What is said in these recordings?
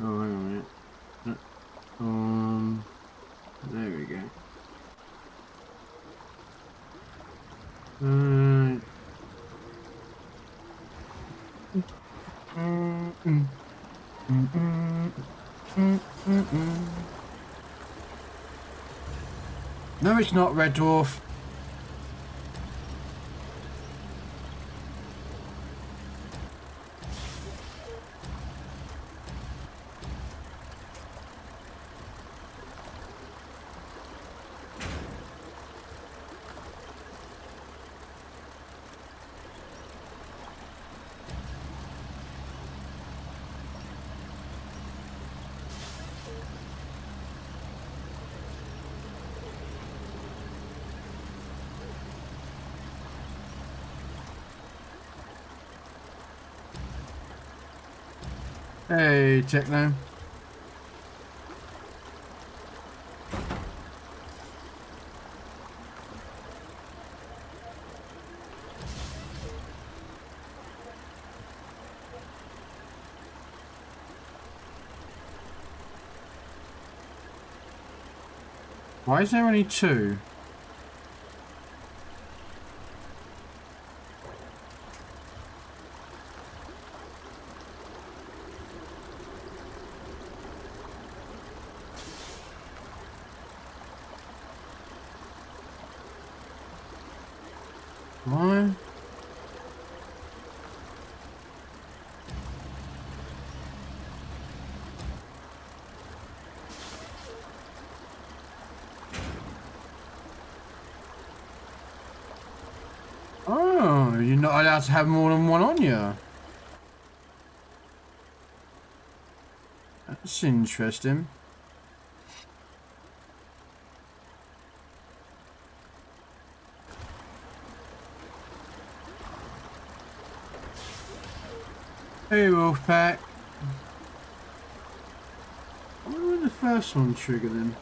Oh, hang on a minute. There we go. No, it's not Red Dwarf. Hey, Techno. Why is there only two? Why? Oh, you're not allowed to have more than one on you. That's interesting. Hey, Wolfpack. I wonder when the first one triggered then.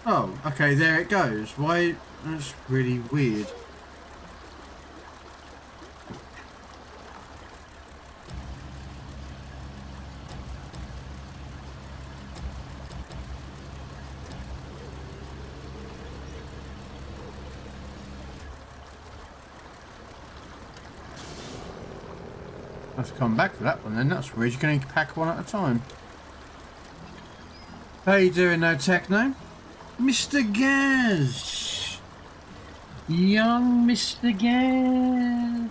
Oh, okay, there it goes. Why? That's really weird. I have to come back for that one then. That's weird. You can only pack one at a time. How you doing though, Techno? Mr. Gaz! Young Mr. Gaz!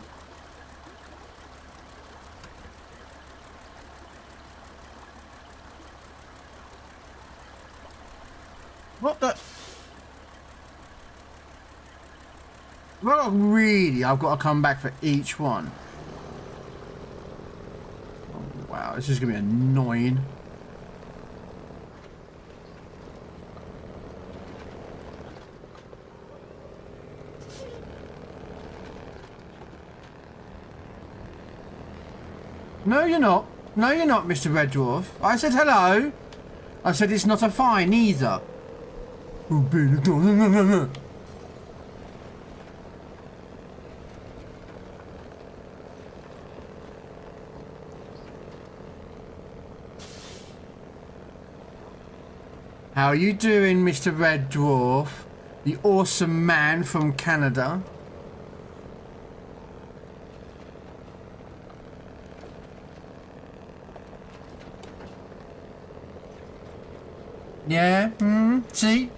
What the? Well, really? I've got to come back for each one. Oh, wow, this is going to be annoying. No, you're not. No, you're not, Mr. Red Dwarf. I said hello. I said it's not a fine either. How are you doing, Mr. Red Dwarf? The awesome man from Canada. Yeah, see?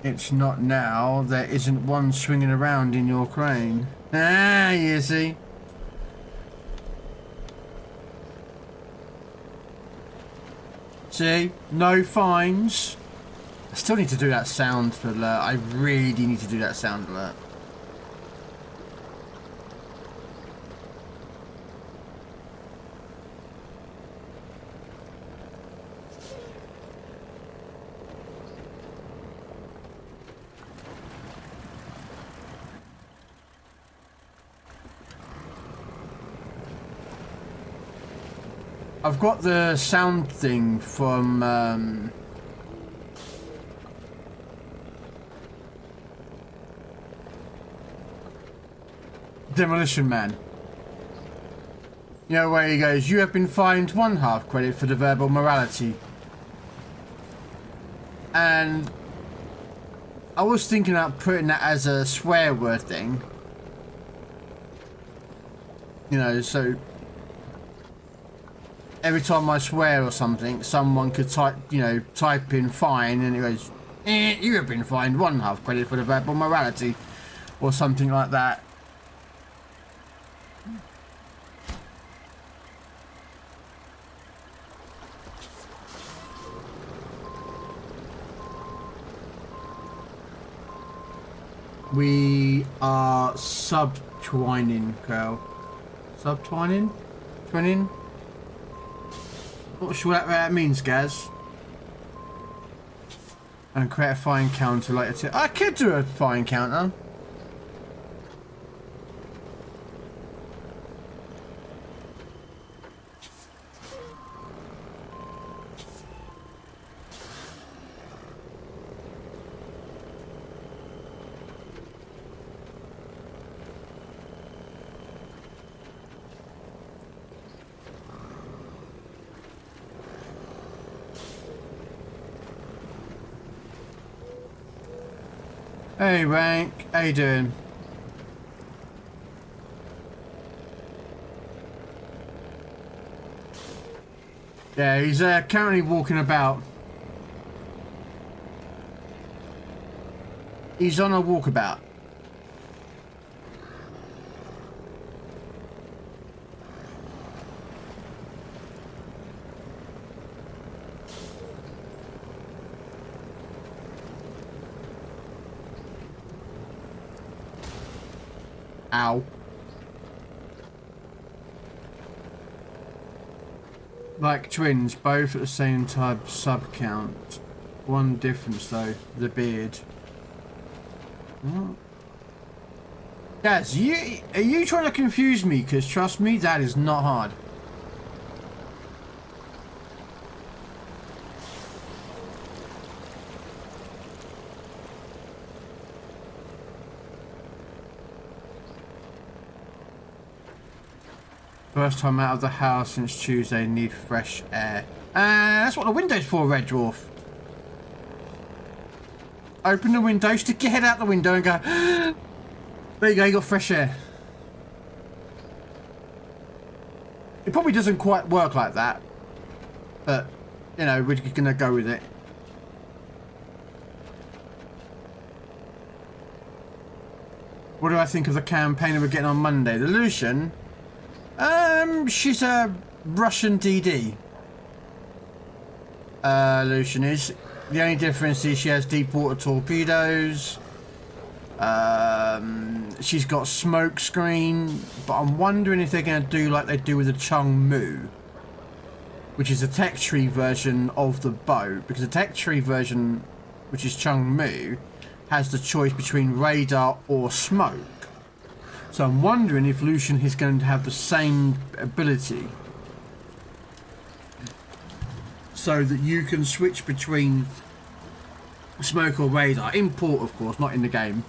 It's not now. There isn't one swinging around in your crane. Ah, you see? See? No fines. I still need to do that sound alert. I really need to do that sound alert. I've got the sound thing from Demolition Man. You know where he goes, you have been fined 1/2 credit for the verbal morality. And I was thinking about putting that as a swear word thing. You know, so every time I swear or something, someone could type, you know, type in fine and it goes, you have been fined 1/2 credit for the verbal morality. Or something like that. We are subtwining, Krell. Subtwining? Twinning? Not sure what that means, Gaz. And create a fine counter later. I could do a fine counter. Hey Rank, how you doing? Yeah, he's currently walking about. He's on a walkabout. Ow. Like twins, both at the same type sub count. One difference though, the beard. What? Guys, are you trying to confuse me? Because trust me, that is not hard. First time out of the house since Tuesday, need fresh air. That's what the window's for, Red Dwarf. Open the window, stick your head out the window and go, there you go, you got fresh air. It probably doesn't quite work like that, but, you know, we're going to go with it. What do I think of the campaign we're getting on Monday? The Lucian? She's a Russian DD. Lucian is. The only difference is she has deep water torpedoes. She's got smoke screen, but I'm wondering if they're going to do like they do with the Chung Mu, which is a tech tree version of the boat, because the tech tree version, which is Chung Mu, has the choice between radar or smoke. So I'm wondering if Lucian is going to have the same ability, so that you can switch between smoke or radar. In port, of course, not in the game.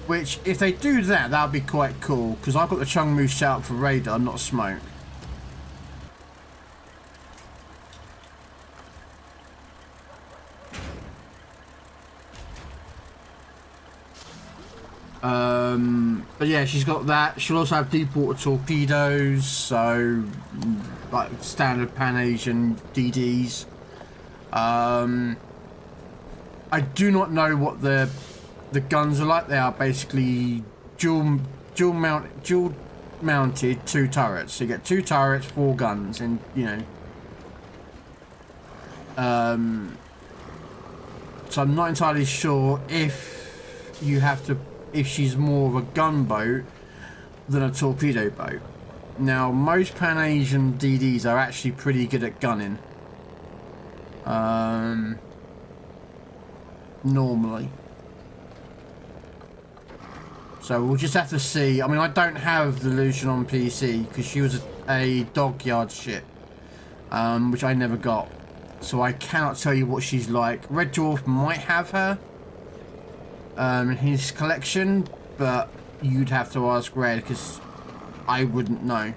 Which, if they do that, that would be quite cool, because I've got the Chung Mu set up for radar, not smoke. But yeah, she's got that. She'll also have deep water torpedoes, so like standard Pan Asian DDs. I do not know what the guns are like. They are basically dual mounted 2 turrets. So you get 2 turrets, 4 guns, and you know. So I'm not entirely sure if you have to. If she's more of a gunboat than a torpedo boat. Now, most Pan Asian DDs are actually pretty good at gunning. normally. So we'll just have to see. I mean, I don't have the Lucian on PC because she was a dockyard ship, which I never got. So I cannot tell you what she's like. Red Dwarf might have her in his collection, but you'd have to ask Red because I wouldn't know.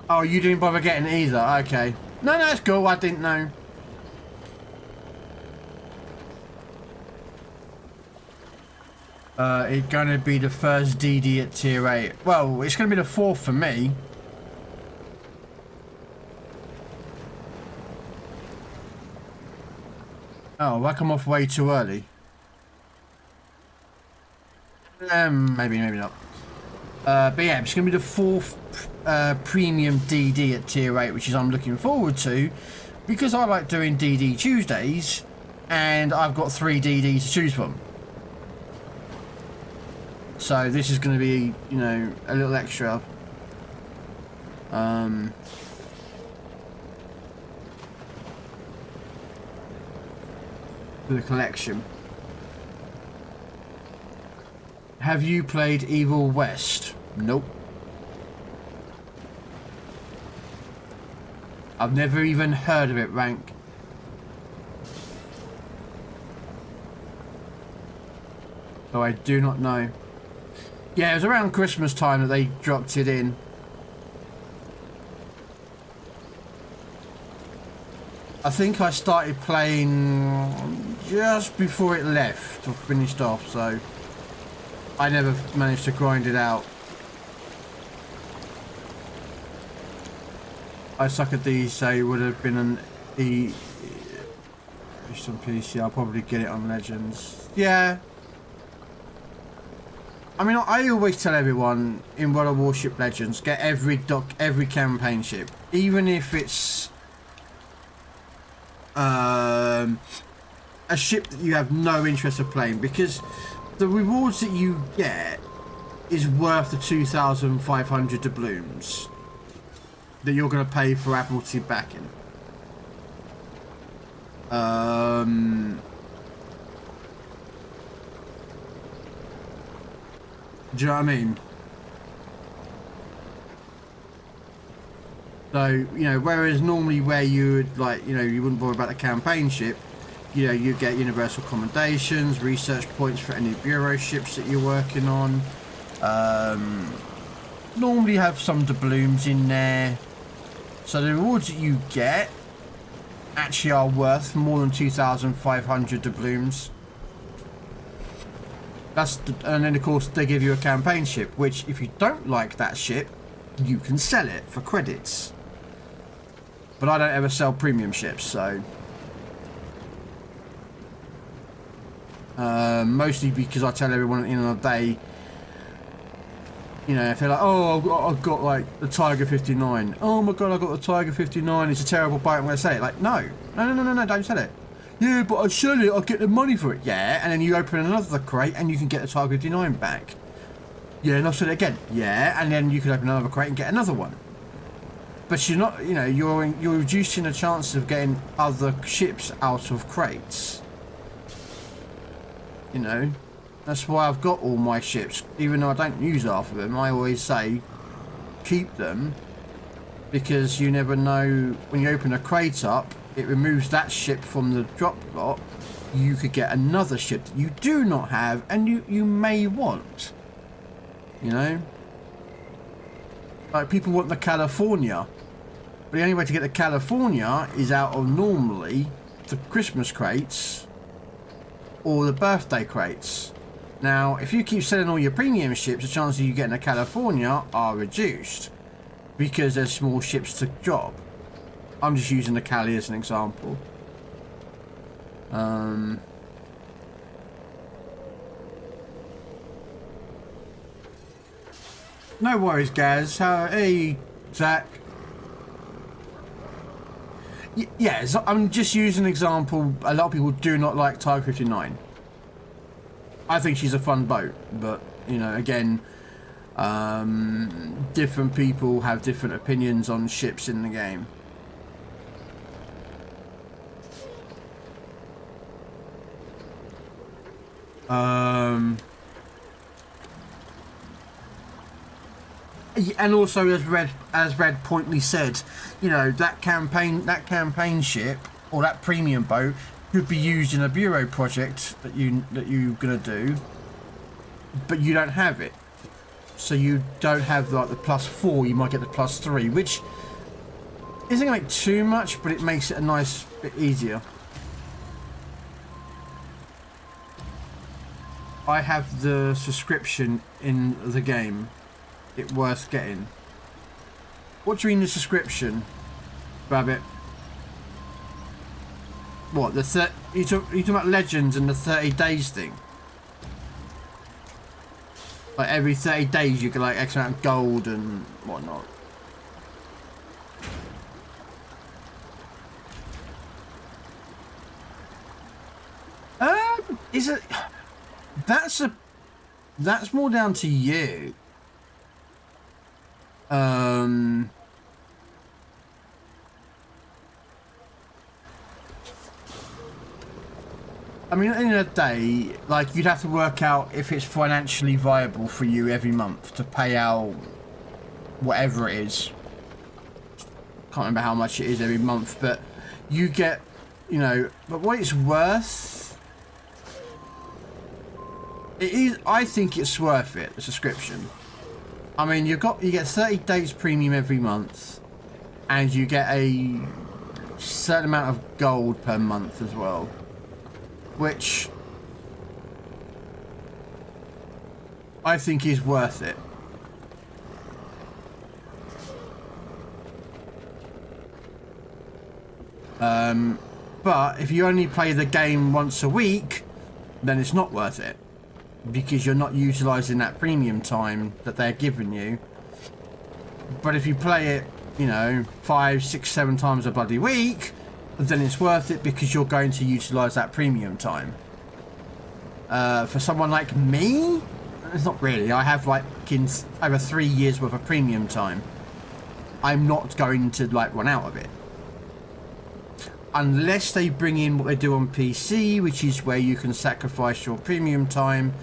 Oh, you didn't bother getting it either? Okay. No, it's cool. I didn't know. It's going to be the first DD at tier 8. Well, it's going to be the 4th for me. Oh, I come off way too early. Maybe not. But yeah, it's going to be the 4th premium DD at tier 8, which is I'm looking forward to because I like doing DD Tuesdays and I've got 3 DDs to choose from. So this is going to be, you know, a little extra. For the collection. Have you played Evil West? Nope. I've never even heard of it, Rank. So I do not know. Yeah, it was around Christmas time that they dropped it in. I think I started playing just before it left or finished off, so I never managed to grind it out. I suck at these, so it would have been an just on PC. I'll probably get it on Legends. Yeah. I mean, I always tell everyone in World of Warship Legends, get every campaign ship, even if it's a ship that you have no interest of playing, because the rewards that you get is worth the 2,500 doubloons that you're going to pay for Admiralty backing. Do you know what I mean? So, you know, whereas normally where you would, like, you know, you wouldn't bother about the campaign ship, you know, you get universal commendations, research points for any bureau ships that you're working on. Normally have some doubloons in there. So the rewards that you get actually are worth more than 2,500 doubloons. And then of course they give you a campaign ship, which if you don't like that ship, you can sell it for credits. But I don't ever sell premium ships, so mostly because I tell everyone at the end of the day, you know, if they're like, oh, I've got like the Tiger 59. Oh my god, I got the Tiger 59. It's a terrible boat. I'm going to sell it. Like, no, don't sell it. Yeah, but I sell it. I get the money for it. Yeah, and then you open another crate and you can get the Tiger 59 back. Yeah, and I'll sell it again. Yeah, and then you can open another crate and get another one. But you're not, you know, you're reducing the chances of getting other ships out of crates. You know. That's why I've got all my ships, even though I don't use half of them. I always say keep them, because you never know, when you open a crate up, it removes that ship from the drop lot. You could get another ship that you do not have and you may want. You know? Like, people want the California, but the only way to get the California is out of normally the Christmas crates or the birthday crates. Now, if you keep selling all your premium ships, the chances of you getting a California are reduced because there's small ships to drop. I'm just using the Cali as an example. No worries, guys. Hey, Zach. Yeah, so I'm just using an example. A lot of people do not like Tiger 59. I think she's a fun boat, but, you know, again, Different people have different opinions on ships in the game. And also, as Red pointedly said, you know, that campaign ship or that premium boat could be used in a bureau project that you're gonna do, but you don't have it, so you don't have like the +4. You might get the +3, which isn't gonna make too much, but it makes it a nice bit easier. I have the subscription in the game. It worth getting. What do you mean the subscription, Rabbit? What, the you talking about Legends and the 30 days thing? Like every 30 days you get like X amount of gold and whatnot. Is it? That's more down to you. I mean, at the end of the day, like, you'd have to work out if it's financially viable for you every month to pay out whatever it is. Can't remember how much it is every month, but you get, you know, but what it's worth, it is, I think it's worth it, the subscription. I mean, you get 30 days premium every month, and you get a certain amount of gold per month as well, which I think is worth it. But if you only play the game once a week, then it's not worth it, because you're not utilising that premium time that they're giving you. But if you play it, you know, 5, 6, 7 times a bloody week, then it's worth it because you're going to utilise that premium time. For someone like me, it's not really. I have like over 3 years worth of premium time. I'm not going to like run out of it. Unless they bring in what they do on PC, which is where you can sacrifice your premium time,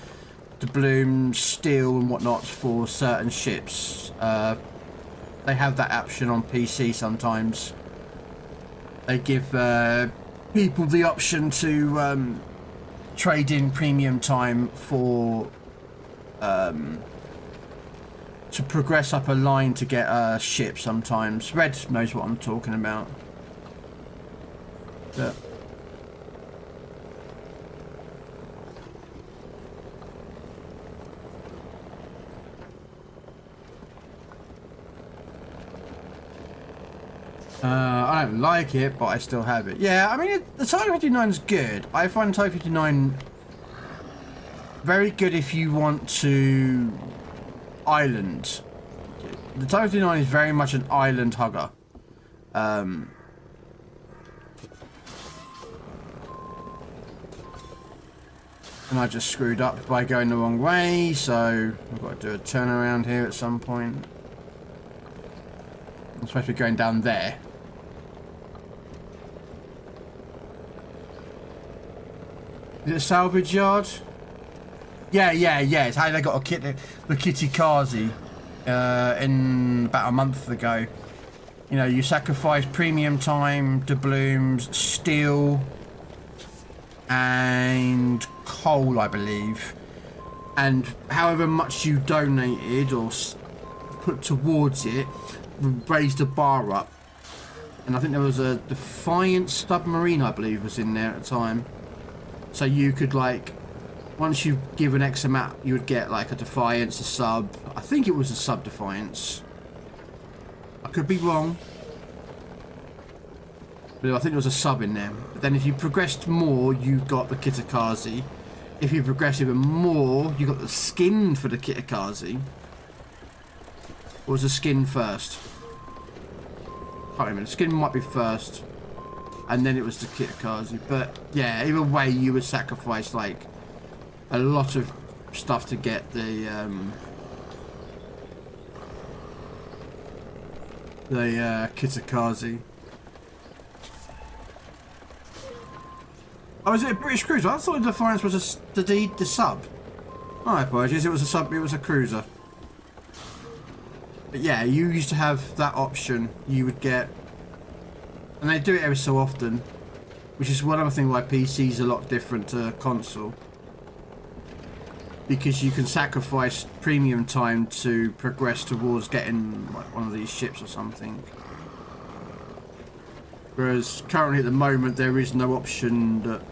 doubloons, steel and whatnot for certain ships. They have that option on PC sometimes. They give people the option to trade in premium time for to progress up a line to get a ship sometimes. Red knows what I'm talking about. But I don't like it, but I still have it. Yeah, I mean, the Type 59 is good. I find Type 59 very good if you want to island. The Type 59 is very much an island hugger. And I just screwed up by going the wrong way, so I've got to do a turnaround here at some point. I'm supposed to be going down there. Is it a salvage yard? Yeah. It's how they got a the Kitty Kazi in about a month ago. You know, you sacrifice premium time, doubloons, steel, and coal, I believe. And however much you donated or put towards it, raised the bar up. And I think there was a Defiant submarine, I believe, was in there at the time. So you could, like, once you've given X amount, you would get like a Defiance, a sub. I think it was a sub Defiance. I could be wrong. But I think there was a sub in there. But then if you progressed more, you got the Kitakazi. If you progress even more, you got the skin for the Kitakazi. Or was the skin first? Can't remember. The skin might be first. And then it was the Kitakazi. But yeah, either way, you would sacrifice like a lot of stuff to get the the Kitakazi. Oh, is it a British cruiser? I thought the Defiance was the sub. My apologies, it was a sub, it was a cruiser. But yeah, you used to have that option. You would get, and they do it every so often, which is one other thing why PC is a lot different to console. Because you can sacrifice premium time to progress towards getting like one of these ships or something. Whereas currently at the moment there is no option that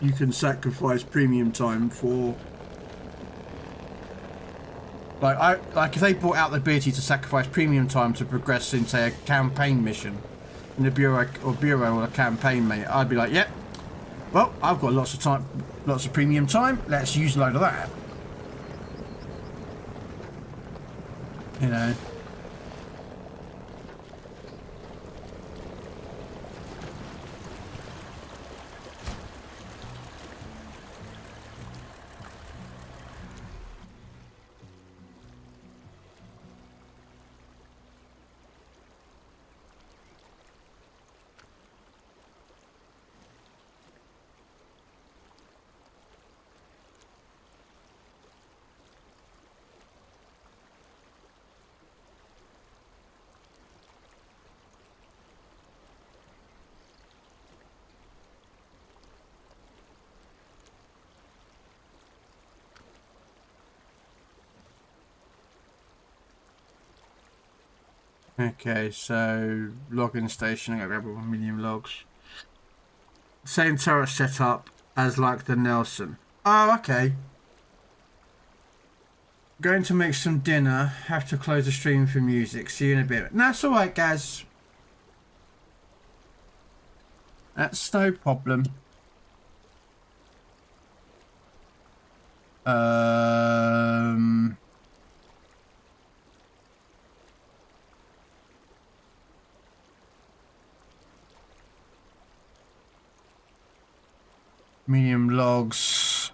you can sacrifice premium time for. Like if they brought out the ability to sacrifice premium time to progress into a campaign mission in the bureau or a campaign, mate, I'd be like, yep. Well, I've got lots of time, lots of premium time. Let's use a load of that. You know. Okay, so login station, I gotta grab 1 million logs. Same turret setup as like the Nelson. Oh, okay. Going to make some dinner, have to close the stream for music. See you in a bit. No, that's alright, guys. That's no problem. Medium logs.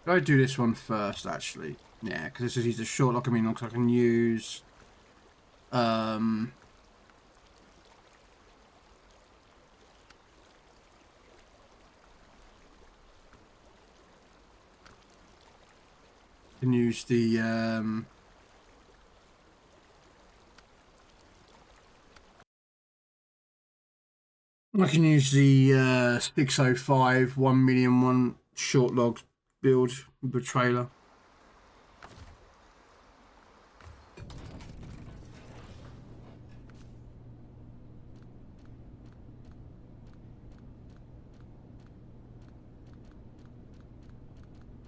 I'll do this one first, actually. Yeah, because this is just a short log. I mean, I can use. Can use the I can use the 605 1 million one short log build with the trailer.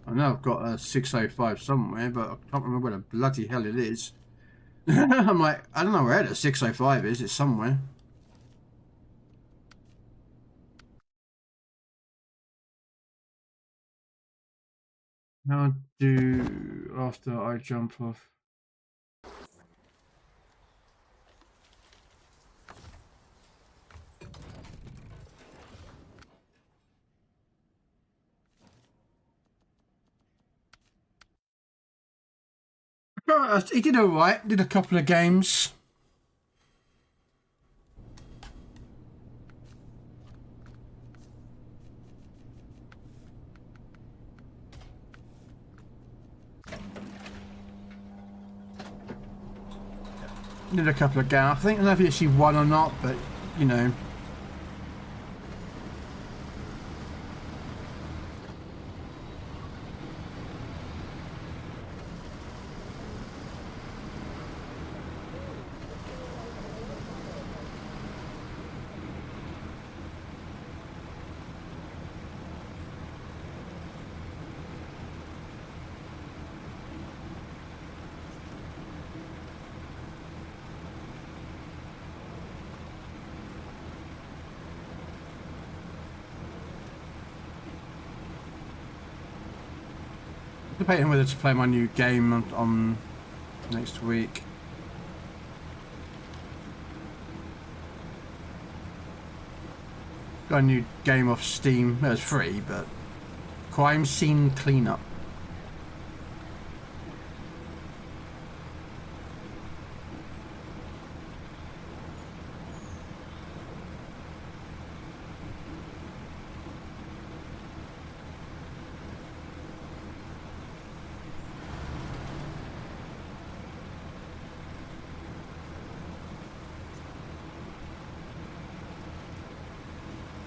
I know I've got a 605 somewhere, but I can't remember where the bloody hell it is. I'm like, I don't know where the 605 is. It's somewhere. How do after I jump off? He did alright, did a couple of games. Did a couple of games. I think I don't know if he actually won or not, but you know. Debating whether to play my new game on next week. Got a new game off Steam. It was free, but crime scene cleanup.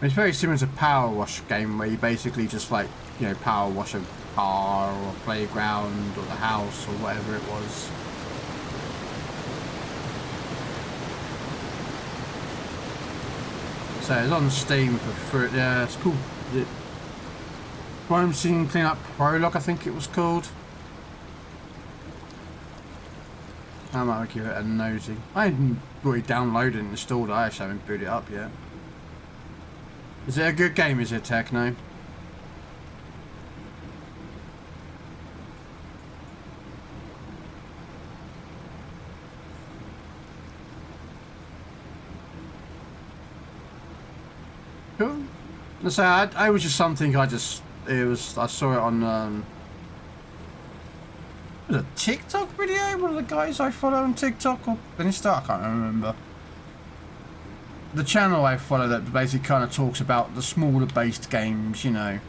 It's very similar to Power Wash game where you basically just like, you know, power wash a car or a playground or the house or whatever it was. So it's on Steam for free. Yeah, it's cool. Crime Scene Cleanup Prologue, I think it was called. I might give it a nosy. I hadn't really downloaded and installed it. I actually haven't booted it up yet. Is it a good game, is it, Techno? Cool. So I was just something I saw it on was it a TikTok video? One of the guys I follow on TikTok or Insta? I can't remember. The channel I follow that basically kind of talks about the smaller based games, you know,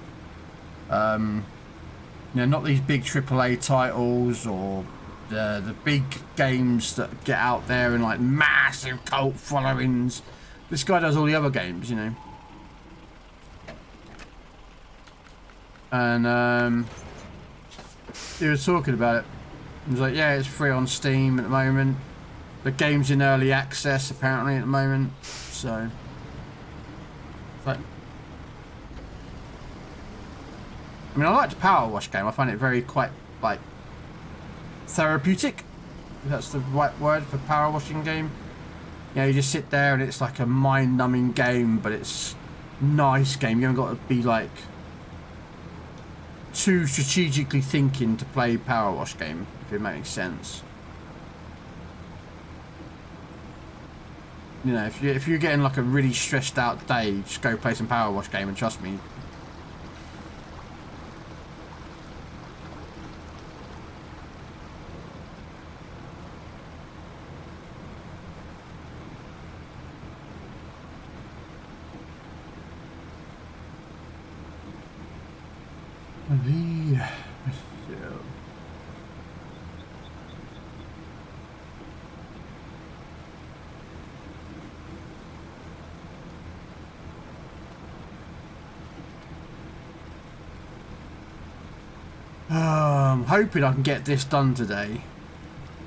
not these big AAA titles or the big games that get out there and like massive cult followings. This guy does all the other games, you know. And he was talking about it. He was like, yeah, it's free on Steam at the moment. The game's in early access apparently at the moment. So, like, I mean, I like the Power Wash game. I find it very quite like therapeutic. If that's the right word for power washing game. You know, you just sit there and it's like a mind-numbing game, but it's a nice game. You haven't got to be like too strategically thinking to play Power Wash game, if it makes sense. You know, if you're getting like a really stressed out day, just go play some Power Wash game and trust me. I'm hoping I can get this done today.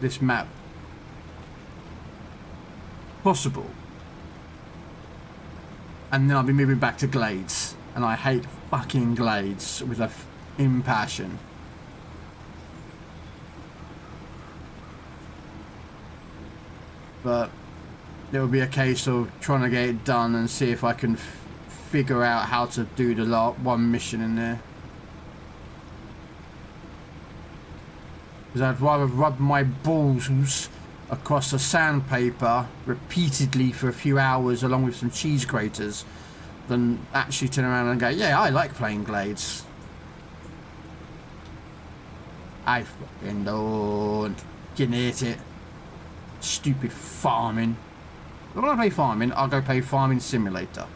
This map. Possible. And then I'll be moving back to Glades. And I hate fucking Glades with a passion. But it will be a case of trying to get it done and see if I can figure out how to do the one mission in there. Because I'd rather rub my balls across the sandpaper repeatedly for a few hours along with some cheese graters than actually turn around and go, yeah, I like playing Glades. I fucking don't. Fucking hate it. Stupid farming. If I want to play farming, I'll go play Farming Simulator.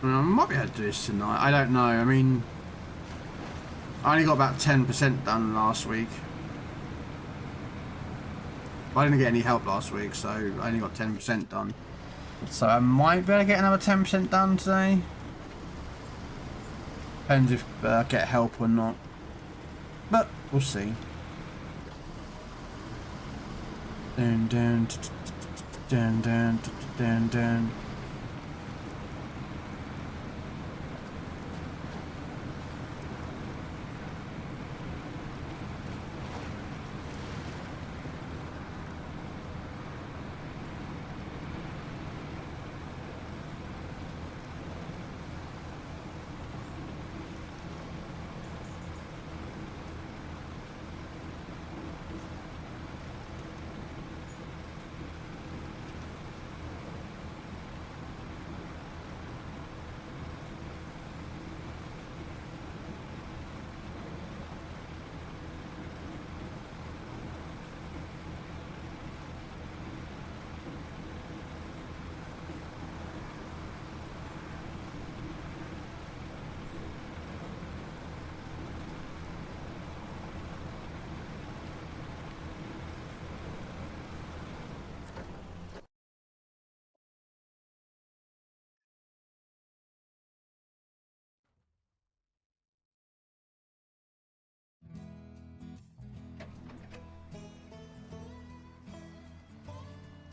I might be able to do this tonight. I don't know. I mean, I only got about 10% done last week. I didn't get any help last week, so I only got 10% done. So I might be able to get another 10% done today. Depends if I get help or not. But we'll see. Down, down, down, down, down, down.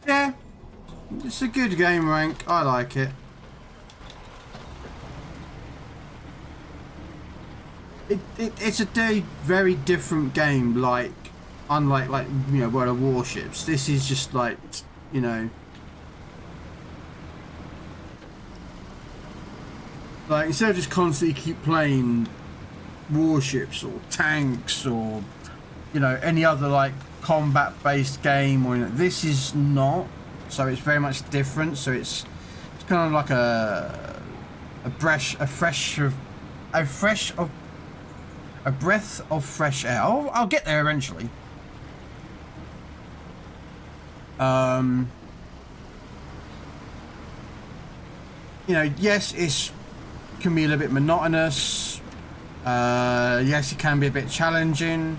Yeah, it's a good game rank. I like it. It's a very different game. Like, unlike you know, World of Warships. This is just like, you know, like instead of just constantly keep playing warships or tanks or, you know, any other like combat-based game, or, you know, this is not. So it's very much different. So it's kind of like a breath of fresh air. I'll get there eventually. You know, yes, it can be a little bit monotonous. Yes, it can be a bit challenging.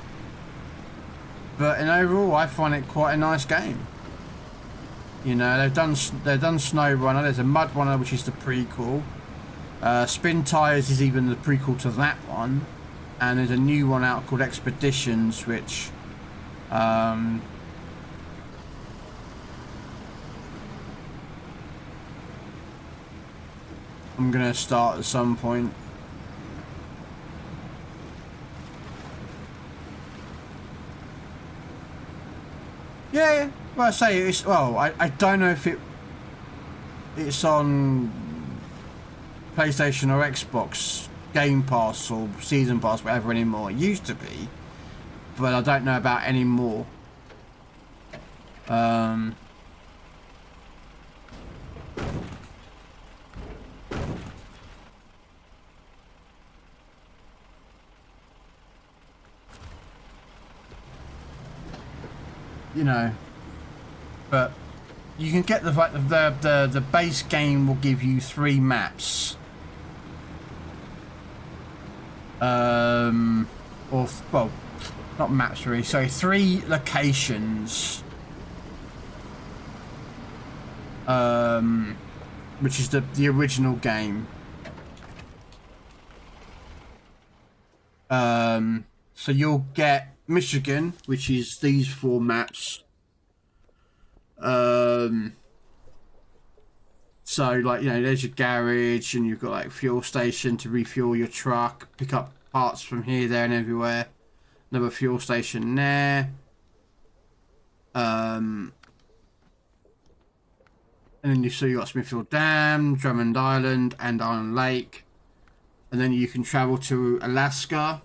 But in overall, I find it quite a nice game. You know, they've done Snow Runner. There's a Mud Runner, which is the prequel. Spin Tires is even the prequel to that one. And there's a new one out called Expeditions, which I'm gonna start at some point. Yeah, well, I say it's, well, I don't know if it's on PlayStation or Xbox Game Pass or Season Pass, whatever anymore. It used to be, but I don't know about anymore. You know, but you can get the base game will give you 3 maps, or, well, not maps really, so 3 locations, which is the original game. So you'll get Michigan, which is these 4 maps. So, like, you know, there's your garage, and you've got like fuel station to refuel your truck, pick up parts from here, there, and everywhere. Another fuel station there. And then you got Smithfield Dam, Drummond Island, and Island Lake. And then you can travel to Alaska,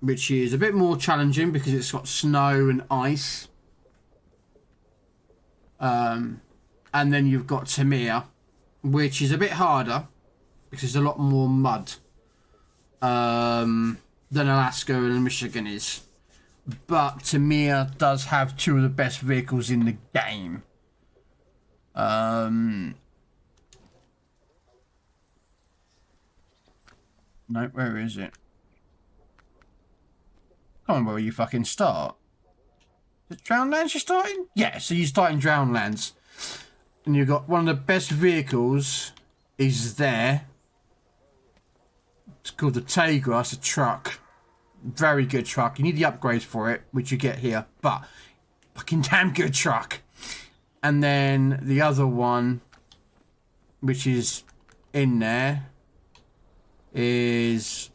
which is a bit more challenging because it's got snow and ice. And then you've got Tamir, which is a bit harder because there's a lot more mud than Alaska and Michigan is. But Tamir does have 2 of the best vehicles in the game. No, where is it? I can't remember where you fucking start. Is it Drownlands you're starting? Yeah, so you start in Drownlands. And you've got one of the best vehicles is there. It's called the Tegra. It's a truck. Very good truck. You need the upgrades for it, which you get here. But, fucking damn good truck. And then the other one, which is in there, is...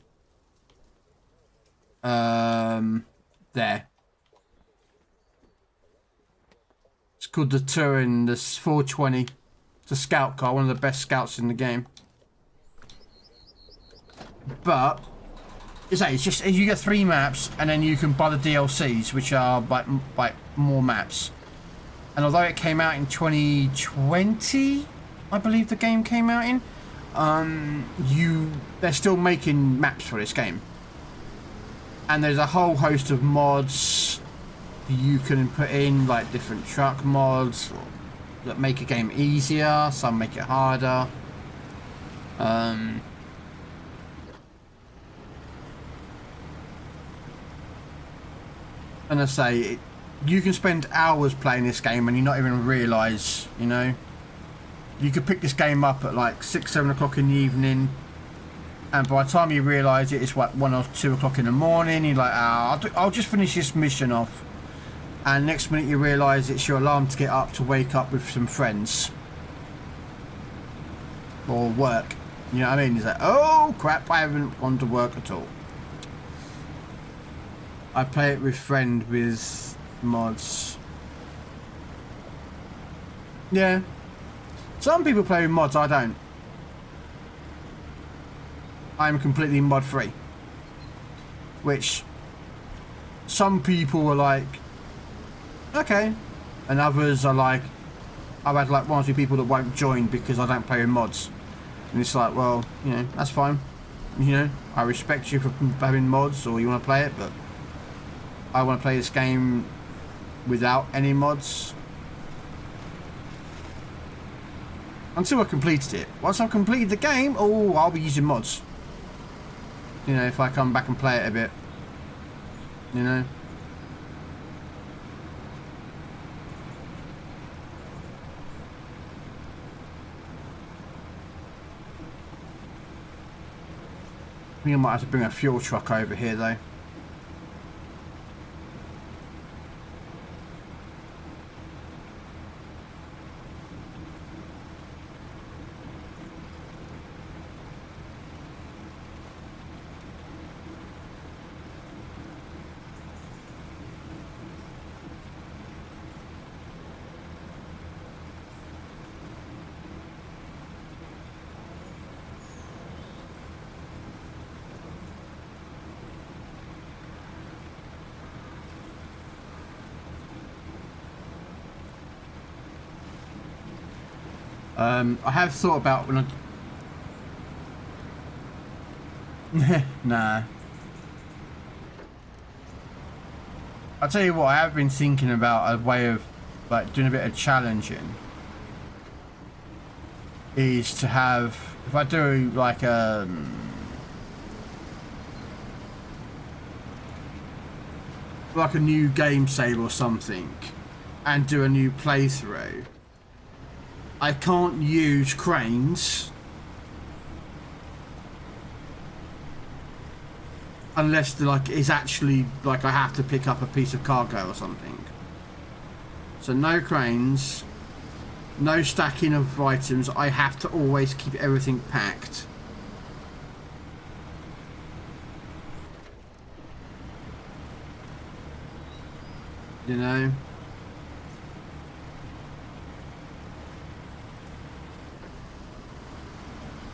there. It's called the Turin, the 420. It's a scout car, one of the best scouts in the game. But it's just you get 3 maps, and then you can buy the DLCs, which are by more maps. And although it came out in 2020, I believe the game came out in, they're still making maps for this game. And there's a whole host of mods you can put in, like different truck mods that make a game easier, some make it harder. And I say, you can spend hours playing this game and you not even realise, you know. You could pick this game up at like 6, 7 o'clock in the evening, and by the time you realise it, it's what, 1 or 2 o'clock in the morning. You're like, I'll just finish this mission off. And next minute you realise it's your alarm to get up to wake up with some friends. Or work. You know what I mean? It's like, oh crap, I haven't gone to work at all. I play it with friend with mods. Yeah. Some people play with mods, I don't. I'm completely mod free. Which some people are like, okay. And others are like, I've had like 1 or 2 people that won't join because I don't play with mods. And it's like, well, you know, that's fine. You know, I respect you for having mods or you want to play it, but I want to play this game without any mods. Until I completed it. Once I've completed the game, oh, I'll be using mods. You know, if I come back and play it a bit. You know. I think I might have to bring a fuel truck over here though. I have thought about when I... Nah. I'll tell you what, I have been thinking about a way of like doing a bit of challenging. Is to have, if I do like a... like a new game save or something and do a new playthrough, I can't use cranes unless the, like, it's actually like I have to pick up a piece of cargo or something. So no cranes, no stacking of items. I have to always keep everything packed. You know?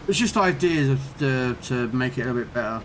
It's just ideas of to make it a little bit better.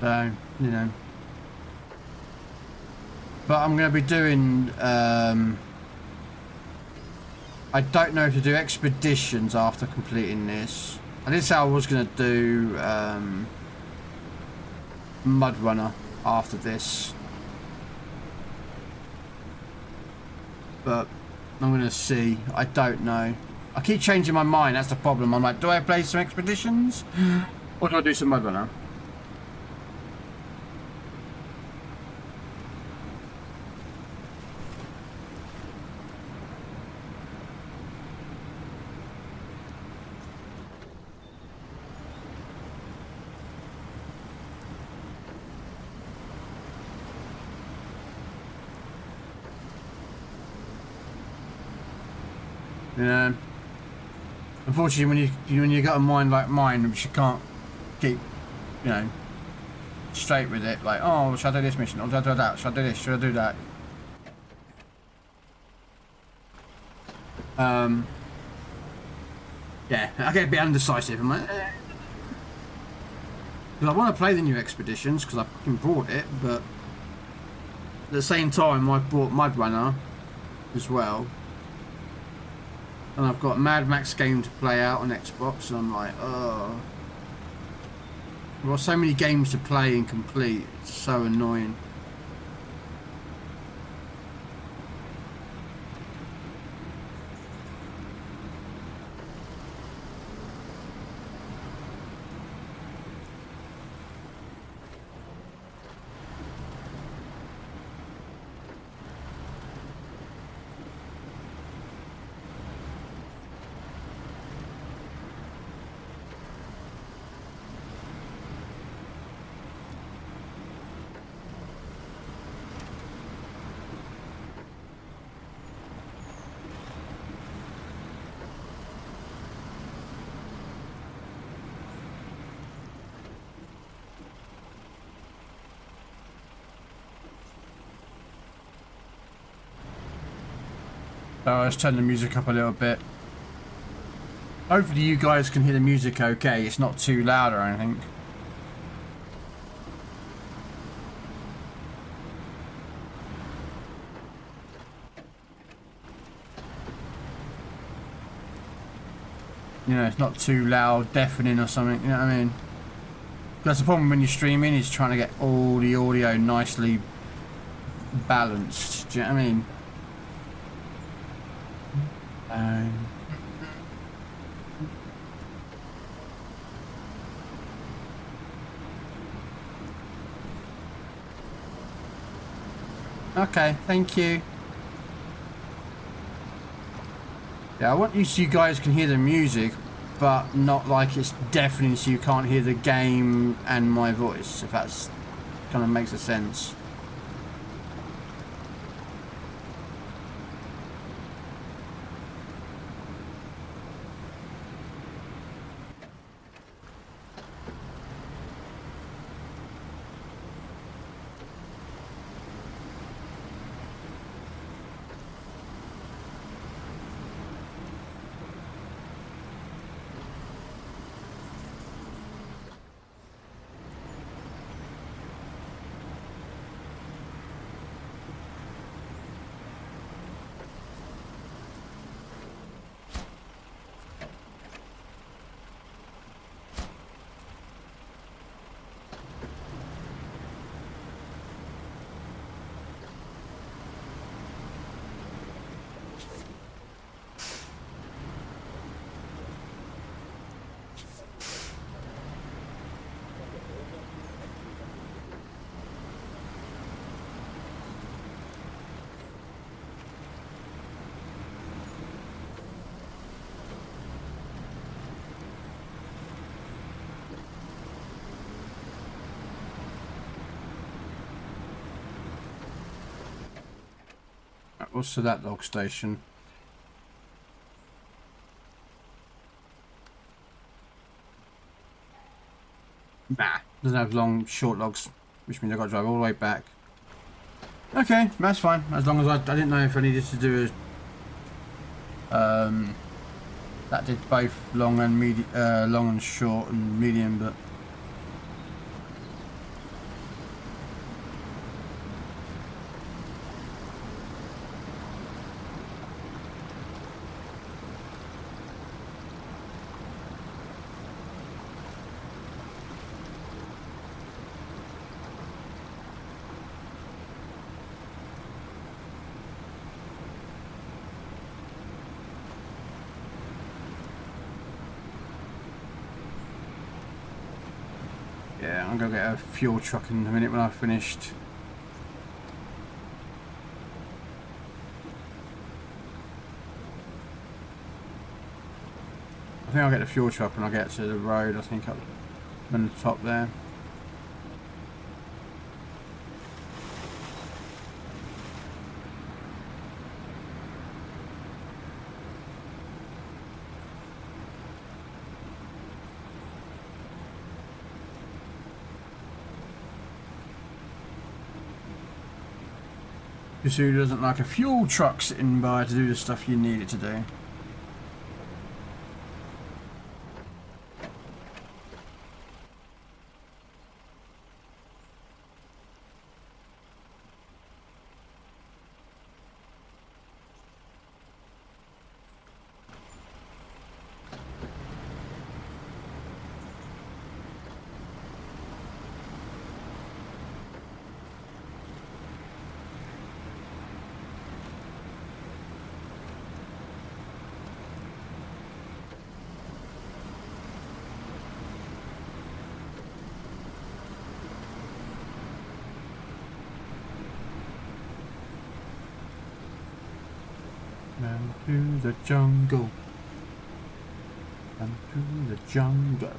So, you know. But I'm going to be doing, I don't know if to do expeditions after completing this. I did say I was going to do, Mud Runner after this. But I'm going to see. I don't know. I keep changing my mind. That's the problem. I'm like, do I play some expeditions? Or do I do some Mud Runner? Yeah. Unfortunately, when you got a mind like mine, which you can't keep, you know, straight with it. Like, oh, should I do this mission? Or should I do that? Should I do this? Should I do that? Yeah, I get a bit undecisive. I'm like, because I want to play the new expeditions because I fucking bought it, but at the same time, I've bought Mud Runner as well. And I've got Mad Max game to play out on Xbox, and I'm like, oh. I've got so many games to play and complete. It's so annoying. So let's turn the music up a little bit. Hopefully you guys can hear the music okay. It's not too loud or anything. You know, it's not too loud, deafening or something, you know what I mean? That's the problem when you're streaming, is trying to get all the audio nicely balanced. Do you know what I mean? Okay, thank you. Yeah, I want you so you guys can hear the music, but not like it's deafening so you can't hear the game and my voice, if that's kind of makes a sense. What's to that log station? Nah, doesn't have long, short logs, which means I've got to drive all the way back. Okay, that's fine. As long as I didn't know if I needed to do a that did both long and long and short and medium, but Yeah, I'm gonna get a fuel truck in a minute when I've finished. I think I'll get the fuel truck when I get to the road, I think up on the top there. Just who doesn't like a fuel truck sitting by to do the stuff you need it to do? Down to the jungle. Down to the jungle.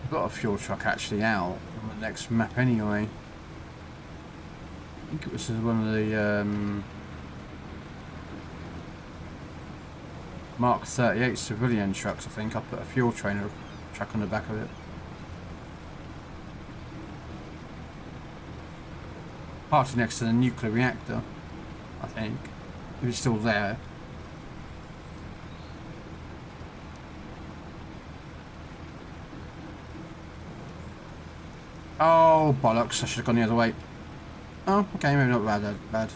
I've got a fuel truck actually out on the next map anyway. I think it was one of the Mark 38 civilian trucks. I think I put a fuel trainer truck on the back of it. Parked next to the nuclear reactor, I think. If it's still there. Oh, bollocks. I should have gone the other way. Oh, okay, maybe not bad.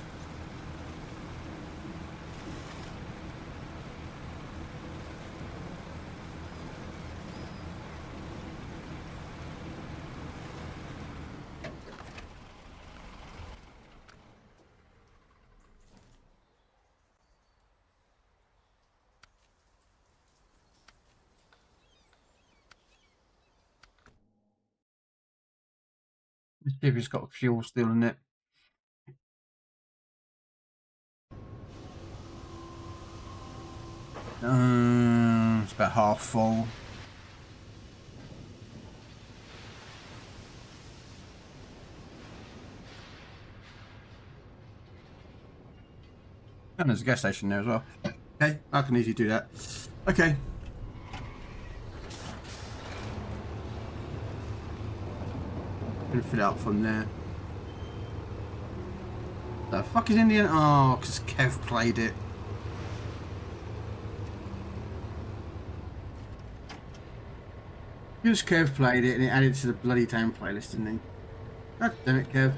Let's see if it's got fuel still in it. It's about half full. And there's a gas station there as well. Okay, I can easily do that. Okay. Can fill it up from there. The fuck is Indian? Oh, because Kev played it. Because Kev played it and it added to the bloody town playlist, didn't he? God damn it, Kev.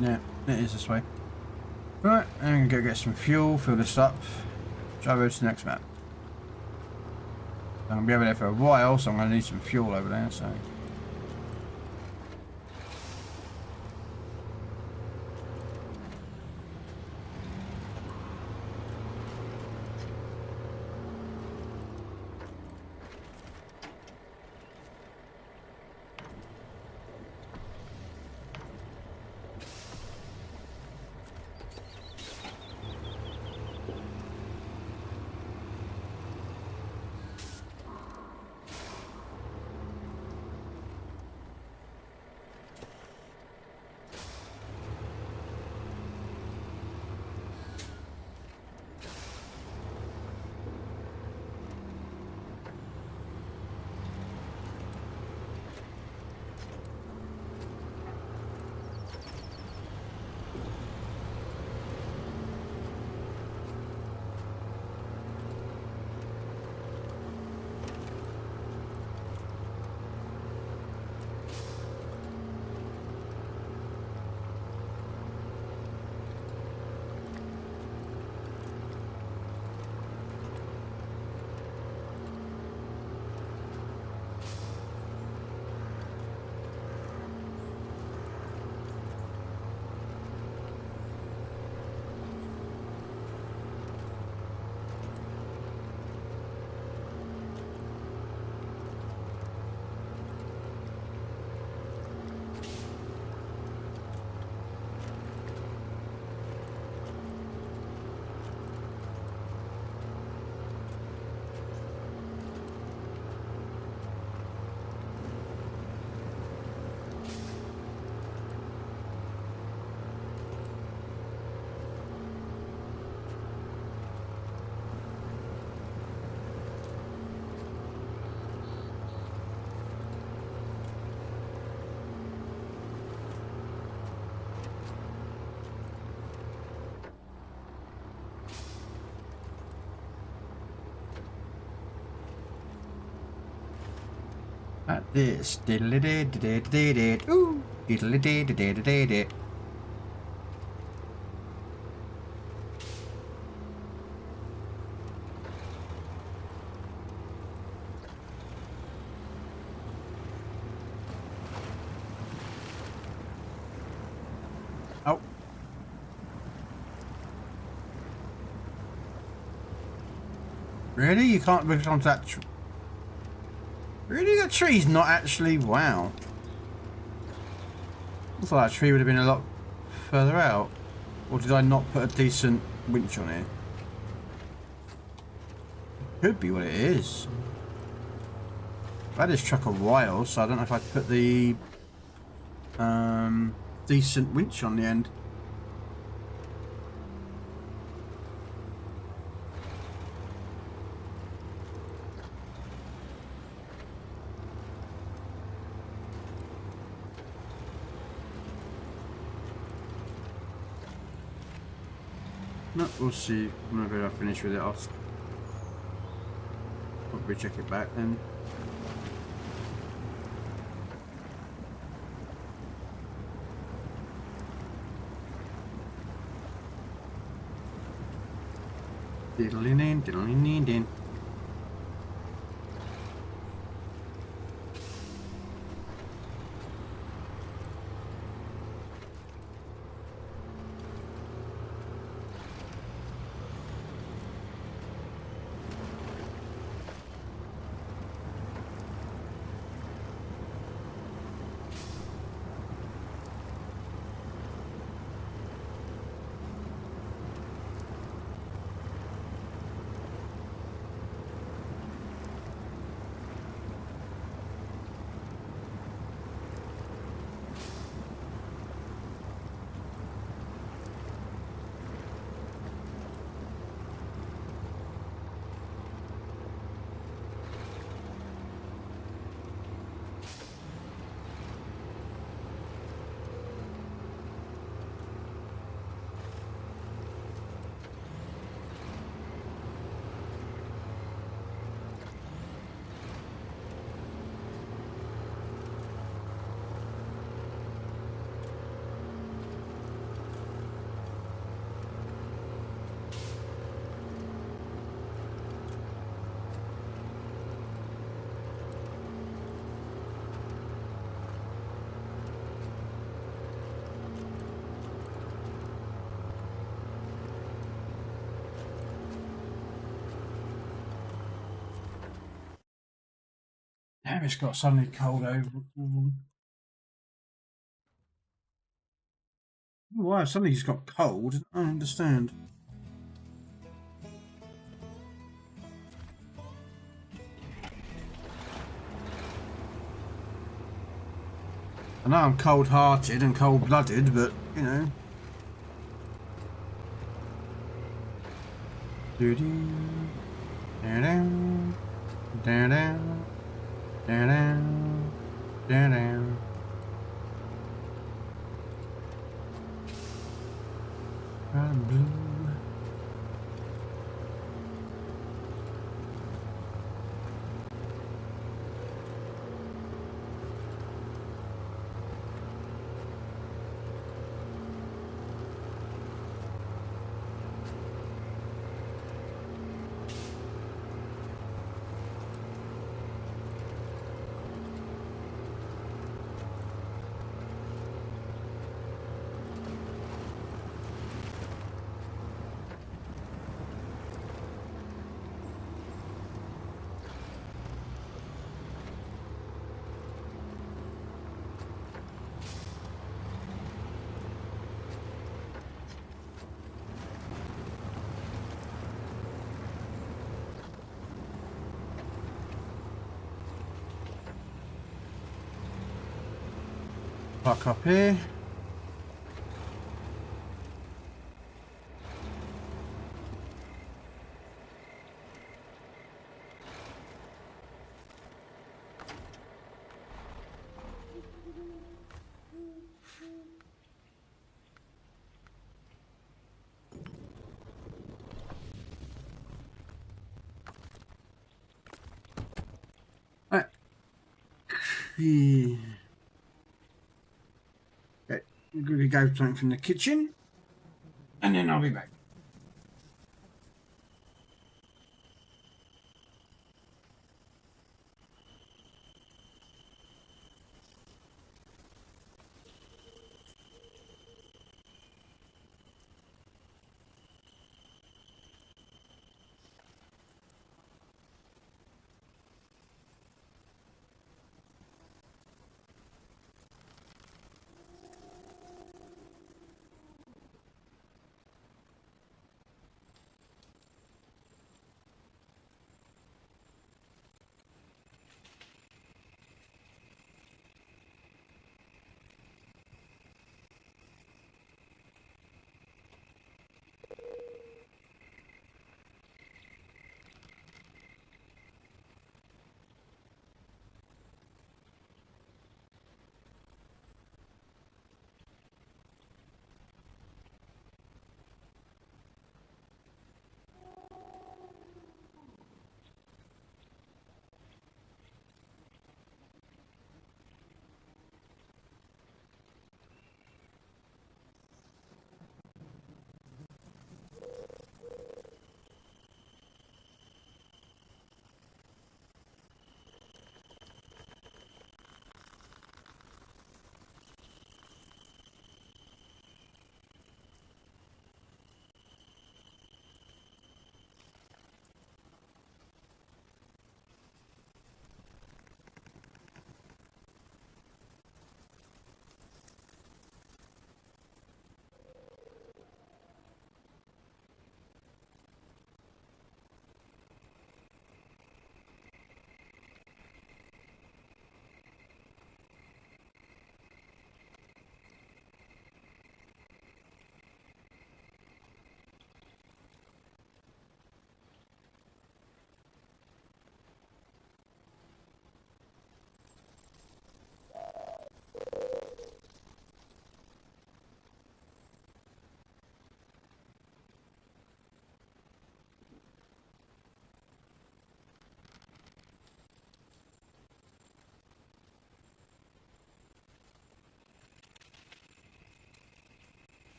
Yeah, it is this way. Right, I'm gonna go get some fuel, fill this up. Drive over to the next map. I'm going to be over there for a while, so I'm going to need some fuel over there, so... At this. Ooh. Oh. Really? You can't move onto that tree? Really? That tree's not actually... Wow. I thought that tree would have been a lot further out. Or did I not put a decent winch on it? Could be what it is. I've had this truck a while, so I don't know if I put the decent winch on the end. No, we'll see. Whenever I finish with it, I'll probably check it back then. Diddly-ding, diddly-ding-ding. Damn, it's got suddenly cold over. Why suddenly it's got cold? I don't understand. I know I'm cold-hearted and cold-blooded, but you know. Doo-doo. Da-dum. Da-dum. Da-dum. Da-dum. I'm blue. Park up here. Right. Yeah. Okay, I'm going to go something from the kitchen, and then I'll be back.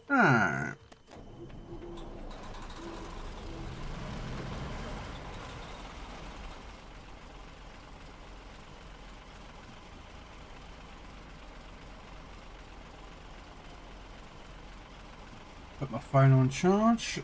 Alright. Put my phone on charge.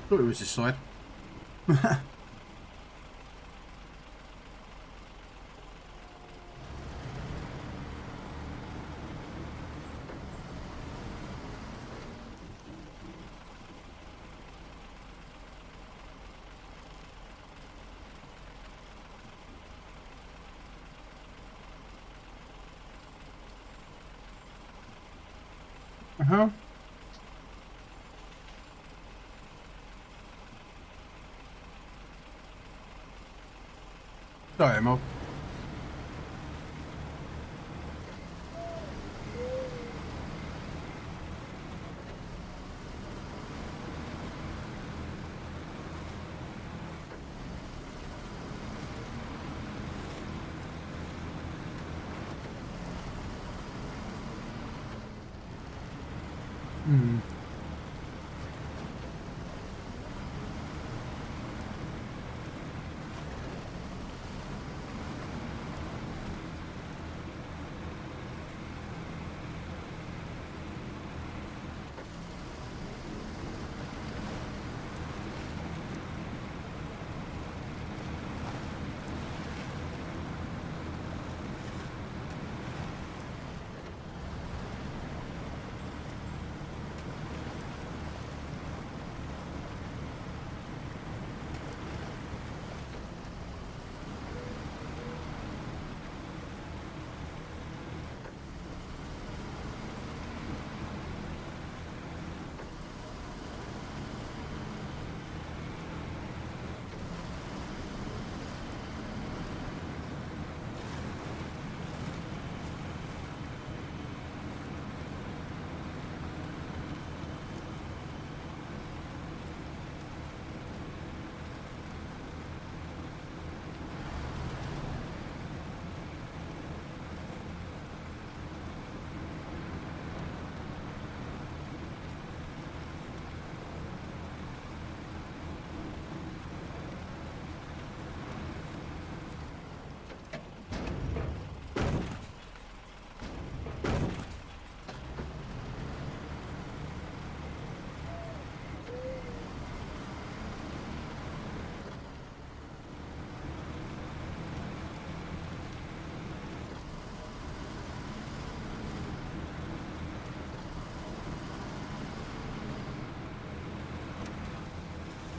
Thought it was this side. Uh-huh. Sorry, Mo.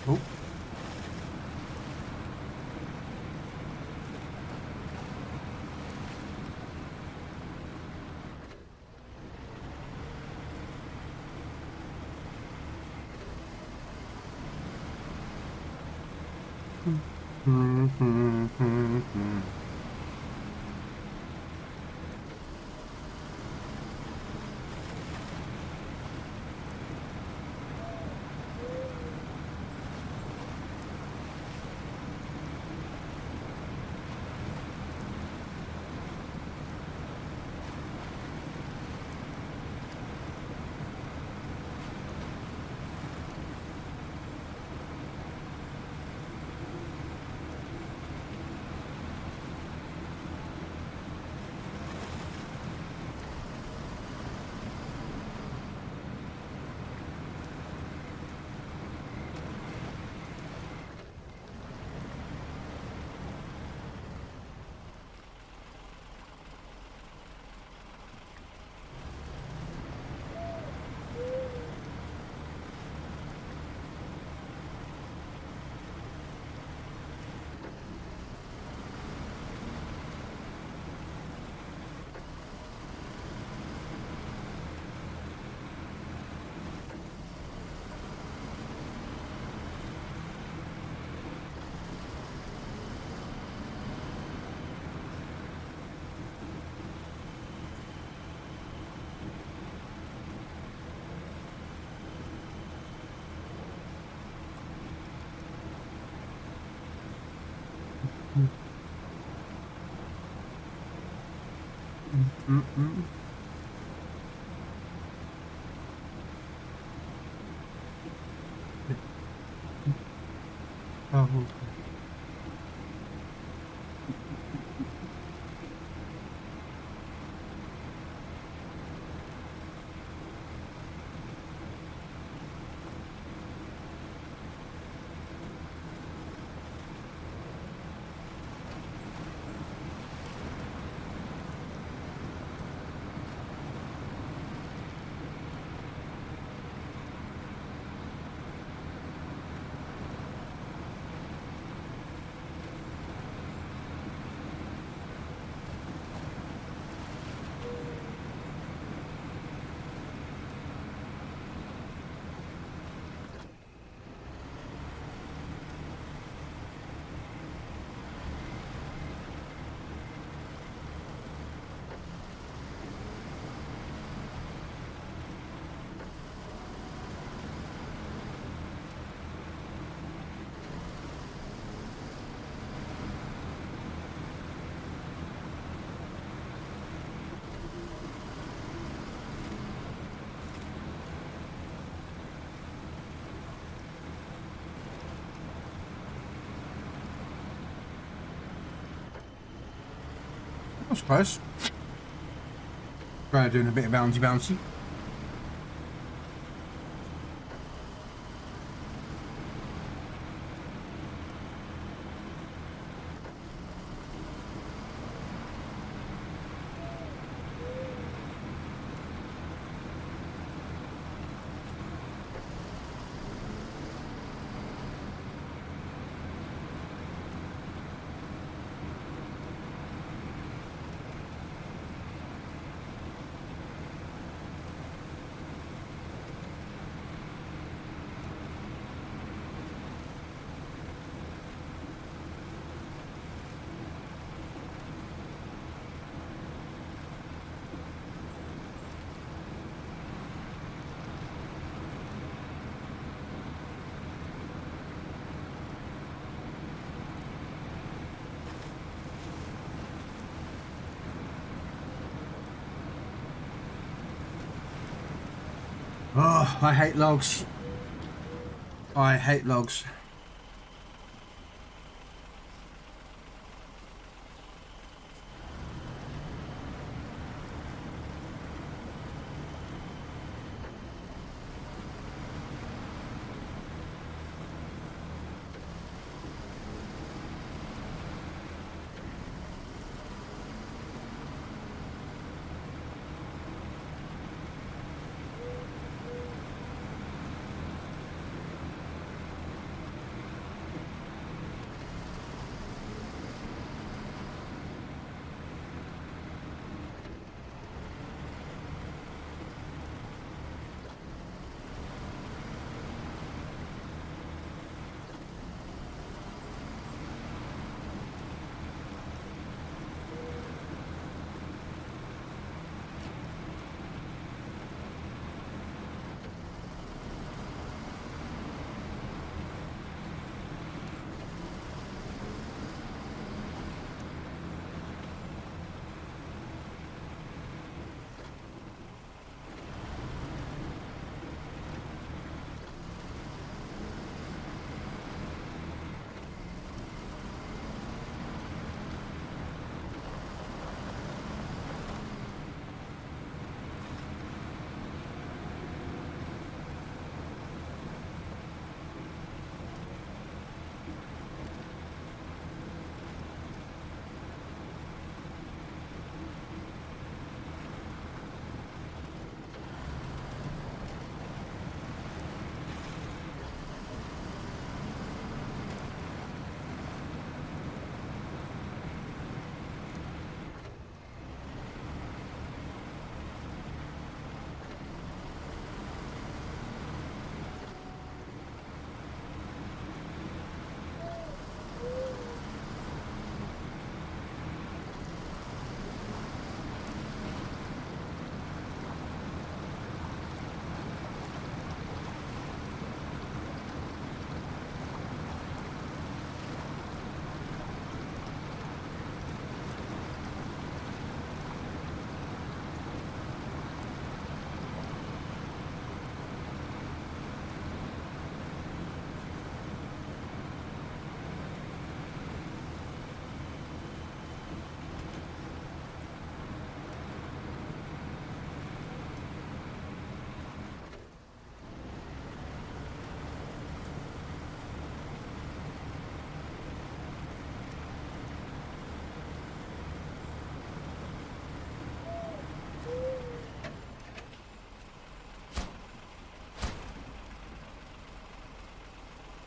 Oh. Mm-mm. Oh. That's close. Right, doing a bit of bouncy bouncy. Oh, I hate logs. I hate logs.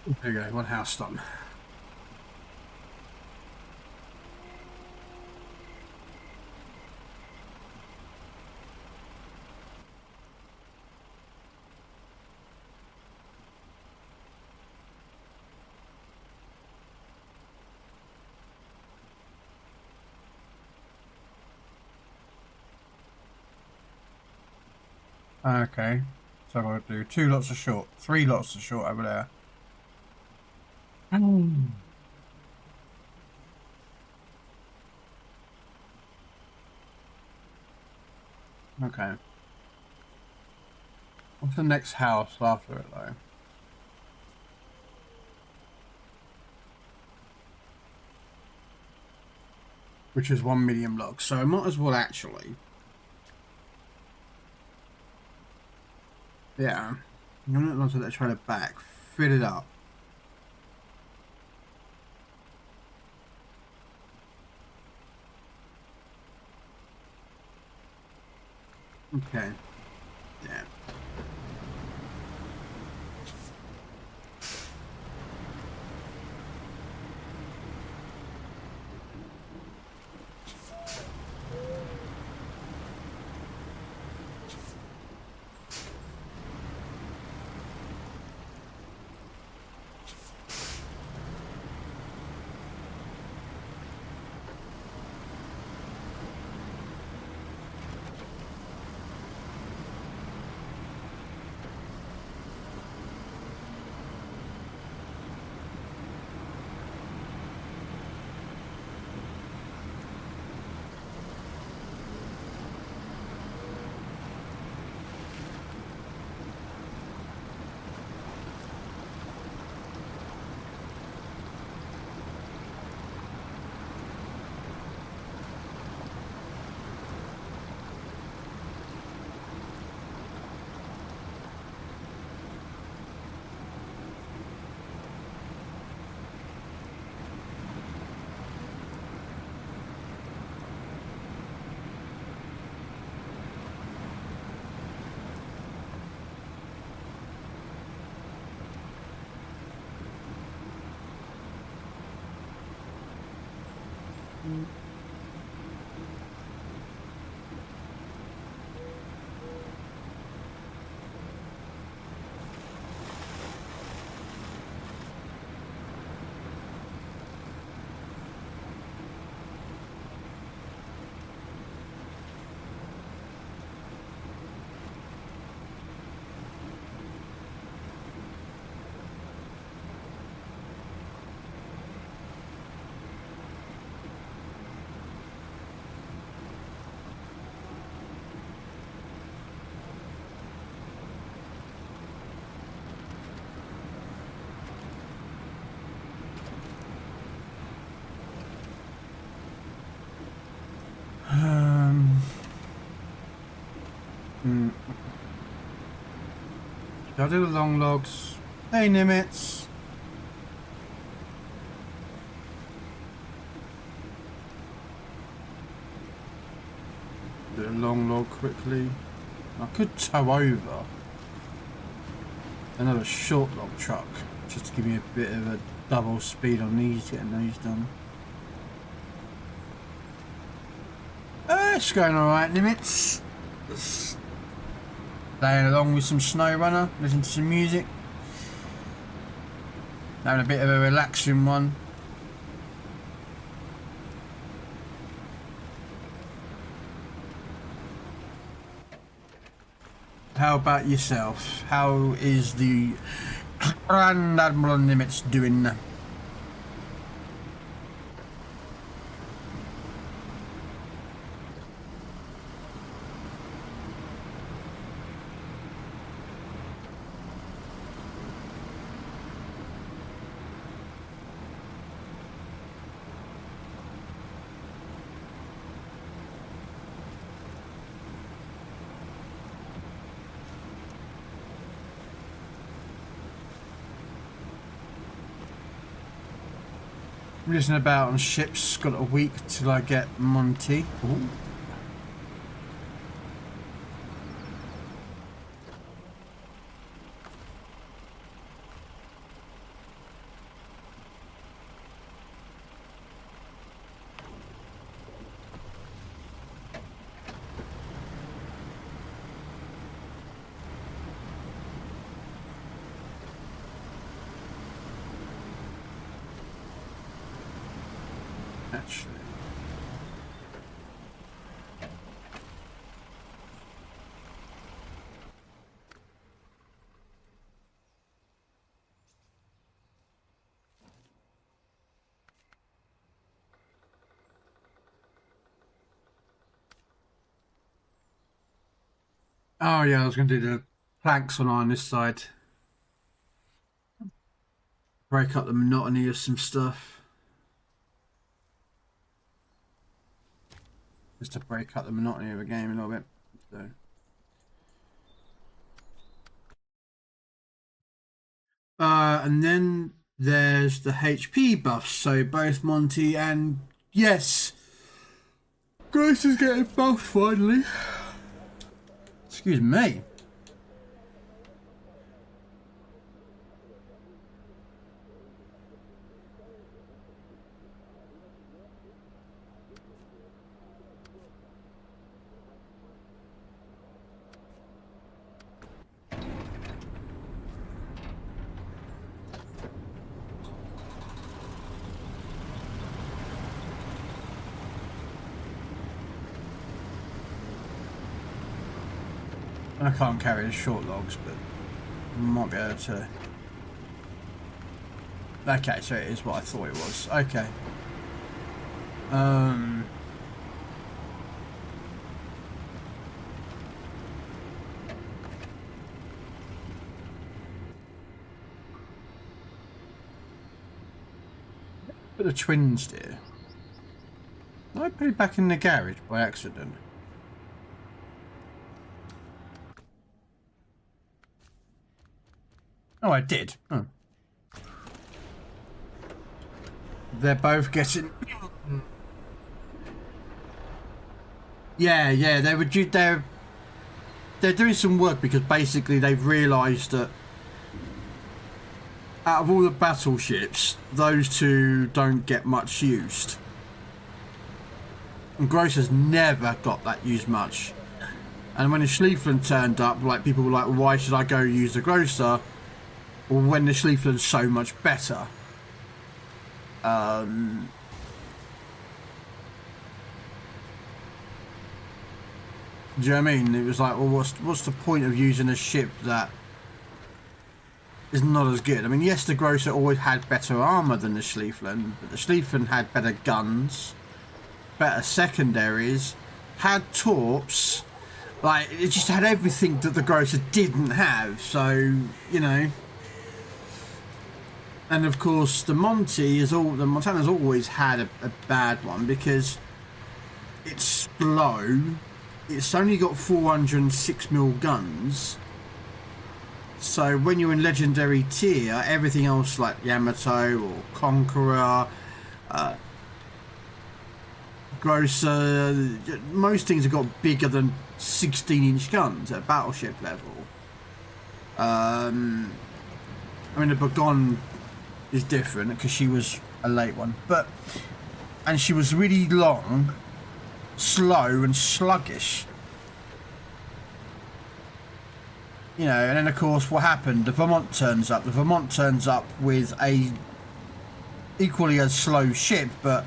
There you go, one house done. Okay, so I've got to do 2 lots of short, 3 lots of short over there. Okay. What's the next house after it, though? Which is 1 million blocks, so I might as well actually. Yeah. I'm gonna onto that trailer back, fill it up. Okay. Yeah. I'll do the long logs. Hey, Nimitz. Do a long log quickly. I could tow over another short log truck just to give me a bit of a double speed on these, getting these done. It's going alright, Nimitz. Playing along with some snow runner, listening to some music. Having a bit of a relaxing one. How about yourself? How is the Grand Admiral Nimitz doing? Racing about on ships, got a week till I get Monty. Ooh. Actually. Oh yeah, I was going to do the planks on this side. Break up the monotony of some stuff. Just to break up the monotony of a game a little bit. So. And then there's the HP buffs. So both Monty and yes, Grace is getting buffed finally. Excuse me. I can't carry the short logs, but I might be able to. Okay, so it is what I thought it was. Okay. Put the twins there. Did I put it back in the garage by accident? Oh, I did. Oh. They're both getting. Yeah. They're doing some work because basically they've realised that out of all the battleships, those two don't get much used. And Gross has never got that used much. And when the Schliefland turned up, like people were like, why should I go use the Grosser? Or when the Schliefland's so much better. Do you know what I mean? It was like, well, what's the point of using a ship that is not as good? I mean, yes, the Grosser always had better armour than the Schliefland, but the Schliefland had better guns, better secondaries, had torps, like, it just had everything that the Grosser didn't have, so, you know. And of course, the Montana's always had a bad one because it's slow. It's only got 406mm guns. So when you're in legendary tier, everything else like Yamato or Conqueror, Grosser, most things have got bigger than 16-inch guns at battleship level. I mean, the Bagon is different because she was a late one, and she was really long, slow and sluggish, you know. And then of course what happened, the Vermont turns up with a equally as slow ship but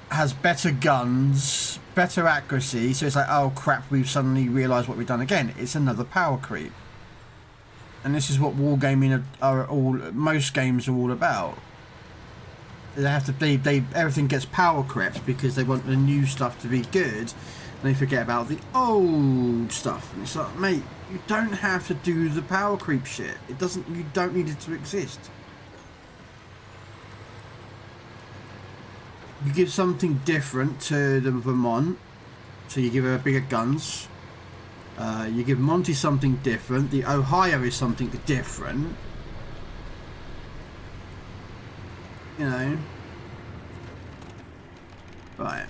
has better guns, better accuracy, so it's like, oh crap, we've suddenly realised what we've done again. It's another power creep. And this is what wargaming most games are all about. They have to, everything gets power crept because they want the new stuff to be good, and they forget about the old stuff. And it's like, mate, you don't have to do the power creep shit. You don't need it to exist. You give something different to the Vermont, so you give her bigger guns. You give Monty something different. The Ohio is something different. You know. Right.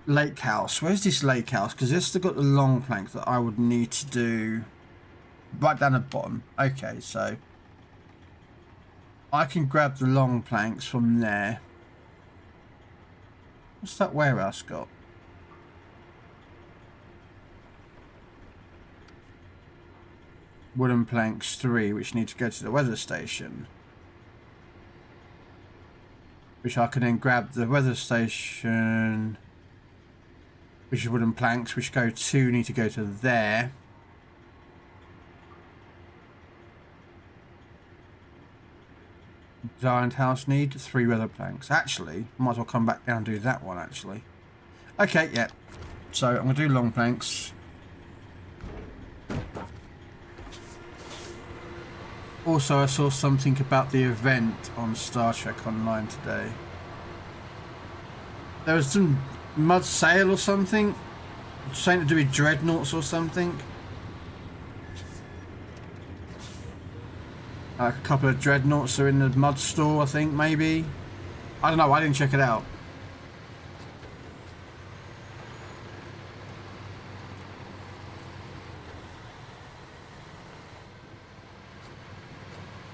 Lake house. Where's this lake house? Because this has got the long plank that I would need to do right down the bottom. Okay, so I can grab the long planks from there. What's that warehouse got? Wooden planks 3, which need to go to the weather station. which I can then grab the weather station, which is wooden planks, which need to go to there. Giant house need 3 weather planks. Actually, might as well come back down and do that one, actually. Okay, yeah. So I'm going to do long planks. Also, I saw something about the event on Star Trek Online today. There was some mud sail or something. Something to do with dreadnoughts or something. Like a couple of dreadnoughts are in the mud store, I think, maybe. I don't know, I didn't check it out.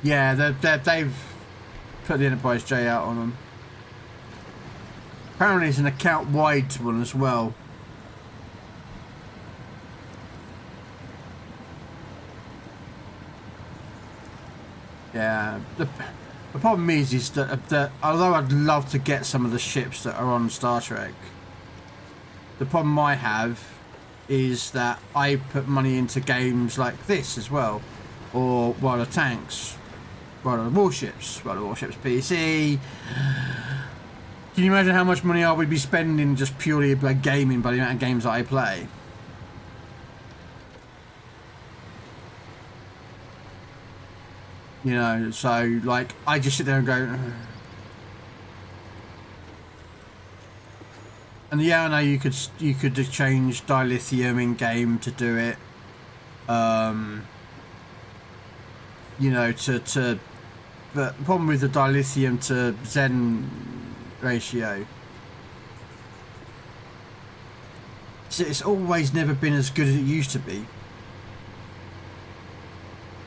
Yeah, they've put the Enterprise J out on them. Apparently it's an account-wide one as well. Yeah, the problem is that although I'd love to get some of the ships that are on Star Trek, the problem I have is that I put money into games like this as well, or World of Tanks, World of Warships PC. Can you imagine how much money I would be spending just purely by gaming by the amount of games that I play? You know, so like I just sit there and go, ugh. And yeah, I know you could change dilithium in game to do it. You know, but the problem with the dilithium to Zen ratio, it's always never been as good as it used to be.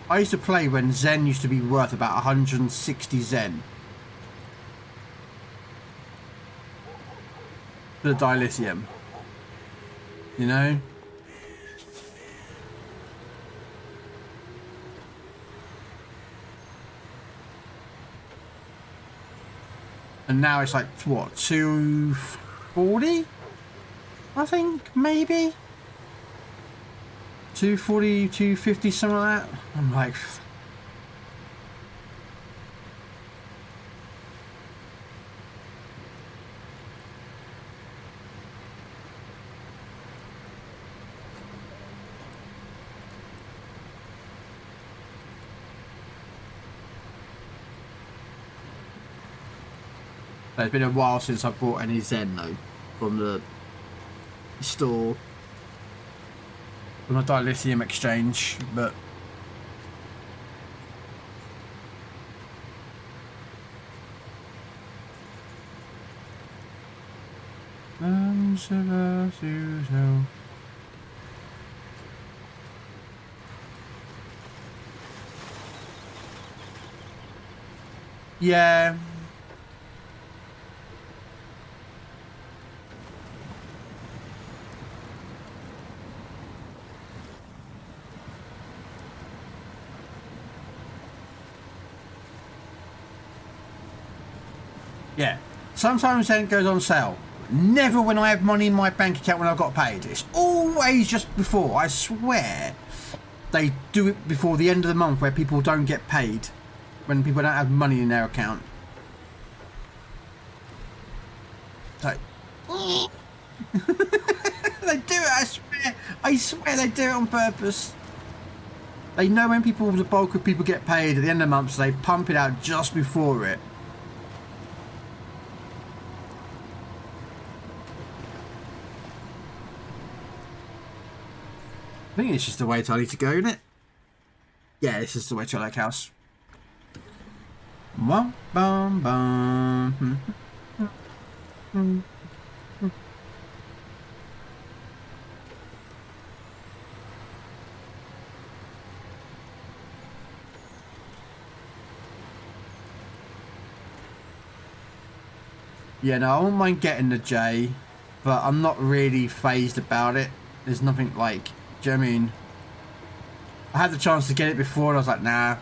I used to play when Zen used to be worth about 160 Zen. For the dilithium. You know? And now it's like, what, 240? I think, maybe? 240, 250, something like that. I'm like... It's been a while since I bought any Zen though, from the store. From a dilithium exchange, but... Yeah. Yeah, sometimes then it goes on sale. Never when I have money in my bank account when I've got paid. It's always just before. I swear they do it before the end of the month where people don't get paid. When people don't have money in their account. So, they do it, I swear. I swear they do it on purpose. They know when the bulk of people get paid at the end of the month, so they pump it out just before it. I think it's just the way I need to go, isn't it? Yeah, it's just the way to like house. Bum, bum, bum. Yeah, no, I won't mind getting the J, but I'm not really phased about it. There's nothing like... Do you know what I mean? I had the chance to get it before and I was like, nah.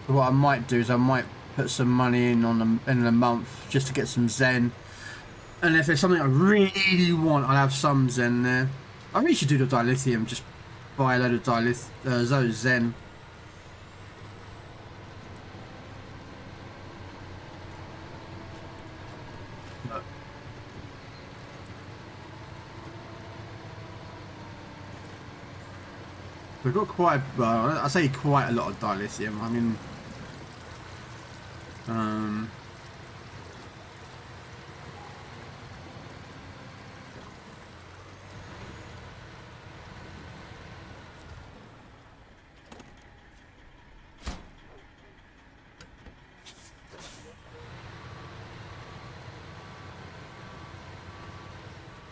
So what I might do is I might put some money in on in a month just to get some Zen. And if there's something I really want, I'll have some Zen there. I really should do the dilithium, just buy a load of those Zen. But we've got quite, well, I say quite a lot of dilithium. I mean,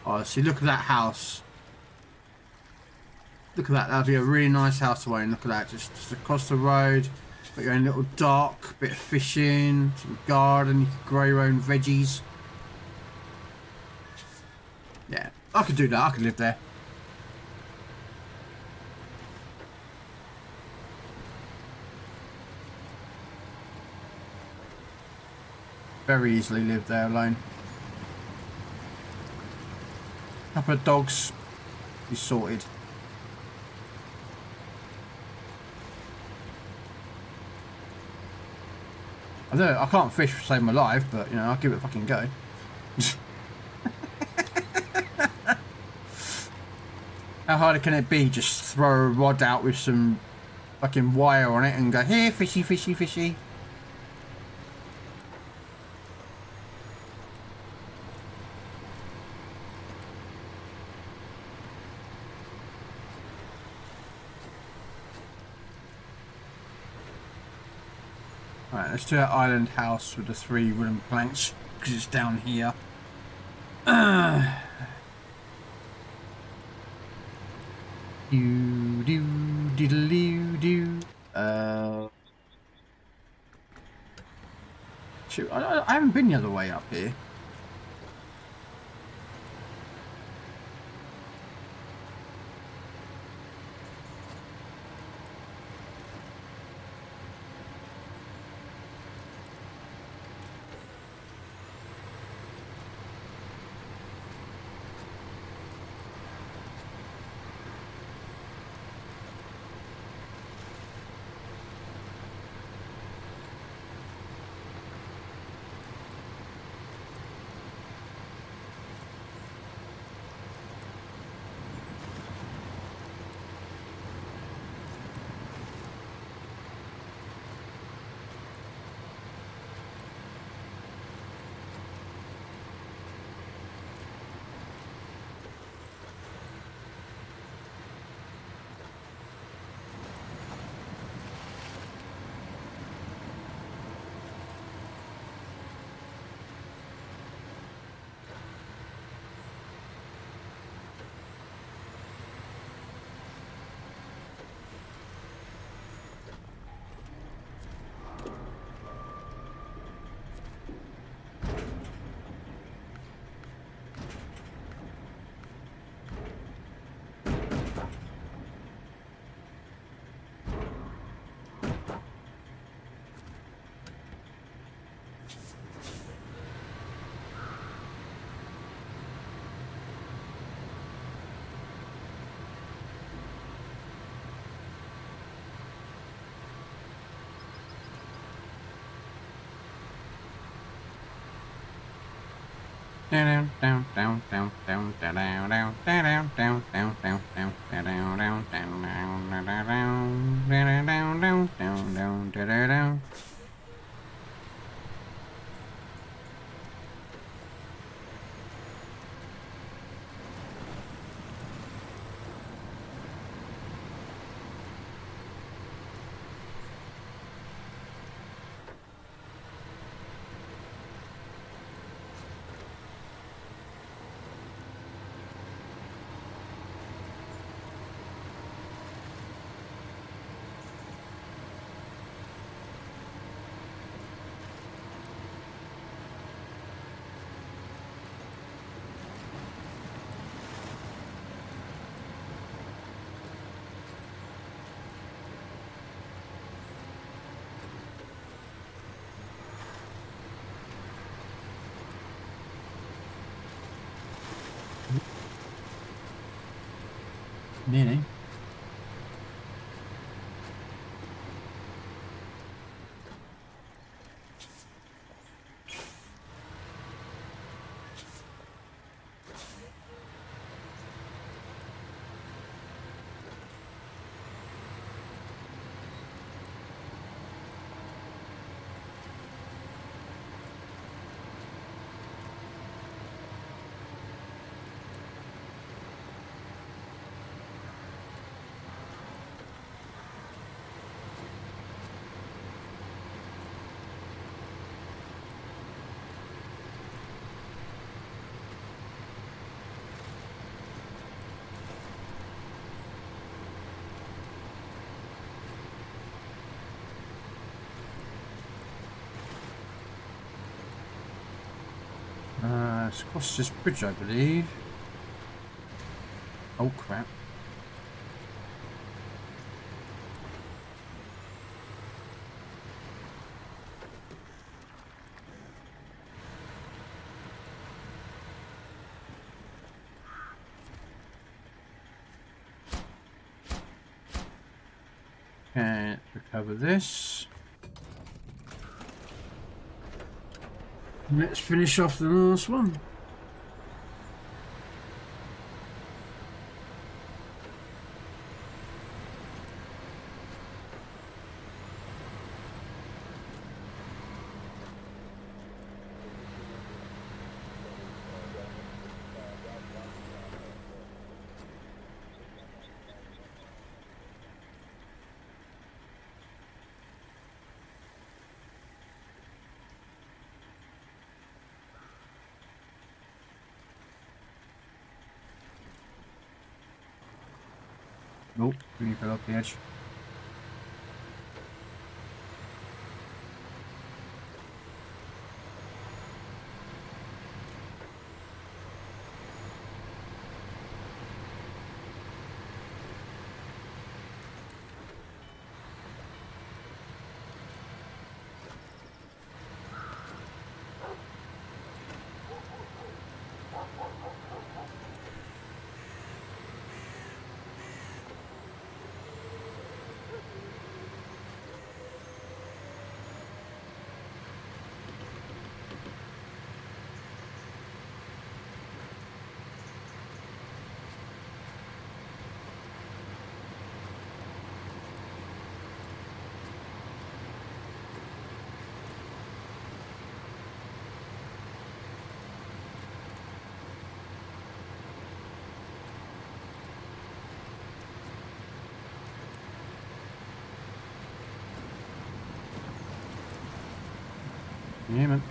oh, see, look at that house. Look at that. That'd be a really nice house to own. Look at that. Just across the road. Got your own little dock, bit of fishing, some garden. You could grow your own veggies. Yeah, I could do that. I could live there. Very easily live there alone. Couple of dogs. Be sorted. I don't know, I can't fish to save my life, but you know, I'll give it a fucking go. How hard can it be? Just throw a rod out with some fucking wire on it and go, here, fishy, fishy, fishy. Alright, let's do that island house with the 3 wooden planks, because it's down here. Shoot, I haven't been the other way up here. Nearly. It's across this bridge, I believe. Oh crap. Can't recover this. Let's finish off the last one. Nope, we fell off the edge. Yeah, man.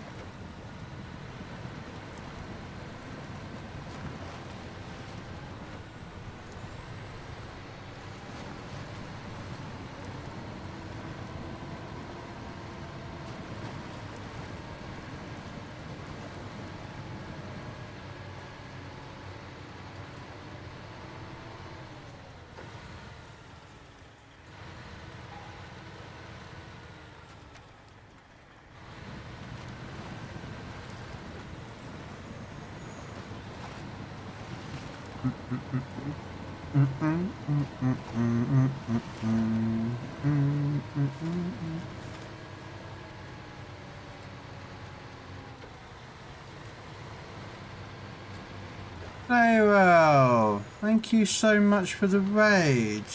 Very well. Thank you so much for the raid.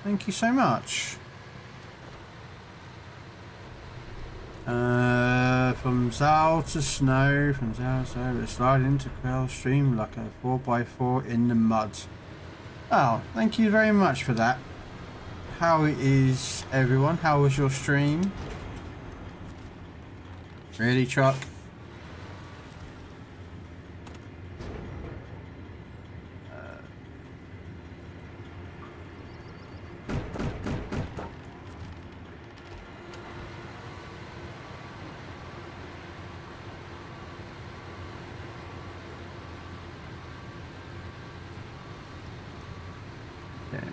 Thank you so much. From Zal to Snow, from Zal to Snow, we're sliding into Krell stream like a 4x4 in the mud. Oh, thank you very much for that. How is everyone? How was your stream? Really, Truck?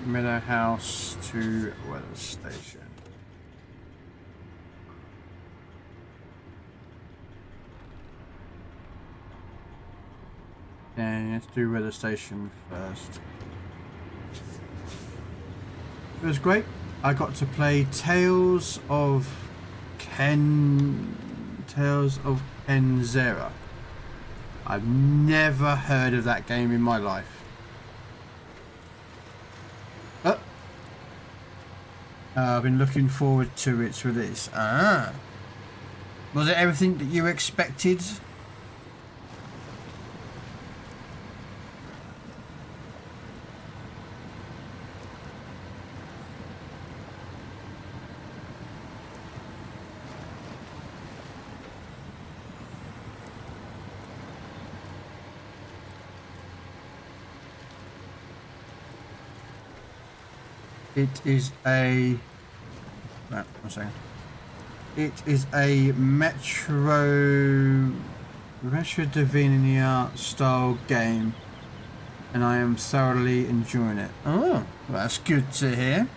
Meadow House to weather station. Okay, Let's do weather station first. It was great. I got to play Tales of Kenzera. I've never heard of that game in my life. I've been looking forward to its release. Was it everything that you expected? It is a... Right, 1 second. It is a Metroidvania style game, and I am thoroughly enjoying it. Oh, that's good to hear.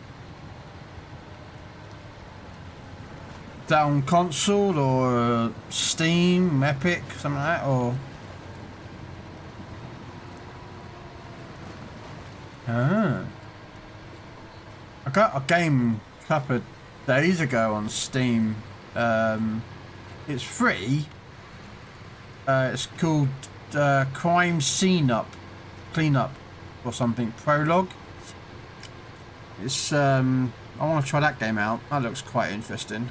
That on console or Steam, Epic, something like that, or... I got a game a couple of days ago on Steam. It's free. It's called Crime Cleanup or something. Prologue. It's I want to try that game out. That looks quite interesting.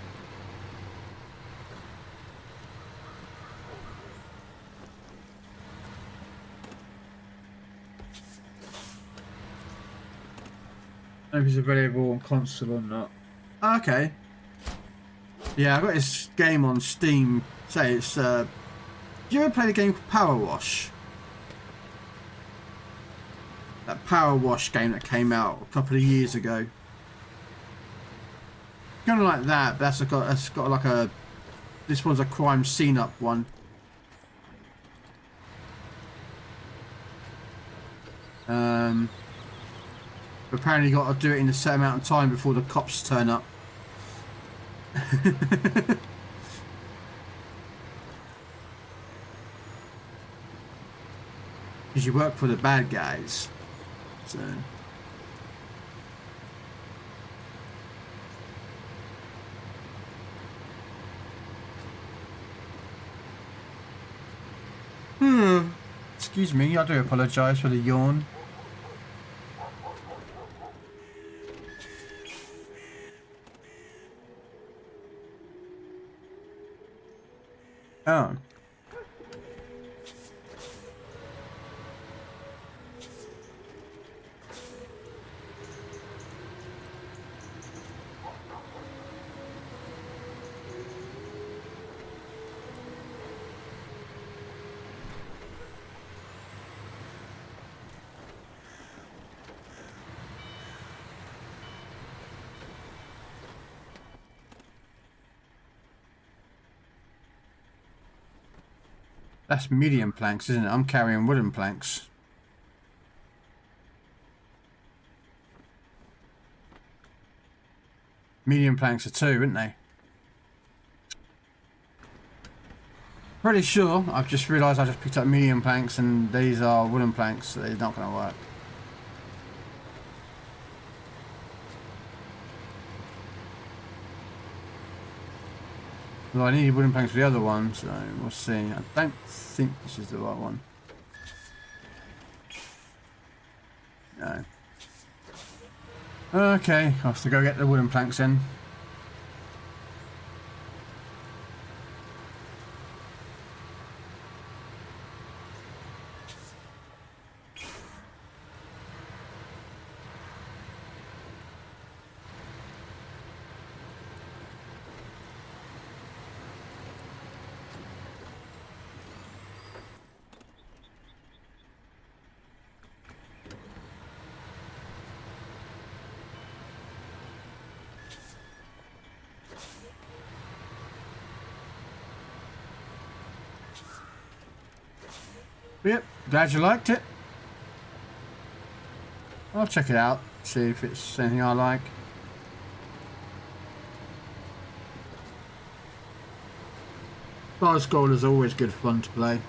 If it's available on console or not. Okay. Yeah, I got this game on Steam. Say it's do you ever play the game called Power Wash? That Power Wash game that came out a couple of years ago. Kind of like that, but that's got like a... This one's a crime scene up one. Apparently you got to do it in a set amount of time before the cops turn up. Because you work for the bad guys. So... Excuse me, I do apologise for the yawn. Oh. That's medium planks, isn't it? I'm carrying wooden planks. Medium planks are 2, aren't they? Pretty sure. I've just realised I just picked up medium planks and these are wooden planks, so they're not going to work. Well, I needed wooden planks for the other one, so we'll see. I don't think this is the right one. No. Okay, I have to go get the wooden planks in. Yep, glad you liked it. I'll check it out, see if it's anything I like. Side scrollers are always good fun to play.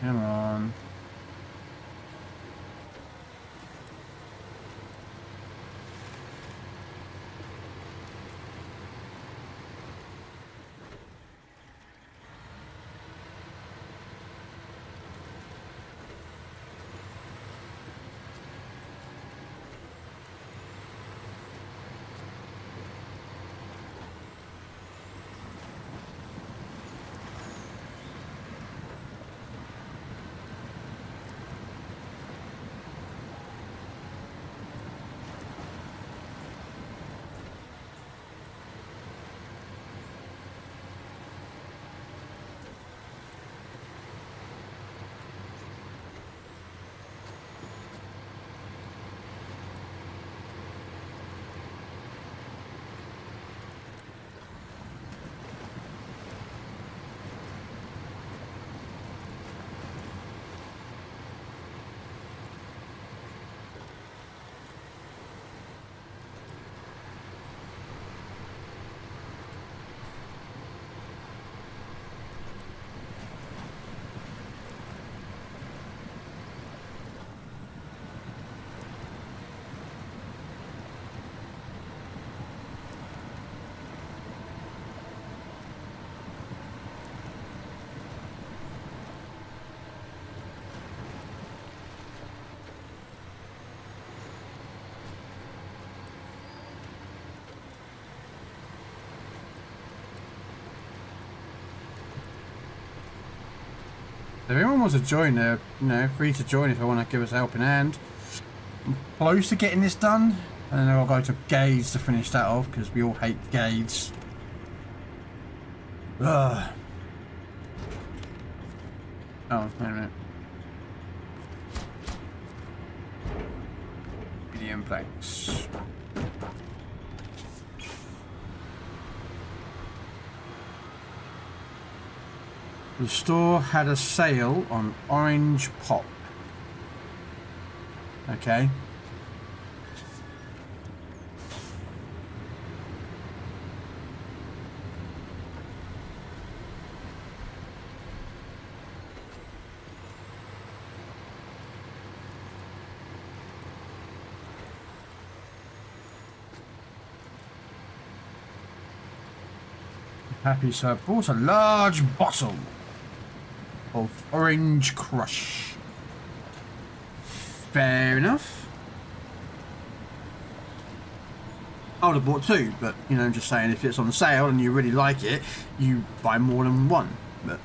Come on. If anyone wants to join, they're free to join if they want to give us a helping hand. I'm close to getting this done, and then I'll go to Gades to finish that off because we all hate Gades. Ugh. Oh, wait a minute. Medium planks. The store had a sale on orange pop. Okay. Happy, so I bought a large bottle of orange crush. Fair enough. I would have bought two, but you know, I'm just saying, if it's on sale and you really like it, you buy more than one. But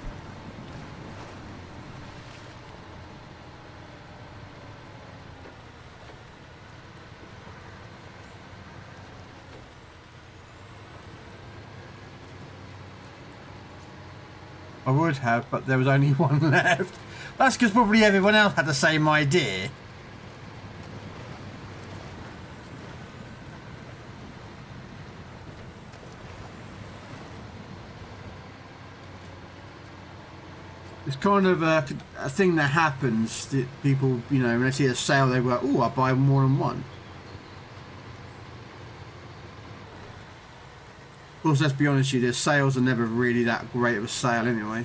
I would have, but there was only one left. That's because probably everyone else had the same idea. It's kind of a thing that happens that people, you know, when they see a sale, they go, oh, I'll buy more than one. Of course, let's be honest with you, the sales are never really that great of a sale anyway.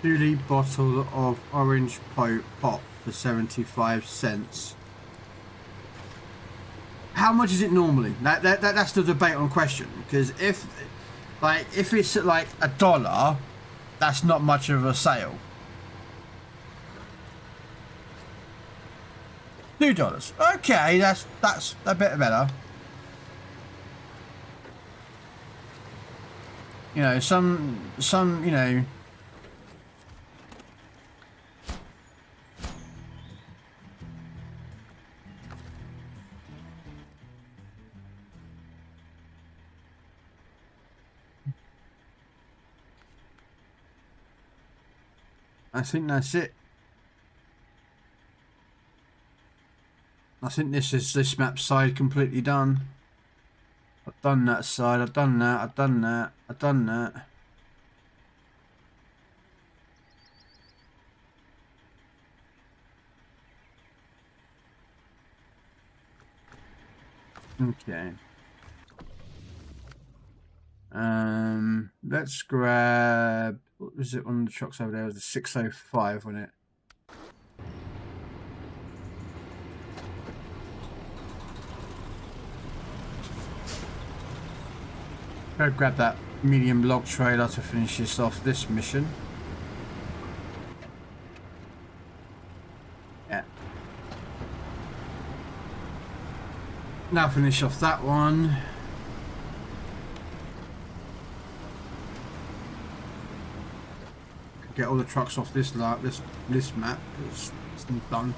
Two-litre bottle of orange pop for 75 cents. How much is it normally? That's the debate on question. Because if it's like $1, that's not much of a sale. $2. Okay, that's a bit better. You know, some you know. I think that's it. I think this is this map side completely done. I've done that side, I've done that, I've done that, I've done that. Okay. Let's grab, what was it on the trucks over there? It was the 605, wasn't it? Go grab that medium log trailer to finish this off this mission. Yeah. Now finish off that one. Get all the trucks off this map. It's done.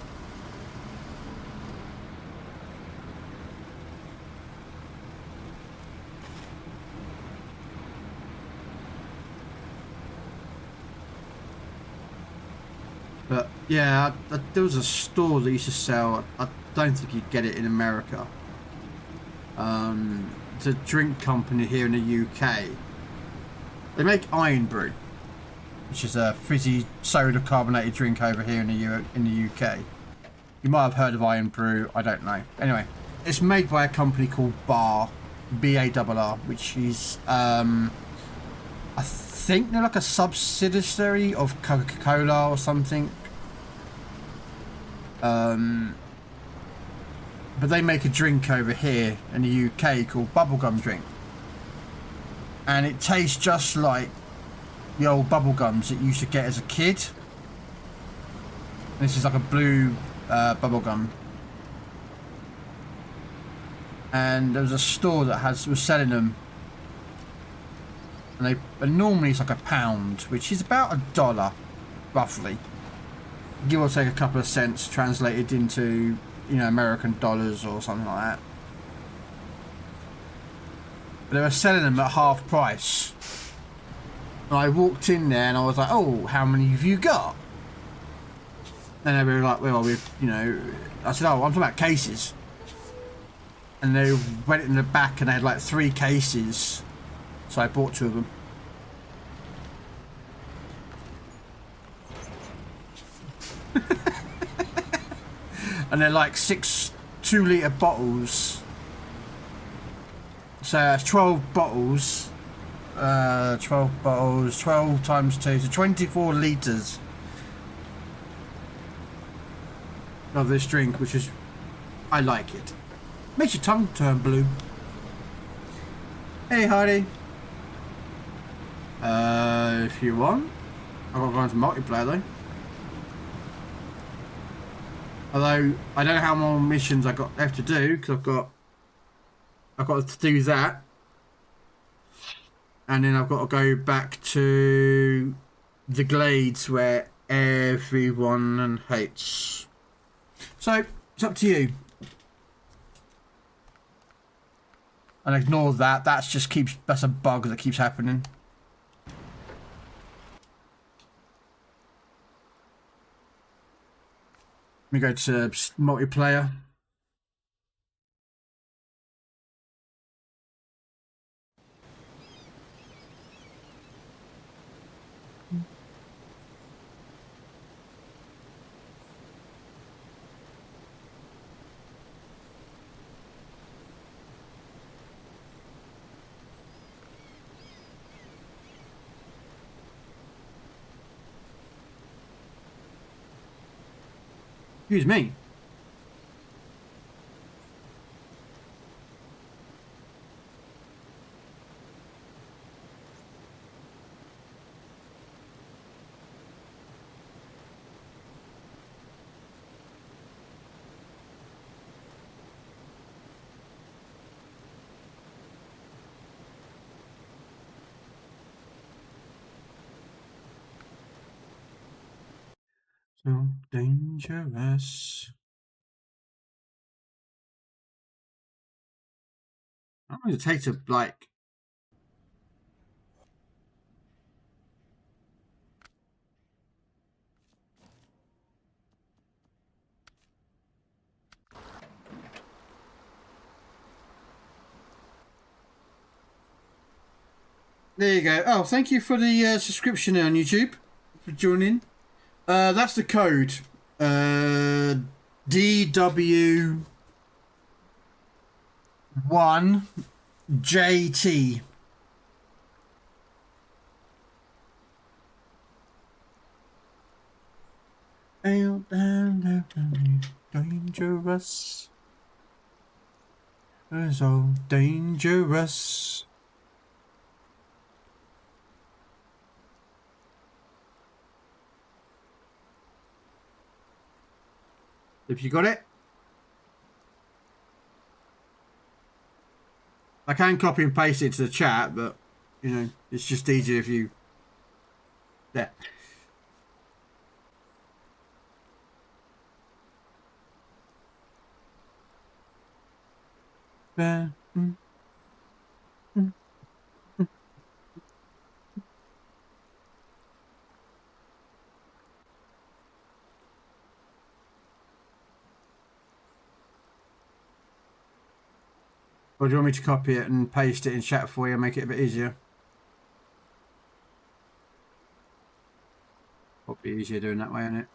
But yeah, there was a store that used to sell. I don't think you'd get it in America. It's a drink company here in the UK. They make Iron Brew, which is a fizzy soda carbonated drink over here in the UK. You might have heard of Iron Brew. I don't know. Anyway, it's made by a company called Bar, B-A-R-R, which is I think they're like a subsidiary of Coca-Cola or something. But they make a drink over here in the UK called bubblegum drink. And it tastes just like the old bubblegums that you used to get as a kid. This is like a blue bubblegum. And there was a store that was selling them. And normally it's like £1, which is about $1, roughly. Give or take a couple of cents translated into, you know, American dollars or something like that. But they were selling them at half price. And I walked in there and I was like, oh, how many have you got? And they were like, well, you know, I said, oh, I'm talking about cases. And they went in the back and they had like 3 cases. So I bought 2 of them. And they're like 6 2-litre bottles. So that's 12 bottles. 12 bottles, 12 times 2, so 24 litres of this drink, which is, I like it. Makes your tongue turn blue. Hey, Hardy. If you want. I've got to go into multiplayer though. Although I don't know how more missions I got left to do, because I've got to do that, and then I've got to go back to the glades where everyone hates. So it's up to you. And ignore that. That's a bug that keeps happening. Let me go to multiplayer. Excuse me. So dangerous. How long does it take to, like... There you go. Oh, thank you for the subscription on YouTube for joining. That's the code. DW1JT. Dangerous. So dangerous. If you got it, I can copy and paste it to the chat, but you know, it's just easier if you there. There. Or do you want me to copy it and paste it in chat for you and make it a bit easier? Probably easier doing that way, isn't it?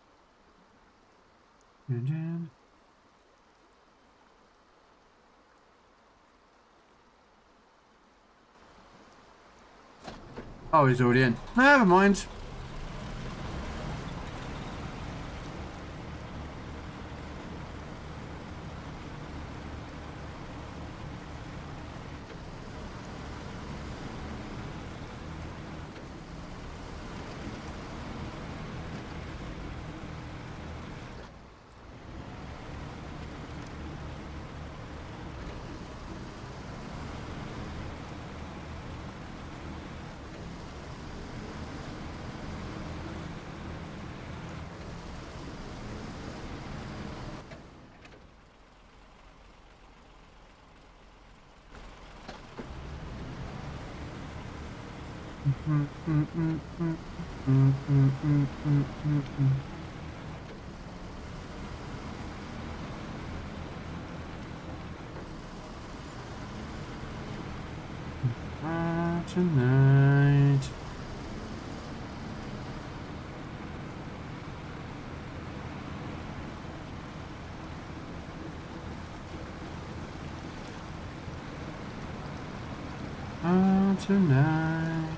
Oh, he's already in. Never mind. Tonight. Tonight.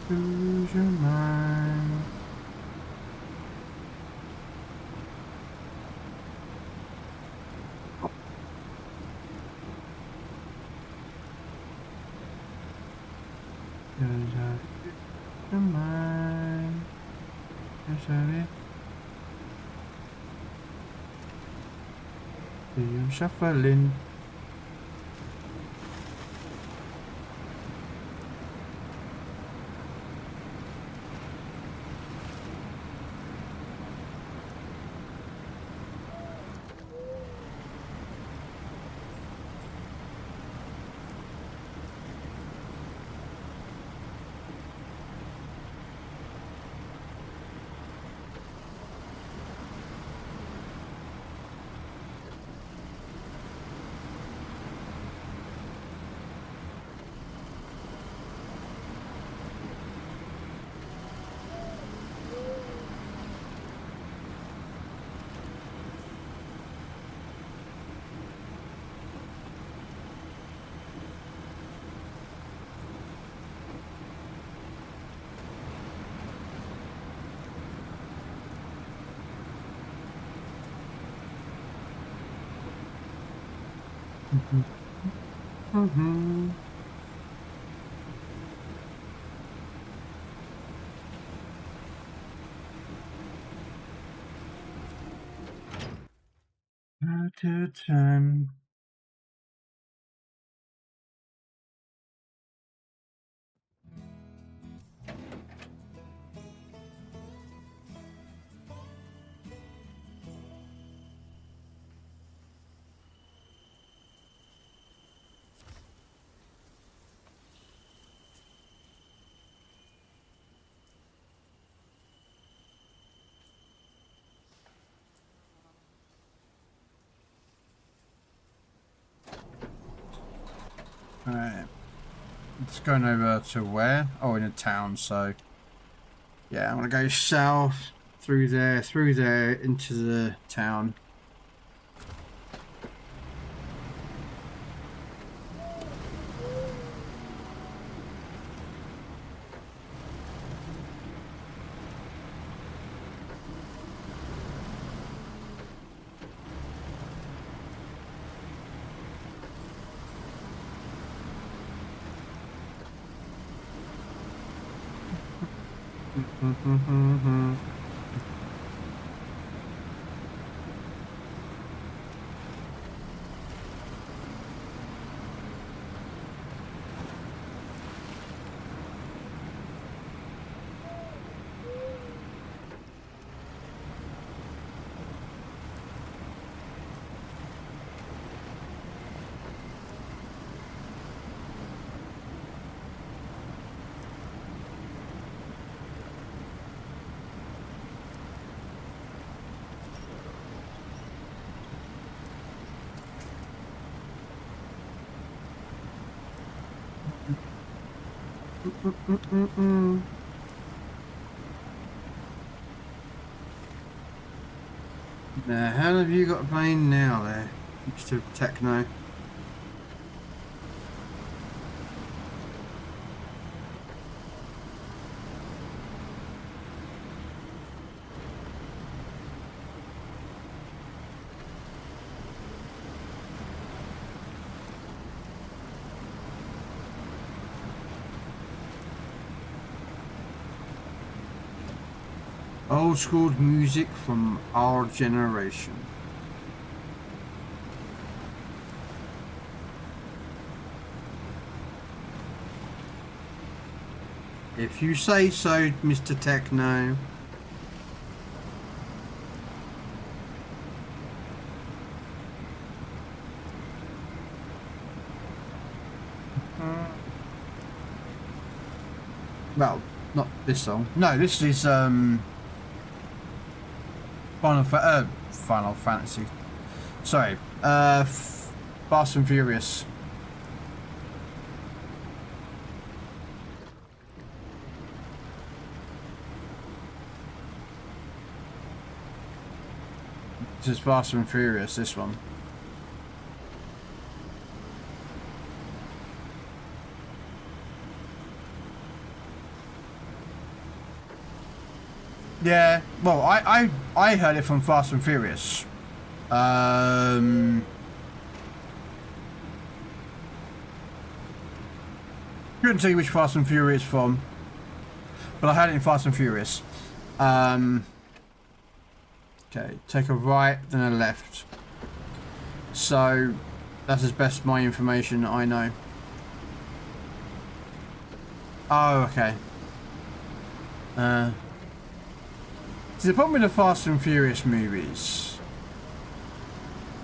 Lose your mind. Lose your mind. Yes, I am shuffling. Mm-hmm. Time. Alright. It's going over to where? Oh, in a town, so... Yeah, I'm gonna go south, through there, into the town. Now, how have you got playing now there, Mr. Techno? Old school music from our generation. If you say so, Mr. Techno. Well, not this song. No, this is Final Fantasy. Sorry, Fast and Furious. This is Fast and Furious, this one. Yeah, well, I heard it from Fast and Furious. Couldn't tell you which Fast and Furious from, but I heard it in Fast and Furious. Okay, take a right, then a left. So, that's as best my information I know. Oh, okay. See, the problem with the Fast and Furious movies,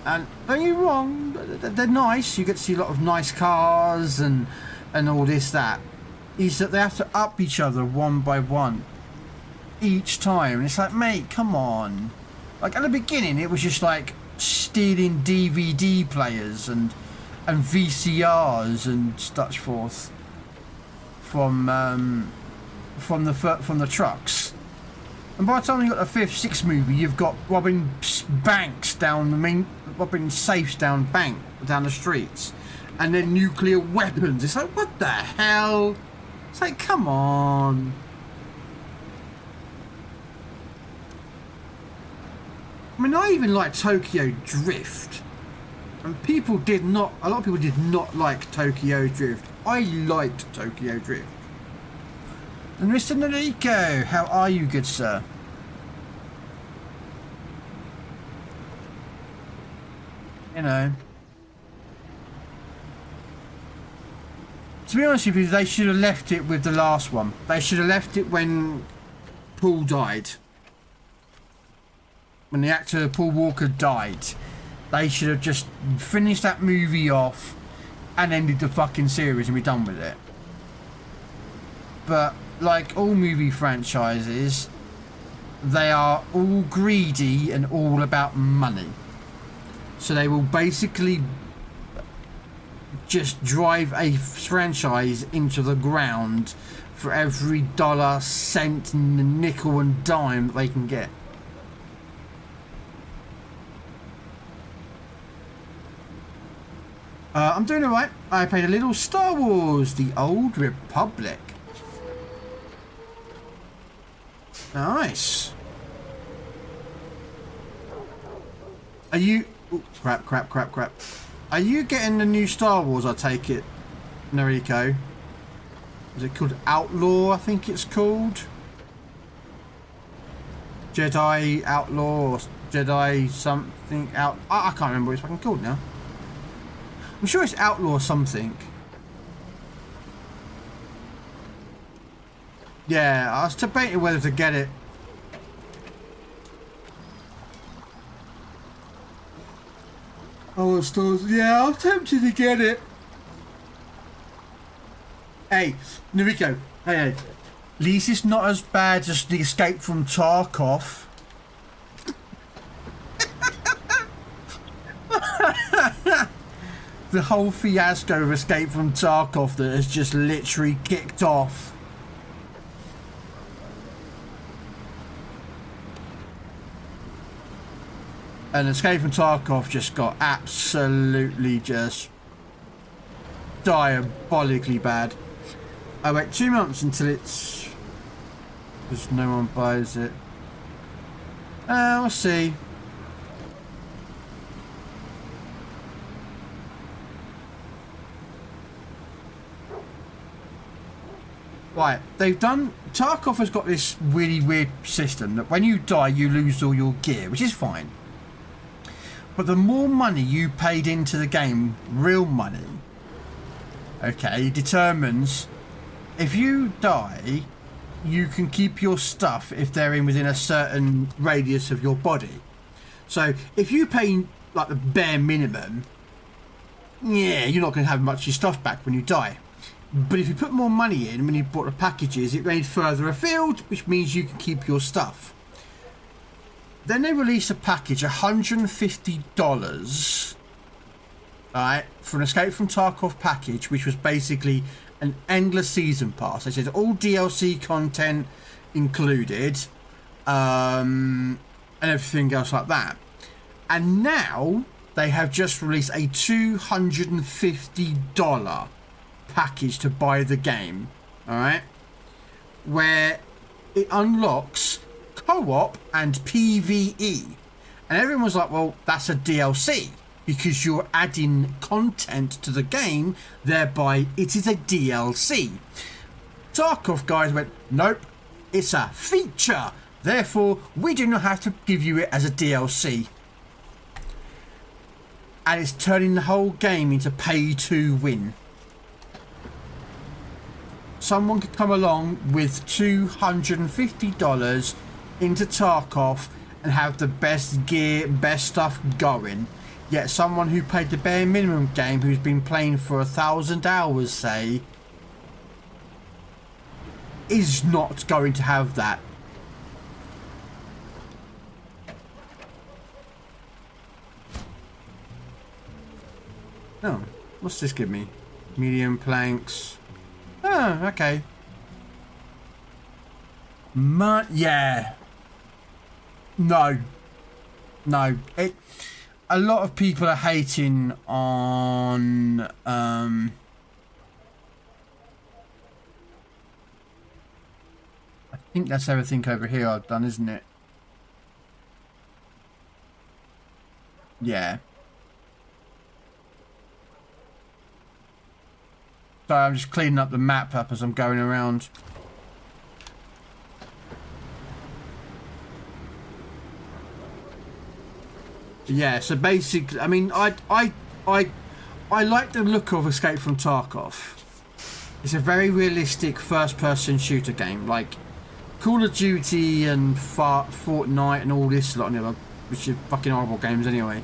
and don't get me wrong, they're nice, you get to see a lot of nice cars and all this, that, is that they have to up each other one by one each time. And it's like, mate, come on. Like, at the beginning, it was just like stealing DVD players and VCRs and such forth from the trucks. And by the time you got the fifth, sixth movie, you've got robbing banks robbing safes down the streets, and then nuclear weapons. It's like, what the hell? It's like, come on. I mean, I even like Tokyo Drift. And people did not, a lot of people did not like Tokyo Drift. I liked Tokyo Drift. And Mr. Nariko, how are you, good sir? You know. To be honest with you, they should have left it with the last one. They should have left it when Paul died. When the actor Paul Walker died. They should have just finished that movie off and ended the fucking series and be done with it. But like all movie franchises, they are all greedy and all about money. So they will basically just drive a franchise into the ground for every dollar, cent, nickel and dime that they can get. I'm doing alright. I played a little Star Wars, The Old Republic. Nice. Are you... Oh, crap. Are you getting the new Star Wars, I take it, Nariko? Is it called Outlaw, I think it's called? Jedi Outlaw, or Jedi something out... I can't remember what it's fucking called now. I'm sure it's Outlaw something. Yeah, I was debating whether to get it. Oh, stores. Yeah, I was tempted to get it. Hey, Nariko. Hey. At least it's not as bad as the Escape from Tarkov. The whole fiasco of Escape from Tarkov that has just literally kicked off. And Escape from Tarkov just got absolutely just diabolically bad. I wait 2 months until it's... because no one buys it. We'll see. Right, they've done... Tarkov has got this really weird system that when you die, you lose all your gear, which is fine. But the more money you paid into the game, real money, okay, determines if you die, you can keep your stuff if they're in within a certain radius of your body. So if you pay like the bare minimum, yeah, you're not going to have much of your stuff back when you die. But if you put more money in when you bought the packages, it made further afield, which means you can keep your stuff. Then they released a package, $150, right, for an Escape from Tarkov package, which was basically an endless season pass. They said all DLC content included, and everything else like that. And now they have just released a $250 package to buy the game, all right, where it unlocks co-op and PvE, and everyone was like, well, that's a DLC because you're adding content to the game, thereby it is a DLC. Tarkov guys went, nope, it's a feature, therefore we do not have to give you it as a DLC. And it's turning the whole game into pay to win. Someone could come along with $250 into Tarkov and have the best gear, best stuff going. Yet someone who paid the bare minimum game, who's been playing for 1,000 hours, say, is not going to have that. Oh, what's this give me? Medium planks. Oh, okay. Yeah. No. A lot of people are hating on I think that's everything over here I've done, isn't it? Yeah. So I'm just cleaning up the map up as I'm going around. Yeah, so basically, I mean, I like the look of Escape from Tarkov. It's a very realistic first-person shooter game, like Call of Duty and Fortnite and all this lot, which are fucking horrible games anyway.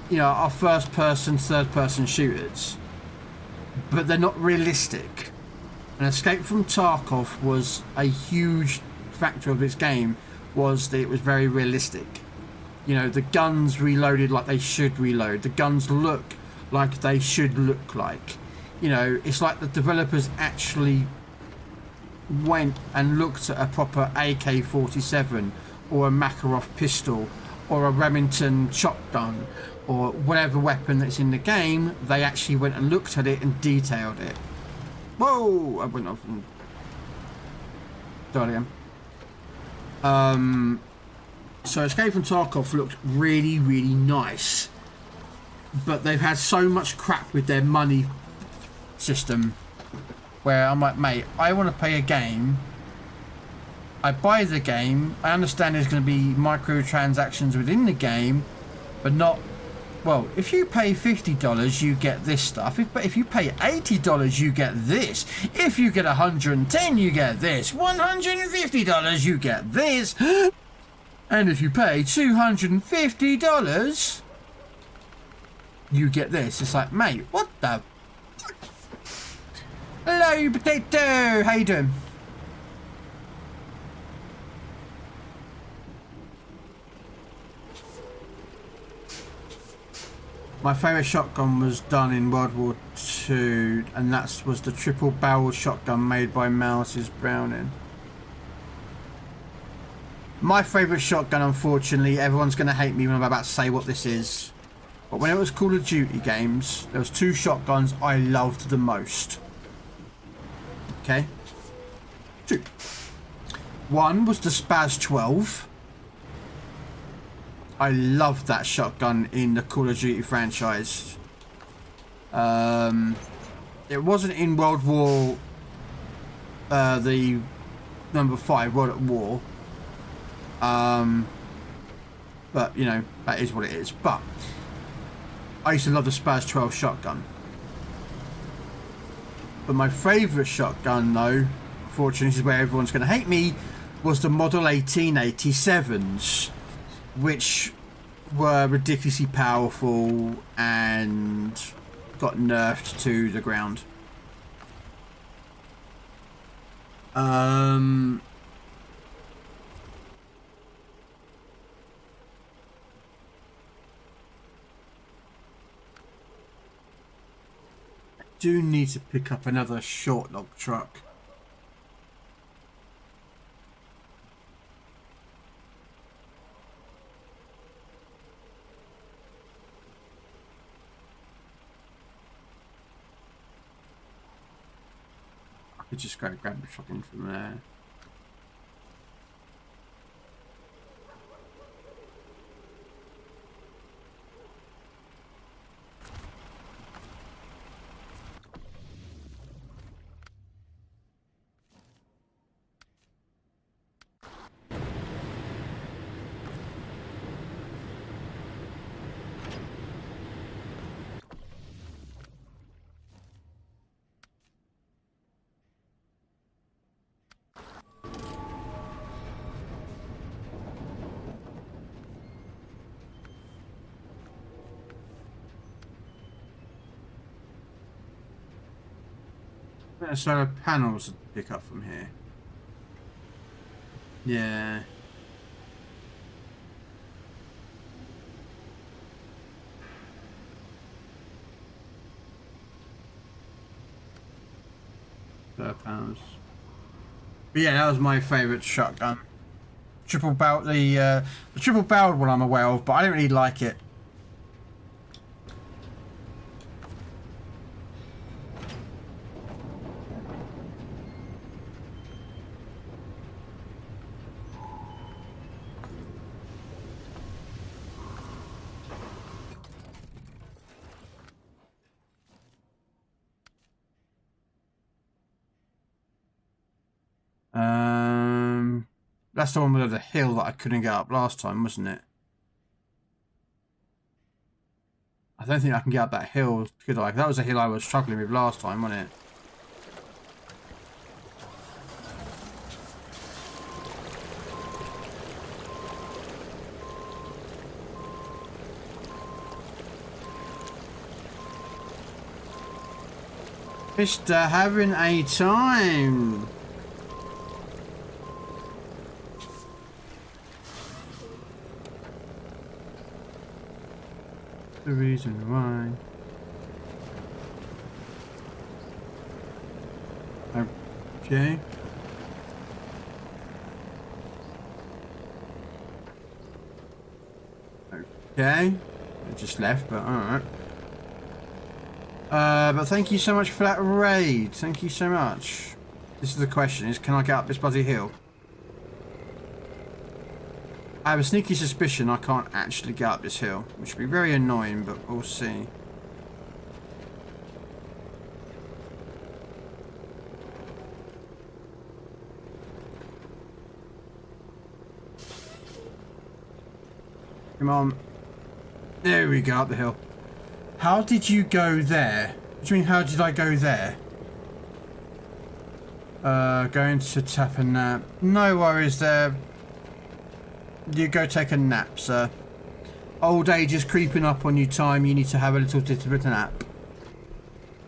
You know, are first-person, third-person shooters, but they're not realistic. And Escape from Tarkov was a huge factor of this game. Was that it was very realistic. You know, the guns reloaded like they should reload. The guns look like they should look like. You know, it's like the developers actually went and looked at a proper AK-47 or a Makarov pistol or a Remington shotgun or whatever weapon that's in the game. They actually went and looked at it and detailed it. Whoa! I went off and start again. So Escape from Tarkov looked really, really nice, but they've had so much crap with their money system where I'm like, mate, I want to play a game. I buy the game. I understand there's going to be microtransactions within the game, but not. Well, if you pay $50, you get this stuff. But if you pay $80, you get this. If you get $110, you get this. $150, you get this. And if you pay $250, you get this. It's like, mate, what the? Hello, potato. How you doing? My favourite shotgun was done in World War II, and that was the triple-barreled shotgun made by Mouse's Browning. My favourite shotgun, unfortunately, everyone's going to hate me when I'm about to say what this is, but when it was Call of Duty games, there was two shotguns I loved the most. Okay? Two. One was the Spaz 12. I loved that shotgun in the Call of Duty franchise. It wasn't in World War, the number 5, World at War. But, you know, that is what it is. But I used to love the Spaz 12 shotgun. But my favourite shotgun, though, unfortunately, this is where everyone's going to hate me, was the Model 1887s. Which were ridiculously powerful and got nerfed to the ground. I do need to pick up another short log truck. Just go grab the fucking from there. Solar panels to pick up from here. Yeah. Solar panels. But yeah, that was my favourite shotgun. Triple barrel, the triple barreled one I'm aware of, but I don't really like it. That's the one with the hill that I couldn't get up last time, wasn't it? I don't think I can get up that hill, could I? That was a hill I was struggling with last time, wasn't it? Mr. Having a time. The reason why. Okay. Okay. I just left, but alright. But thank you so much for that raid. Thank you so much. This is the question, is can I get up this bloody hill? I have a sneaky suspicion I can't actually get up this hill, which would be very annoying, but we'll see. Come on. There we go, up the hill. How did you go there? What do you mean, how did I go there? Going to tap a nap. No worries there. You go take a nap, sir. Old age is creeping up on you, time. You need to have a little bit of a nap.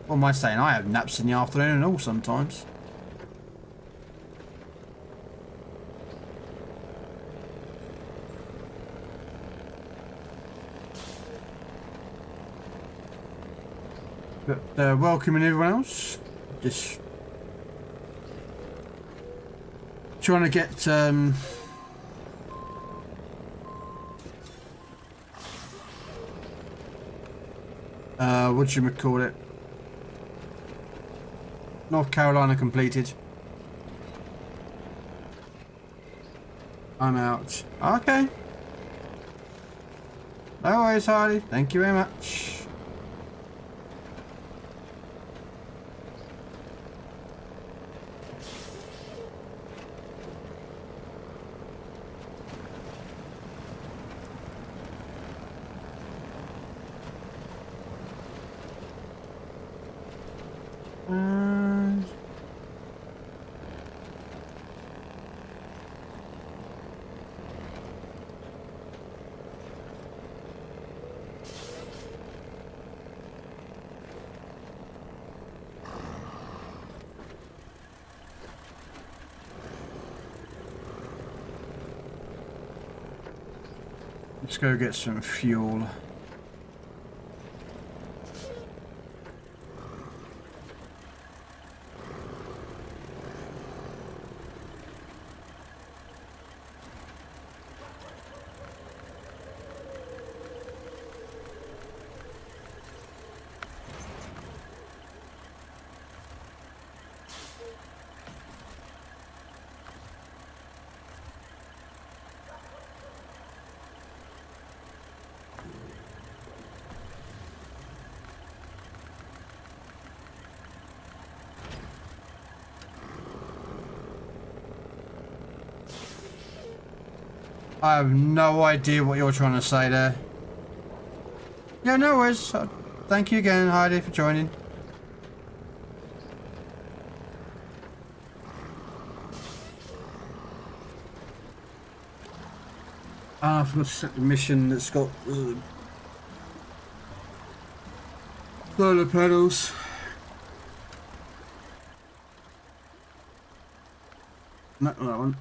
What am I saying? I have naps in the afternoon and all sometimes. But welcoming everyone else. Just trying to get whatchamacallit, North Carolina completed. I'm out. Okay. No worries, Hardy. Thank you very much. Let's go get some fuel. I have no idea what you're trying to say there. Yeah, no worries. Thank you again, Heidi, for joining. I forgot to set the mission that's got solar panels. No, that one.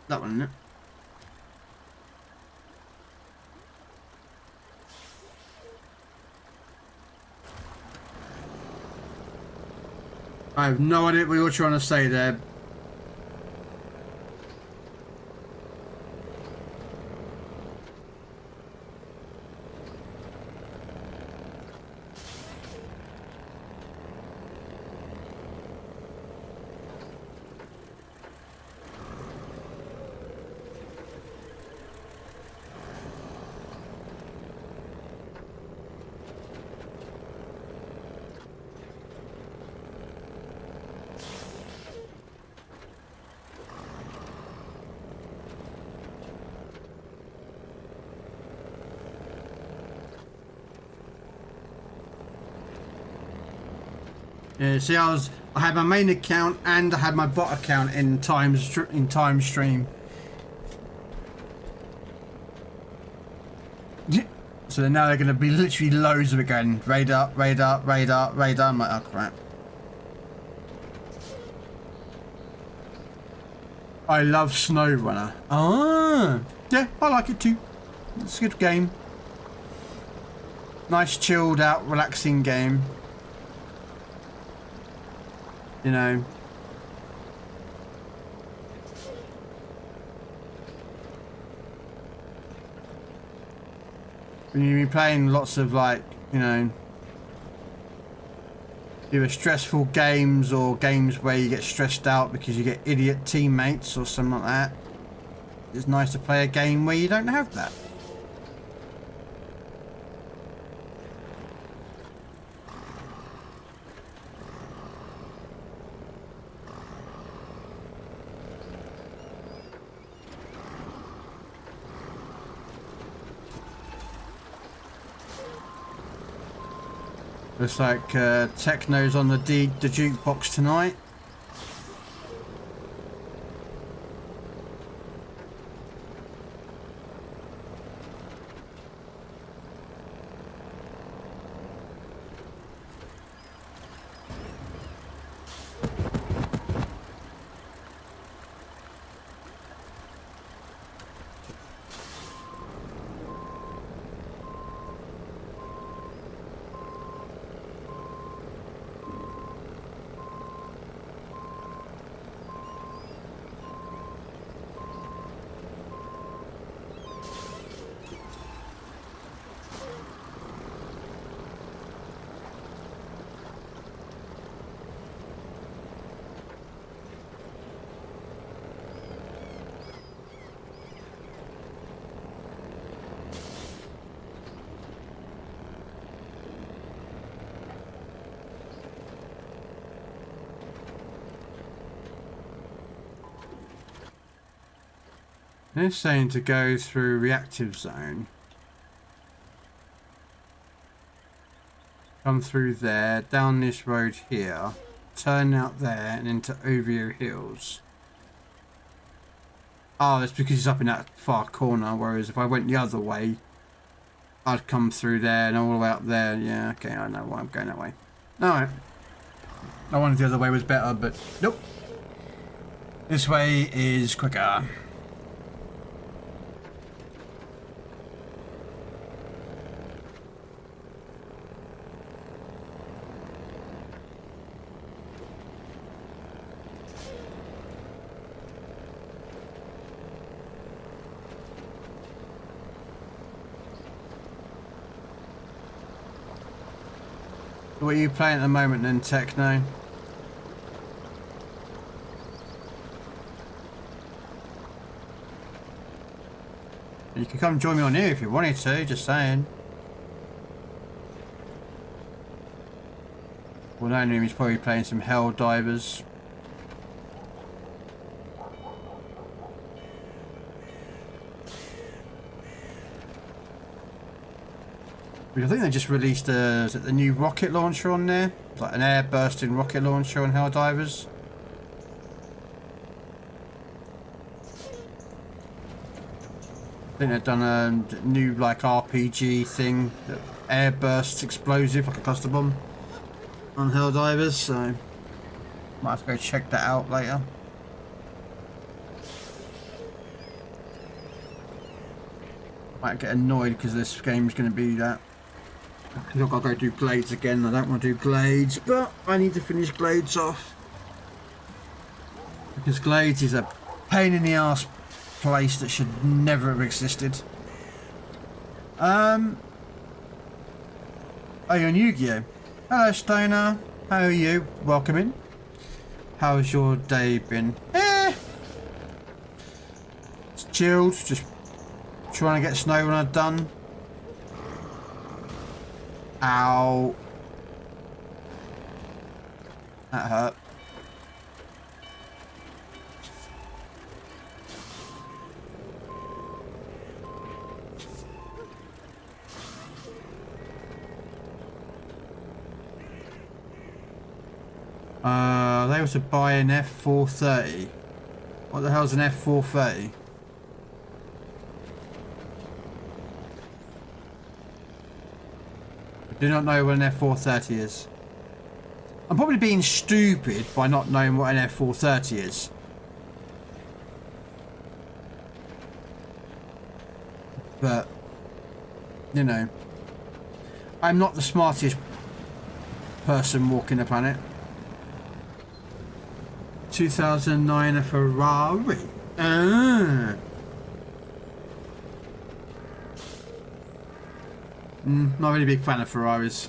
That one, isn't it? I have no idea what you're trying to say there. Yeah, see, I had my main account and I had my bot account in time stream. So now they're going to be literally loads of it going radar, radar, radar, radar. I'm like, oh crap. I love SnowRunner. Ah, yeah, I like it too. It's a good game. Nice, chilled out, relaxing game. You know. When you're playing lots of like, you know, either stressful games or games where you get stressed out because you get idiot teammates or something like that, it's nice to play a game where you don't have that. Looks like techno's on the jukebox tonight. They're saying to go through reactive zone. Come through there, down this road here, turn out there and into Ovio Hills. Oh, that's because he's up in that far corner, whereas if I went the other way, I'd come through there and all the way up there. Yeah, okay, I know why I'm going that way. Alright. I wanted the other way was better, but nope. This way is quicker. What are you playing at the moment then, Techno? You can come join me on here if you wanted to, just saying. Well, no, he's probably playing some Hell Divers. I think they just released is it the new rocket launcher on there? It's like an air bursting rocket launcher on Helldivers. I think they've done a new like RPG thing, air bursts explosive like a cluster bomb on Helldivers, so might have to go check that out later. Might get annoyed because this game's going to be that. I've got to go do Glades again. I don't want to do Glades, but I need to finish Glades off. Because Glades is a pain in the ass place that should never have existed. Oh, you're on Yu-Gi-Oh! Hello, Stoner. How are you? Welcome in. How's your day been? It's chilled, just trying to get SnowRunner done. Ow. That hurt. they were to buy an F430. What the hell's an F430? I do not know what an F430 is. I'm probably being stupid by not knowing what an F430 is. But, you know, I'm not the smartest person walking the planet. 2009 a Ferrari. Ah. Not really a big fan of Ferraris.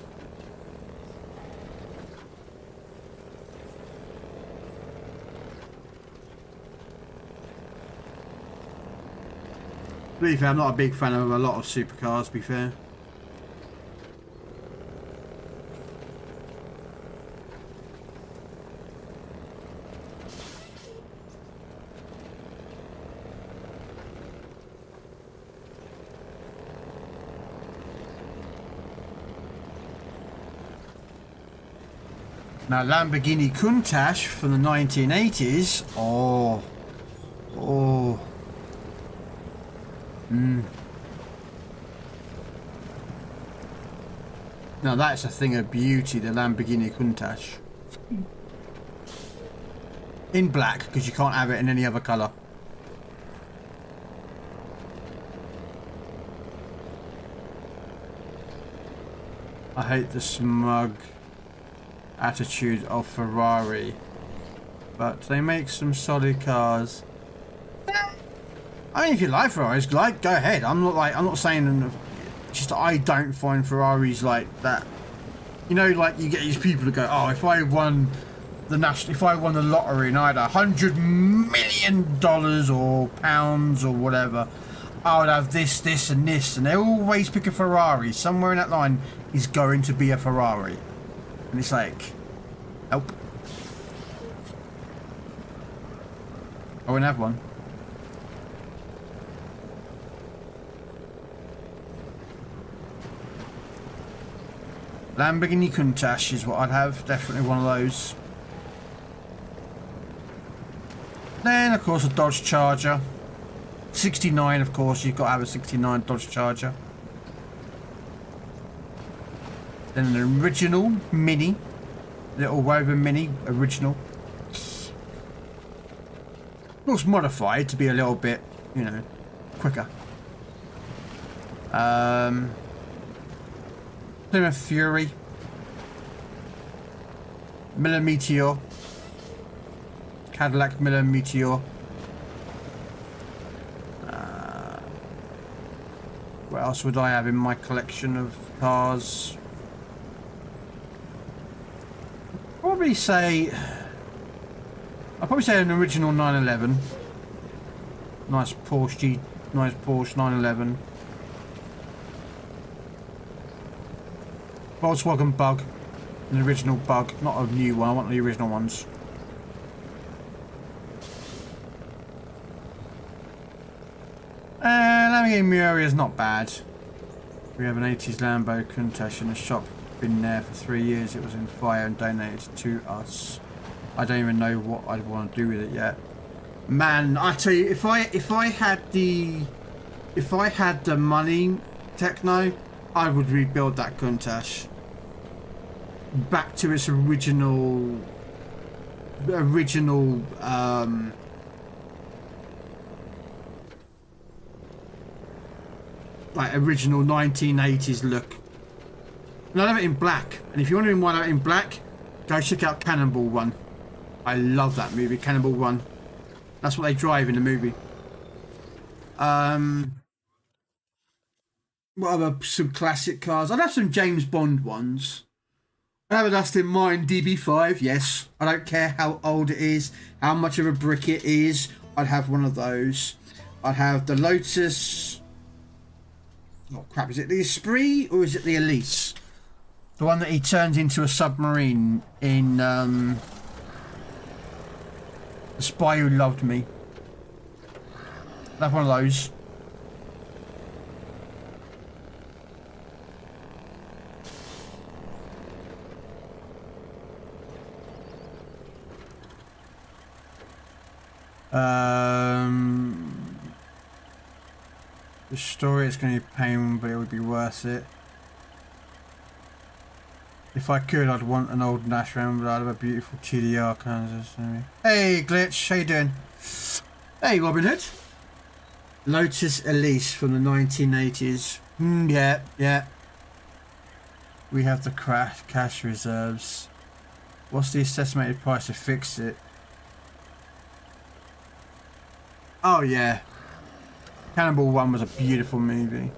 To be fair, I'm not a big fan of a lot of supercars, to be fair. Now, Lamborghini Countach from the 1980s. Oh. Now, that's a thing of beauty, the Lamborghini Countach. In black, because you can't have it in any other colour. I hate the smug attitude of Ferrari, but they make some solid cars. I mean, if you like Ferraris, like, go ahead. I'm not saying, just I don't find Ferraris like that. You know, like you get these people who go, oh, if I won the lottery and I had $100 million or pounds or whatever, I would have this, this, and this, and they always pick a Ferrari. Somewhere in that line is going to be a Ferrari. And it's like, nope. I wouldn't have one. Lamborghini Countach is what I'd have. Definitely one of those. Then, of course, a Dodge Charger. 69, of course. You've got to have a 69 Dodge Charger. Then an original Mini. Little Rover Mini. Original. Of course, modified to be a little bit, you know, quicker. Plymouth Fury. Miller Meteor. Cadillac Miller Meteor. What else would I have in my collection of cars? I'd probably say an original 911. Nice Porsche 911. Volkswagen Bug, an original Bug, not a new one. I want the original ones. Lamborghini Miura is not bad. We have an 80s Lambo Countach in the shop. Been there for 3 years. It was in fire and donated to us. I don't even know what I'd want to do with it yet. Man, I tell you, if I had the money, Techno, I would rebuild that Countach back to its original like original 1980s look. And I love it in black. And if you're wondering why I love it in black, go check out Cannonball Run. I love that movie, Cannonball Run. That's what they drive in the movie. What other some classic cars? I'd have some James Bond ones. I have an Aston Martin DB5, yes. I don't care how old it is, how much of a brick it is. I'd have one of those. I'd have the Lotus. Oh crap, is it the Esprit or is it the Elise? The one that he turns into a submarine in The Spy Who Loved Me. I'd have one of those. The story is going to be a pain, but it would be worth it. If I could, I'd want an old Nash RAM, but I'd have a beautiful TDR Kansas. Hey, Glitch, how you doing? Hey, Robin Hood. Lotus Elise from the 1980s. Yeah, yeah. We have the cash reserves. What's the estimated price to fix it? Oh, yeah. Cannibal 1 was a beautiful movie.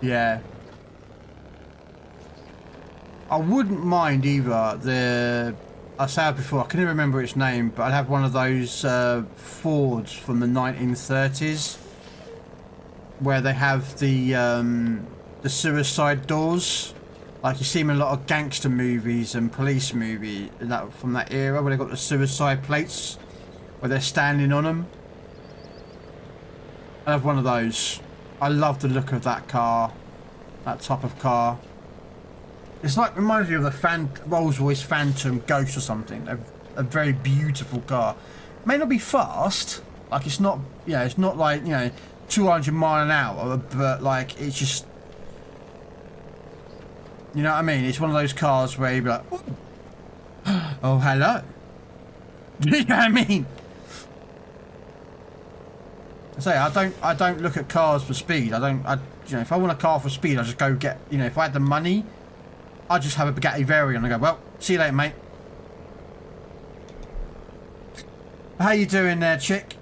Yeah. I wouldn't mind either I said before, I couldn't remember its name, but I'd have one of those Fords from the 1930s where they have the suicide doors, like you see them in a lot of gangster movies and police movies from that era, where they've got the suicide plates where they're standing on them. I have one of those. I love the look of that car, that type of car. It's like, reminds me of the Rolls-Royce Phantom Ghost or something. A very beautiful car. May not be fast, like it's not, you know, it's not like, you know, 200 mile an hour, but like it's just, you know what I mean? It's one of those cars where you be like, oh hello. You know what I mean? I say I don't look at cars for speed. You know, if I want a car for speed, I just go get, you know, if I had the money, I'd just have a Bugatti Veyron and I go, well, see you later, mate. How you doing there, chick?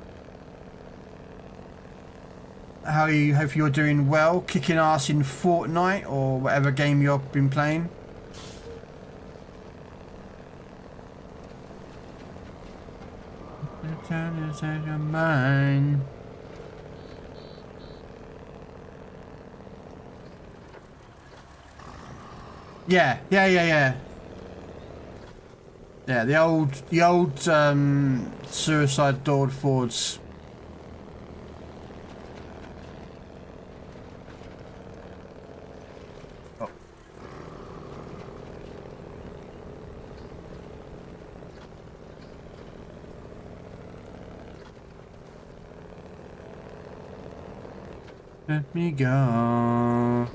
How are you? Hope you're doing well. Kicking ass in Fortnite or whatever game you've been playing. Mine. Yeah. Yeah, the old suicide door Fords. Oh. Let me go.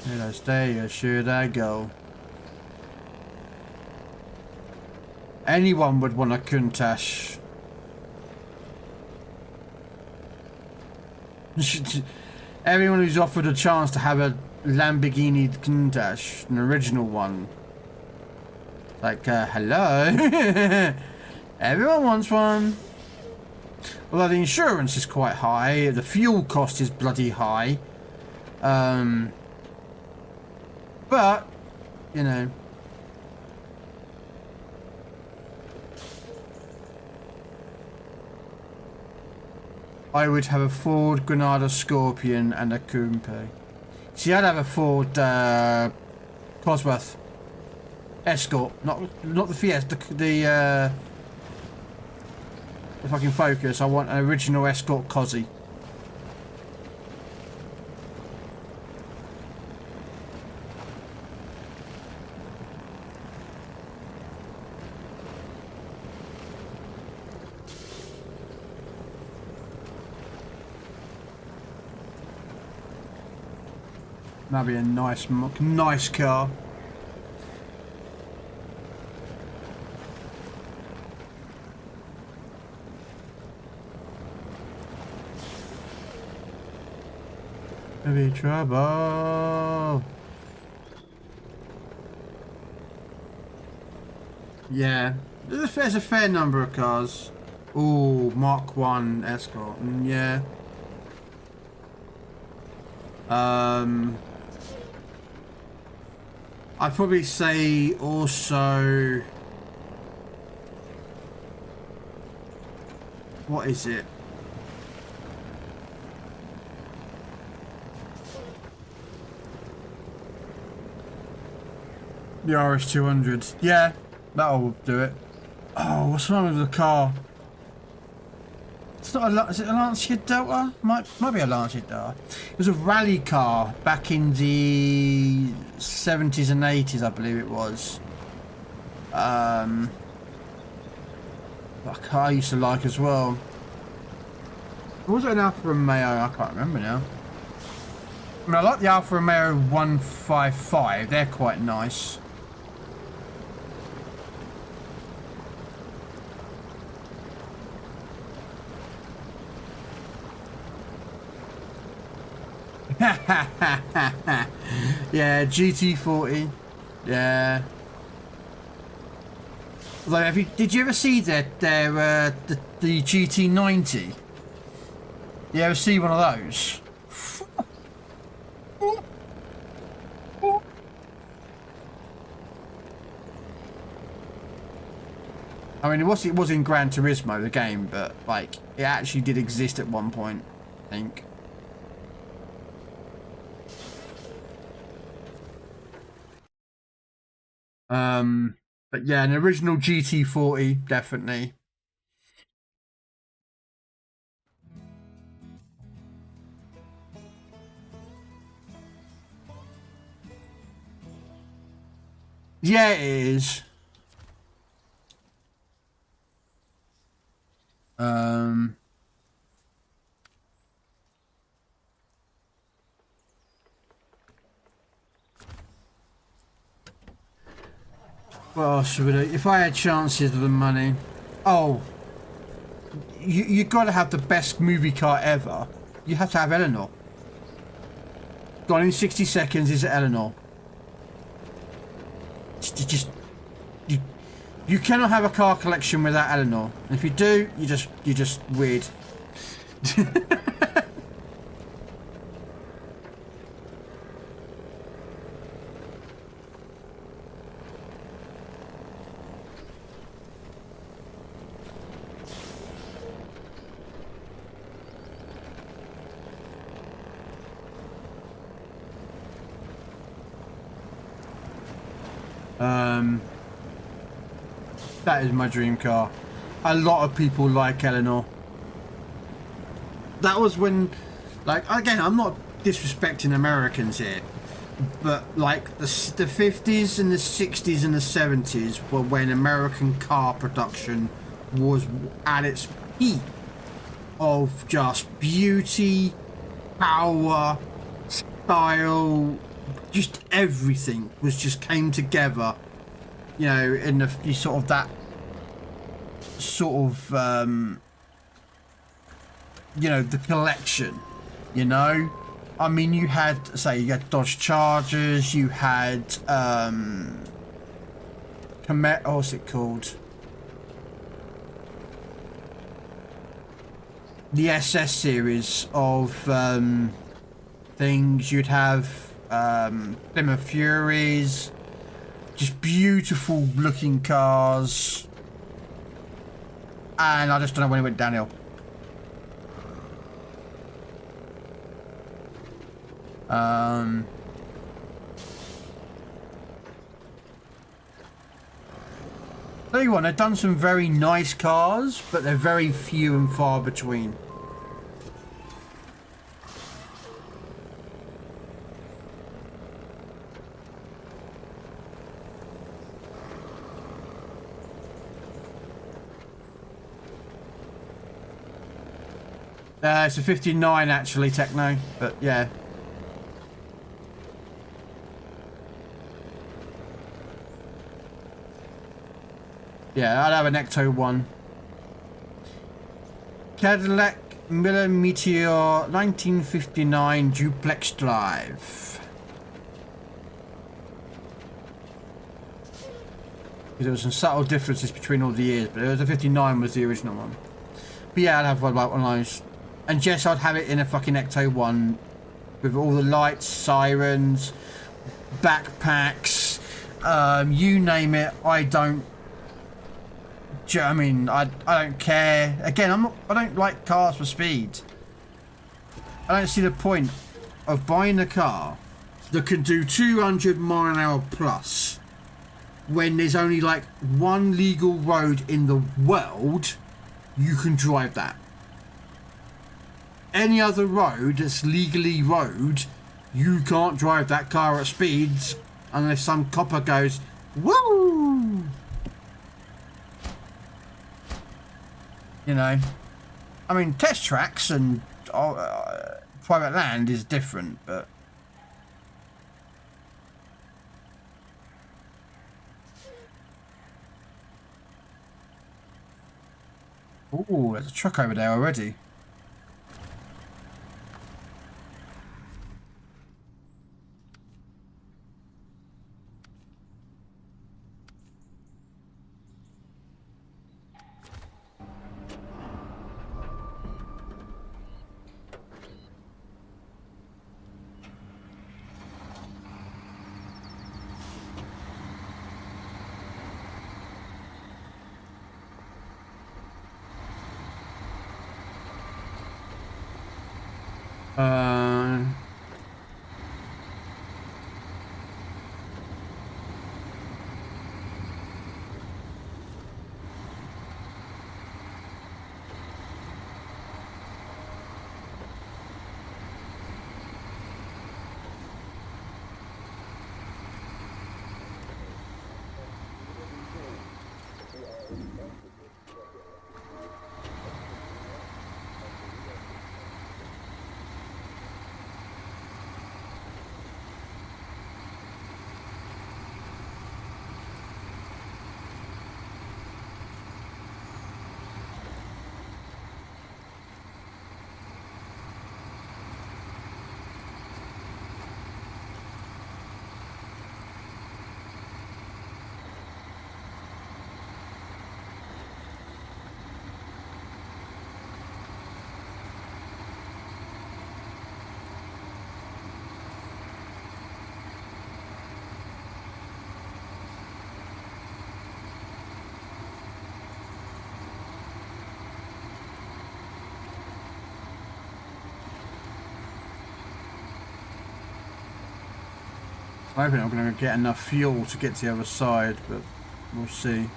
Should I stay or should I go? Anyone would want a Countach. Everyone who's offered a chance to have a Lamborghini Countach, an original one. Like, hello? Everyone wants one. Although the insurance is quite high, the fuel cost is bloody high. But, you know. I would have a Ford Granada Scorpion and a Coupe. See, I'd have a Ford Cosworth Escort, not the Fiesta. If I can focus, I want an original Escort Cosy. That'd be a nice car. Maybe trouble. Yeah, there's a fair number of cars. Ooh, Mark 1 Escort. Yeah. I'd probably say also... What is it? The RS200. Yeah, that'll do it. Oh, what's wrong with the car? It's not a... Is it a Lancia Delta? Might be a Lancia Delta. It was a rally car back in the 70s and 80s, I believe it was. A car I used to like as well. Was it an Alfa Romeo? I can't remember now. I mean, I like the Alfa Romeo 155. They're quite nice. Yeah, GT40. Yeah. Although, did you ever see the GT90? You ever see one of those? I mean, it was in Gran Turismo, the game, but like it actually did exist at one point, I think. But yeah, an original GT40, definitely. Yeah, it is. What else would I, if I had chances of the money? Oh, you gotta have the best movie car ever. You have to have Eleanor. Gone in 60 seconds is Eleanor. You cannot have a car collection without Eleanor. And if you do, you're just weird. That is my dream car. A lot of people like Eleanor. That was when, like, again, I'm not disrespecting Americans here, but like the 50s and the 60s and the 70s were when American car production was at its peak of just beauty, power, style, just everything was just came together, you know, in the sort of that sort of you know, the collection, you know. I mean, you had, say, you had Dodge Chargers, you had what's it called, the SS series of things. You'd have Plymouth Furies, just beautiful looking cars, and I just don't know when it went downhill. Tell you what, they've done some very nice cars, but they're very few and far between. It's a 59 actually, Techno, but yeah. Yeah, I'd have an Ecto 1. Cadillac Miller Meteor 1959 duplex drive. There was some subtle differences between all the years, but the 59 was the original one. But yeah, I'd have one of those. And yes, I'd have it in a fucking Ecto 1 with all the lights, sirens, backpacks, you name it. I don't. Do you know what I mean? I don't care. Again, I don't like cars for speed. I don't see the point of buying a car that can do 200 mile an hour plus when there's only like one legal road in the world you can drive that. Any other road that's legally road, you can't drive that car at speeds unless some copper goes, woo! You know, I mean, test tracks and private land is different, but oh, there's a truck over there already. I'm hoping I'm going to get enough fuel to get to the other side, but we'll see.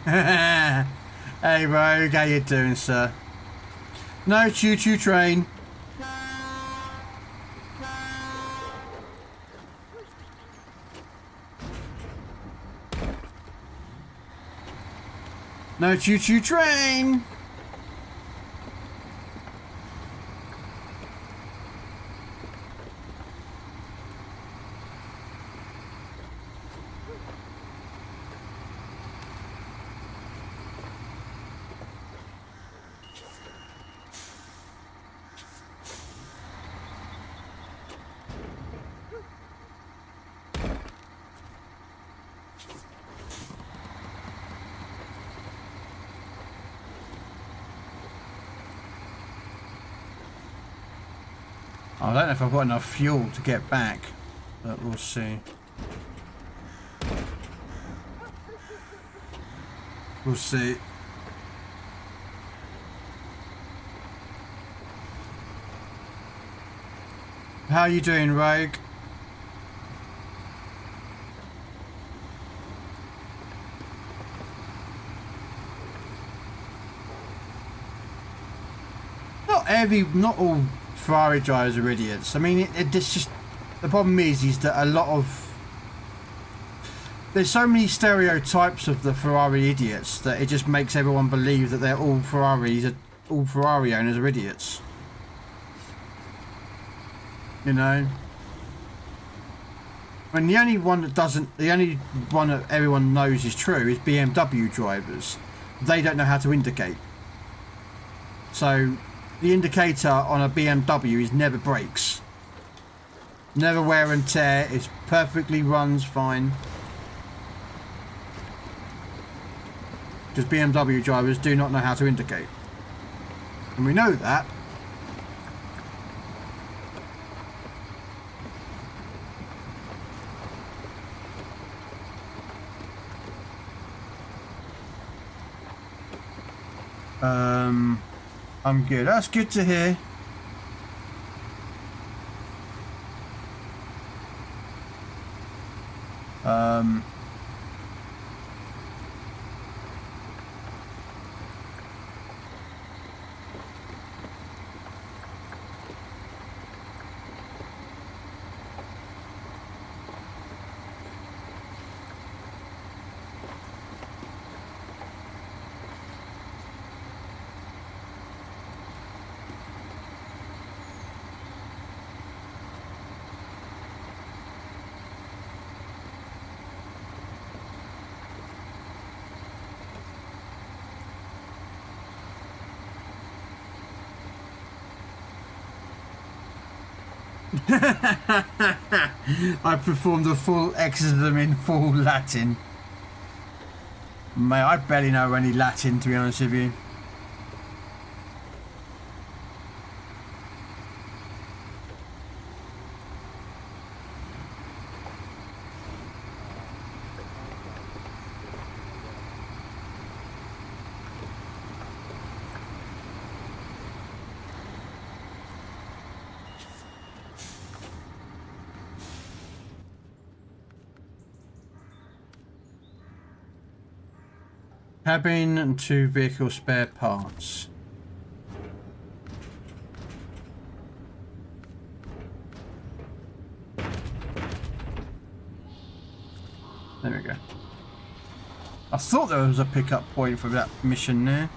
Hey Rogue, how you doing, sir? No choo-choo train. No choo-choo train. I don't know if I've got enough fuel to get back, but we'll see. We'll see. How are you doing, Rogue? not all Ferrari drivers are idiots. I mean, it's just the problem is that a lot of there's so many stereotypes of the Ferrari idiots that it just makes everyone believe that they're all all Ferrari owners are idiots. You know. And the only one that everyone knows is true is BMW drivers. They don't know how to indicate. So the indicator on a BMW is never brakes. Never wear and tear. It perfectly runs fine. Because BMW drivers do not know how to indicate. And we know that. I'm good. That's good to hear. I performed a full exorcism in full Latin. Mate, I barely know any Latin, to be honest with you. Cabin and 2 vehicle spare parts. There we go. I thought there was a pickup point for that mission there.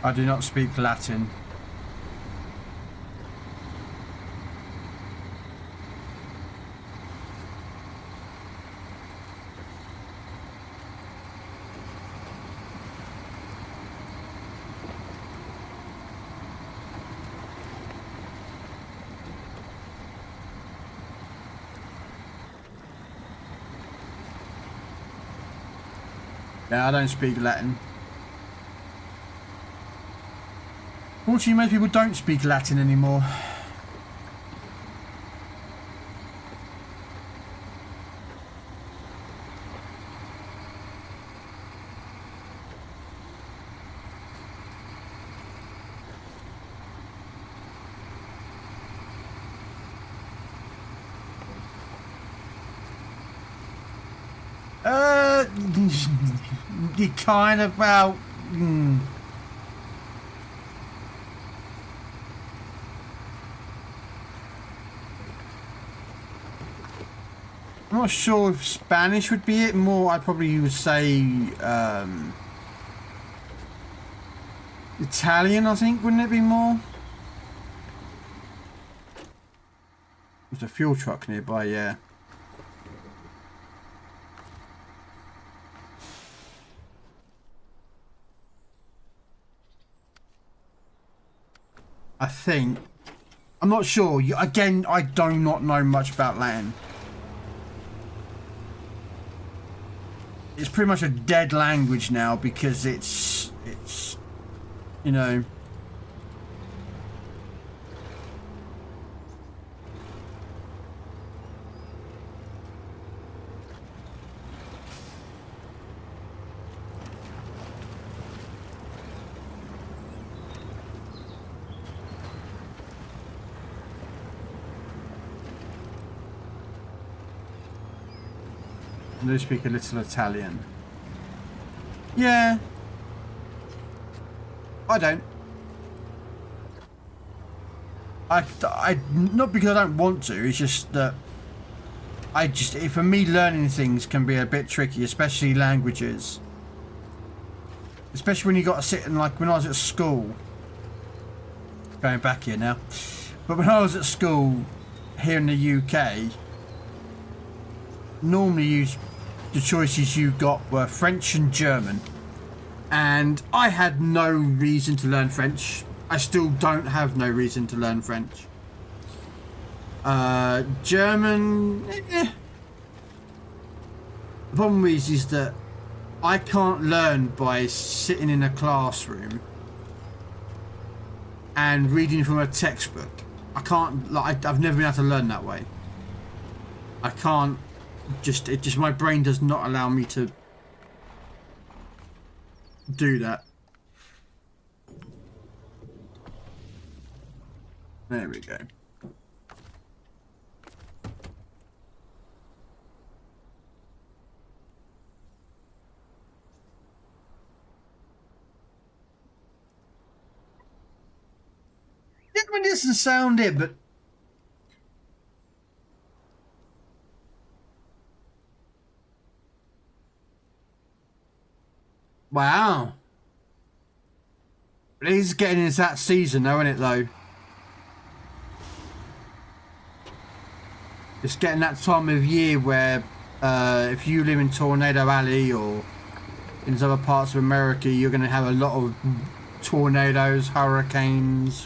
I do not speak Latin. Yeah, I don't speak Latin. Fortunately, most people don't speak Latin anymore. You kind of, well, I'm not sure if Spanish would be it. More, I probably would say Italian, I think, wouldn't it be more? There's a fuel truck nearby, yeah. I think. I'm not sure. Again, I do not know much about Latin. It's pretty much a dead language now because it's you know. I do speak a little Italian. Yeah. I don't. I not because I don't want to, it's just that for me learning things can be a bit tricky, especially languages. Especially when you got to sit and, like, when I was at school, going back here now, but when I was at school here in the UK, normally the choices you got were French and German, and I had no reason to learn French. I still don't have no reason to learn French. German, The problem is that I can't learn by sitting in a classroom and reading from a textbook. I can't, like, I've never been able to learn that way. I can't, my brain does not allow me to do that. There we go. I mean, this doesn't sound it, but wow. It is getting into that season though, isn't it, though? It's getting that time of year where if you live in Tornado Alley or in other parts of America, you're going to have a lot of tornadoes, hurricanes.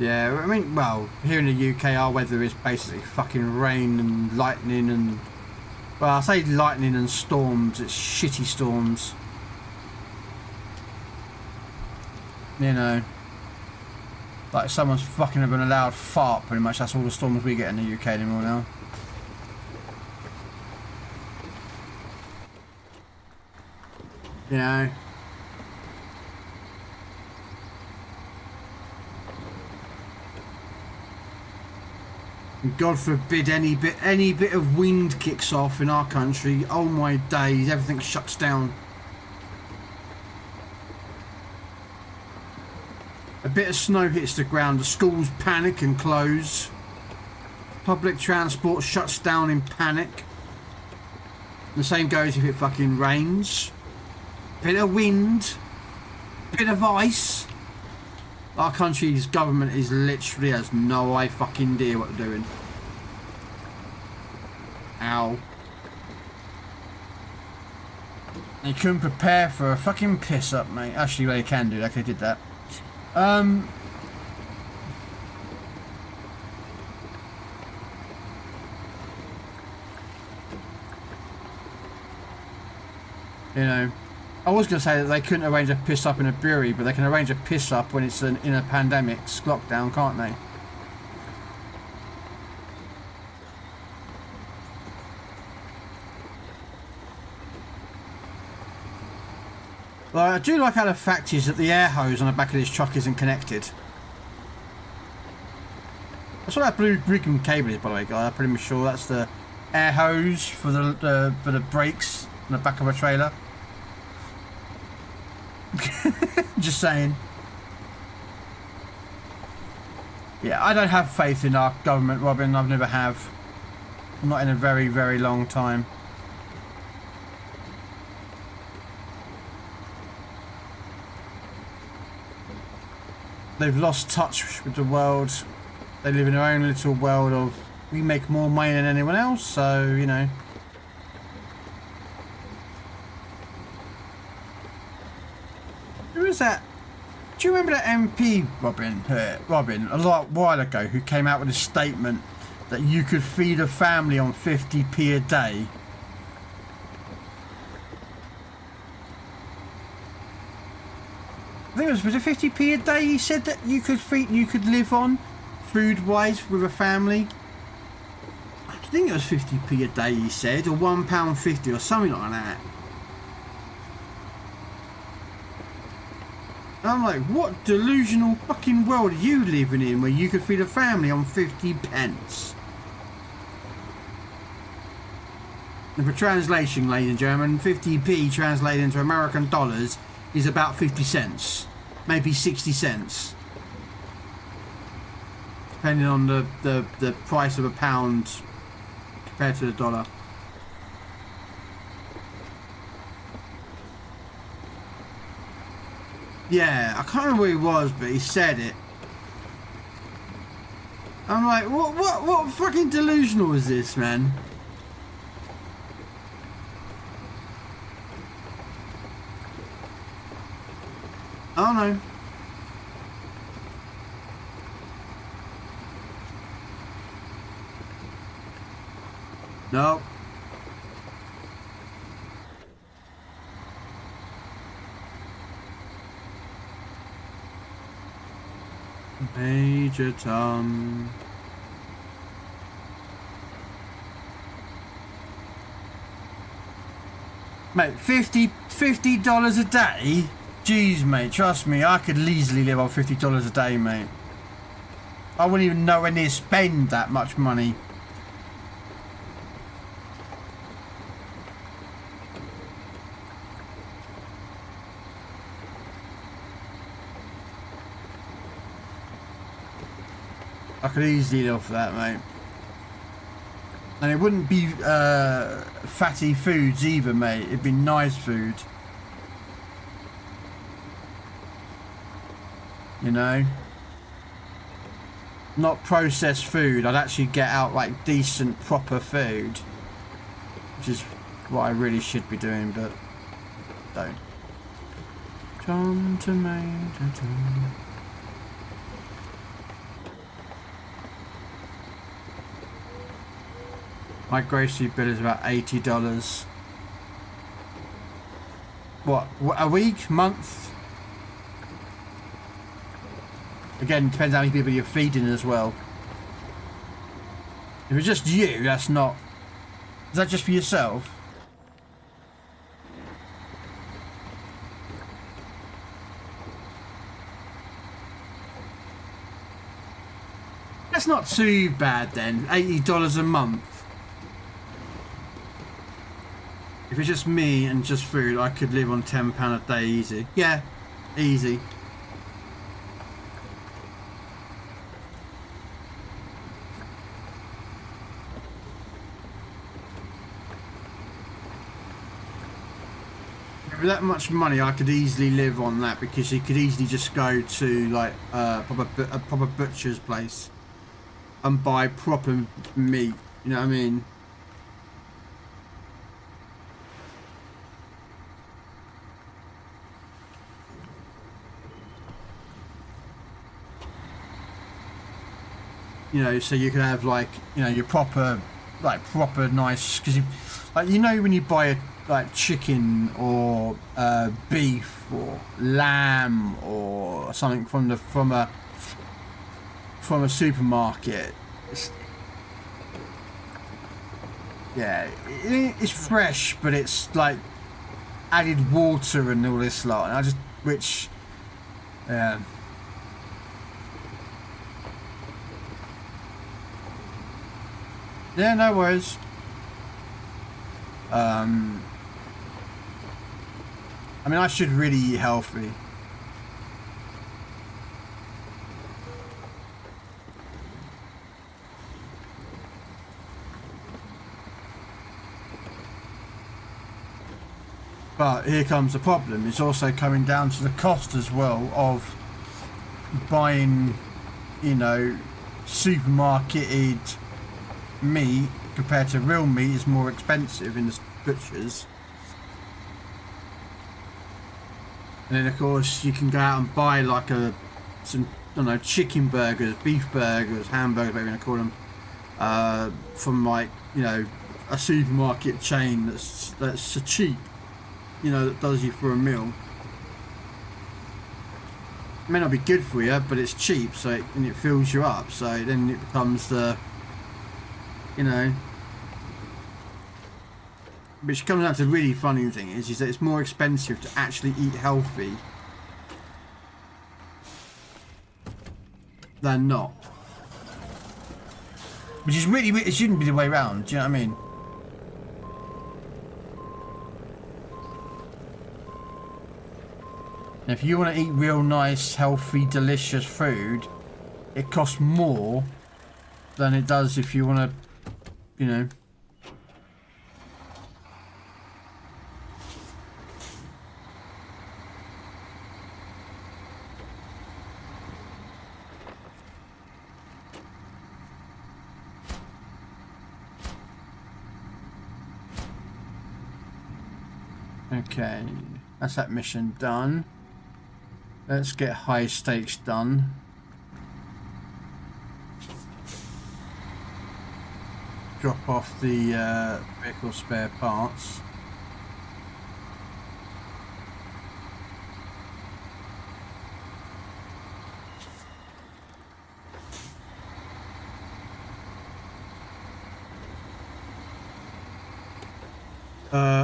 Yeah, I mean, well, here in the UK, our weather is basically fucking rain and lightning and... Well, I say lightning and storms, it's shitty storms. You know. Like someone's fucking having a loud fart, pretty much. That's all the storms we get in the UK anymore now. You know. God forbid any bit of wind kicks off in our country. Oh my days, everything shuts down. A bit of snow hits the ground, the schools panic and close. Public transport shuts down in panic. The same goes if it fucking rains. Bit of wind, bit of ice. Our country's government is literally has no fucking idea what they're doing. Ow. They couldn't prepare for a fucking piss up, mate. Actually, they can do that. They did that. You know. I was going to say that they couldn't arrange a piss up in a brewery, but they can arrange a piss up when it's in a pandemic lockdown, can't they? Well, I do like how the fact is that the air hose on the back of this truck isn't connected. That's what that blue rigging cable is, by the way, guys. I'm pretty sure that's the air hose for the brakes on the back of a trailer. Just saying. Yeah, I don't have faith in our government, Robin. I've never have. Not in a very, very long time. They've lost touch with the world. They live in their own little world of, we make more money than anyone else, so, you know. Who is that? Do you remember that MP, Robin, a while ago, who came out with a statement that you could feed a family on 50p a day? I think it was it 50p a day he said that you could live on, food-wise, with a family? I think it was 50p a day he said, or £1.50 or something like that. And I'm like, what delusional fucking world are you living in where you could feed a family on 50p? And for translation, ladies and gentlemen, 50p translated into American dollars is about 50 cents, maybe 60 cents, depending on the price of a pound compared to the dollar. Yeah, I can't remember who he was, but he said it. I'm like, what fucking delusional is this, man? Oh no. Nope. Major Tom. Mate, $50 a day? Jeez, mate, trust me, I could easily live on $50 a day, mate. I wouldn't even know when to spend that much money. I could easily live off that, mate. And it wouldn't be fatty foods either, mate. It'd be nice food. You know? Not processed food. I'd actually get out like decent, proper food. Which is what I really should be doing, but don't. Tom Tomato Tom. My grocery bill is about $80. What, a week? Month? Again, depends how many people you're feeding as well. If it's just you, that's not... Is that just for yourself? That's not too bad then. $80 a month. If it's just me and just food, I could live on £10 a day easy. Yeah, easy. With that much money, I could easily live on that because you could easily just go to like a proper butcher's place and buy proper meat. You know what I mean? You know, so you could have like, you know, your proper nice, because like, you know, when you buy a like chicken or beef or lamb or something from a supermarket, yeah, it's fresh, but it's like added water and all this lot, and Yeah, no worries. I mean, I should really eat healthy. But here comes the problem. It's also coming down to the cost as well of buying, you know, supermarketed meat compared to real meat is more expensive in the butchers. And then of course you can go out and buy like some, I don't know, chicken burgers, beef burgers, hamburgers, whatever you want to call them, from like, you know, a supermarket chain that's cheap, you know, that does you for a meal. It may not be good for you, but it's cheap, so and it fills you up. So then it becomes the, you know, which comes down to the really funny thing is that it's more expensive to actually eat healthy than not. Which is really, it shouldn't be the way around. Do you know what I mean? If you want to eat real nice, healthy, delicious food, it costs more than it does if you want to, you know. Okay, that's that mission done. Let's get high stakes done. Drop off the vehicle spare parts.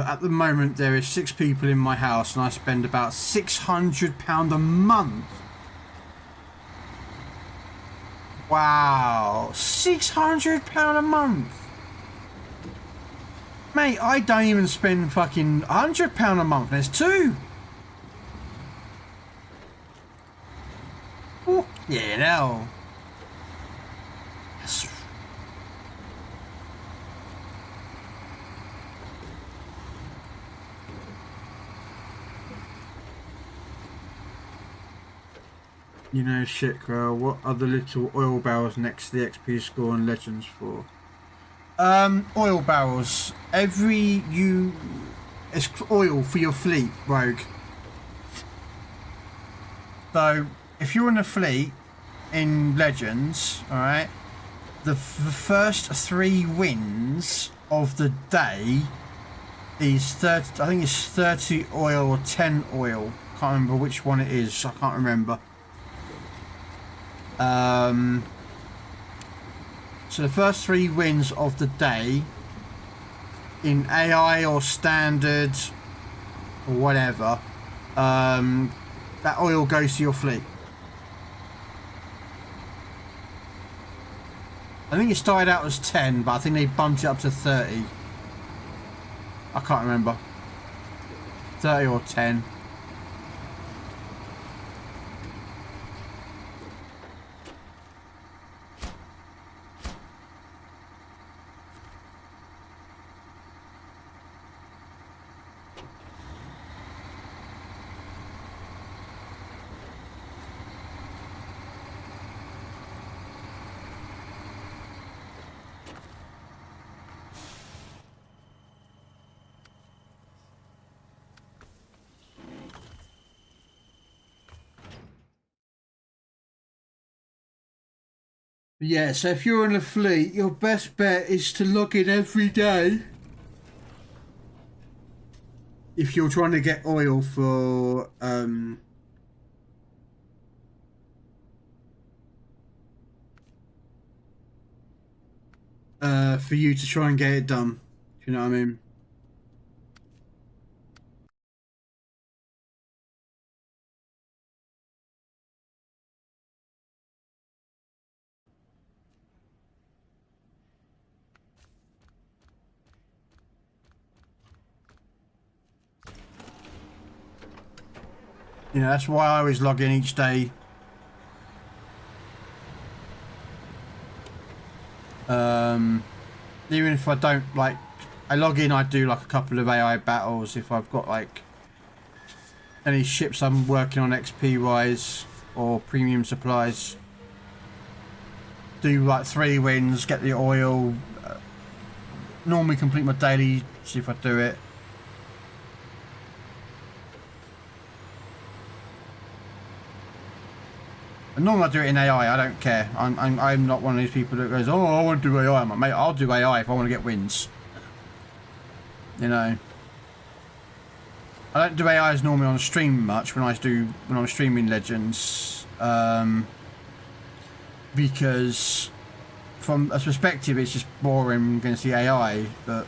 At the moment there is 6 people in my house and I spend about £600 a month. Wow, £600 a month. Mate, I don't even spend fucking £100 a month. There's 2. Oh, yeah, no. That's... You know shit, Krell. What are the little oil barrels next to the XP score and legends for? Oil barrels. It's oil for your fleet, Rogue. So, if you're in a fleet in Legends, alright, the first 3 wins of the day is 30, I think it's 30 oil or 10 oil. Can't remember which one it is, I can't remember. So the first 3 wins of the day in AI or standard or whatever, that oil goes to your fleet. I think it started out as 10, but I think they bumped it up to 30. I can't remember. 30 or 10. Yeah, so if you're in a fleet, your best bet is to log in every day. If you're trying to get oil for you to try and get it done. If you know what I mean. You know, that's why I always log in each day. Even if I don't, like, I log in, I do like a couple of AI battles if I've got like any ships I'm working on XP wise or premium supplies. Do like 3 wins, get the oil, normally complete my daily, see if I do it. And normally I do it in AI, I don't care. I'm not one of these people that goes, oh, I want to do AI. I'm like, mate, I'll do AI if I want to get wins. You know. I don't do AIs normally on stream much when I'm streaming Legends. Because from a perspective it's just boring against the AI, but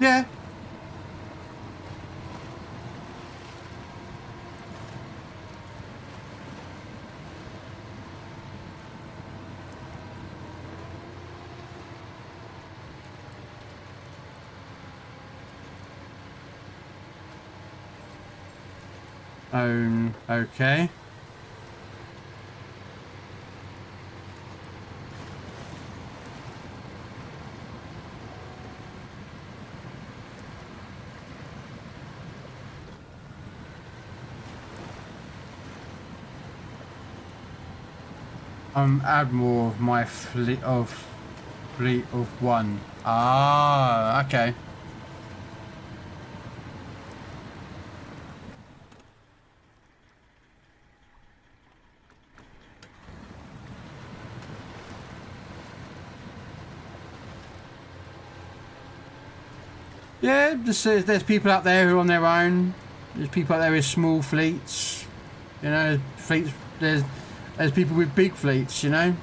yeah. Okay. I'm Admiral of my fleet of 1. Ah, okay. Yeah, there's people out there who are on their own. There's people out there with small fleets. You know, fleets. There's people with big fleets. You know.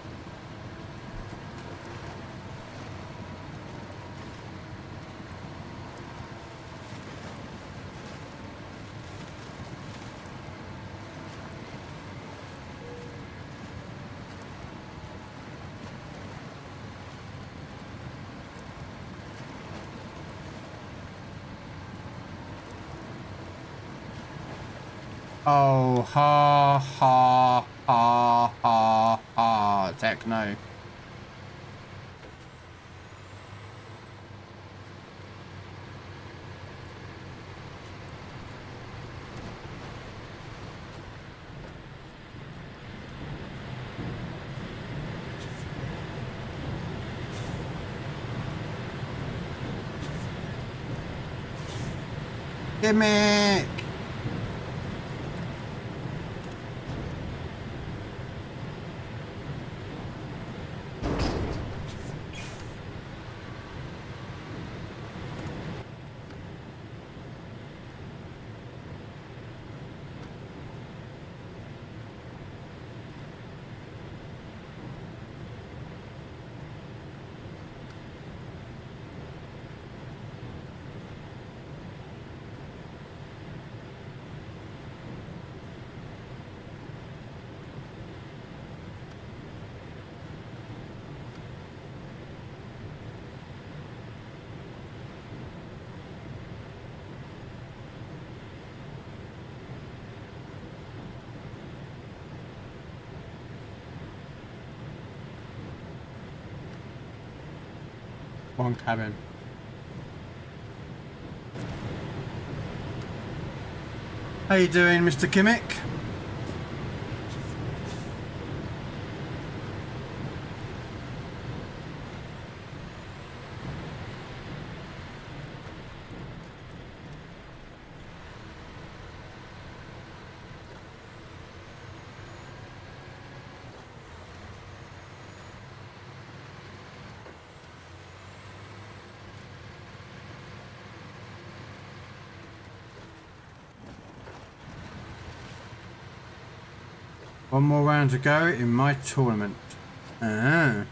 Oh, ha, ha, ha, ha, ha, techno. Gimmick! One cabin. How you doing, Mr. Kimmick? One more round to go in my tournament. Ah.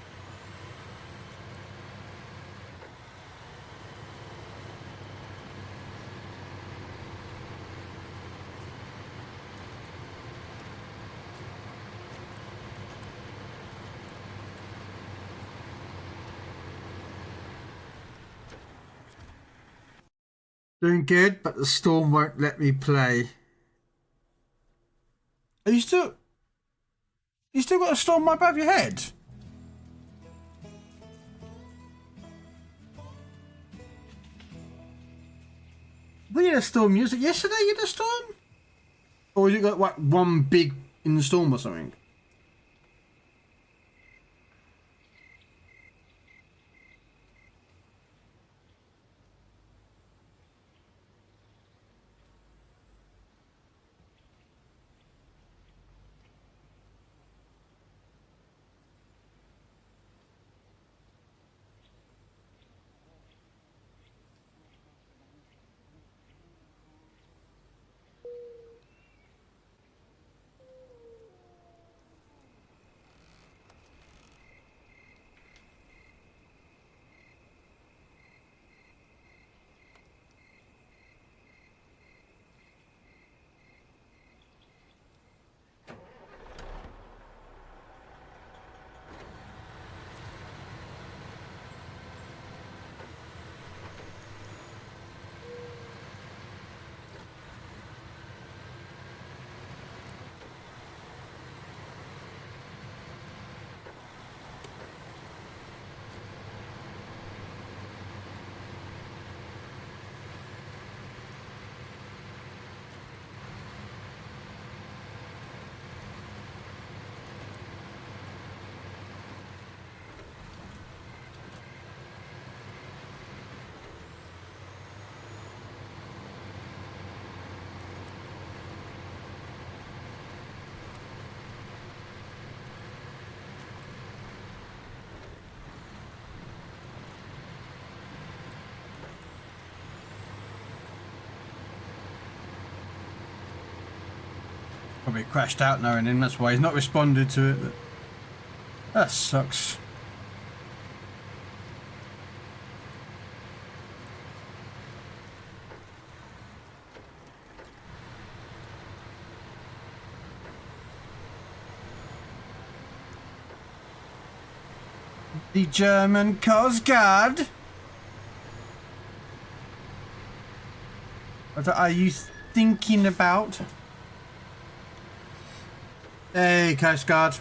Doing good, but the storm won't let me play. Are you still... You still got a storm above your head? We had a storm yesterday. You had a storm, or you got like one big in the storm or something? Probably crashed out now and then, that's why he's not responded to it. That sucks. The German Coast Guard? What are you thinking about? Hey, Coast Guard.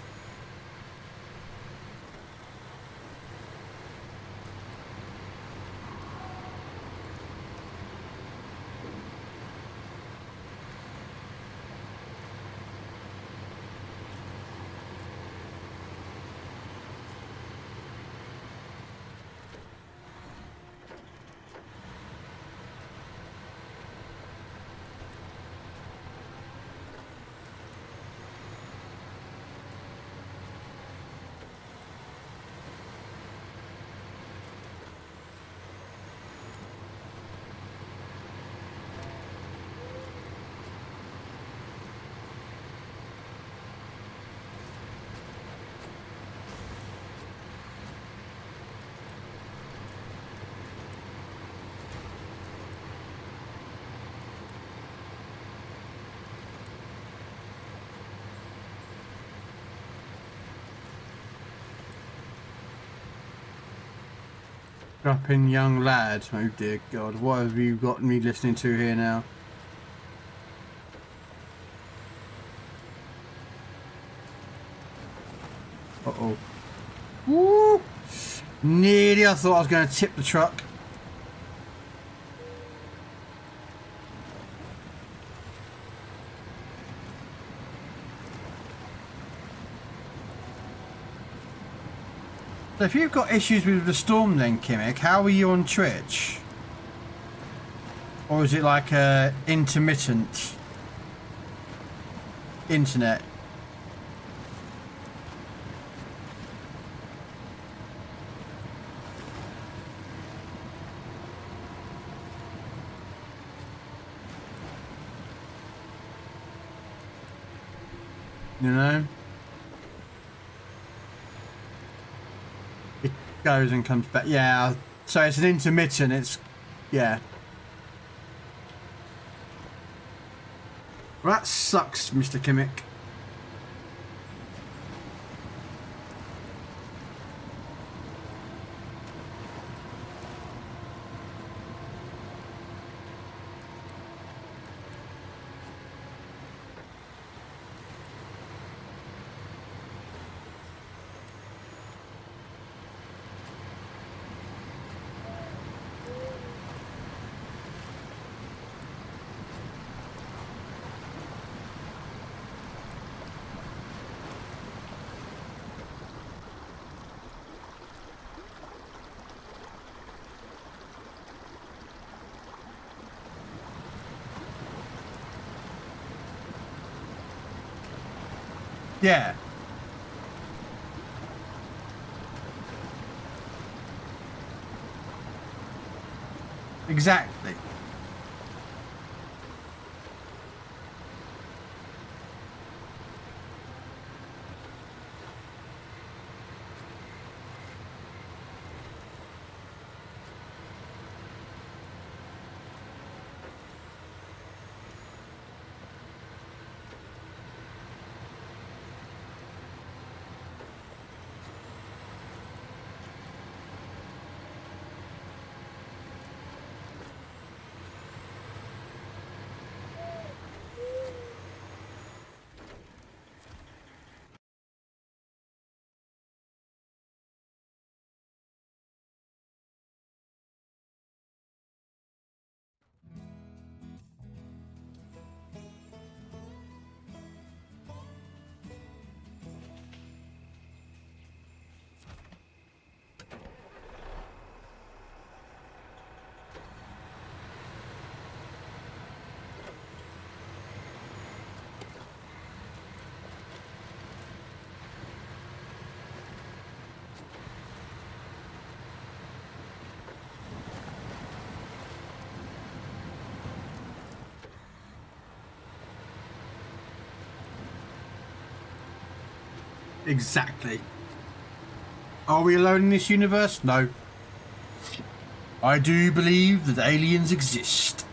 Dropping young lad. Oh dear God, what have you got me listening to here now? Uh-oh. Woo! Nearly I thought I was going to tip the truck. So if you've got issues with the storm then, Kimmick, how are you on Twitch? Or is it like a intermittent internet? You know? It goes and comes back. Yeah, so it's an intermittent, it's... yeah. Well, that sucks, Mr. Kimmick. Yeah. Exactly. Exactly. Are we alone in this universe? No. I do believe that aliens exist.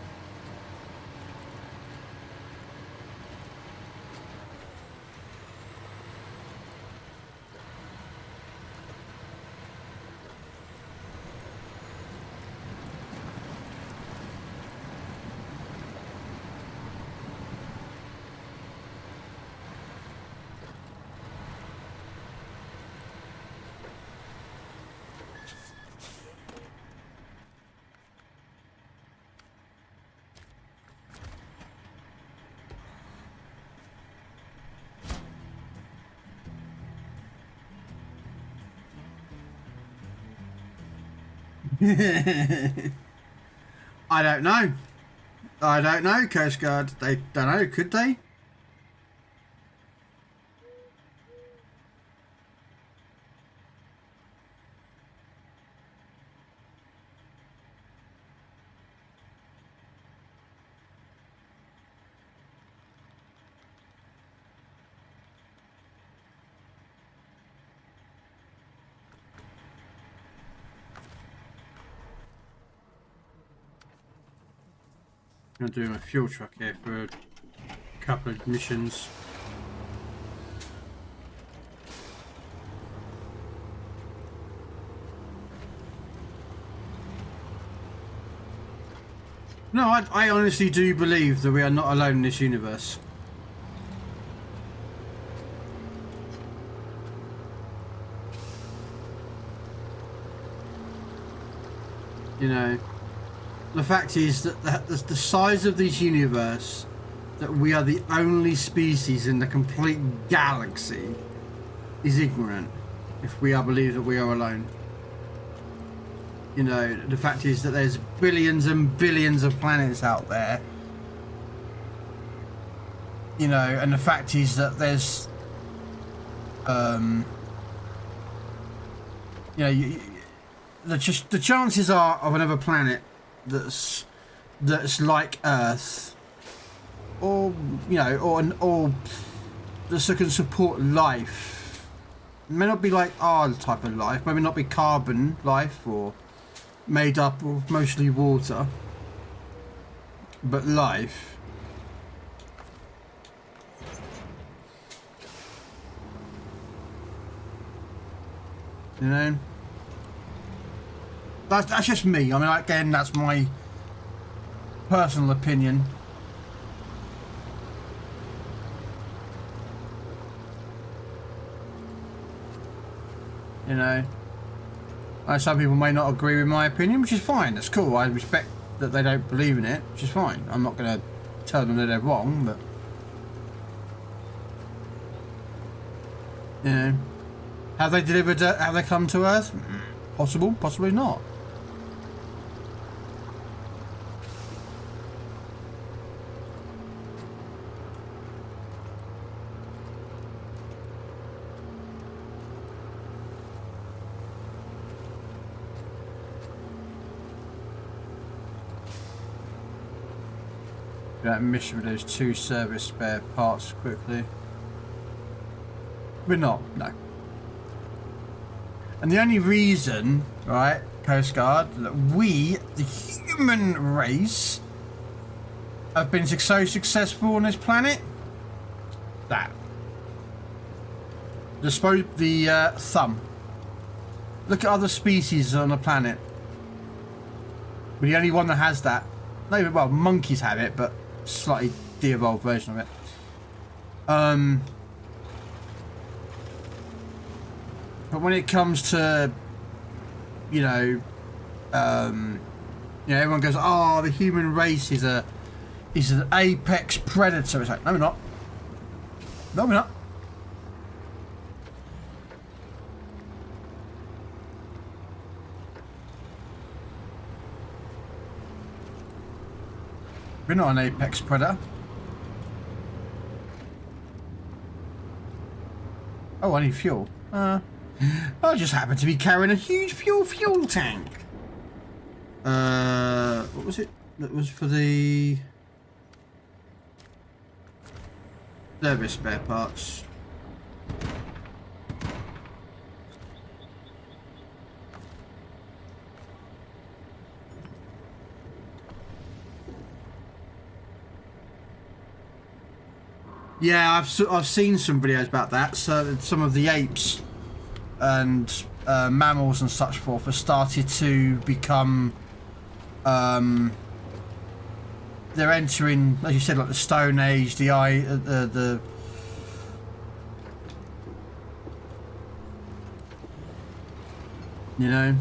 I don't know. I don't know, Coast Guard. They don't know, could they? I'm doing a fuel truck here for a couple of missions. No, I honestly do believe that we are not alone in this universe. You know, the fact is that the size of this universe, that we are the only species in the complete galaxy, is ignorant if we are believed that we are alone. You know, the fact is that there's billions and billions of planets out there. You know, and the fact is that there's, you know, the chances are of another planet that's like Earth, or you know, or that can support life. It may not be like our type of life. Maybe not be carbon life or made up of mostly water, but life. You know, that's just me. I mean, again, that's my personal opinion. You know, some people may not agree with my opinion, which is fine. That's cool. I respect that they don't believe in it, which is fine. I'm not going to tell them that they're wrong, but you know, have they delivered? Have they come to Earth? Possible, possibly not. That mission with those 2 service spare parts quickly. We're not, no. And the only reason, right, Coast Guard, that we, the human race, have been so successful on this planet, that. The thumb. Look at other species on the planet. We're the only one that has that. No, well, monkeys have it, but slightly de-evolved version of it. But when it comes to, you know, everyone goes, "Oh, the human race is an apex predator." It's like, no, we're not. No, we're not. We're not an apex predator. Oh, I need fuel. I just happen to be carrying a huge fuel tank. What was it? That was for the service spare parts. Yeah, I've seen some videos about that. So some of the apes and mammals and such forth have started to become. They're entering, as you said, like the Stone Age, the you know.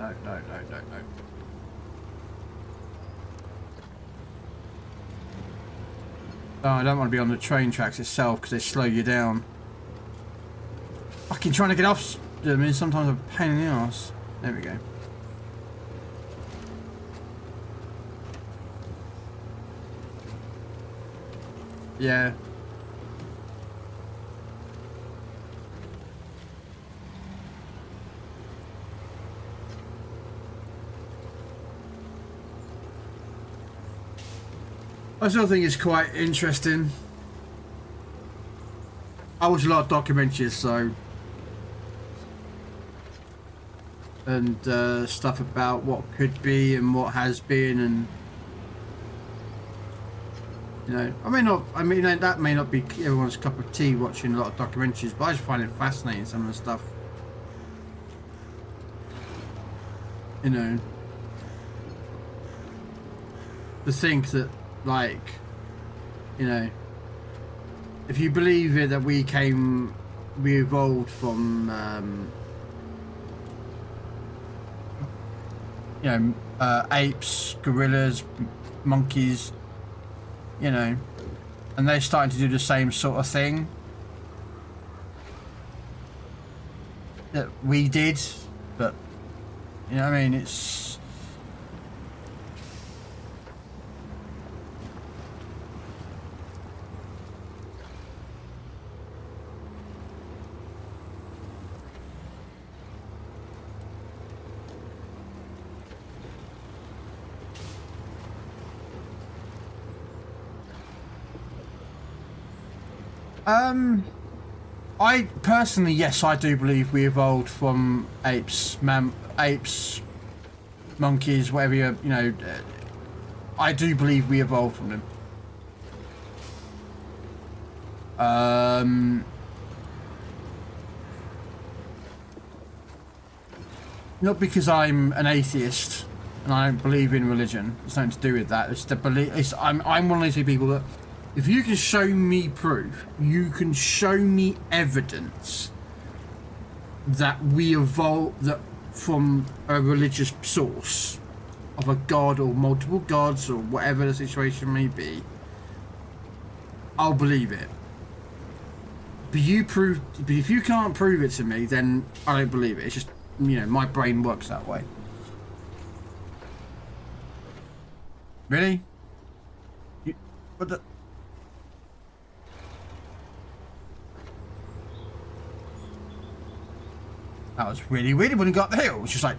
No. Oh, I don't want to be on the train tracks itself because they slow you down. Fucking trying to get off. I mean, sometimes a pain in the ass. There we go. Yeah. I still think it's quite interesting. I watch a lot of documentaries, so and stuff about what could be and what has been, and you know, I mean that may not be everyone's cup of tea watching a lot of documentaries, but I just find it fascinating, some of the stuff, you know, to think that, like, you know, if you believe it that we evolved from you know, apes, gorillas, monkeys, you know, and they're starting to do the same sort of thing that we did, but you know what I mean, it's I personally, yes, I do believe we evolved from apes, monkeys, whatever you know. I do believe we evolved from them. Not because I'm an atheist and I don't believe in religion. It's nothing to do with that. It's the belief. I'm one of those people that, if you can show me proof, you can show me evidence that we evolved from a religious source of a god or multiple gods or whatever the situation may be, I'll believe it. But if you can't prove it to me, then I don't believe it. It's just, you know, my brain works that way. Really? What the? That was really weird when he got the hill. It was just like...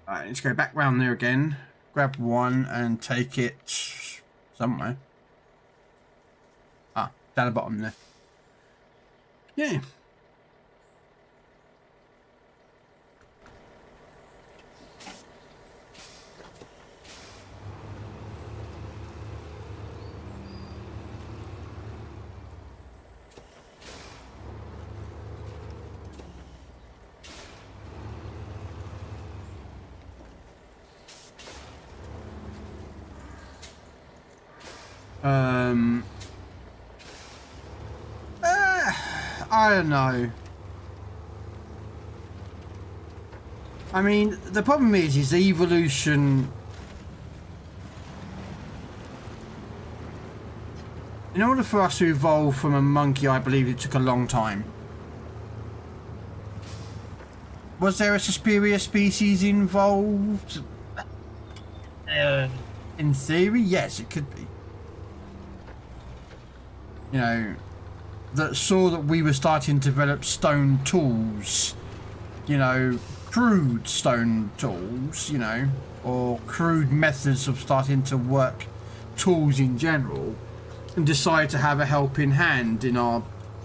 Alright, let's go back round there again. Grab one and take it somewhere. Ah, down the bottom there. Yeah. I don't know. I mean, the problem is evolution. In order for us to evolve from a monkey, I believe it took a long time. Was there a superior species involved? In theory, yes, it could be. You know, that saw that we were starting to develop stone tools, you know, crude stone tools, you know, or crude methods of starting to work tools in general, and decided to have a helping hand in our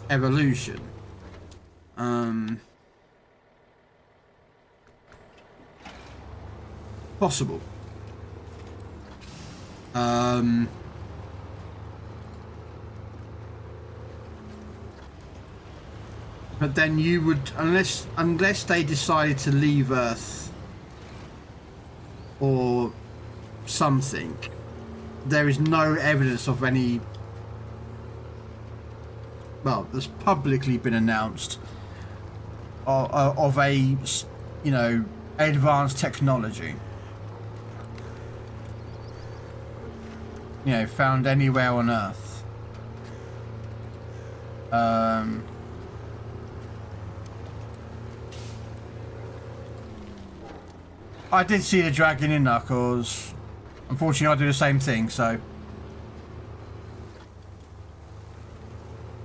evolution. Possible. But then you would, unless they decided to leave Earth or something, there is no evidence of any, well, that's publicly been announced of a, you know, advanced technology, you know, found anywhere on Earth. I did see the dragon in Knuckles. Unfortunately, I do the same thing, so...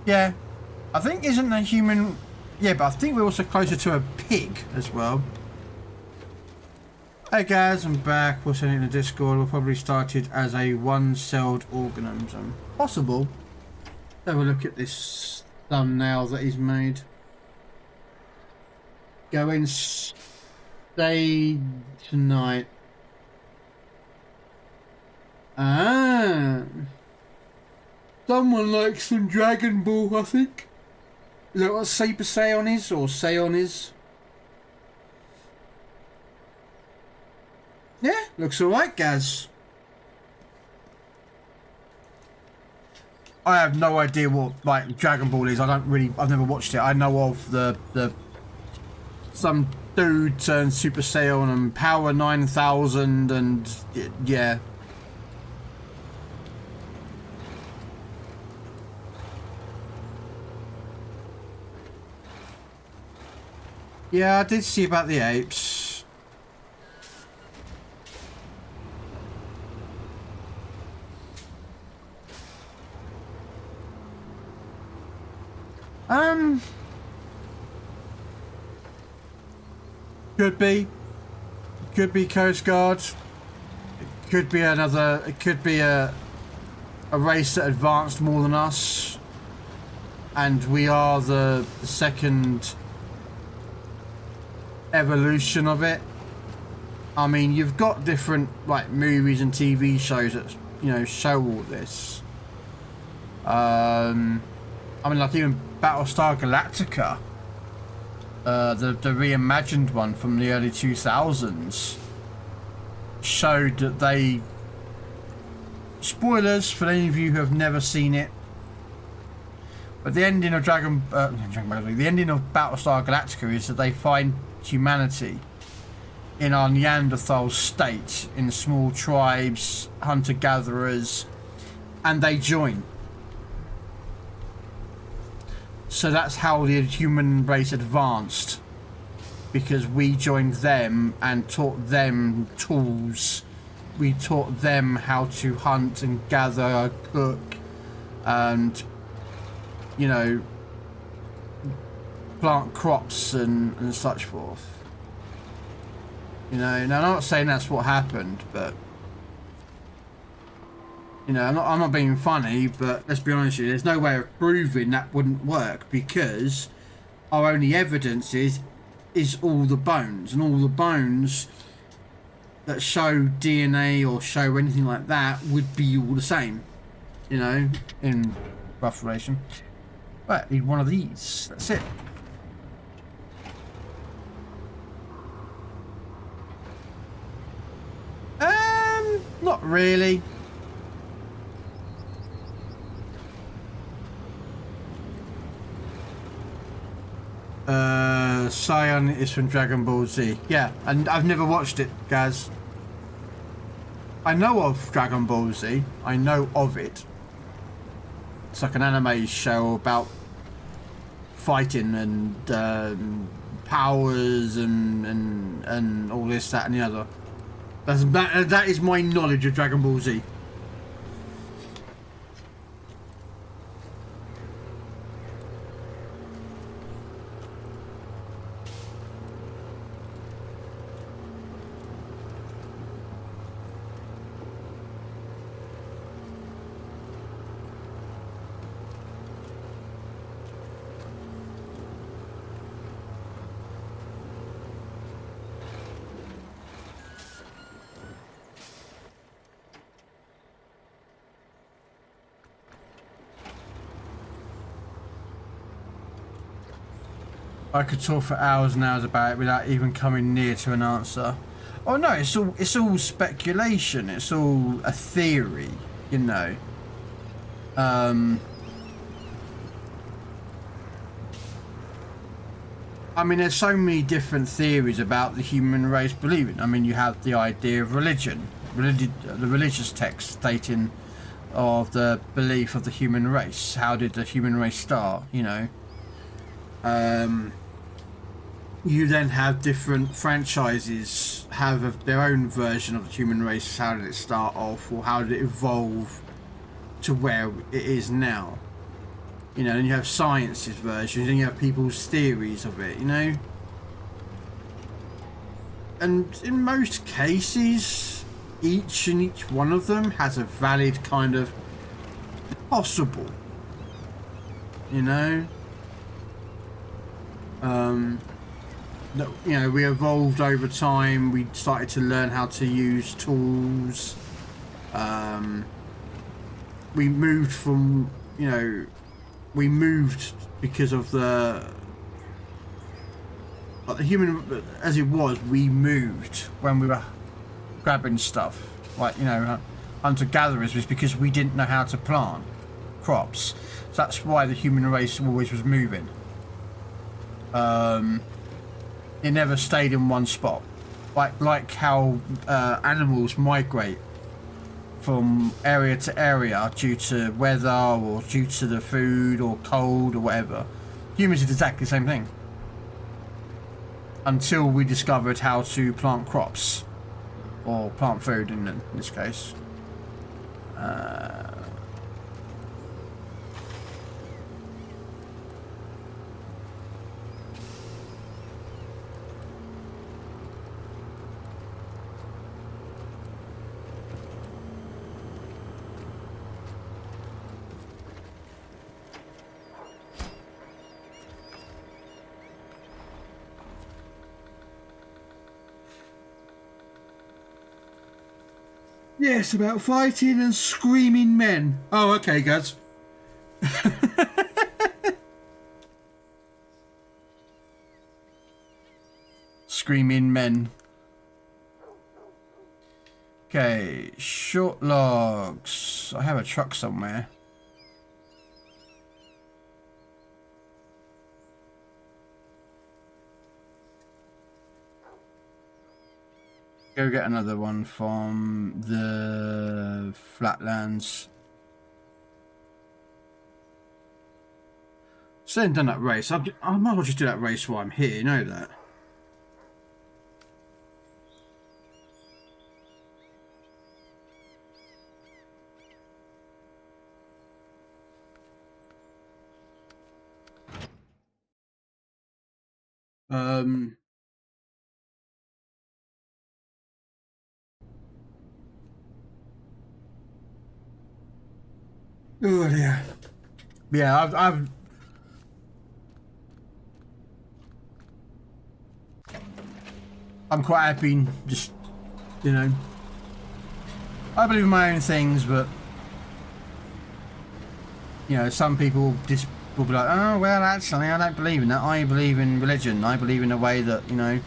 Yeah. I think isn't a human... Yeah, but I think we're also closer to a pig as well. Hey guys, I'm back. We're sending the Discord. We probably started as a one-celled organism. Possible. Let's have a look at this thumbnail that he's made. Go in... Stay tonight. Ah, someone likes some Dragon Ball, I think. Is that what Super Saiyan is, or Saiyan is? Yeah, looks alright, Gaz. I have no idea what like Dragon Ball is. I've never watched it. I know of the some dude turned Super Saiyan and Power 9000 and yeah. Yeah, I did see about the apes. Could be Coast Guard. It could be another. It could be a race that advanced more than us, and we are the second evolution of it. I mean, you've got different like movies and TV shows that, you know, show all this. I mean, like even Battlestar Galactica, the reimagined one from the early 2000s, showed that they, spoilers for any of you who have never seen it, but the ending of the ending of Battlestar Galactica is that they find humanity in our Neanderthal state, in small tribes, hunter-gatherers, and they join. So that's how the human race advanced, because we joined them and taught them tools. We taught them how to hunt and gather, cook, and, you know, plant crops and such forth. You know, now I'm not saying that's what happened, but, you know, I'm not being funny, but let's be honest with you, there's no way of proving that wouldn't work, because our only evidence is all the bones, and all the bones that show DNA or show anything like that would be all the same, you know, in rough relation. Right, need one of these. That's it. Not really. Scion is from Dragon Ball Z. Yeah, and I've never watched it, guys. I know of Dragon Ball Z. I know of it. It's like an anime show about fighting and powers and all this, that, and the other. That is my knowledge of Dragon Ball Z. I could talk for hours and hours about it without even coming near to an answer. Oh no, it's all speculation. It's all a theory, you know. I mean, there's so many different theories about the human race believing. I mean, you have the idea of religion, the religious text stating of the belief of the human race. How did the human race start? You know. You then have different franchises have their own version of the human race. How did it start off, or how did it evolve to where it is now? You know, and you have science's versions, and you have people's theories of it, you know? And in most cases, each one of them has a valid kind of possible, you know? You know, we evolved over time. We started to learn how to use tools. We moved from, you know, we moved because of the human, as it was, we moved when we were grabbing stuff. Like, you know, hunter-gatherers was because we didn't know how to plant crops. So that's why the human race always was moving. It never stayed in one spot, like how animals migrate from area to area due to weather or due to the food or cold or whatever. Humans did exactly the same thing until we discovered how to plant crops or plant food in this case. Yes, about fighting and screaming men. Oh, okay, guys. Screaming men. Okay, short logs. I have a truck somewhere. Go get another one from the flatlands. still haven't done that race. I might as well just do that race while I'm here, you know that. Oh dear. Yeah, I'm quite happy, just, you know, I believe in my own things, but, you know, some people just will be like, oh, well, actually, I don't believe in that. I believe in religion. I believe in a way that, you know,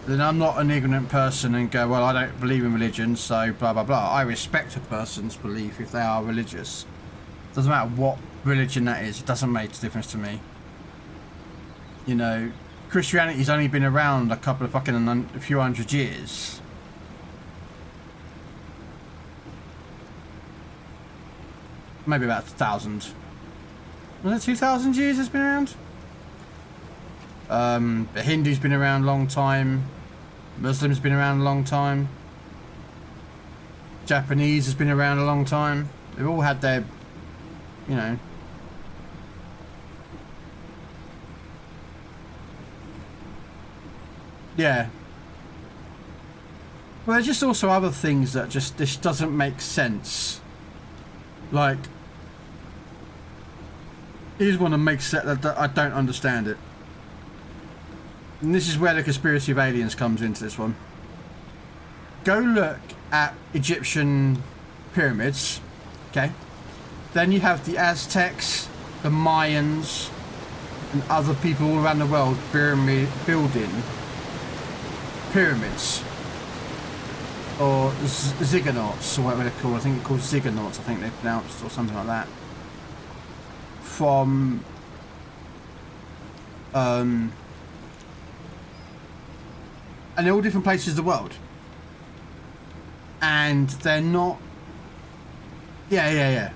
then I'm not an ignorant person and go, well, I don't believe in religion, so blah, blah, blah. I respect a person's belief if they are religious. Doesn't matter what religion that is. It doesn't make a difference to me. You know, Christianity's only been around a few hundred years. Maybe about 1,000. Was it 2,000 years it's been around? The Hindu's been around a long time. Muslims been around a long time. Japanese has been around a long time. They've all had their, you know. Yeah. Well, there's just also other things that just doesn't make sense. Like, here's one that makes sense that I don't understand it. And this is where the conspiracy of aliens comes into this one. Go look at Egyptian pyramids, okay? Then you have the Aztecs, the Mayans, and other people all around the world building pyramids. Or ziggurnauts, or whatever they're called. I think they're called ziggurnauts, I think they're pronounced, or something like that. From and they're all different places of the world. And they're not... Yeah.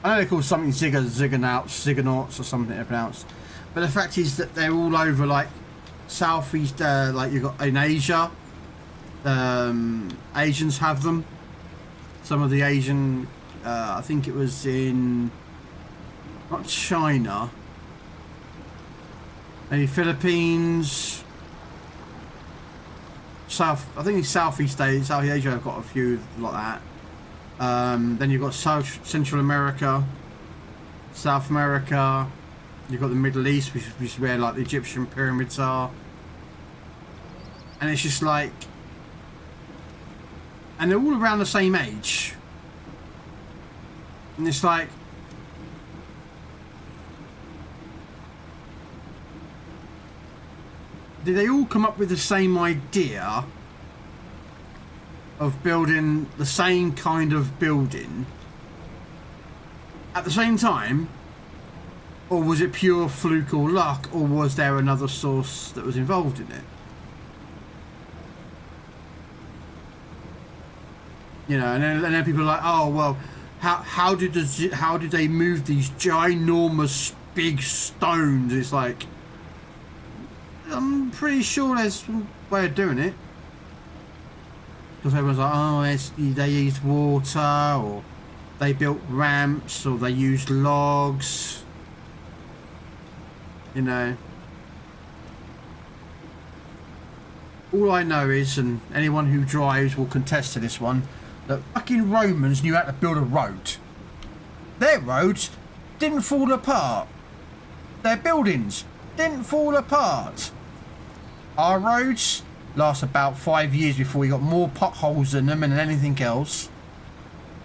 I know they're called something ziggurnauts, or something they're pronounced. But the fact is that they're all over, like, southeast, like you've got in Asia. Asians have them. Some of the Asian... I think it was in... Not China. Maybe Philippines... I think it's Southeast Asia. South Asia have got a few like that. Then you've got Central America, South America. You've got the Middle East, which is where like the Egyptian pyramids are. And it's just like, and they're all around the same age. And it's like, did they all come up with the same idea of building the same kind of building at the same time? Or was it pure fluke or luck? Or was there another source that was involved in it? You know, and then people are like, oh, well, how did they move these ginormous big stones? It's like, I'm pretty sure there's a way of doing it. Because everyone's like, oh, they used water, or they built ramps, or they used logs. You know. All I know is, and anyone who drives will contest to this one, that fucking Romans knew how to build a road. Their roads didn't fall apart. Their buildings didn't fall apart. Our roads last about 5 years before we got more potholes in them than anything else.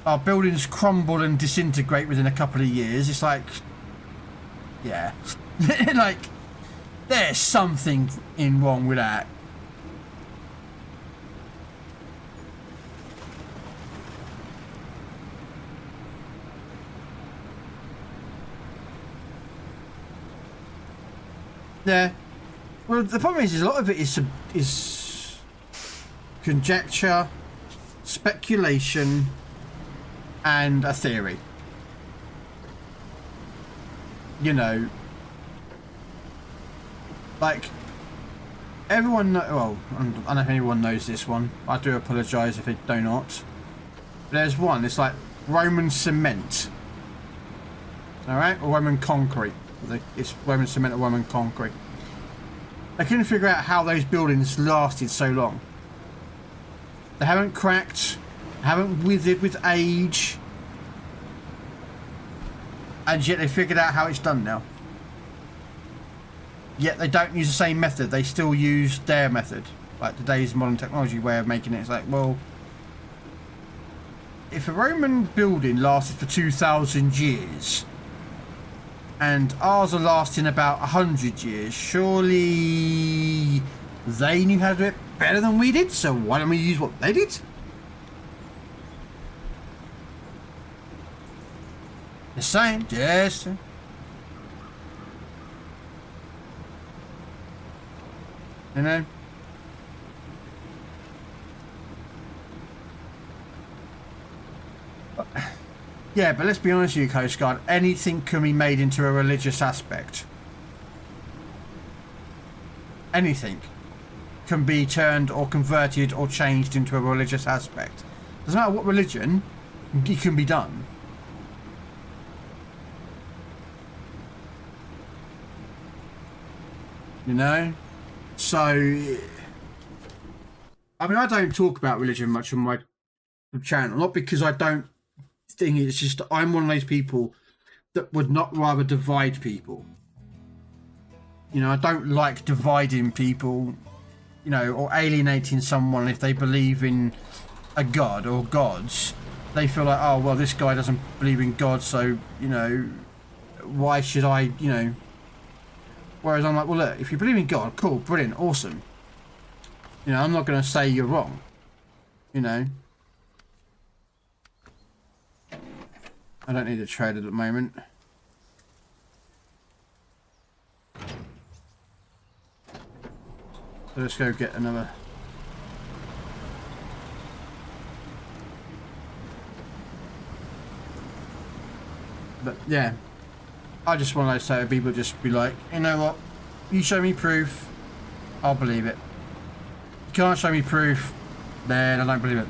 Our buildings crumble and disintegrate within a couple of years. It's like, yeah. Like, there's something wrong with that. Yeah. Well, the problem is a lot of it is conjecture, speculation, and a theory. you know, like, everyone well, I don't know if anyone knows this one. I do apologise if they do not. But there's one, it's like Roman cement. Alright? Or Roman concrete. It's Roman cement or Roman concrete. They couldn't figure out how those buildings lasted so long. They haven't cracked, haven't withered with age, and yet they figured out how it's done now. Yet they don't use the same method, they still use their method, like today's modern technology way of making it. It's like, well, if a Roman building lasted for 2,000 years, and ours are lasting about 100 years, surely they knew how to do it better than we did, so why don't we use what they did? Just saying, just... You know? Yeah, but let's be honest with you, Coast Guard, anything can be made into a religious aspect. Anything can be turned or converted or changed into a religious aspect. Doesn't matter what religion, it can be done. You know? So, I mean, I don't talk about religion much on my channel, not because I don't think it's just I'm one of those people that would not rather divide people. You know, I don't like dividing people, you know, or alienating someone if they believe in a god or gods. They feel like, oh, well, this guy doesn't believe in God, so, you know, why should I, you know... Whereas I'm like, well, look, if you believe in God, cool, brilliant, awesome. You know, I'm not going to say you're wrong. You know. I don't need a trade at the moment. So let's go get another. But yeah. I just want to say people just be like, you know what, you show me proof, I'll believe it. You can't show me proof, then I don't believe it.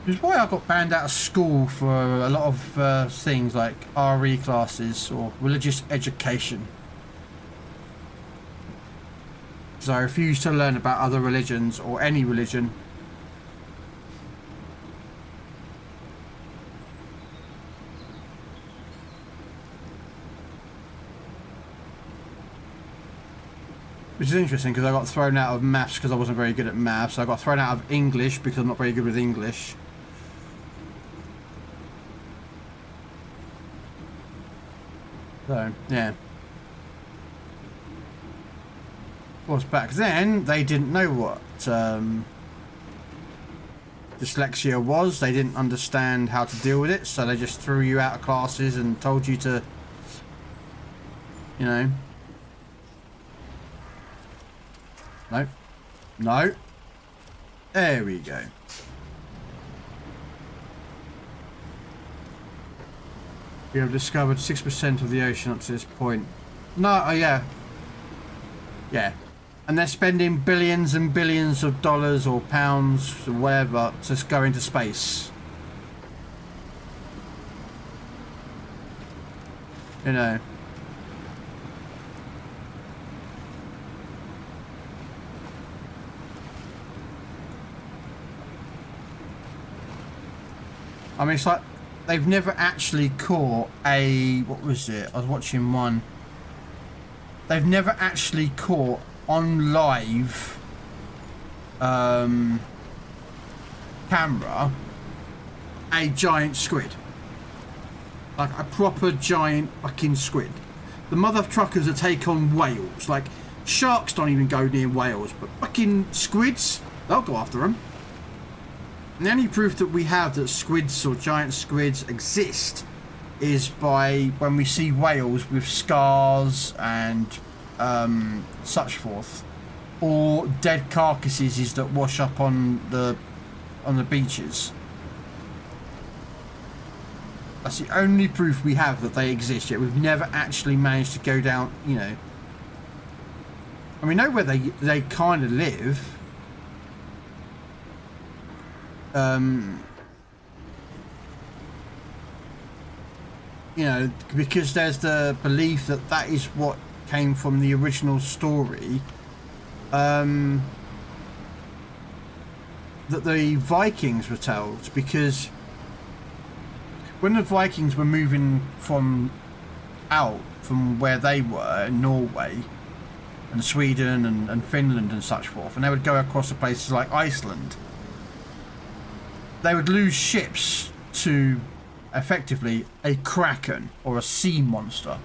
Which is why I got banned out of school for a lot of things like RE classes or religious education. Because I refuse to learn about other religions or any religion. Which is interesting because I got thrown out of maths because I wasn't very good at maths. I got thrown out of English because I'm not very good with English. So, yeah. Of course, back then, they didn't know what dyslexia was. They didn't understand how to deal with it, so they just threw you out of classes and told you to, you know... No. No. There we go. We have discovered 6% of the ocean up to this point. No, oh yeah. Yeah. And they're spending billions and billions of dollars or pounds or whatever to go into space. You know. I mean, it's like they've never actually caught a... What was it? I was watching one. They've never actually caught on live camera a giant squid. Like a proper giant fucking squid. The mother truckers that take on whales. Like, sharks don't even go near whales, but fucking squids, they'll go after them. And the only proof that we have that squids or giant squids exist is by when we see whales with scars and such forth, or dead carcasses that wash up on the beaches. That's the only proof we have that they exist, yet we've never actually managed to go down, you know. And we know where they kind of live. You know, because there's the belief that that is what came from the original story. That the Vikings were told, because when the Vikings were moving from where they were in Norway and Sweden and Finland and such forth, and they would go across to places like Iceland, they would lose ships to effectively a kraken or a sea monster.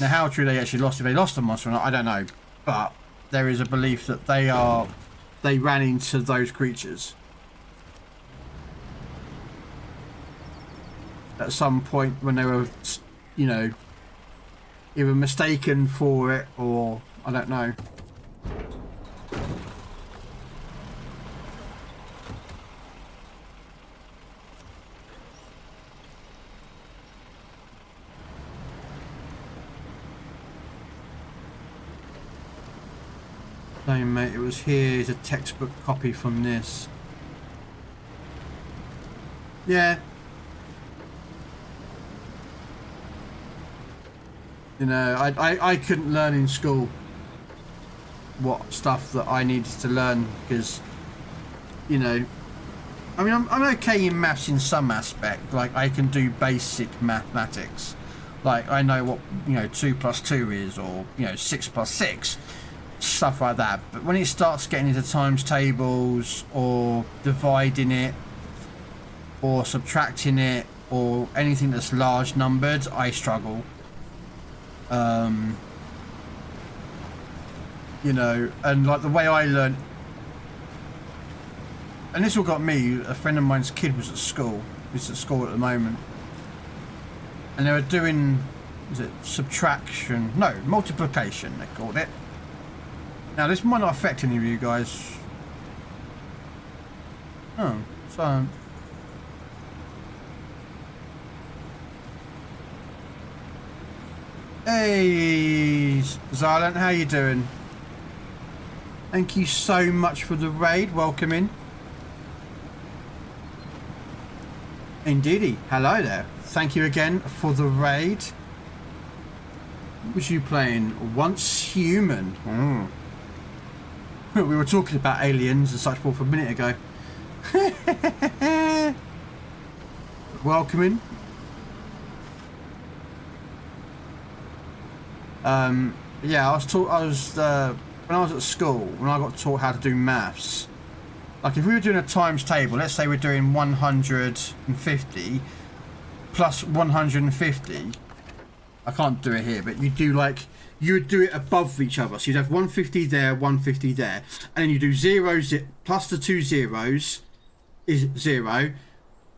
Now how true they actually lost, if they lost a monster or not, I don't know, but there is a belief that they ran into those creatures at some point when they were, you know, either mistaken for it or I don't know. No, mate, it was here. Here's a textbook copy from this. Yeah. You know, I couldn't learn in school what stuff that I needed to learn because, you know, I mean, I'm okay in maths in some aspect. Like, I can do basic mathematics. Like, I know what, you know, 2 plus 2 is, or, you know, 6 plus 6. Stuff like that. But when it starts getting into times tables or dividing it or subtracting it or anything that's large numbered, I struggle. You know, and like the way I learned, and this all got me, a friend of mine's kid was at school, he's at school at the moment, and they were doing, is it subtraction? No, multiplication they called it. Now, this might not affect any of you guys. Oh, so... Hey, Xylent, how you doing? Thank you so much for the raid. Welcome in. Indeedy. Hello there. Thank you again for the raid. What was you playing? Once Human. We were talking about aliens and such forth a minute ago. Welcome in. Yeah, when I was at school, when I got taught how to do maths, like if we were doing a times table, let's say we're doing 150 plus 150, I can't do it here, but you do like, you would do it above each other. So you'd have 150 there, 150 there, and then you do zeros, plus the 2 zeros is 0,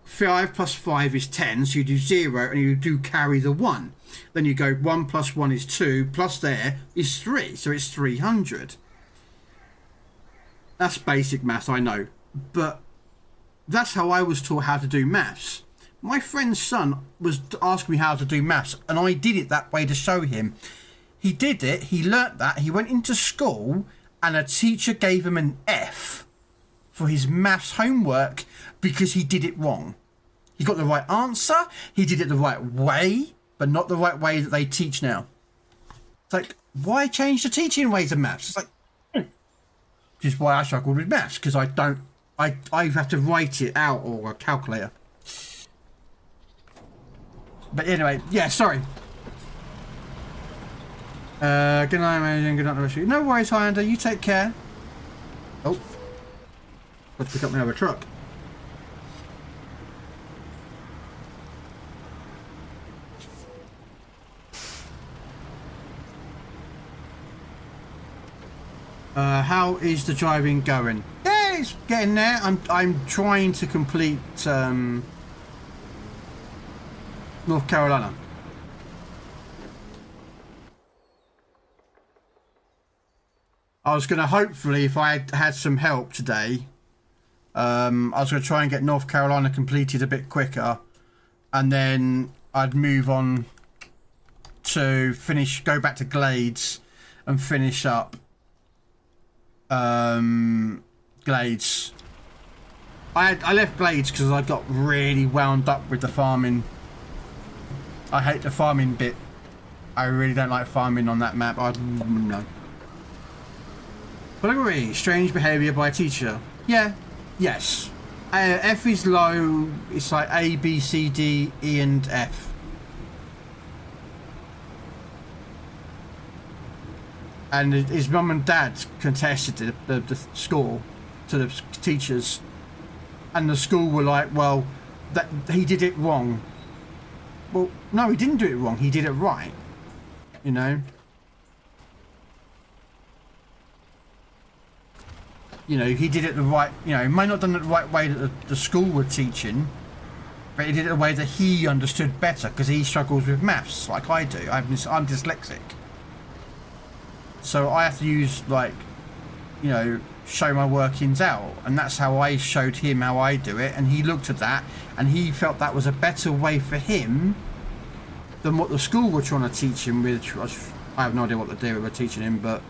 5 plus 5 is 10, so you do 0 and you do carry the 1. Then you go 1 plus 1 is 2, plus there is 3, so it's 300. That's basic math, I know, but that's how I was taught how to do maths. My friend's son was asking me how to do maths, and I did it that way to show him. He did it, he learnt that, he went into school, and a teacher gave him an F for his maths homework because he did it wrong. He got the right answer, he did it the right way, but not the right way that they teach now. It's like, why change the teaching ways of maths? It's like, which is why I struggled with maths, because I have to write it out, or a calculator. But anyway, yeah, sorry. Good night, amazing. Good night, the rest of you. No worries, Highlander. You take care. Oh, let's pick up my other truck. How is the driving going? Yeah, it's getting there. I'm trying to complete North Carolina. I was going to hopefully, if I had some help today, I was going to try and get North Carolina completed a bit quicker, and then I'd move on to go back to Glades and finish up Glades. I left Glades because I got really wound up with the farming. I hate the farming bit. I really don't like farming on that map. No. But I agree, strange behaviour by a teacher. Yeah, yes. F is low, it's like A, B, C, D, E and F. And his mum and dad contested the score to the teachers. And the school were like, well, that he did it wrong. Well, no, he didn't do it wrong, he did it right. You know? You know, he did it the right, you know, he might not have done it the right way that the school were teaching, but he did it the way that he understood better, because he struggles with maths, like I do. I'm dyslexic. So I have to use, like, you know, show my workings out, and that's how I showed him how I do it, and he looked at that, and he felt that was a better way for him than what the school were trying to teach him with. I have no idea what they were teaching him, but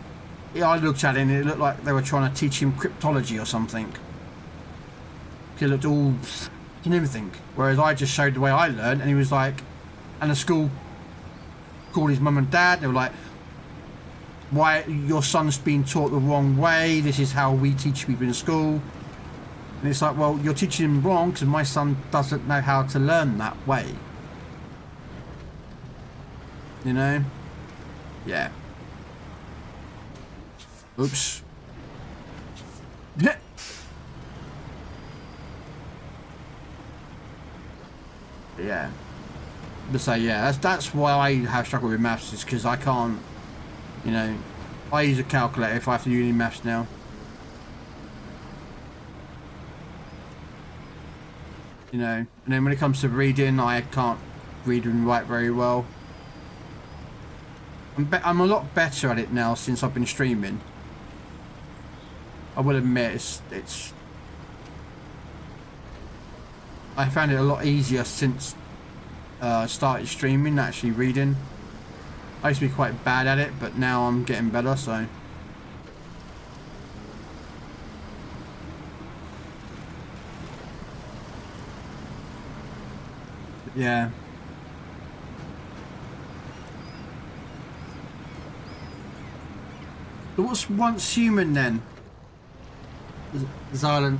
yeah, I looked at it and it looked like they were trying to teach him cryptology or something. It looked all and everything. Whereas I just showed the way I learned, and he was like, and the school called his mum and dad. They were like, why, your son's been taught the wrong way, this is how we teach people in school. And it's like, well, you're teaching him wrong because my son doesn't know how to learn that way. You know? Yeah. Oops. Yeah. Yeah. But so yeah, that's why I have struggled with maths, is because I can't, you know, I use a calculator if I have to use any maths now. You know, and then when it comes to reading, I can't read and write very well. I'm a lot better at it now since I've been streaming. I will admit it's I found it a lot easier since I started streaming, actually reading. I used to be quite bad at it, but now I'm getting better, so. Yeah. But what's once human then? Xylan.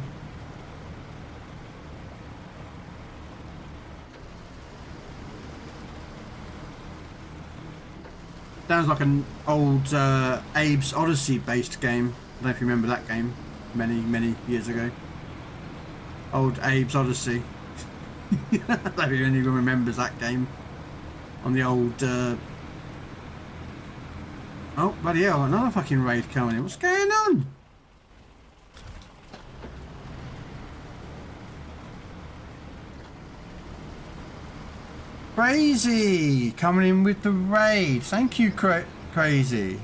Sounds like an old Abe's Odyssey based game. I don't know if you remember that game many years ago. Old Abe's Odyssey. I don't know if anyone remembers that game. On the old oh bloody hell, another fucking raid coming in. What's going on? Crazy coming in with the raid. Thank you, Crazy.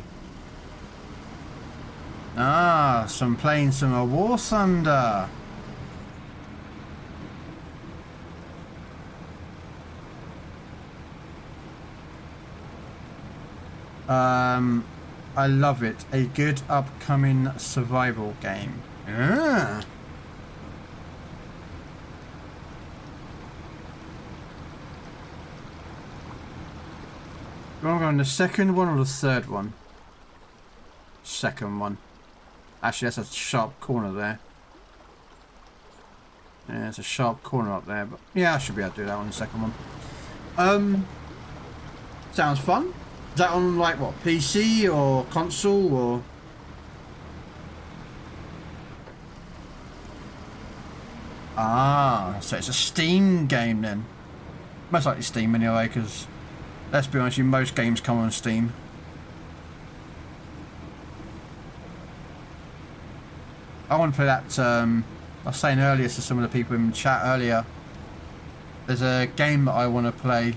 Ah, playing some War Thunder. I love it. A good upcoming survival game. Ah. You want to go on the second one or the third one? Second one. Actually, that's a sharp corner there. Yeah, there's a sharp corner up there, but yeah, I should be able to do that on the second one. Sounds fun. Is that on like what, PC or console or? Ah, so it's a Steam game then. Most likely Steam anyway, because let's be honest, most games come on Steam. I want to play that. I was saying earlier to some of the people in the chat earlier. There's a game that I want to play.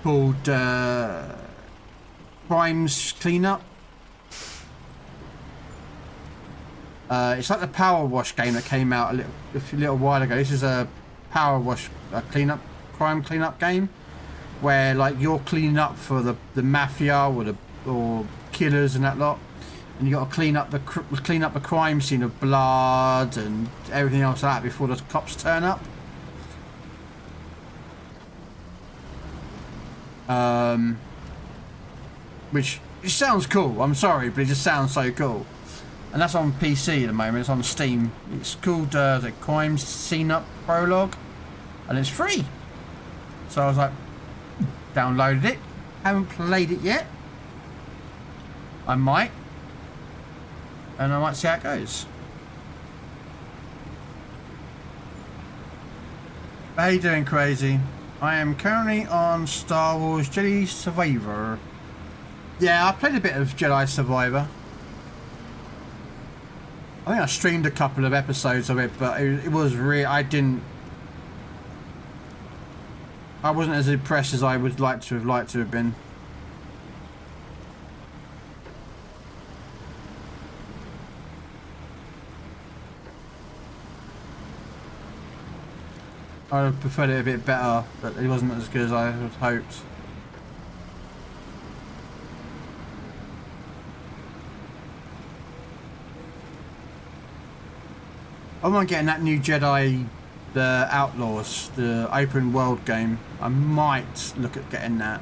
Called Crimes Cleanup. It's like the Power Wash game that came out a little while ago. This is a Power Wash crime cleanup game, where like you're cleaning up for the mafia or killers and that lot, and you got to clean up the crime scene of blood and everything else like that before the cops turn up. Which sounds cool. I'm sorry, but it just sounds so cool. And that's on PC at the moment. It's on Steam. It's called the Crime Scene Up Prologue, and it's free. So I was like, downloaded it. Haven't played it yet. I might, and I might see how it goes. How you doing, Crazy? I am currently on Star Wars Jedi Survivor. Yeah, I played a bit of Jedi Survivor. I think I streamed a couple of episodes of it, but it was really... I wasn't as impressed as I would liked to have been. I would have preferred it a bit better, but it wasn't as good as I had hoped. I might get in that new Jedi, the Outlaws, the open world game. I might look at getting that.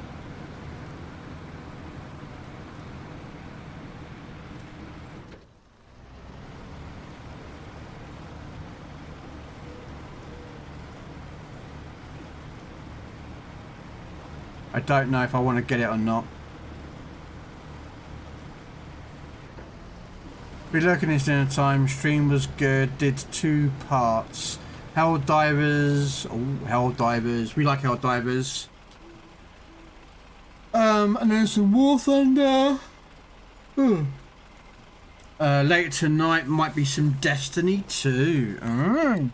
I don't know if I want to get it or not. Be looking at dinner time. Stream was good. Did 2 parts. Hell Divers. Oh, Hell Divers. We like Hell Divers. And then some War Thunder. Later tonight might be some Destiny 2.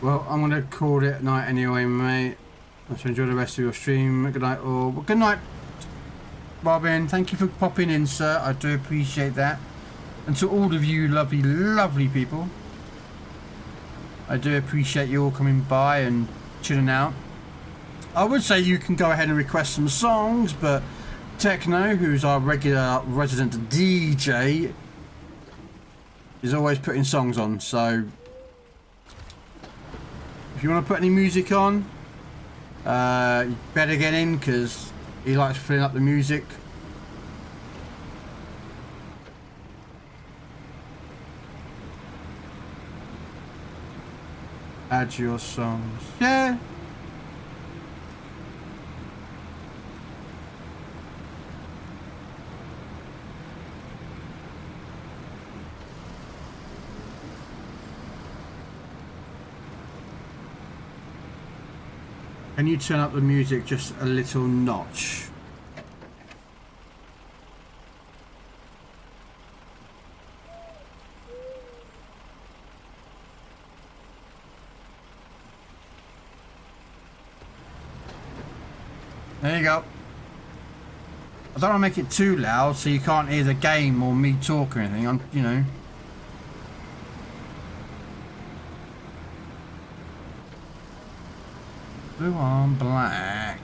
Well, I'm going to call it night anyway, mate. I shall enjoy the rest of your stream. Good night, all. Well, good night, Robin. Thank you for popping in, sir. I do appreciate that. And to all of you lovely, lovely people, I do appreciate you all coming by and chilling out. I would say you can go ahead and request some songs, but Techno, who's our regular resident DJ, is always putting songs on, so... If you want to put any music on, you better get in, because he likes filling up the music. Add your songs. Yeah. Can you turn up the music just a little notch? There you go. I don't want to make it too loud so you can't hear the game or me talk or anything. I'm, you know. Blue on black.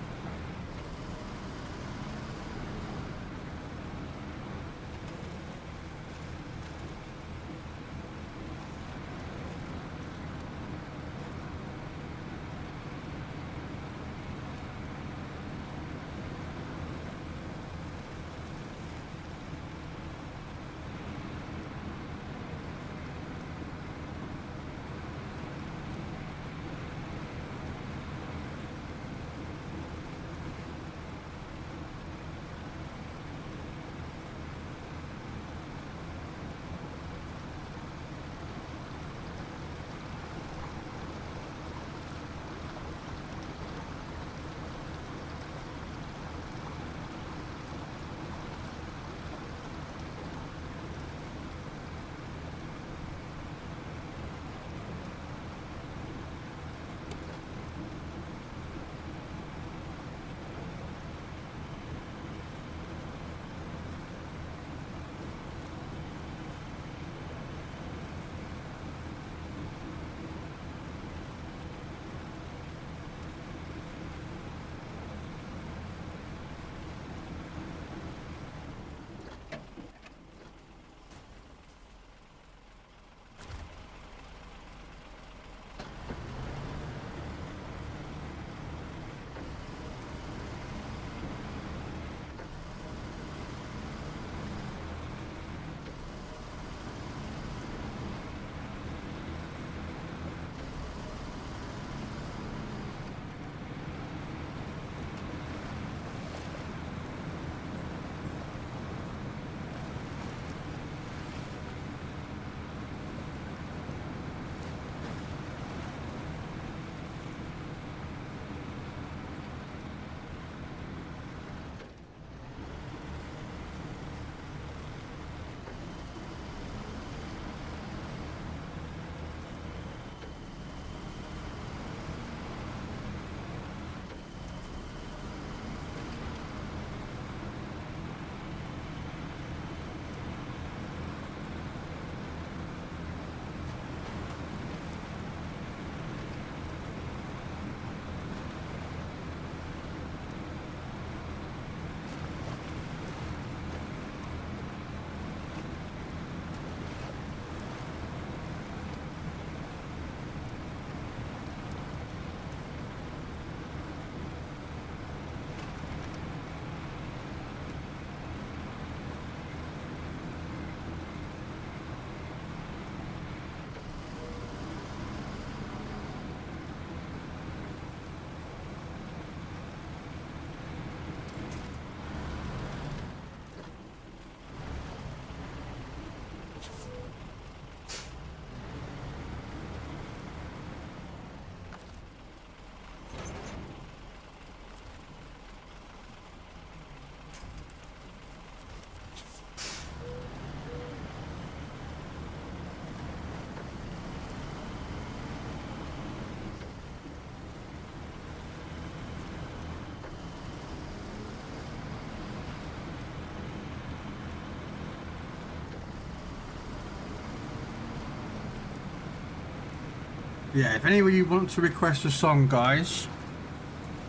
Yeah, if any of you want to request a song, guys,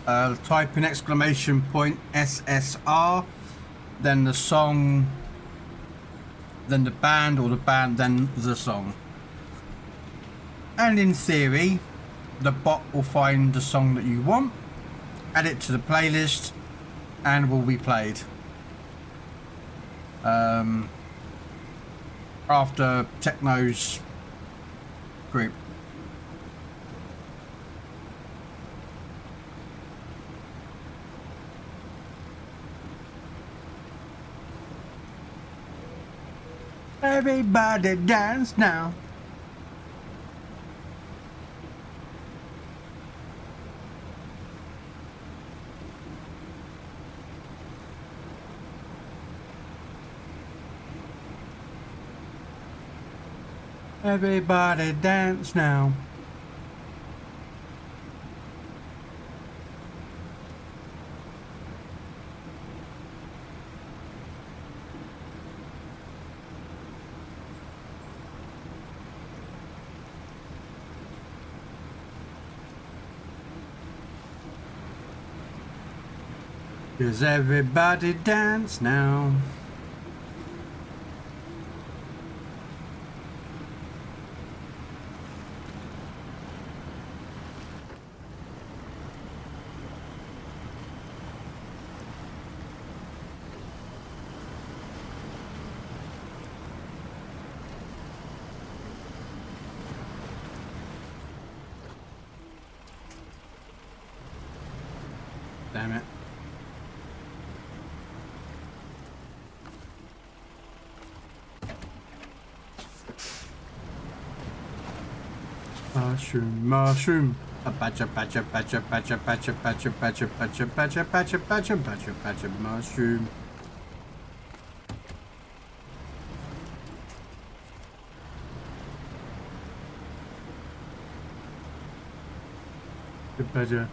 type in exclamation point SSR, then the song, then the band, or the band, then the song. And in theory, the bot will find the song that you want, add it to the playlist, and will be played. After Techno's group. Everybody dance now. Everybody dance now. Does everybody dance now? Damn it. Mushroom, mushroom. A badger, badger, badger, badger, badger, badger, badger, badger, badger, badger, badger, badger, badger, mushroom. The badger,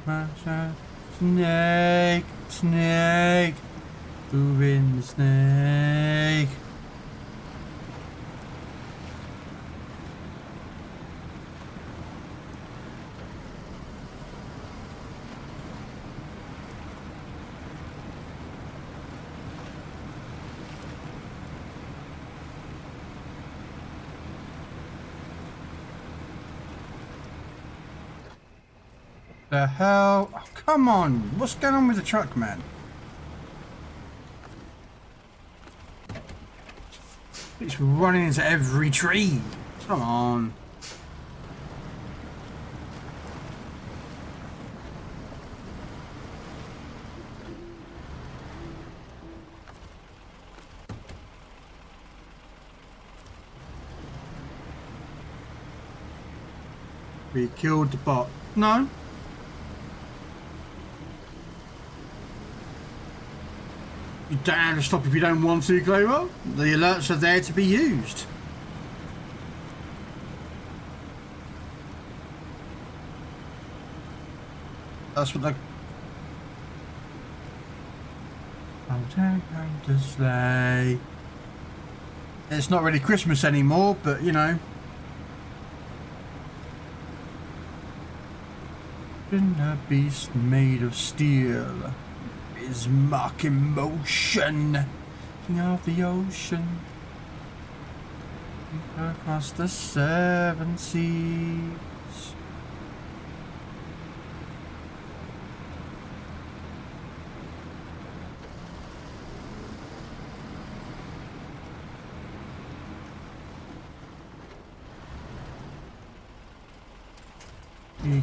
badger, snake, snake, moving the snake. The hell? Oh, come on! What's going on with the truck, man? It's running into every tree. Come on. We killed the bot. No. You don't have to stop if you don't want to, Global. The alerts are there to be used. That's what the... I'll take home to sleigh. It's not really Christmas anymore, but you know. In a beast made of steel. Is marking motion, king of the ocean, across the 7 seas.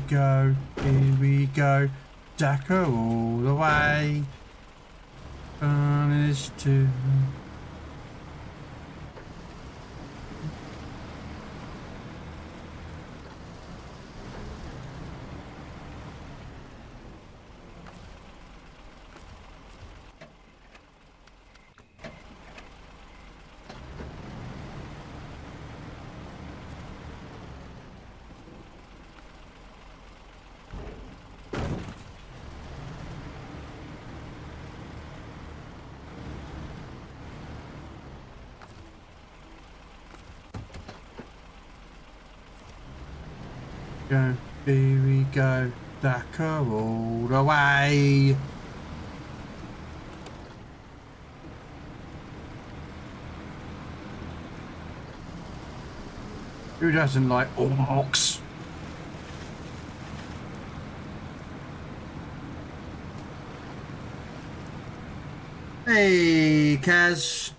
Here we go, Dakar all the way. Furnace to Go, here we go, Dakar all the way. Who doesn't like orcs? Hey, Kaz.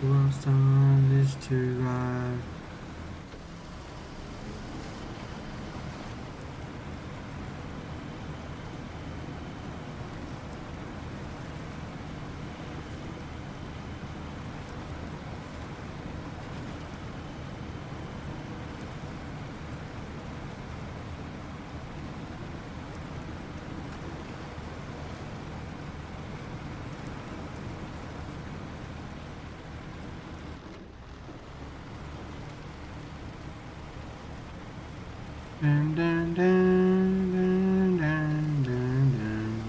Last time is to ride. Dun, dun, dun, dun, dun, dun, dun.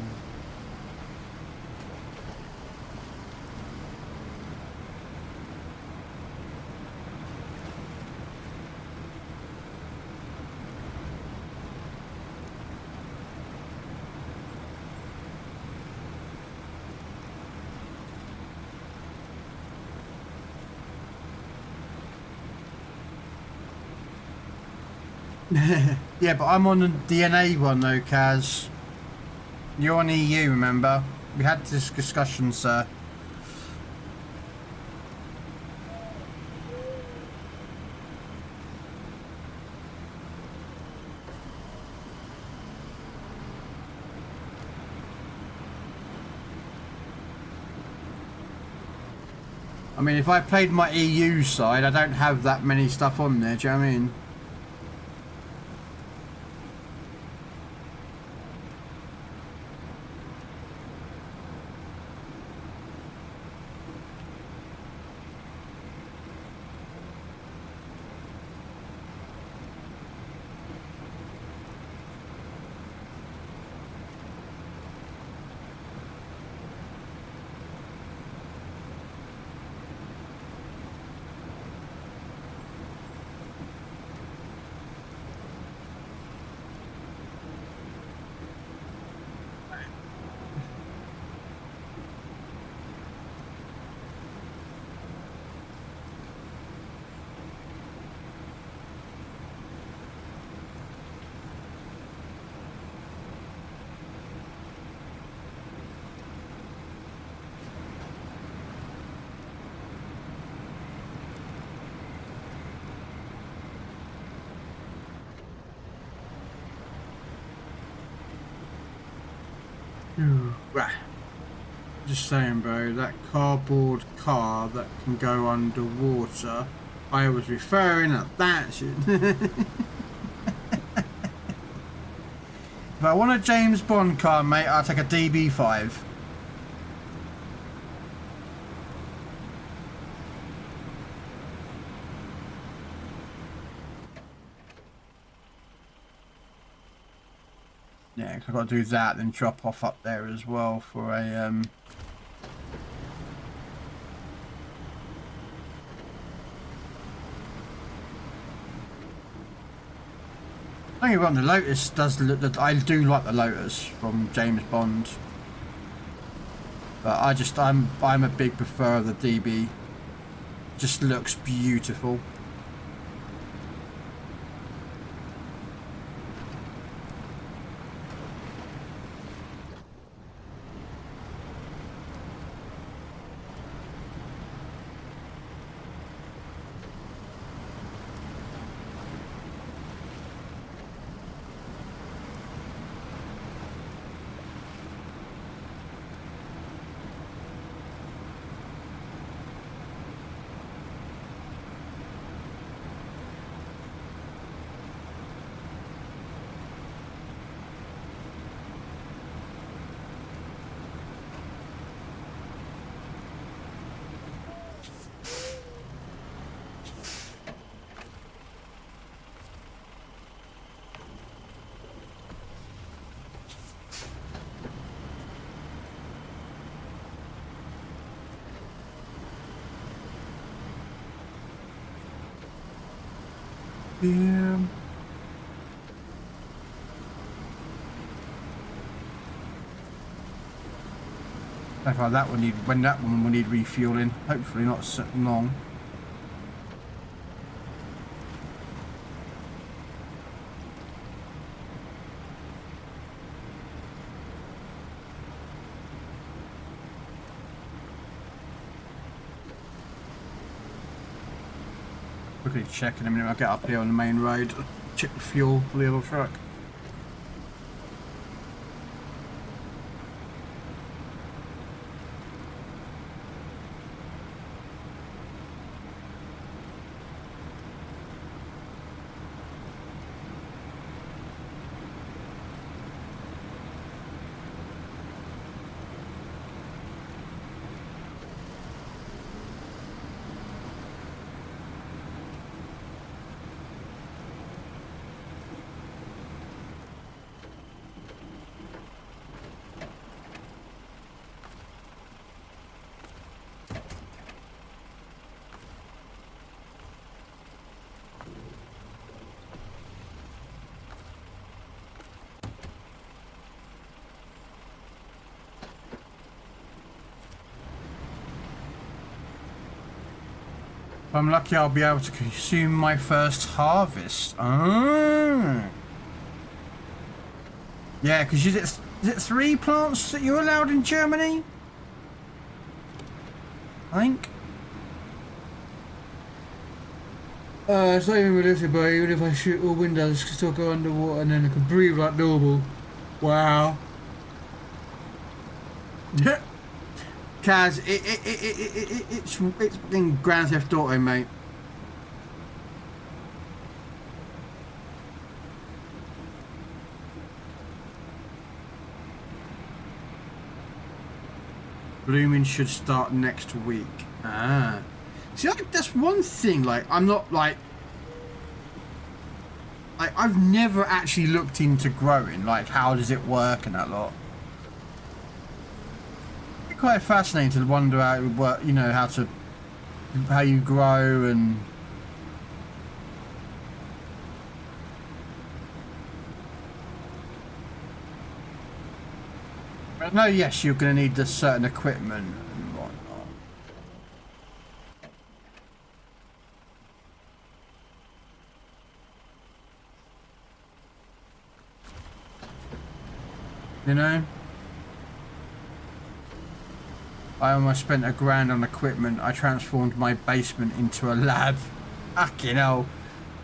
Yeah, but I'm on the DNA one though, Kaz. You're on EU, remember? We had this discussion, sir. I mean, if I played my EU side, I don't have that many stuff on there, do you know what I mean? Right. Just saying, bro, that cardboard car that can go underwater, I was referring at that shit. If I want a James Bond car, mate, I'll take a DB5. Yeah, 'cause I've got to do that, then drop off up there as well for a Don't get me wrong, the Lotus does look. I do like the Lotus from James Bond, but I'm a big preferrer of the DB. Just looks beautiful. Yeah. I thought that one will need refueling. Hopefully not so long. Quickly check in a minute. I'll get up here on the main road. Check the fuel for the other truck. If I'm lucky, I'll be able to consume my first harvest. Ah. Yeah, because is it 3 plants that you're allowed in Germany? I think. It's not even realistic, but even if I shoot all windows, I can still go underwater and then I can breathe like normal. Wow. Kaz, it's fucking Grand Theft Auto, mate. Blooming should start next week. Ah. See, like, that's one thing, like, I'm not, like, I've never actually looked into growing, like, how does it work and that lot. It's quite fascinating to wonder how it would work, you know, how you grow and... I know, yes, you're going to need this certain equipment and whatnot. You know? I almost spent $1,000 on equipment. I transformed my basement into a lab. Fucking hell.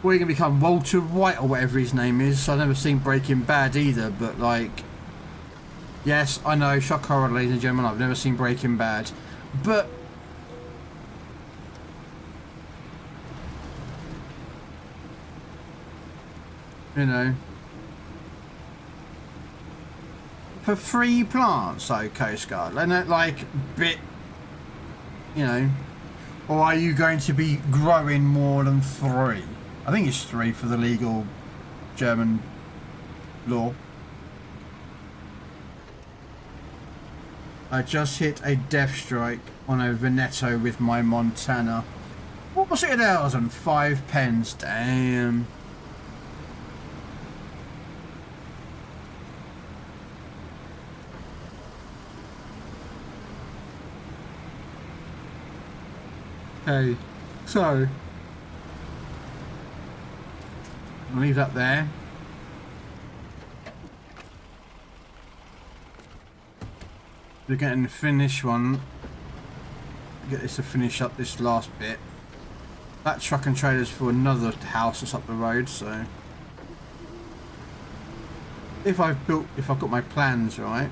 Well, you're going to become Walter White or whatever his name is. I've never seen Breaking Bad either, but like... Yes, I know, shock horror, ladies and gentlemen, I've never seen Breaking Bad. But... You know... For 3 plants, though, Coast Guard, and that, like, bit... You know... Or are you going to be growing more than 3? I think it's 3 for the legal German law. I just hit a death strike on a Veneto with my Montana. What was it at 1,005 pence? Damn. Okay, so I'll leave that there. We're getting the finish one. Get this to finish up this last bit. That truck and trailer's for another house that's up the road, so if I've got my plans right.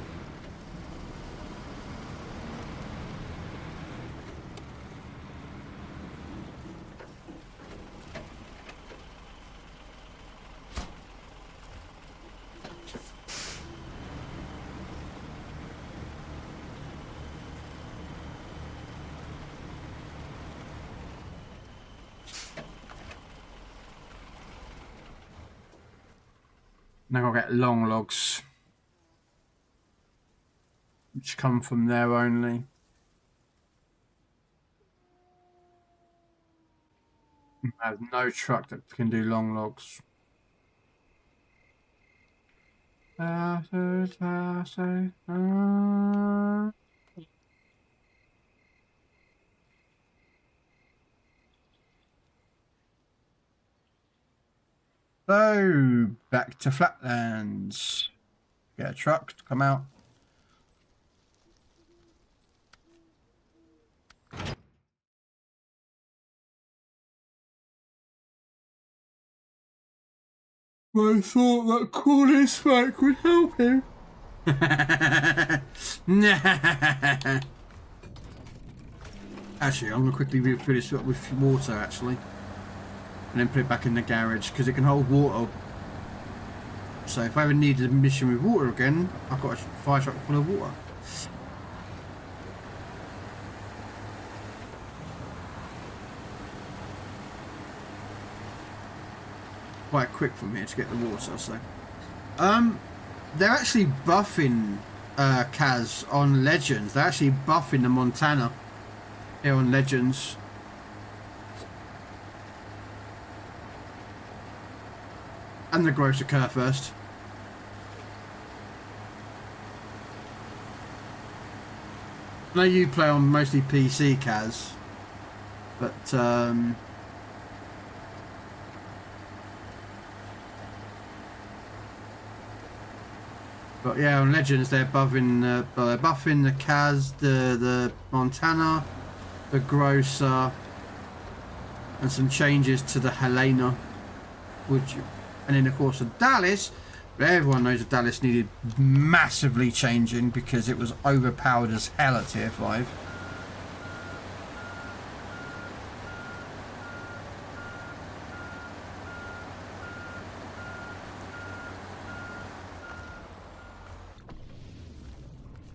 Now I'll get long logs, which come from there only. I have no truck that can do long logs. So, back to Flatlands. Get a truck to come out. I thought that cooling smoke would help him. Actually, I'm going to quickly fill this up with water, actually. And then put it back in the garage, because it can hold water. So if I ever needed a mission with water again, I've got a fire truck full of water. Quite quick from here to get the water, so. They're actually buffing Kaz on Legends. They're actually buffing the Montana here on Legends. And the growths occur first. I know you play on mostly PC, Kaz, but yeah, on Legends they're buffing the Kaz, the Montana, the Grosser, and some changes to the Helena. Would you? And then of course the Dallas, but everyone knows the Dallas needed massively changing because it was overpowered as hell at tier 5.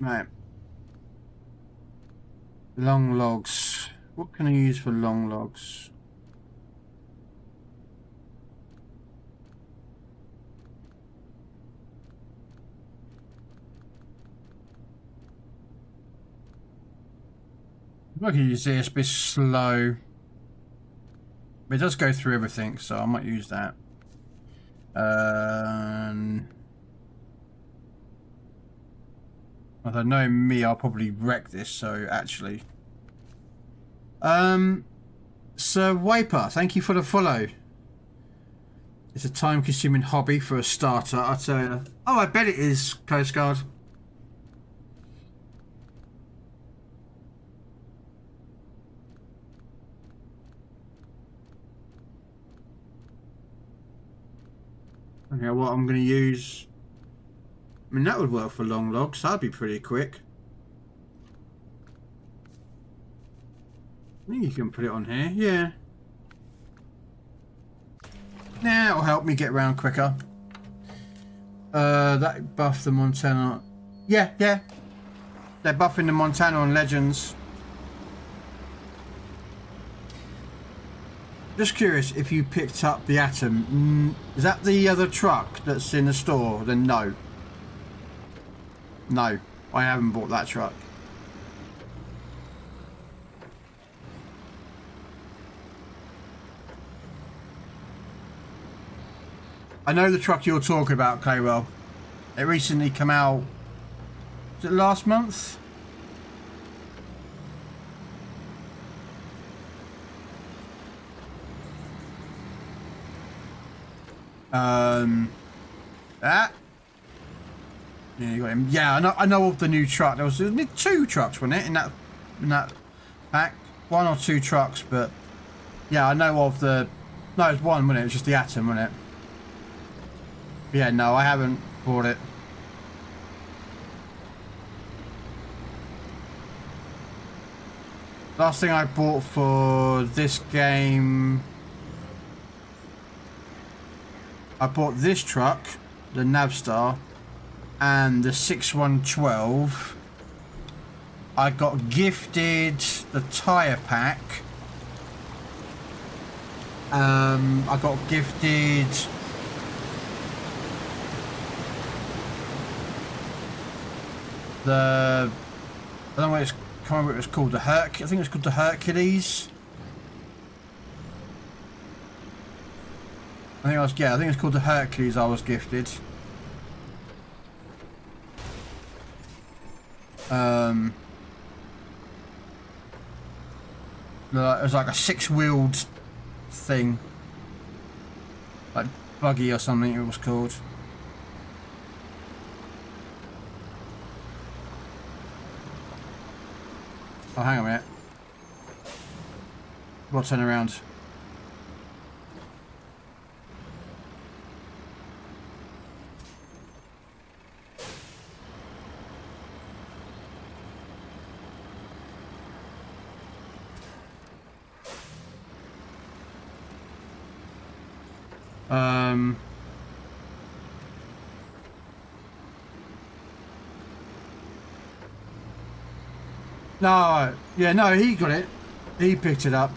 Right. Long logs. What can I use for long logs? I can use this, a bit slow. But it does go through everything, so I might use that. Although knowing me, I'll probably wreck this, so actually. Sir Wiper, thank you for the follow. It's a time-consuming hobby for a starter, I tell you. Oh, I bet it is, Coast Guard. Okay, what I'm going to use... I mean, that would work for long logs. That'd be pretty quick. I think you can put it on here, yeah. Now it'll help me get around quicker. That buffed the Montana. Yeah. They're buffing the Montana on Legends. Just curious if you picked up the Atom. Is that the other truck that's in the store? Then no. No, I haven't bought that truck. I know the truck you're talking about, Claywell. It recently came out. Was it last month? That. Yeah, you got him. Yeah, I know of the new truck. There was 2 trucks, wasn't it, in that pack? 1 or 2 trucks, but yeah, I know of the. No, it was 1, wasn't it? It was just the Atom, wasn't it? But yeah, no, I haven't bought it. Last thing I bought for this game, I bought this truck, the Navstar, and the 6112. I got gifted the tyre pack. I got gifted the, I don't know what it's, can't remember what it was called, I think it was called the Hercules. I think I was, yeah, I think it's called the Hercules I was gifted. It was like a 6-wheeled thing. Like buggy or something it was called. Oh, hang on a minute. We'll turn around. No, yeah, no, he got it. He picked it up.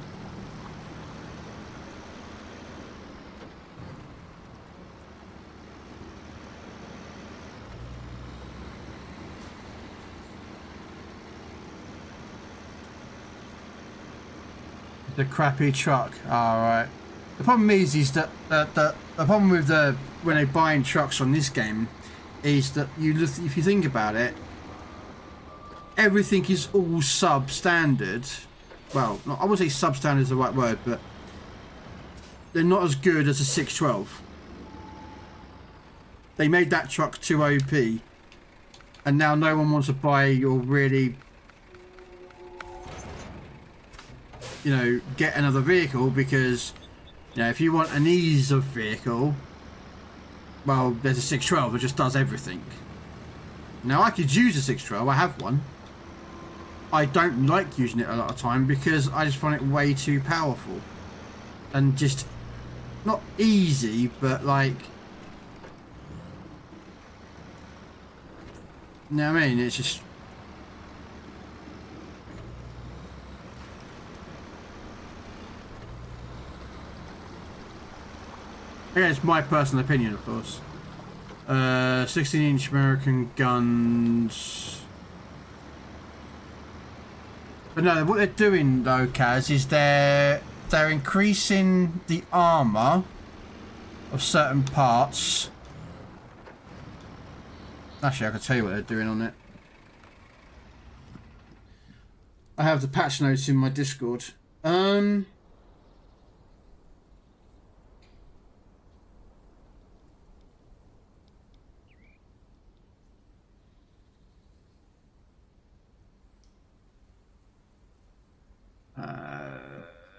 The crappy truck. Alright. The problem is that the problem with when they're buying trucks on this game is that if you think about it, everything is all substandard. Well, I wouldn't say substandard is the right word, but they're not as good as a 612. They made that truck too OP, and now no one wants to buy or really, you know, get another vehicle because, you know, if you want an ease of vehicle, well, there's a 612 that just does everything. Now, I could use a 612. I have one. I don't like using it a lot of time because I just find it way too powerful and just not easy, but like, you know what I mean? It's just, yeah, it's my personal opinion, of course. 16-inch American guns. But no, what they're doing though, Kaz, is they're increasing the armor of certain parts. Actually, I can tell you what they're doing on it. I have the patch notes in my Discord.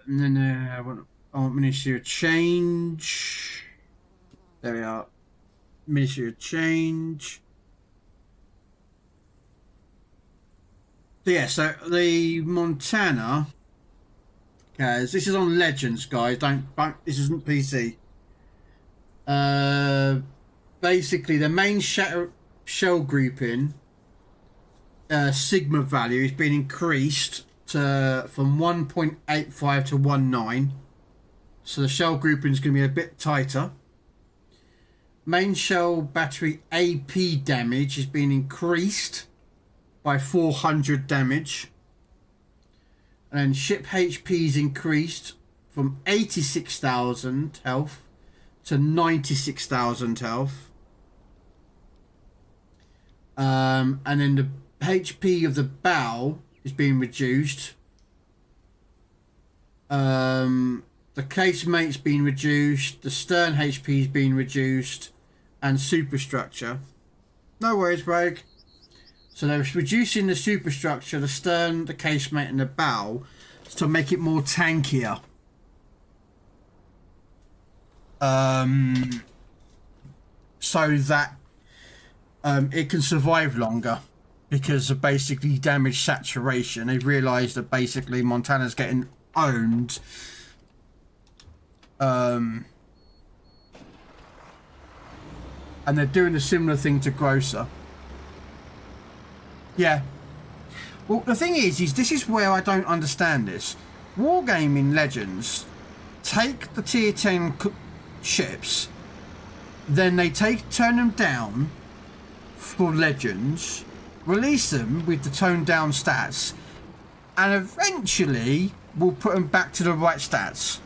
And then I want Ministry of Change. There we are. Ministry of Change. So yeah, so the Montana, guys, this is on Legends, guys. Don't this isn't PC. Basically, the main shell grouping sigma value has been increased from 1.85 to 1.9, so the shell grouping is going to be a bit tighter. Main shell battery AP damage has been increased by 400 damage, and then ship HP is increased from 86,000 health to 96,000 health, and then the HP of the bow is being reduced. The casemate's been reduced, the stern HP is being reduced, and superstructure. No worries, Bragg. So they're reducing the superstructure, the stern, the casemate, and the bow to make it more tankier. So that it can survive longer. Because of basically damage saturation. They've realised that basically Montana's getting owned. And they're doing a similar thing to Grosser. Yeah. Well, the thing is this is where I don't understand this. Wargaming Legends take the tier 10 ships, then they turn them down for Legends, release them with the toned down stats, and eventually we'll put them back to the right stats.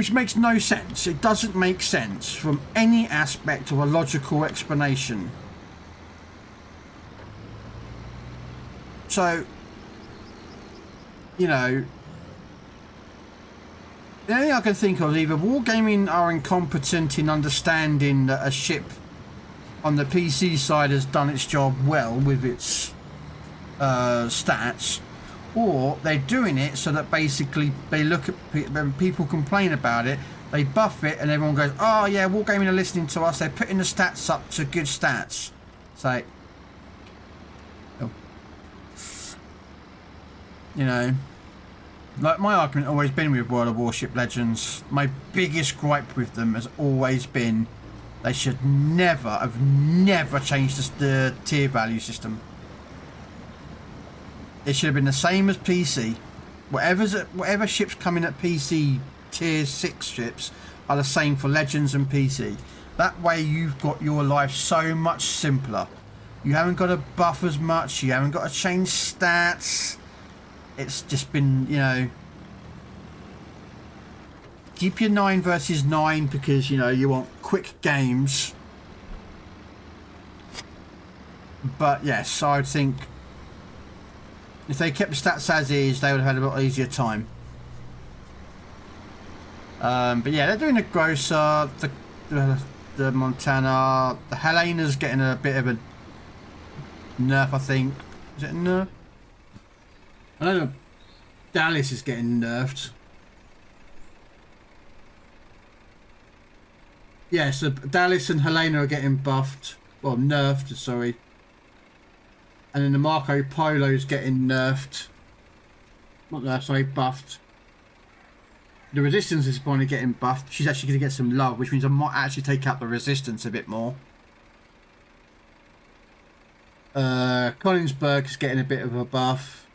which makes no sense. It doesn't make sense from any aspect of a logical explanation. So, you know, the only thing I can think of is either Wargaming are incompetent in understanding that a ship on the PC side has done its job well with its stats, or they're doing it so that basically they look at when people complain about it, they buff it, and everyone goes, oh yeah, Wargaming are listening to us, they're putting the stats up to good stats. So, oh. You know, like my argument has always been with World of Warship Legends, my biggest gripe with them has always been they should never changed the tier value system. It should have been the same as PC. Whatever ships come in at PC, tier 6 ships are the same for Legends and PC. That way you've got your life so much simpler. You haven't got to buff as much, you haven't got to change stats. It's just been, you know, keep your 9 versus 9 because, you know, you want quick games. But yes, I would think if they kept the stats as is, they would have had a lot easier time. But yeah, they're doing the Grosser, the Montana, the Helena's getting a bit of a nerf, I think. Is it a nerf? I don't know. Dallas is getting nerfed. Yeah, so Dallas and Helena are getting buffed. Well, nerfed, sorry. And then the Marco Polo is getting nerfed. Not nerfed, sorry, buffed. The Resistance is finally getting buffed. She's actually going to get some love, which means I might actually take out the Resistance a bit more. Collinsburg is getting a bit of a buff.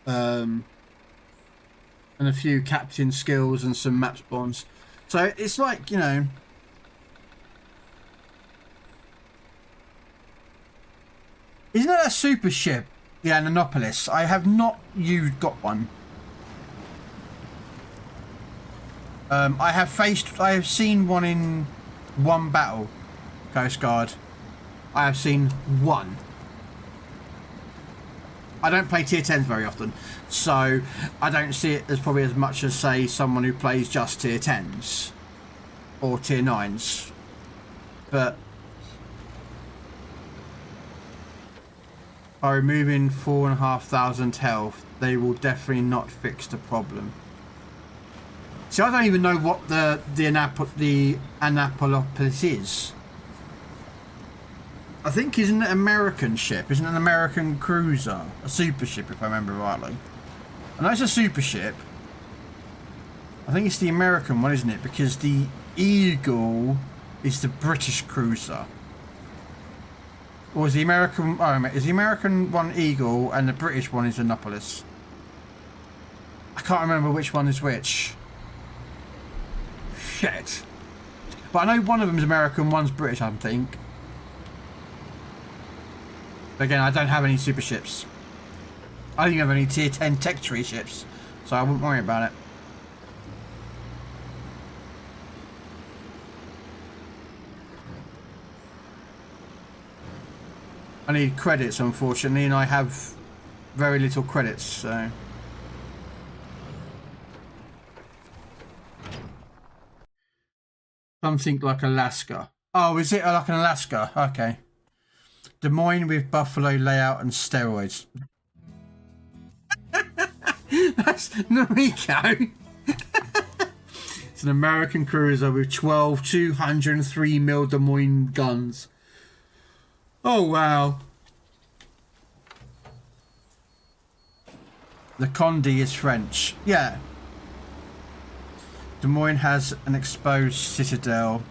And a few captain skills and some map spawns. So it's like, you know, isn't it a super ship, the Ananopolis? I have not got one. I have seen one in one battle, Coast Guard. I have seen one. I don't play tier 10s very often, so I don't see it as probably as much as, say, someone who plays just tier 10s or tier 9s. But by removing 4,500 health, they will definitely not fix the problem. See, I don't even know what the Annapolis is. I think isn't it an American ship? Isn't it an American cruiser? A super ship, if I remember rightly. I know it's a super ship. I think it's the American one, isn't it? Because the Eagle is the British cruiser. Or is the American... Oh, is the American one Eagle and the British one is Annapolis? I can't remember which one is which. Shit. But I know one of them is American, one's British, I think. But again, I don't have any super ships. I don't even have any tier 10 tech tree ships, so I wouldn't worry about it. I need credits, unfortunately, and I have very little credits, so... Something like Alaska. Oh, is it like an Alaska? Okay. Des Moines with buffalo layout and steroids. That's Noriko. It's an American cruiser with 12 203mm Des Moines guns. Oh, wow. The Conde is French. Yeah. Des Moines has an exposed citadel.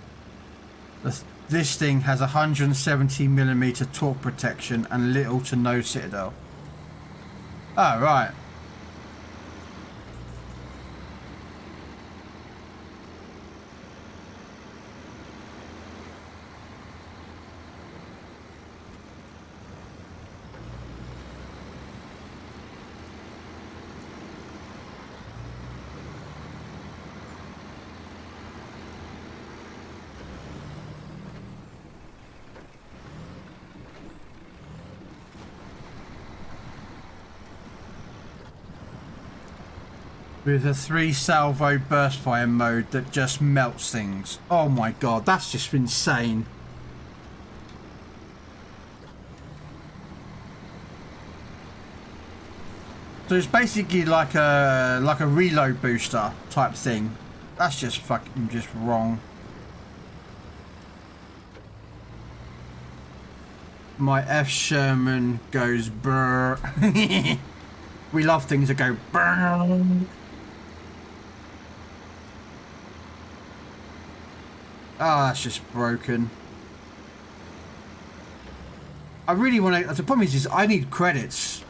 This thing has 170mm torque protection and little to no citadel. Oh, right. With a 3 salvo burst fire mode that just melts things. Oh my god, that's just insane. So it's basically like a reload booster type thing. That's just fucking just wrong. My F Sherman goes brr. We love things that go brr. Ah, that's just broken. I really want to. The problem is I need credits.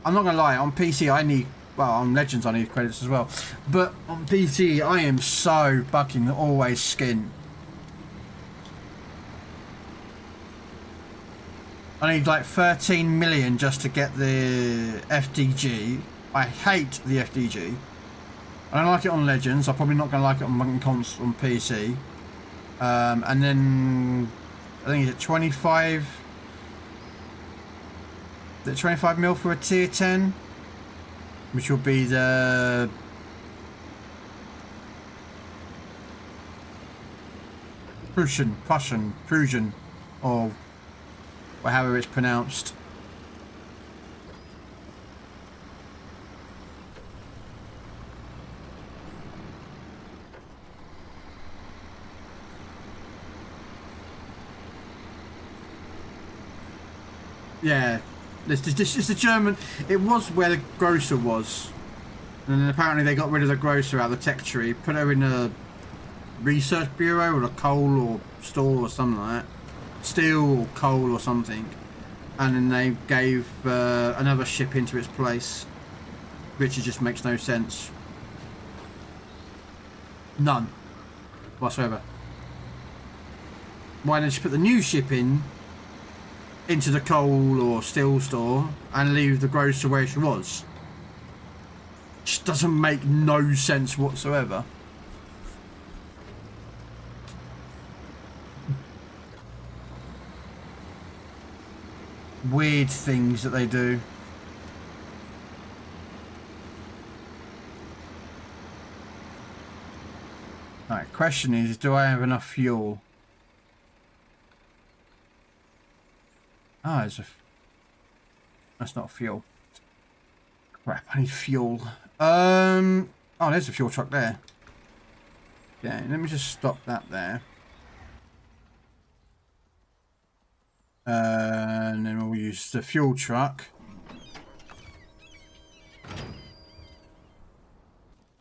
I'm not gonna lie. On PC, I need. Well, on Legends, I need credits as well. But on PC, I am so fucking always skint. I need like 13 million just to get the FDG. I hate the FDG. I don't like it on Legends. I'm probably not gonna like it on PC. And then I think it's 25. The 25 mil for a tier 10, which will be the Prussian, or however it's pronounced. Yeah, this is the German. It was where the grocer was, and then apparently they got rid of the grocer out of the tech tree, put her in a research bureau or a coal or store or something like that, steel or coal or something, and then they gave another ship into its place, which just makes no sense. None whatsoever. Why don't you put the new ship into the coal or steel store and leave the grocer where she was? Just doesn't make no sense whatsoever. Weird things that they do. Alright, question is, do I have enough fuel? Ah, that's not fuel. Crap, I need fuel. Oh, there's a fuel truck there. Yeah, let me just stop that there. And then we'll use the fuel truck.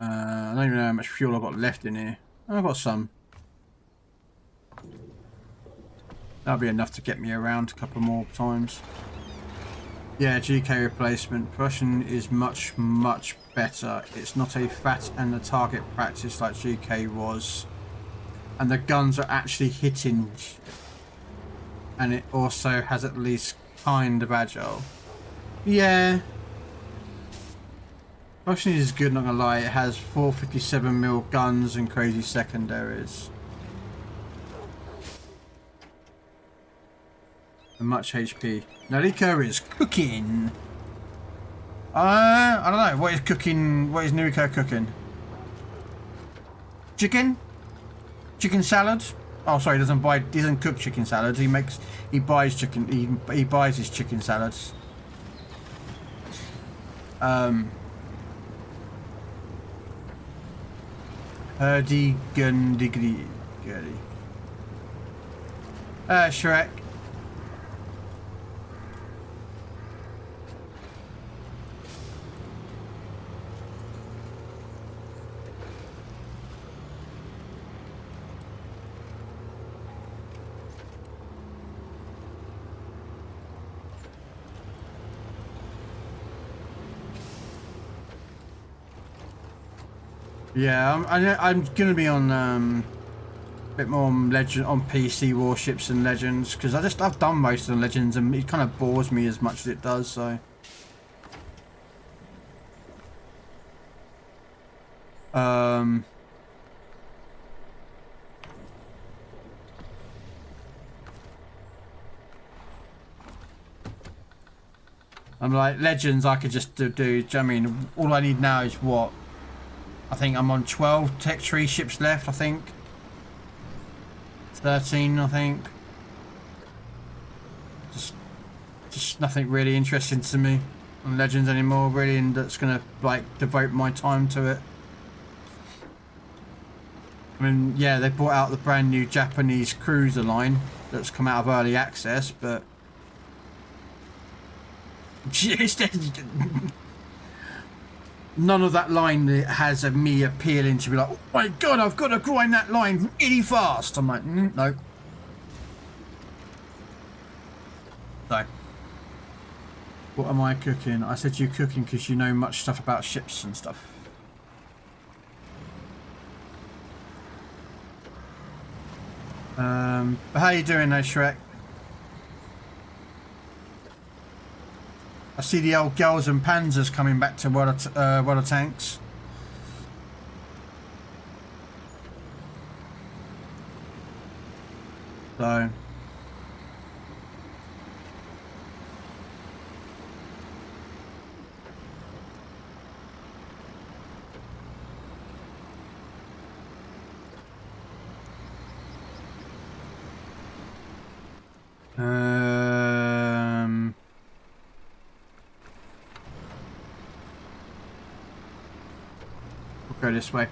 I don't even know how much fuel I've got left in here. I've got some. That'll be enough to get me around a couple more times. Yeah, GK replacement. Prussian is much, much better. It's not a fat and the target practice like GK was. And the guns are actually hitting. And it also has at least kind of agile. Yeah. Prussian is good, not gonna lie. It has 457mm guns and crazy secondaries. And much HP. Nariko is cooking. I don't know. What is cooking? What is Nariko cooking? Chicken? Chicken salad? Oh, sorry. He doesn't cook chicken salads. He buys chicken. He buys his chicken salads. Herdy Gundigri. Shrek. Yeah, I'm gonna be on a bit more on PC warships and Legends, because I've done most of the Legends and it kind of bores me as much as it does. So I'm like Legends. I could just do. I mean, all I need now is what? I think I'm on 12 tech tree ships left, I think. 13, I think. Just nothing really interesting to me on Legends anymore, really, and that's gonna like devote my time to it. I mean, yeah, they brought out the brand new Japanese cruiser line that's come out of early access, but none of that line has me appealing to be like, oh my god, I've got to grind that line really fast. I'm like, no. So, what am I cooking? I said you're cooking because you know much stuff about ships and stuff. But how you doing though, Shrek? I see the old girls and panzers coming back to World of Tanks. So we'll go this way.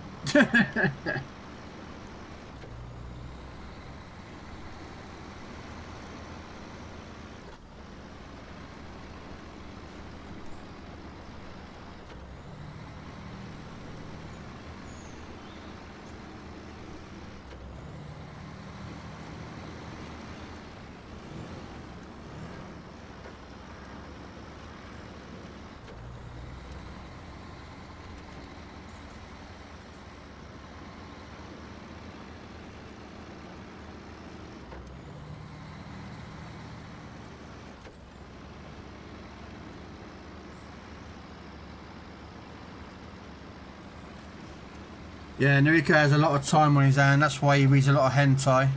Yeah, Nariko has a lot of time on his hand, that's why he reads a lot of hentai.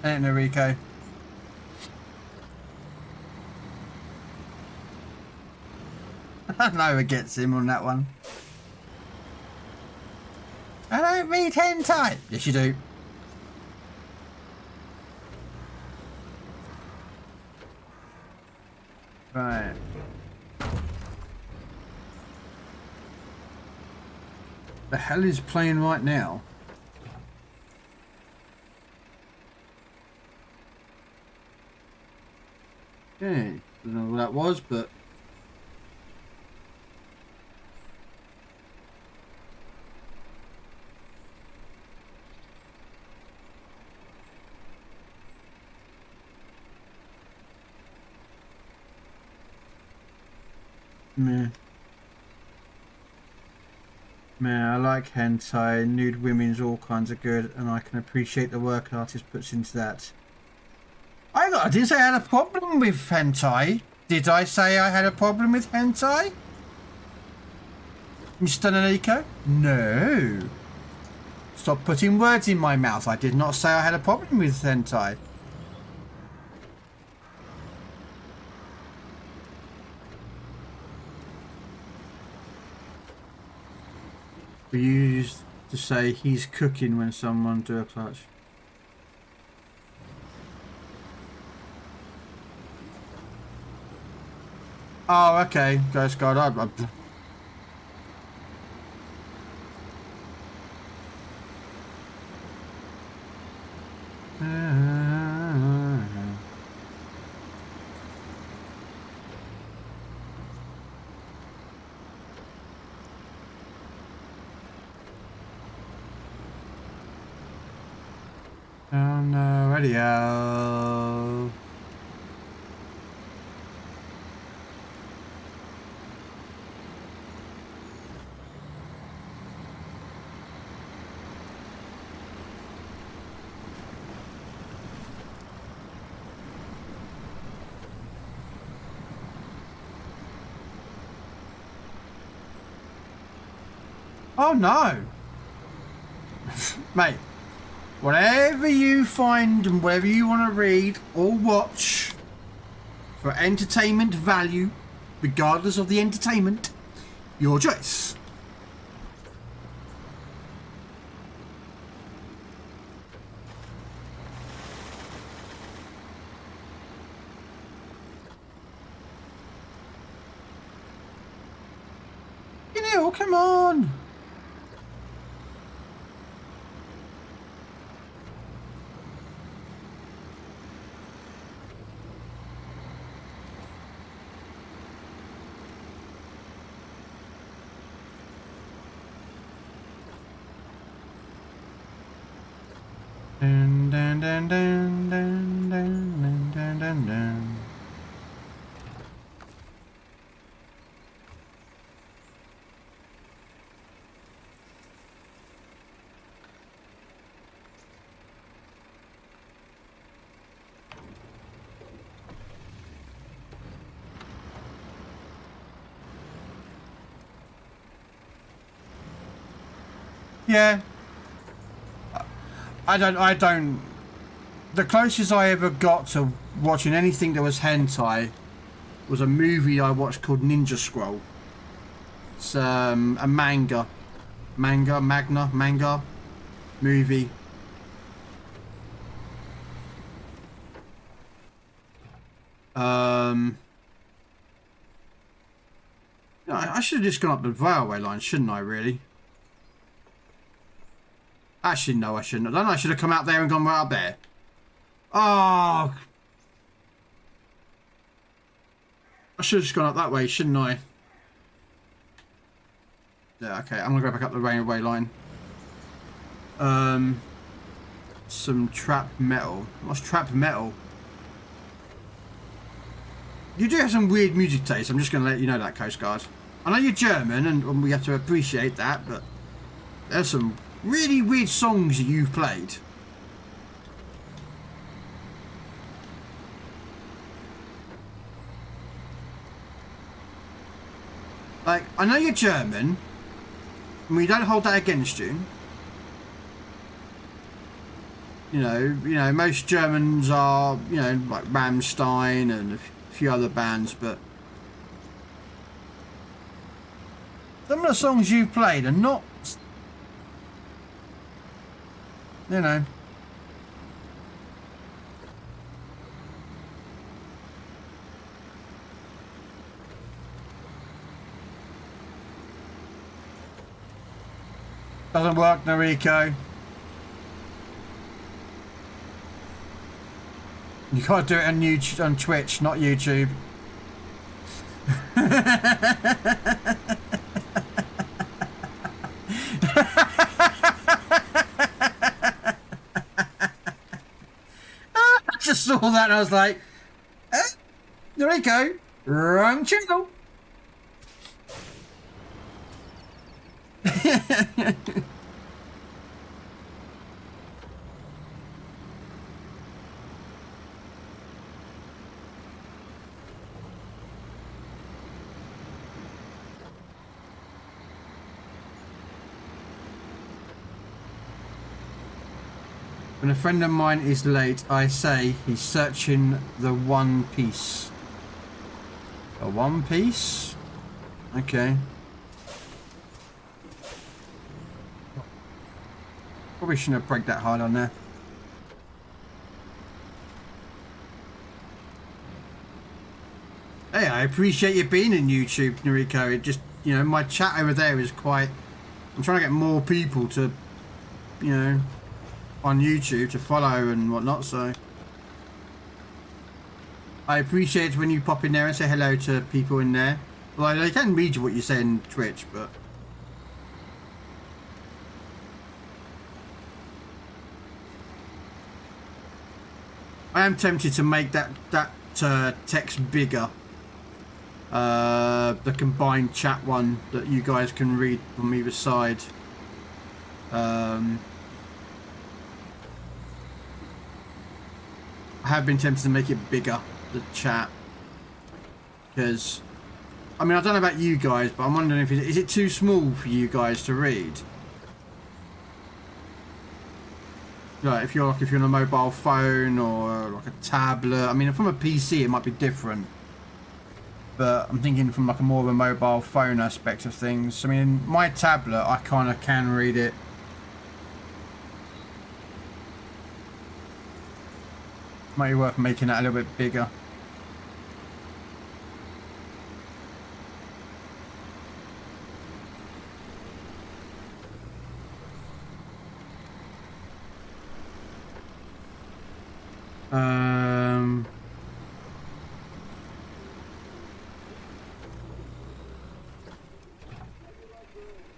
Ain't it, Nariko? I know it gets him on that one. I don't read hentai. Yes, you do. Right. The hell is playing right now? Okay, don't know what that was, but meh. Man, I like hentai, nude women's all kinds of good, and I can appreciate the work an artist puts into that. I didn't say I had a problem with hentai. Did I say I had a problem with hentai? Mr. Naniko? No. Stop putting words in my mouth. I did not say I had a problem with hentai. We used to say he's cooking when someone do a clutch. Oh, okay. Ghost God, on the radio. Oh no! Mate, whatever you find and whatever you want to read or watch for entertainment value, regardless of the entertainment, Your choice. Neil, come on. Dun, dun, dun, dun, dun, dun, dun, dun, dun. Yeah. I don't. The closest I ever got to watching anything that was hentai was a movie I watched called Ninja Scroll. It's a manga movie. I should have just gone up the railway line, shouldn't I, really? Actually, no, I shouldn't have done. I should have come out there and gone right up there. Oh. I should have just gone up that way, shouldn't I? Yeah, okay. I'm going to go back up the railway line. Some trapped metal. What's trapped metal? You do have some weird music taste. I'm just going to let you know that, Coast Guard. I know you're German, and we have to appreciate that, but there's some really weird songs that you've played. Like, I know you're German, and we don't hold that against you. You know, most Germans are, you know, like Rammstein and a few other bands, but some of the songs you've played are not, you know. Doesn't work, Noriko. You gotta do it on YouTube, on Twitch, not YouTube. I just saw that and I was like, Noriko, wrong channel. When a friend of mine is late, I say he's searching the One Piece. A One Piece? Okay. Probably shouldn't have braked that hard on there. Hey, I appreciate you being in YouTube, Noriko. It just, you know, my chat over there is quite... I'm trying to get more people to, you know, on YouTube to follow and whatnot, so... I appreciate when you pop in there and say hello to people in there. Well, they can read you what you say in Twitch, but... I am tempted to make that text bigger. The combined chat one that you guys can read from either side. I have been tempted to make it bigger, the chat. Because, I mean, I don't know about you guys, but I'm wondering if is it too small for you guys to read? Like if you're on a mobile phone or like a tablet. I mean, from a PC it might be different. but I'm thinking from like a more of a mobile phone aspect of things. I mean, my tablet, I kind of can read it. Might be worth making that a little bit bigger.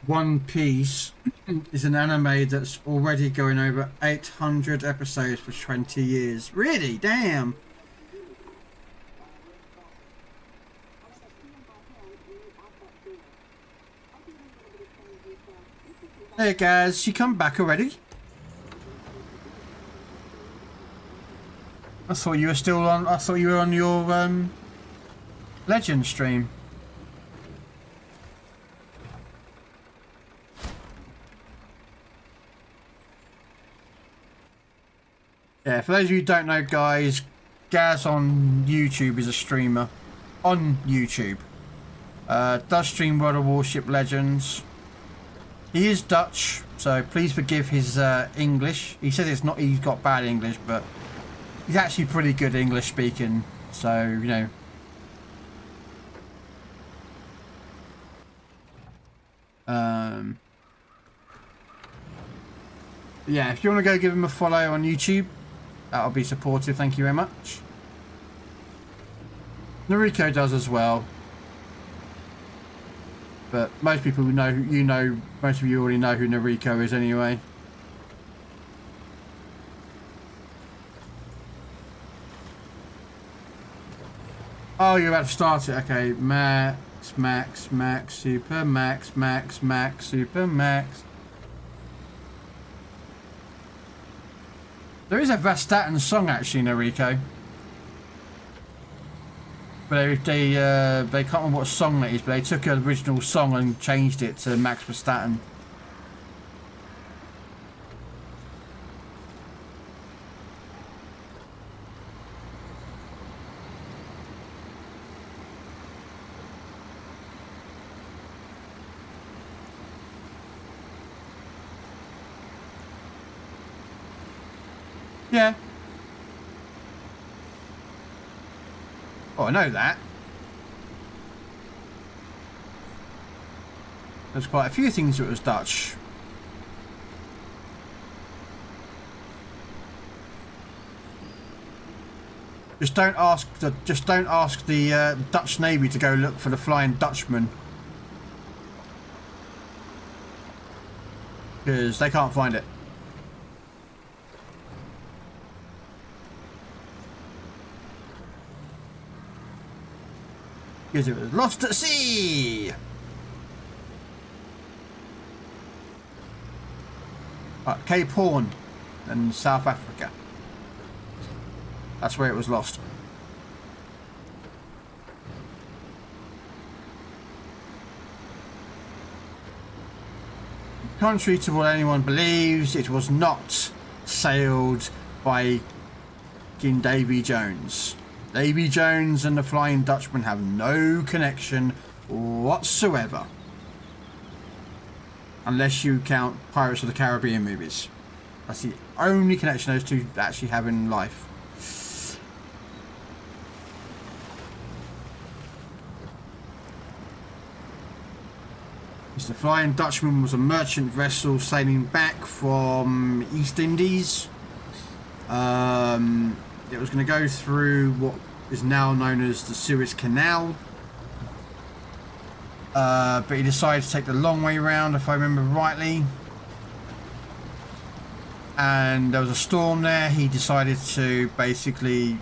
One Piece is an anime that's already going over 800 episodes for 20 years. Really? Damn. Hey guys, you come back already? I thought you were still on. I thought you were on your Legend stream. Yeah, for those of you who don't know, guys, Gaz on YouTube is a streamer on YouTube. Does stream World of Warship Legends. He is Dutch, so please forgive his English. He says it's not. He's got bad English, but he's actually pretty good English speaking. So you know. Yeah, if you want to go give him a follow on YouTube, that'll be supportive. Thank you very much. Noriko does as well. But most people know who most of you already know who Noriko is anyway. Oh, you're about to start it. Okay, max, super, max, super, max. There is a Vastatin song actually, Noriko. But they can't remember what song that is, but they took an original song and changed it to Max Verstappen. Yeah. Oh, I know that. There's quite a few things that was Dutch. Just don't ask the Dutch Navy to go look for the Flying Dutchman, because they can't find it. Because it was lost at sea. Right, Cape Horn in South Africa. That's where it was lost. Contrary to what anyone believes, it was not sailed by King Davy Jones. Davy Jones and the Flying Dutchman have no connection whatsoever. Unless you count Pirates of the Caribbean movies. That's the only connection those two actually have in life. The Flying Dutchman was a merchant vessel sailing back from East Indies. It was going to go through what is now known as the Suez Canal. But he decided to take the long way round, if I remember rightly. And there was a storm there. He decided to basically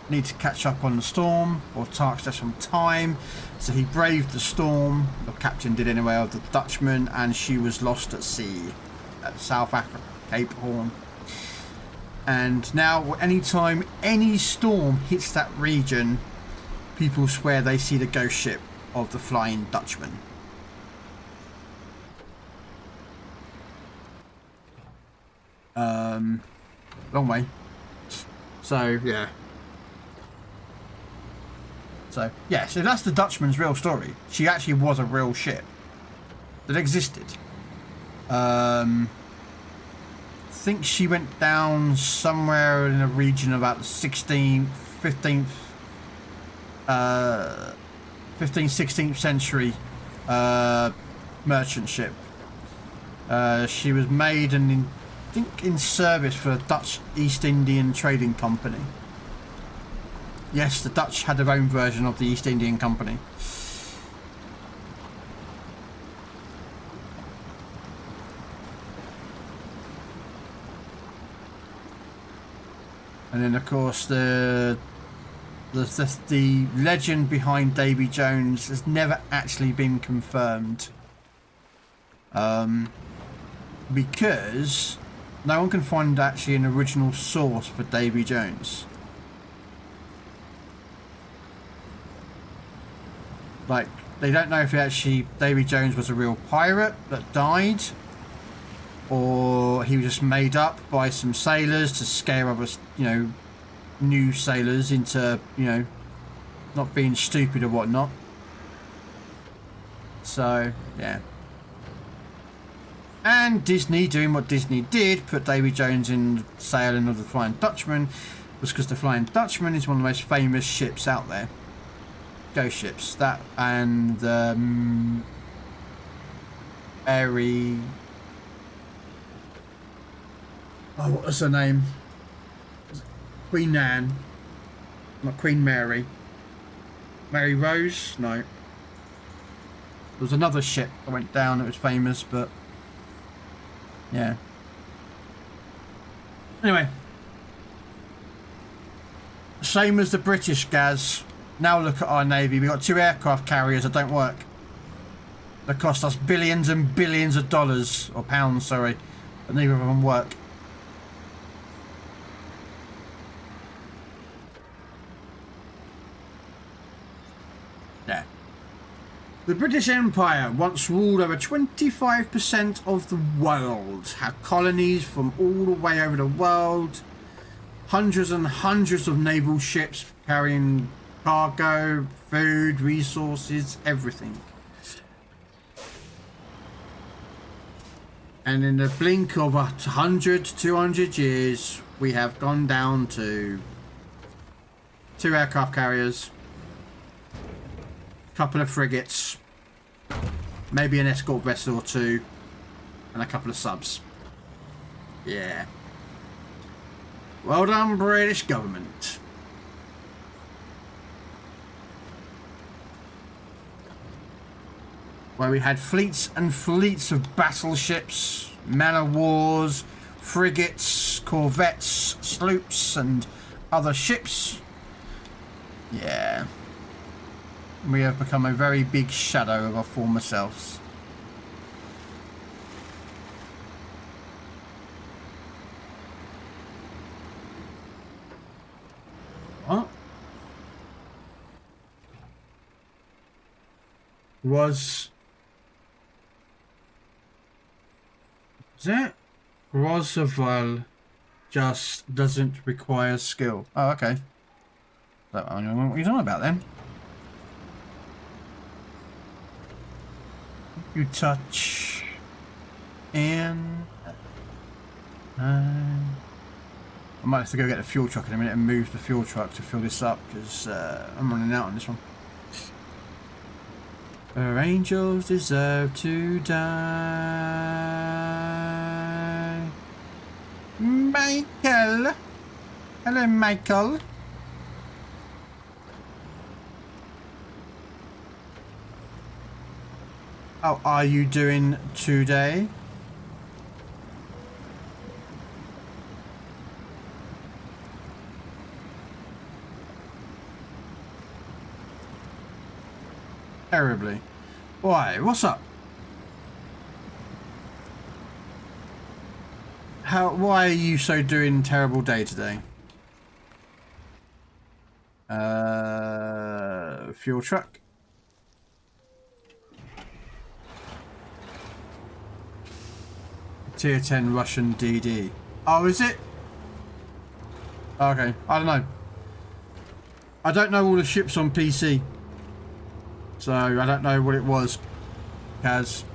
need to catch up on the storm, or task left some time. So he braved the storm, the captain did anyway, of the Dutchman, and she was lost at sea at South Africa, Cape Horn. And now, anytime any storm hits that region, people swear they see the ghost ship of the Flying Dutchman. Long way. So, yeah. So, yeah, so that's the Dutchman's real story. She actually was a real ship that existed. I think she went down somewhere in the region of about the 16th, 16th century merchant ship. She was made and I think in service for a Dutch East Indian Trading Company. Yes, the Dutch had their own version of the East Indian Company. And then, of course, the legend behind Davy Jones has never actually been confirmed. Because no one can find actually an original source for Davy Jones. Like, they don't know if Davy Jones was a real pirate that died, or he was just made up by some sailors to scare other, new sailors into, not being stupid or whatnot. So, yeah. And Disney, doing what Disney did, put Davy Jones in sailing of the Flying Dutchman, was because the Flying Dutchman is one of the most famous ships out there. Ghost ships. That and Mary. Oh, what was her name? Queen Anne. Not Queen Mary. Mary Rose? No. There was another ship that went down that was famous, but yeah. Anyway. Same as the British, Gaz. Now look at our Navy. We've got 2 aircraft carriers that don't work. That cost us billions and billions of dollars, or pounds, sorry. But neither of them work. Yeah. The British Empire once ruled over 25% of the world. Had colonies from all the way over the world. Hundreds and hundreds of naval ships carrying cargo, food, resources, everything. And in the blink of 100 to 200 years, we have gone down to 2 aircraft carriers, a couple of frigates, maybe an escort vessel or 2, and a couple of subs. Yeah. Well done, British government. Where we had fleets and fleets of battleships, men of wars, frigates, corvettes, sloops, and other ships. Yeah. We have become a very big shadow of our former selves. What? Was that Roosevelt just doesn't require skill? Oh, okay. I don't know what you're talking about then. You touch and I might have to go get the fuel truck in a minute and move the fuel truck to fill this up because I'm running out on this one. Our angels deserve to die. Michael. Hello, Michael. How are you doing today? Terribly. Why? What's up? Why are you so doing terrible day today? Fuel truck. Tier 10 Russian DD. Oh, is it? Okay, I don't know. I don't know all the ships on PC. So I don't know what it was, Kaz.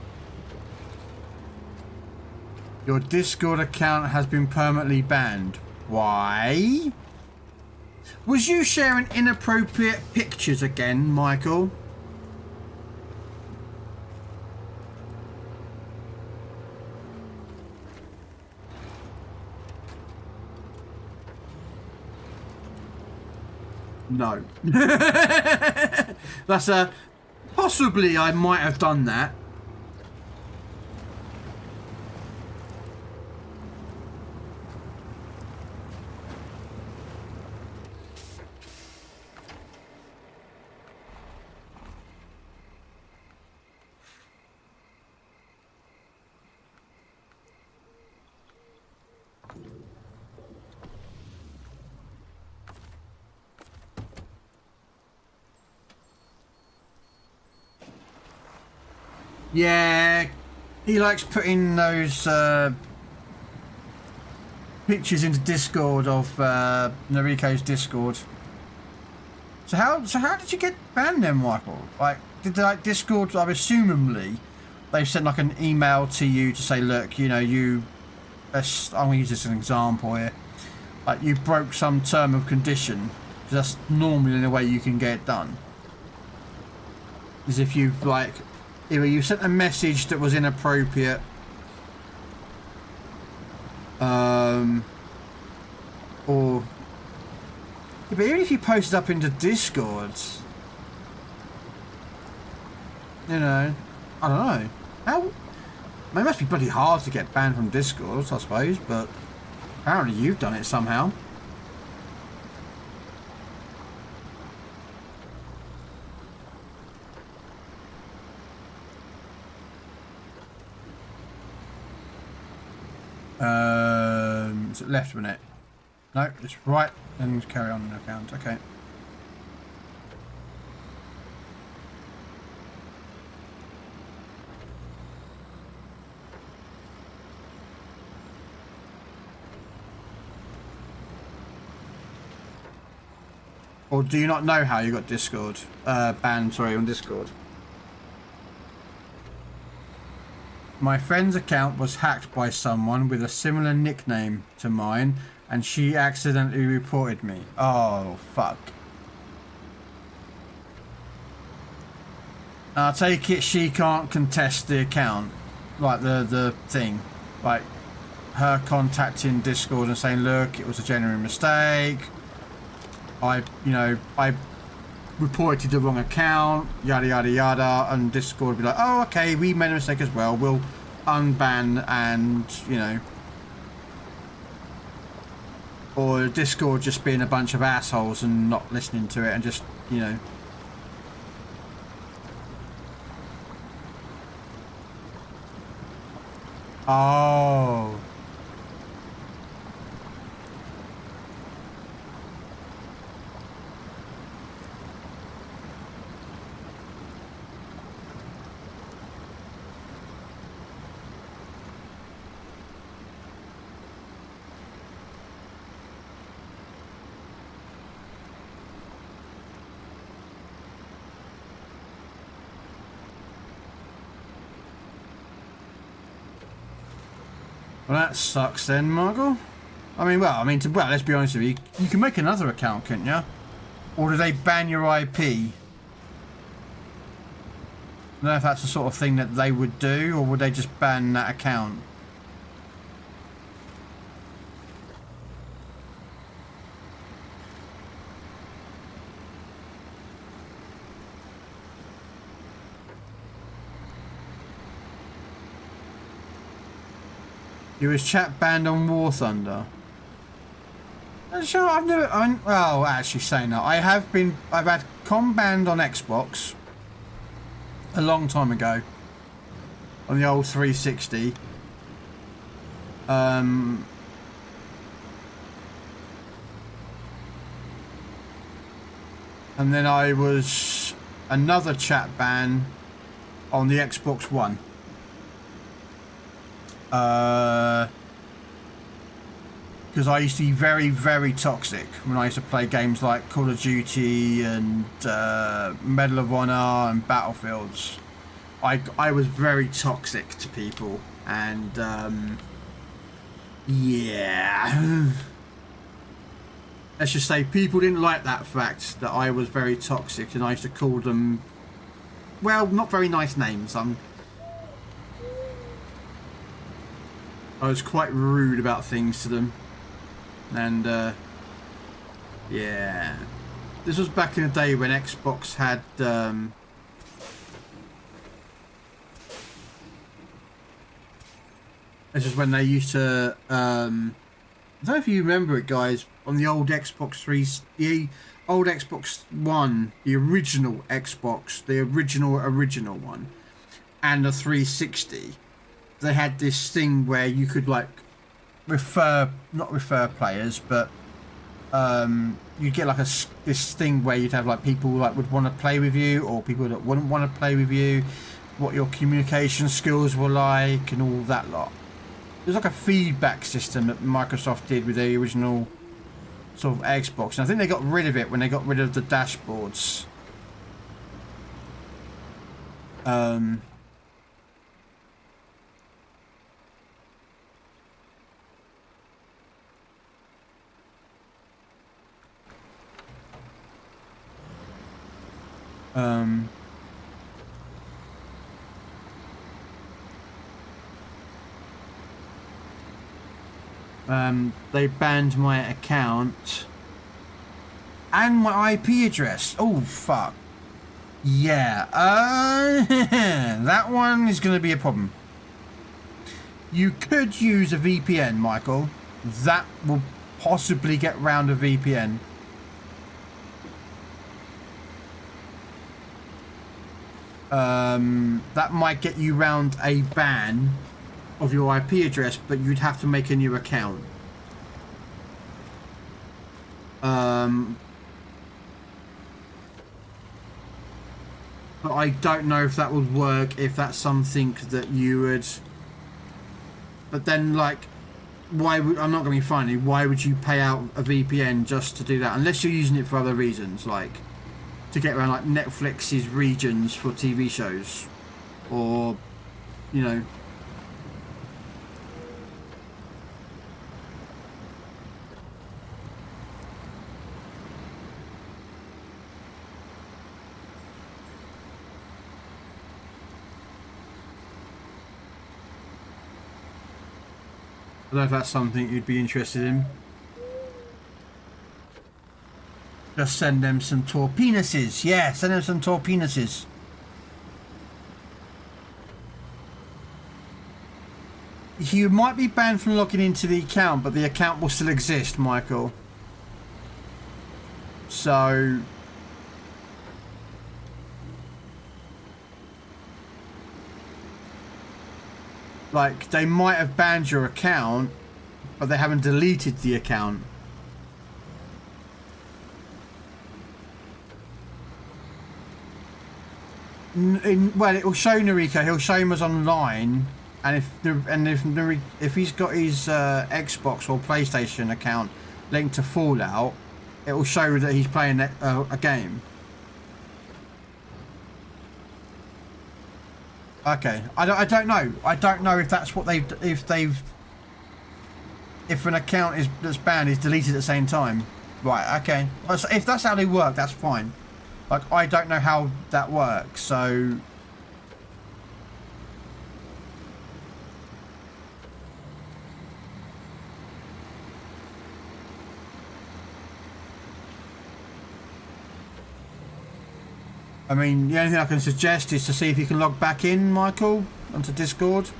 Your Discord account has been permanently banned. Why? Was you sharing inappropriate pictures again, Michael? No. That's a... Possibly I might have done that. Yeah, he likes putting those pictures into Discord of Nariko's Discord. So how did you get banned then, Michael? Like, did like Discord? I'm assumingly they've sent like an email to you to say, look, you know, I'm gonna use this as an example here. Like, you broke some term of condition, because that's normally the way you can get it done. Is if you've like. Either you sent a message that was inappropriate, or yeah, but even if you posted up into Discords, you know, I don't know how. It must be bloody hard to get banned from Discords, I suppose, but apparently you've done it somehow. Is it left a minute? No, it's right, and carry on the account. Okay. Or do you not know how you got Discord banned? Sorry, on Discord. My friend's account was hacked by someone with a similar nickname to mine, and she accidentally reported me. Oh, fuck. I take it she can't contest the account, like the thing, like her contacting Discord and saying, look, it was a genuine mistake. I reported the wrong account, yada yada yada, and Discord would be like, oh, okay, we made a mistake as well, we'll unban, and you know, or Discord just being a bunch of assholes and not listening to it and just, you know, oh. Well, that sucks then, Margot. I mean, well, let's be honest with you. You can make another account, can't you? Or do they ban your IP? I don't know if that's the sort of thing that they would do, or would they just ban that account? You was chat banned on War Thunder. Sure, well, actually saying that, I've had com banned on Xbox a long time ago on the old 360. And then I was another chat ban on the Xbox One. because I used to be very, very toxic when I used to play games like Call of Duty and Medal of Honor and Battlefields. I was very toxic to people, and yeah. Let's just say people didn't like that fact that I was very toxic, and I used to call them, well, not very nice names. I was quite rude about things to them. And yeah, this was back in the day when Xbox had this is when they used to I don't know if you remember it, guys, on the old Xbox 3, the old Xbox One, the original Xbox, the original one, and the 360, they had this thing where you could like not refer players, but you'd get like this thing where you'd have like people like would want to play with you, or people that wouldn't want to play with you, what your communication skills were like, and all that lot. It was like a feedback system that Microsoft did with the original sort of Xbox, and I think they got rid of it when they got rid of the dashboards. They banned my account and my IP address. Oh fuck. Yeah, that one is going to be a problem. You could use a VPN, Michael. That will possibly get round a VPN. That might get you round a ban of your IP address, but you'd have to make a new account. But I don't know if that would work, if that's something that you would... But then, like, why would... I'm not going to be funny. Why would you pay out a VPN just to do that? Unless you're using it for other reasons, like to get around like Netflix's regions for TV shows, or, you know... I don't know if that's something you'd be interested in. Just send them some torpenises. Yeah, send them some torpenises. You might be banned from logging into the account, but the account will still exist, Michael. So... like, they might have banned your account, but they haven't deleted the account. Well, it will show Noriko. He'll show him as online, and if he's got his Xbox or PlayStation account linked to Fallout, it will show that he's playing a game. Okay, I don't know. I don't know if that's what if an account that's banned is deleted at the same time. Right, okay. If that's how they work, that's fine. Like, I don't know how that works, so... I mean, the only thing I can suggest is to see if you can log back in, Michael, onto Discord.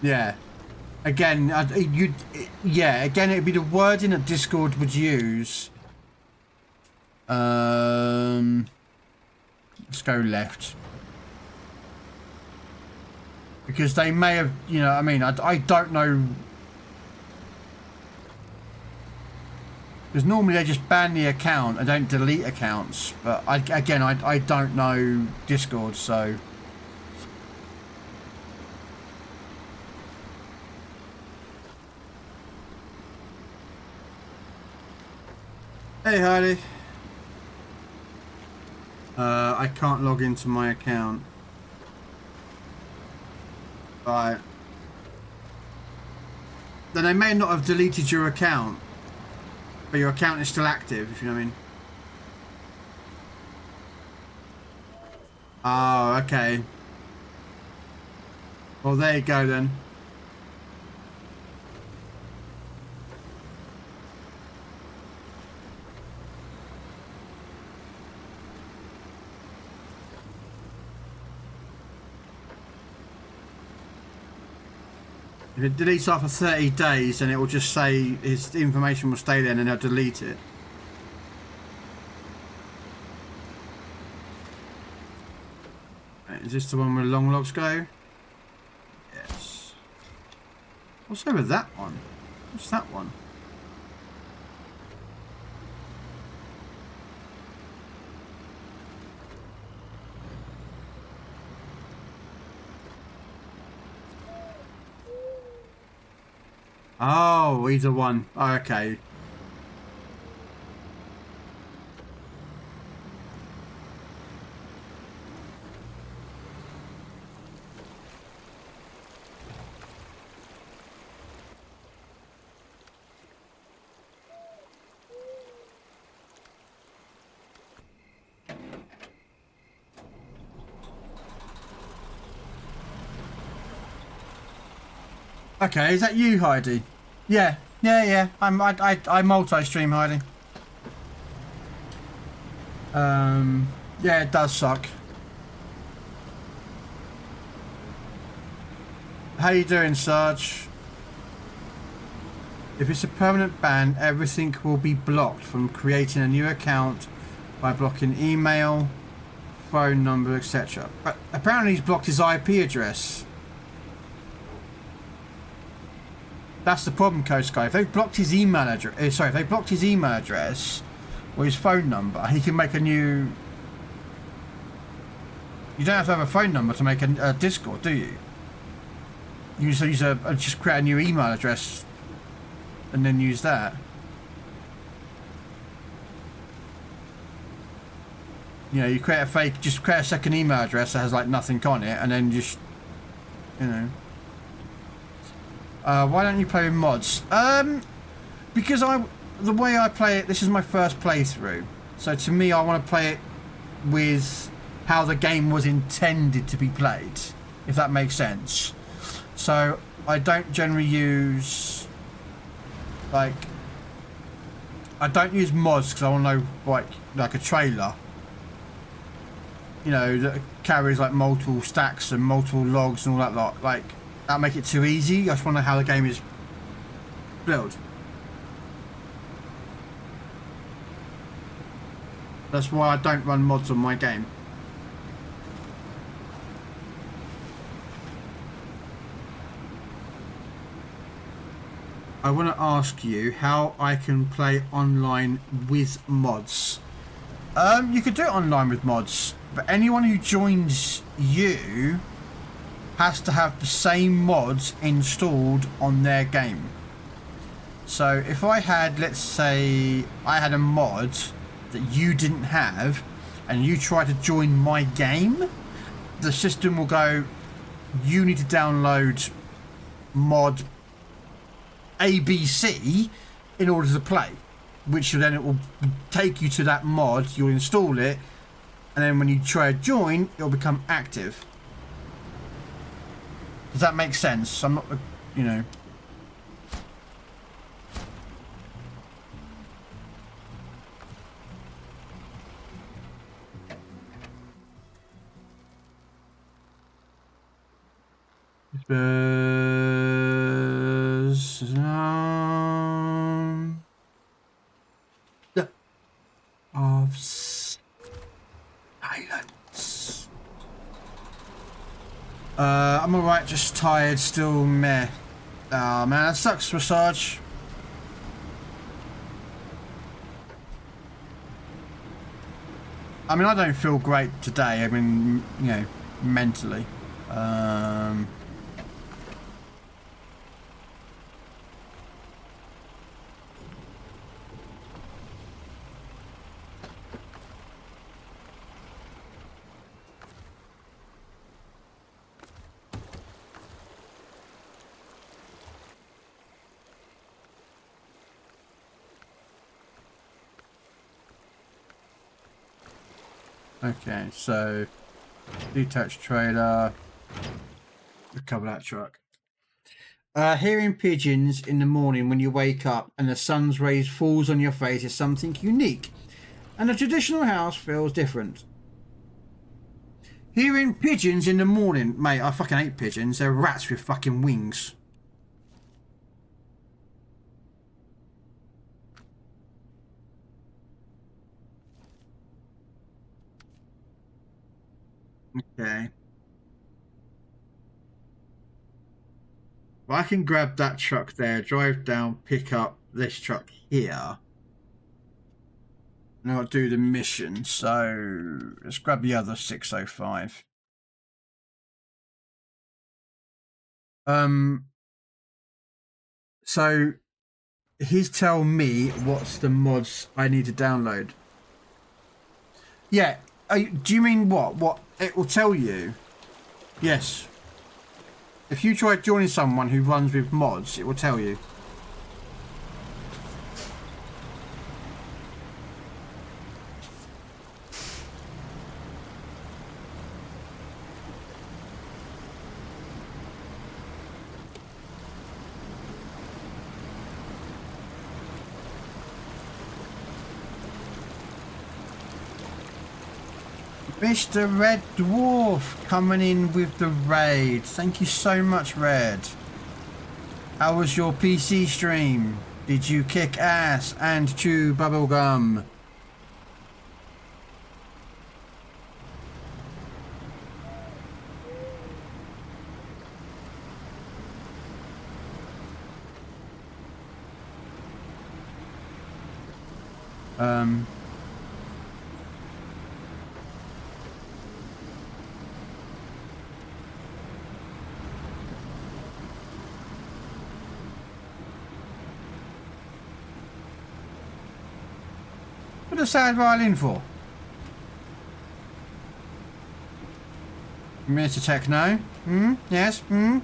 Yeah. Again, again, it'd be the wording that Discord would use. Let's go left. Because they may have, you know, I mean, I don't know. Because normally they just ban the account and don't delete accounts. But I don't know Discord, so. Hey, Hardy. I can't log into my account. Right. Then they may not have deleted your account, but your account is still active, if you know what I mean. Oh, okay. Well, there you go then. If it deletes after 30 days, then it will just say his information will stay there and then they'll delete it. Right, is this the one where long logs go? Yes. What's over that one? What's that one? Oh, either one. Oh, okay. Okay, is that you, Heidi? Yeah. I multi-stream, Heidi. Yeah, it does suck. How you doing, Sarge? If it's a permanent ban, everything will be blocked from creating a new account by blocking email, phone number, etc. But apparently he's blocked his IP address. That's the problem, Coast Guy. If they've blocked his email address, if they blocked his email address or his phone number, he can make a new. You don't have to have a phone number to make a Discord, do you? You just create a new email address and then use that. You know, you create a fake, just create a second email address that has like nothing on it, and then just, you know. Why don't you play with mods? Because the way I play it, this is my first playthrough. So to me, I want to play it with how the game was intended to be played, if that makes sense. So I don't generally use, like, I don't use mods because I want to know, like a trailer, you know, that carries like multiple stacks and multiple logs and all that lot. Like, that'll make it too easy. I just want to know how the game is built. That's why I don't run mods on my game. I want to ask you how I can play online with mods. You could do it online with mods, but anyone who joins you has to have the same mods installed on their game. So if I had, let's say, I had a mod that you didn't have, and you try to join my game, the system will go, you need to download mod ABC in order to play, which then it will take you to that mod, you'll install it, and then when you try to join, it'll become active. Does that make sense? I'm not, you know. Of silence. I'm alright, just tired, still meh. Oh man, that sucks, Massage. I mean, I don't feel great today. I mean, you know, mentally. Okay, so detached trailer. Recover that truck. Hearing pigeons in the morning when you wake up and the sun's rays falls on your face is something unique, and a traditional house feels different. Hearing pigeons in the morning, mate, I fucking hate pigeons. They're rats with fucking wings. Okay. Well, I can grab that truck there, drive down, pick up this truck here. And I'll do the mission. So let's grab the other 605. So he's telling me what's the mods I need to download. Yeah. Do you mean what? What it will tell you? Yes. If you try joining someone who runs with mods, it will tell you. Mr. Red Dwarf coming in with the raid. Thank you so much, Red. How was your PC stream? Did you kick ass and chew bubblegum? What a sad violin for? Mr. Techno? Hmm? Yes? Hmm?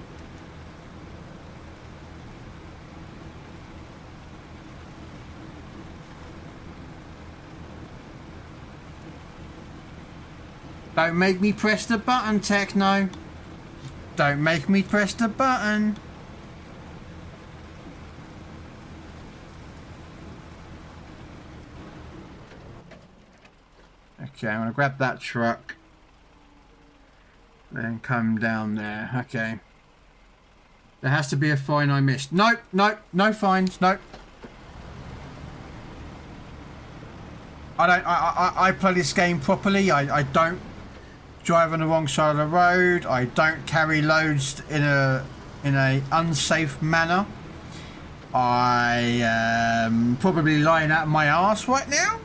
Don't make me press the button, Techno. Don't make me press the button. Okay, I'm gonna grab that truck. Then come down there. Okay. There has to be a fine I missed. Nope, nope, no fines, nope. I play this game properly. I don't drive on the wrong side of the road. I don't carry loads in a unsafe manner. I am probably lying out of my arse right now.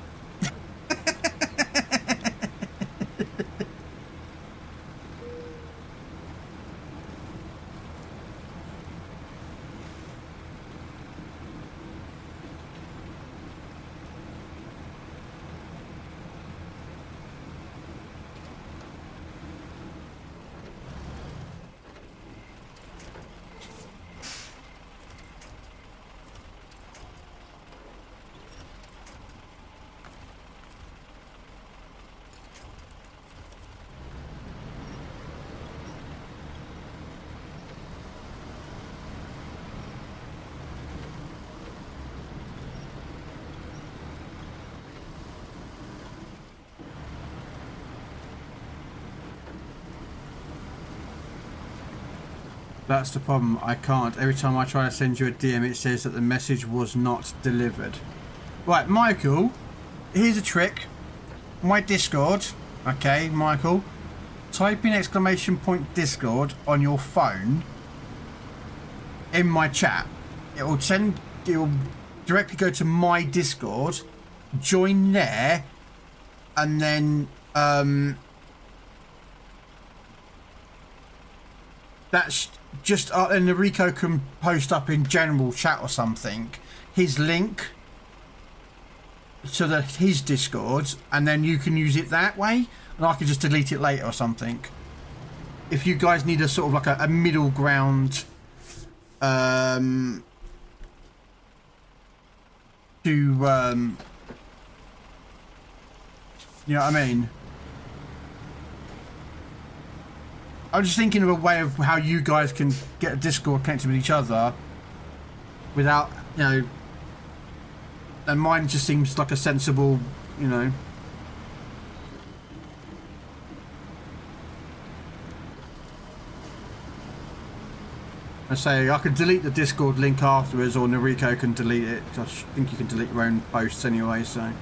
That's the problem. I can't. Every time I try to send you a DM, it says that the message was not delivered. Right, Michael, here's a trick. My Discord, okay, Michael, type in ! Discord on your phone in my chat. It'll directly go to my Discord, join there, and then that's just and Rico can post up in general chat or something his link to his Discord, and then you can use it that way, and I can just delete it later or something. If you guys need a sort of like a middle ground to you know what I mean? I'm just thinking of a way of how you guys can get a Discord connected with each other without, you know, and mine just seems like a sensible, you know. I say I could delete the Discord link afterwards, or Noriko can delete it. I think you can delete your own posts anyway, so.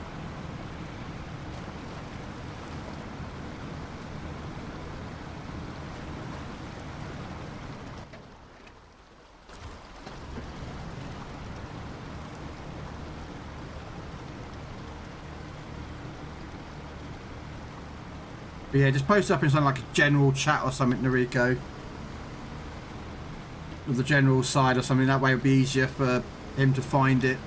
But yeah, just post up in something like a general chat or something, Noriko. Of the general side or something, that way it'll be easier for him to find it.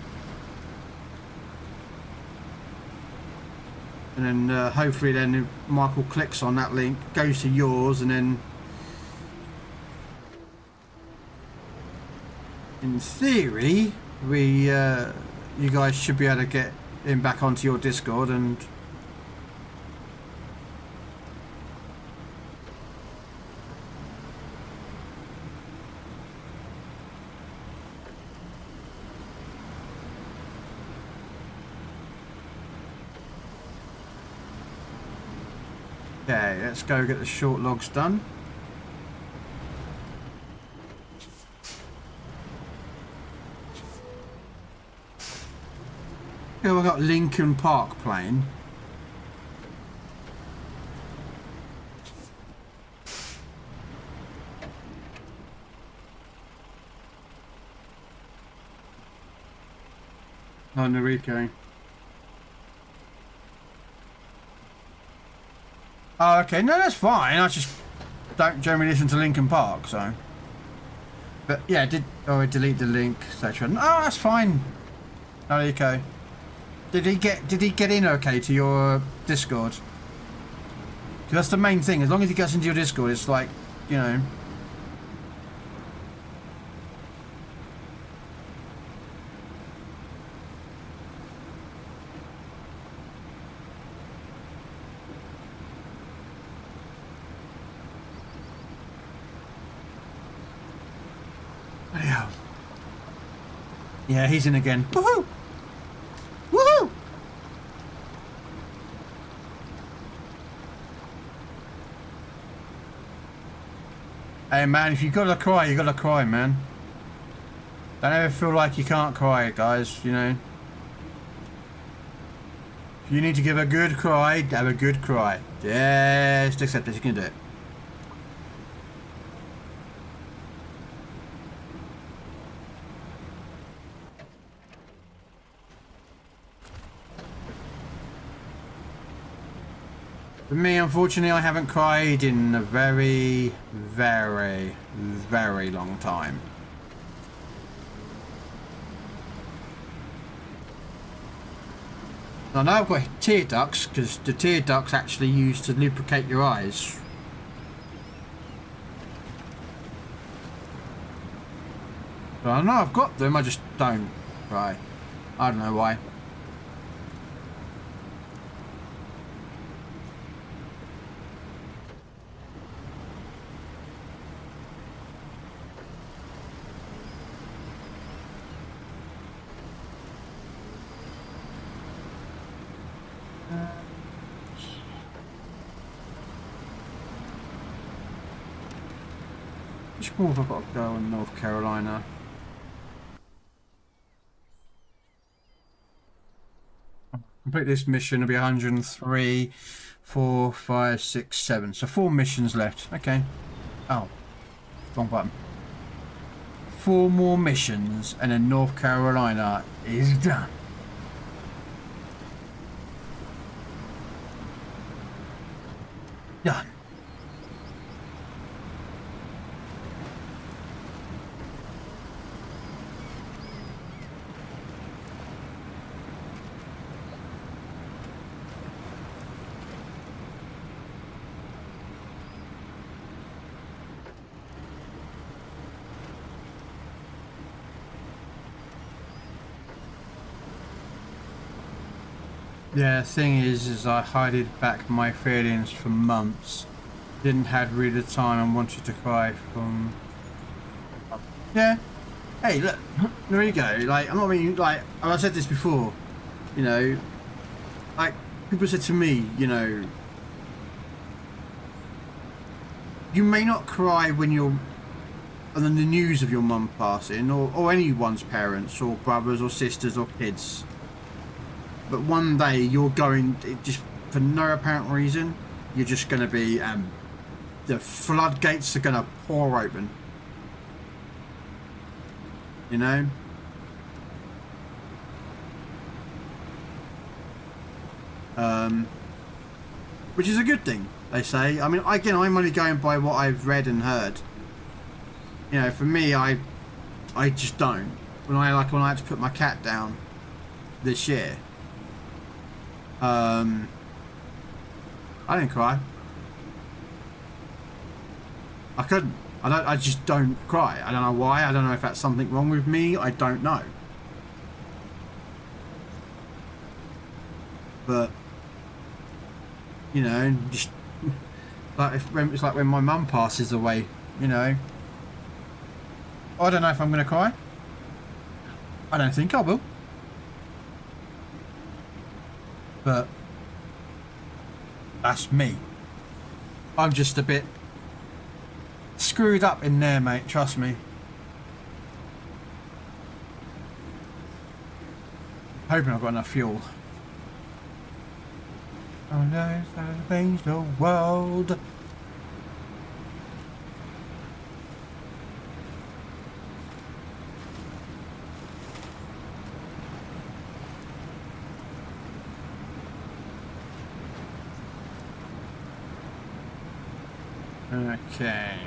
And then hopefully then Michael clicks on that link, goes to yours, and then in theory you guys should be able to get him back onto your Discord and okay, let's go get the short logs done. Okay, we've got Lincoln Park playing. Oh, Noriko. Oh, okay. No, that's fine. I just don't generally listen to Linkin Park, so. But yeah, I delete the link, etc. Oh, that's fine. Noriko. Did he get in okay to your Discord? 'Cause that's the main thing. As long as he gets into your Discord, it's like, you know. Yeah, he's in again. Woohoo! Woohoo! Hey man, if you gotta cry, you gotta cry, man. Don't ever feel like you can't cry, guys, you know. If you need to give a good cry, have a good cry. Just accept it, you can do it. For me, unfortunately, I haven't cried in a very, very, very long time. I know I've got tear ducts, because the tear ducts actually used to lubricate your eyes. But I know I've got them, I just don't cry. I don't know why. Which more have I got to go in North Carolina? Complete this mission, it'll be 103. 4, 5, 6, 7. So 4 missions left. Okay. Oh, wrong button. 4 more missions, and then North Carolina is done. Done. Yeah, the thing is I hided back my feelings for months. Didn't have really the time and wanted to cry from... Yeah. Hey, look, there you go. Like, I'm not mean, like, I said this before, you know, like, people said to me, you know, you may not cry when you're on the news of your mum passing, or anyone's parents, or brothers, or sisters, or kids. But one day you're going, just for no apparent reason, you're just going to be, the floodgates are going to pour open. You know? Which is a good thing, they say. I mean, again, I'm only going by what I've read and heard. You know, for me, I just don't. When I had to put my cat down this year, I didn't cry. I couldn't. I just don't cry. I don't know why. I don't know if that's something wrong with me. I don't know. But, you know, just like it's like when my mum passes away, you know. I don't know if I'm going to cry. I don't think I will. But that's me. I'm just a bit screwed up in there, mate. Trust me. Hoping I've got enough fuel. Oh no, it's gonna change the world. Okay.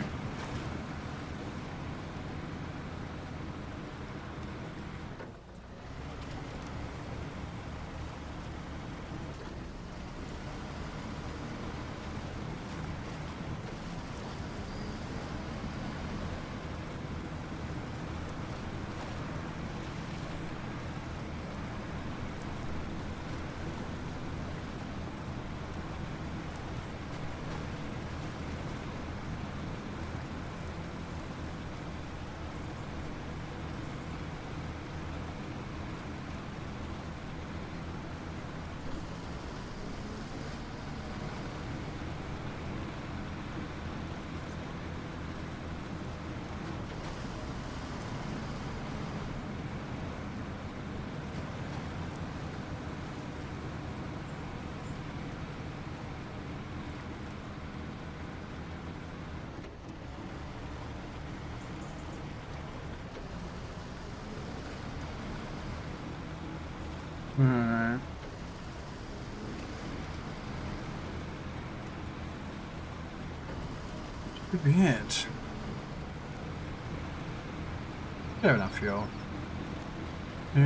Alright. Could be it. Fair enough, y'all. The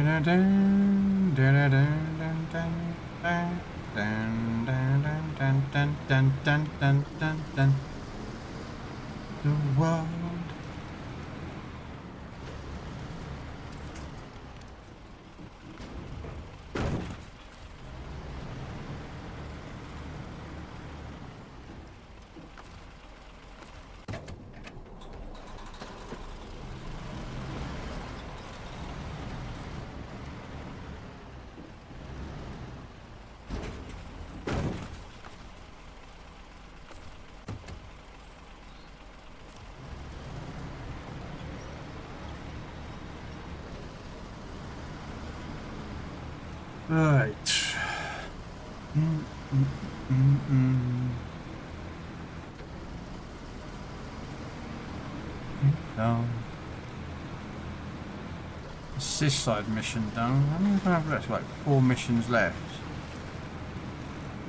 world. Right. Down. It's this side mission done. How many do I have left? Like 4 missions left.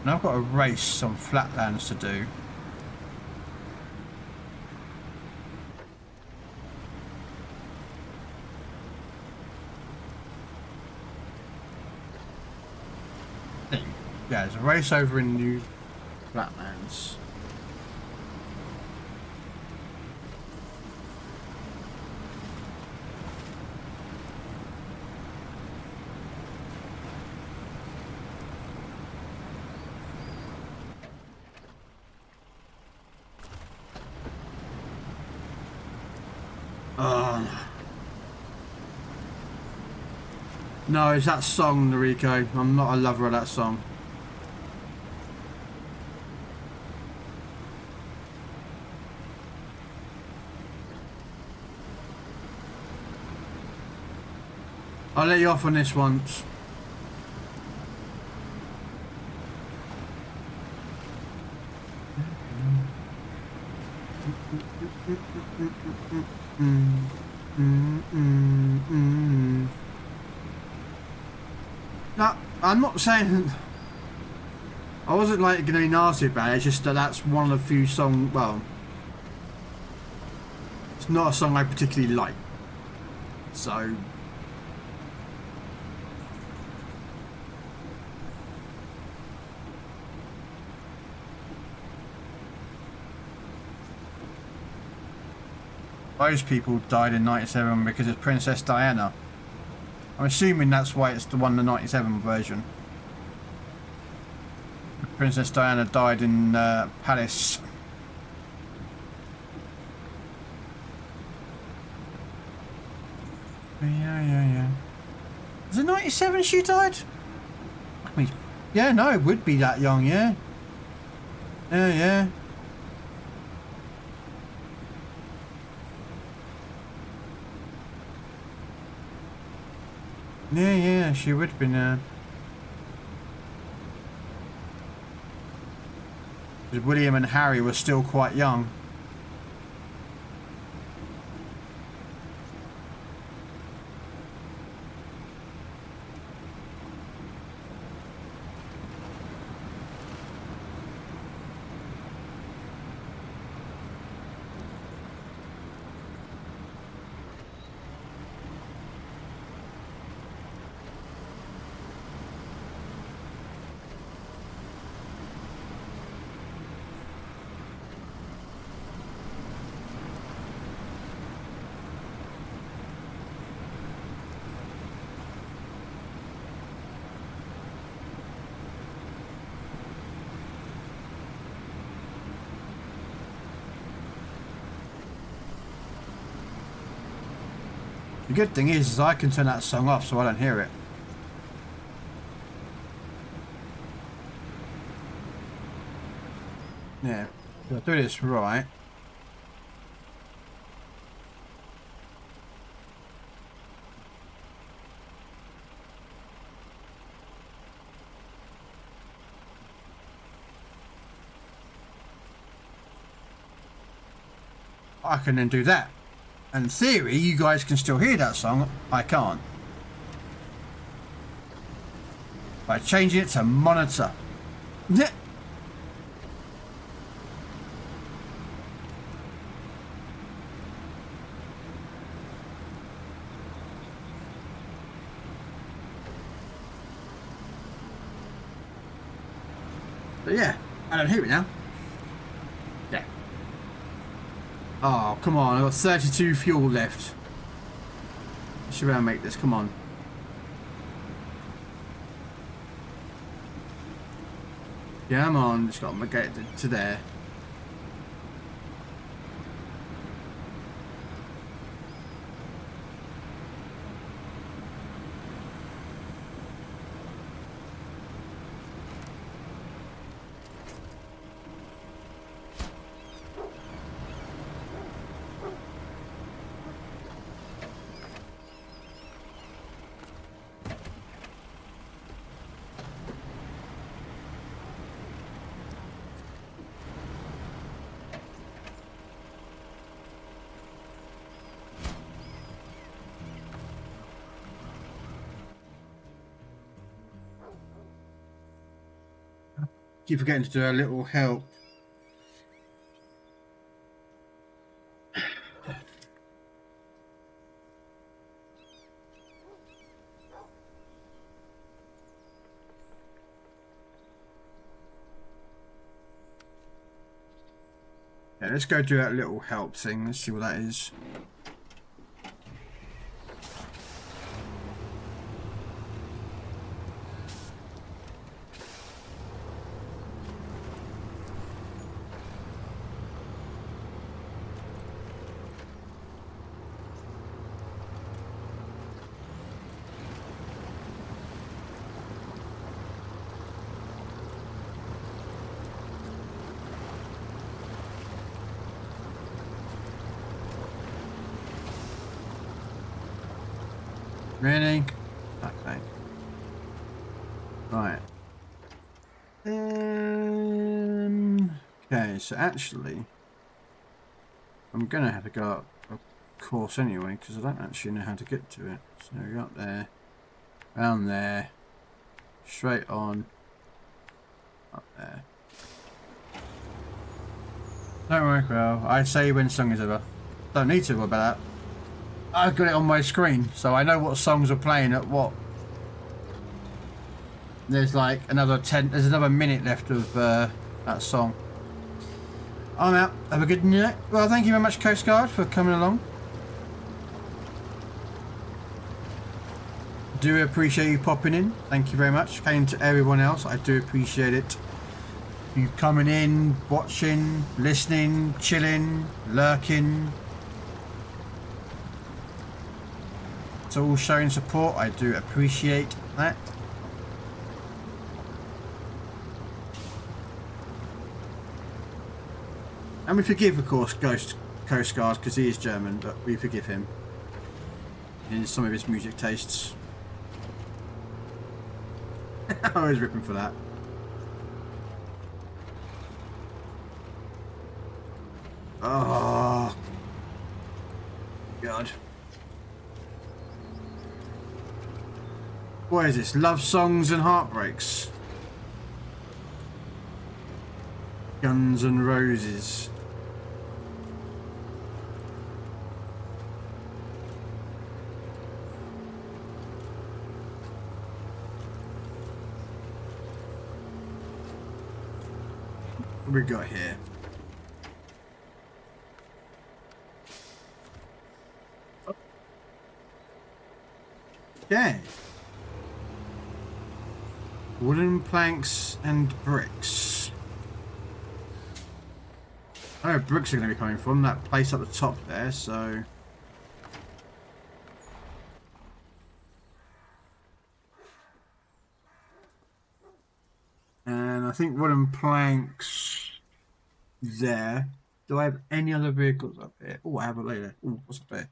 And I've got a race on flatlands to do. Yeah, there's a race over in New Flatlands. No, it's that song, Noriko. I'm not a lover of that song. I'll let you off on this once. No, I'm not saying I wasn't like going to be nasty about it. It's just that that's one of the few songs. Well, it's not a song I particularly like. So. Most people died in 97 because of Princess Diana. I'm assuming that's why it's the 97 version. Princess Diana died in Palace. Yeah. Is it 97 she died? I mean, yeah, no, it would be that young, yeah. Yeah. Yeah, she would have been because William and Harry were still quite young. The good thing is I can turn that song off so I don't hear it. Yeah, if I do this right. I can then do that. In theory, you guys can still hear that song. I can't. By changing it to monitor. Yeah. But yeah, I don't hear it now. Yeah. Oh, come on. I've got 32 fuel left. I should be able to make this. Come on. Yeah, I'm on. Just got to get it to there. Keep forgetting to do a little help. Yeah, let's go do that little help thing. Let's see what that is. Really? Okay. Right. Okay, so actually, I'm going to have to go up a course anyway, because I don't actually know how to get to it. So we go up there, around there, straight on, up there. Don't worry, Krell. I say when song is over. Don't need to worry about that. I've got it on my screen, so I know what songs are playing at what. There's like there's another minute left of that song. I'm out. Have a good night. Well, thank you very much, Coast Guard, for coming along. Do appreciate you popping in. Thank you very much. And to everyone else, I do appreciate it. You coming in, watching, listening, chilling, lurking. It's all showing support. I do appreciate that. And we forgive, of course, Coast Guard, because he is German, but we forgive him in some of his music tastes. I was ripping for that. Oh, God. What is this? Love songs and heartbreaks. Guns and Roses. What we got here? Okay. Wooden planks and bricks. I know where bricks are going to be coming from, that place up the top there, so... And I think wooden planks there. Do I have any other vehicles up here? Oh, I have a later. Oh, what's up there?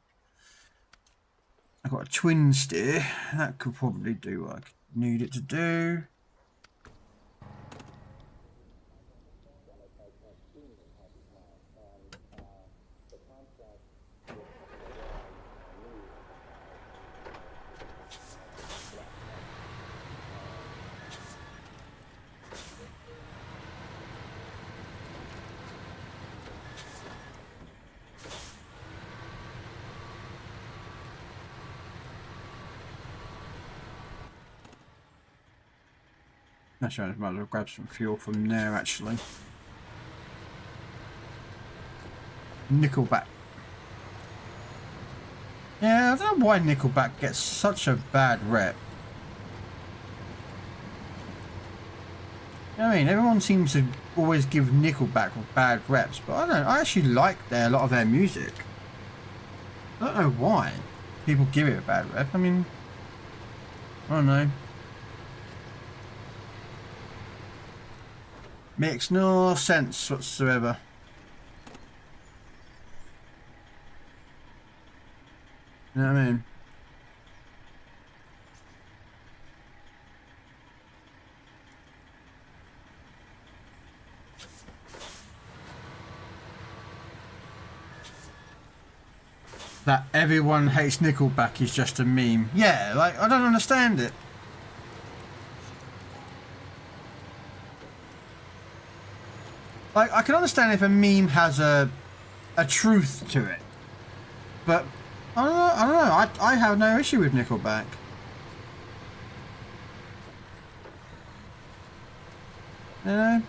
I've got a twin steer. That could probably do what I need it to do. Actually, I might as well grab some fuel from there, actually. Nickelback. Yeah, I don't know why Nickelback gets such a bad rep. You know what I mean? Everyone seems to always give Nickelback bad reps, but I don't know. I actually like a lot of their music. I don't know why people give it a bad rep. I mean, I don't know. Makes no sense whatsoever. You know what I mean? That everyone hates Nickelback is just a meme. Yeah, like, I don't understand it. Like, I can understand if a meme has a truth to it, but I don't know. I have no issue with Nickelback. You know?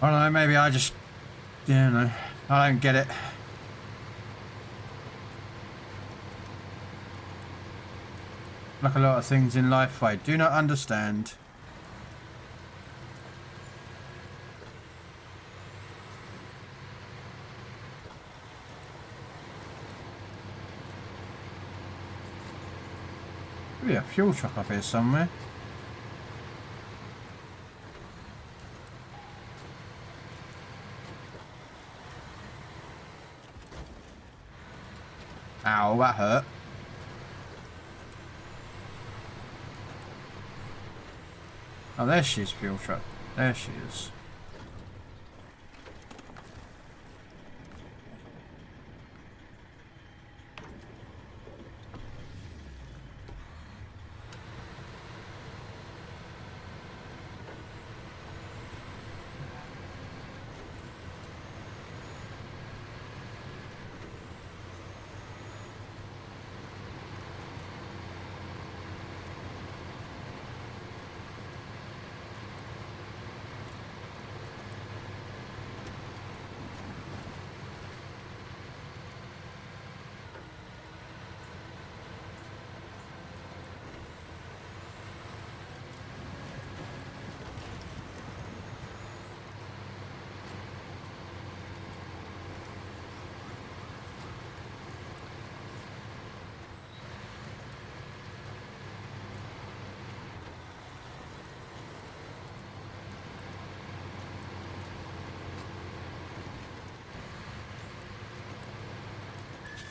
I don't know, maybe I just, you know, I don't get it. Like a lot of things in life, I do not understand. Maybe a fuel truck up here somewhere. Ow, that hurt. Oh, there she is, fuel truck. There she is.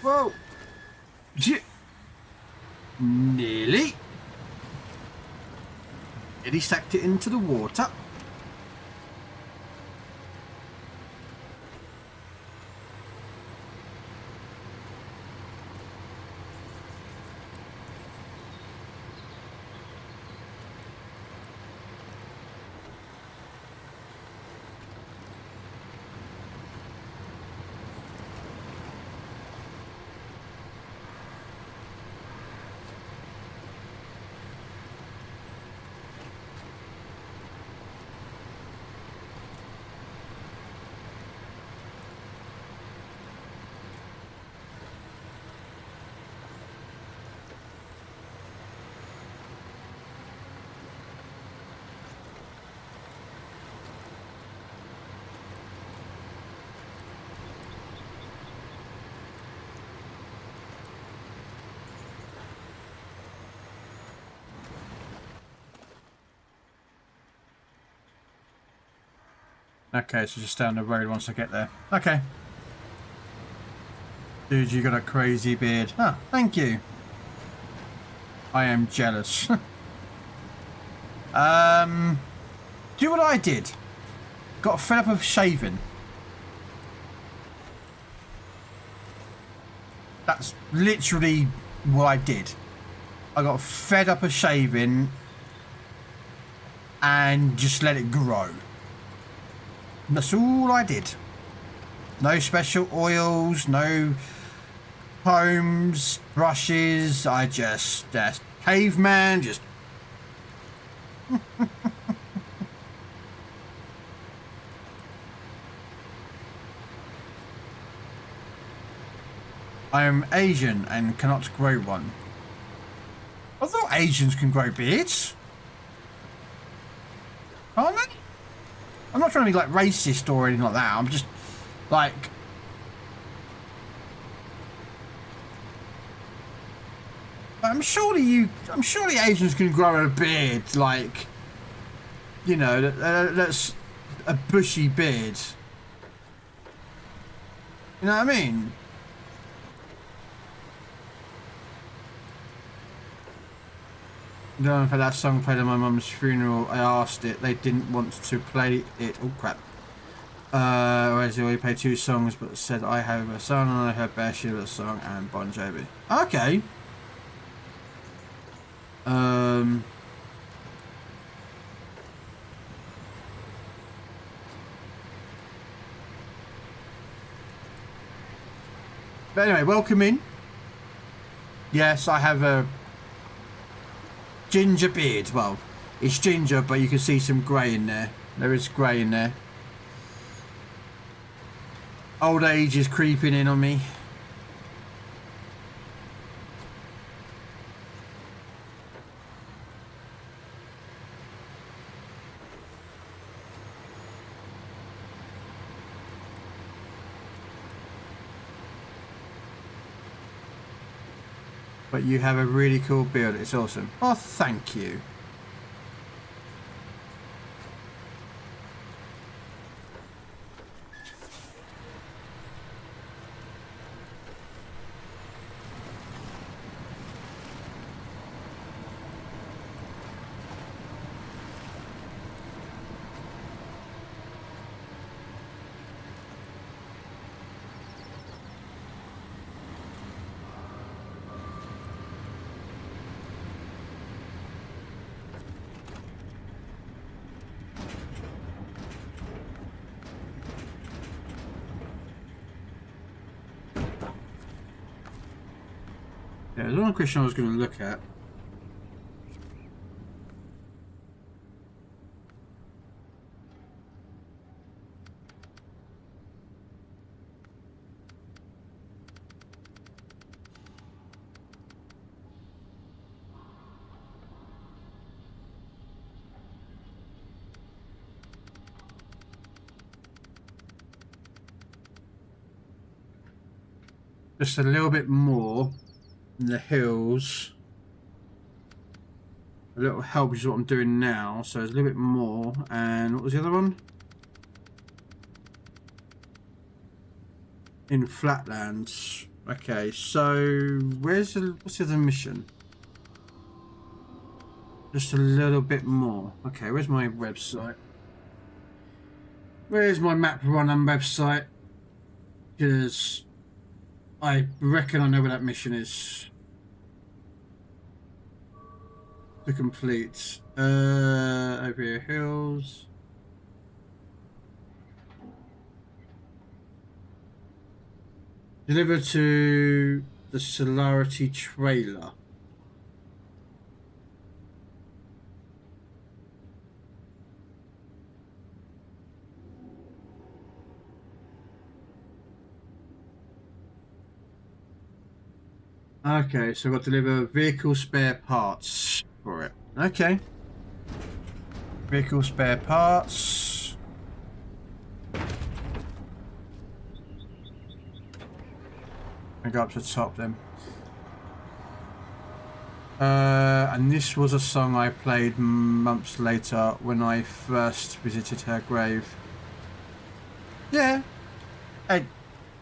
Whoa! Nearly. Nearly stacked it into the water. Okay, so just down the road once I get there. Okay. Dude, you got a crazy beard. Ah, thank you. I am jealous. Do you know what I did? Got fed up of shaving. That's literally what I did. I got fed up of shaving and just let it grow. That's all I did. No special oils, no combs, brushes. I just caveman, just. I am Asian and cannot grow one. I thought Asians can grow beards. Can't they? I'm not trying to be like racist or anything like that. I'm just like, I'm surely Asians can grow a beard, like, you know, that's a bushy beard. You know what I mean? I don't know if that song played at my mum's funeral. I asked it. They didn't want to play it. Oh crap. Whereas they only played 2 songs, but said I have a son and I heard Bear Shivers song and Bon Jovi. Okay. But anyway, welcome in. Yes, I have a ginger beard. Well, it's ginger, but you can see some grey in there. There is grey in there. Old age is creeping in on me. But you have a really cool beard. It's awesome. Oh, thank you. Yeah, there's one question I was going to look at. Just a little bit more in the hills. A little help is what I'm doing now, so there's a little bit more. And what was the other one? In flatlands. Okay, so what's the other mission? Just a little bit more. Okay, where's my website? Where's my map runner website? Because I reckon I know where that mission is to complete. Over here, hills. Deliver to the Solarity trailer. Okay, so I've got to deliver vehicle spare parts for it. Okay. Vehicle spare parts. I go up to the top then. And this was a song I played months later when I first visited her grave. Yeah. Hey,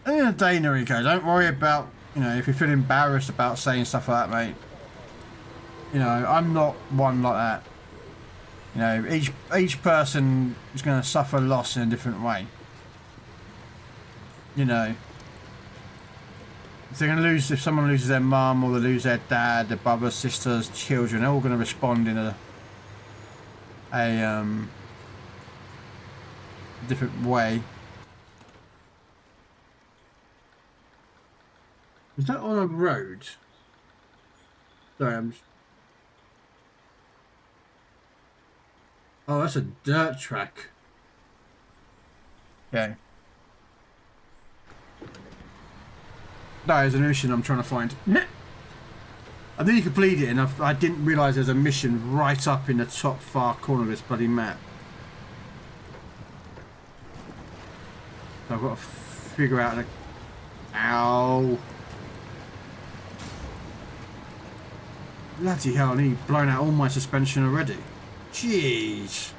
in a day, Noriko, don't worry about, you know, if you feel embarrassed about saying stuff like that, mate. You know, I'm not one like that. You know, each person is going to suffer loss in a different way. You know, if they're going to lose, if someone loses their mum or they lose their dad, their brothers, sisters, children, they're all going to respond in a different way. Is that on a road? Sorry, I'm just... Oh, that's a dirt track. Okay. That is a mission I'm trying to find. I think you complete it, and I didn't realise there's a mission right up in the top far corner of this bloody map. So I've got to figure out ow. Bloody hell, I need blown out all my suspension already. Jeez.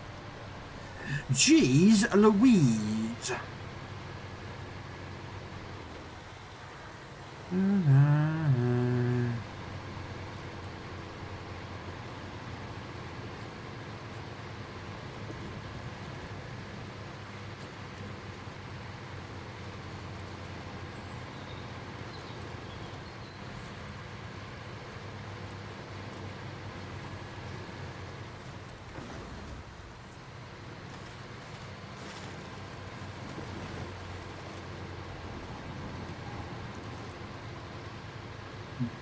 Jeez Louise.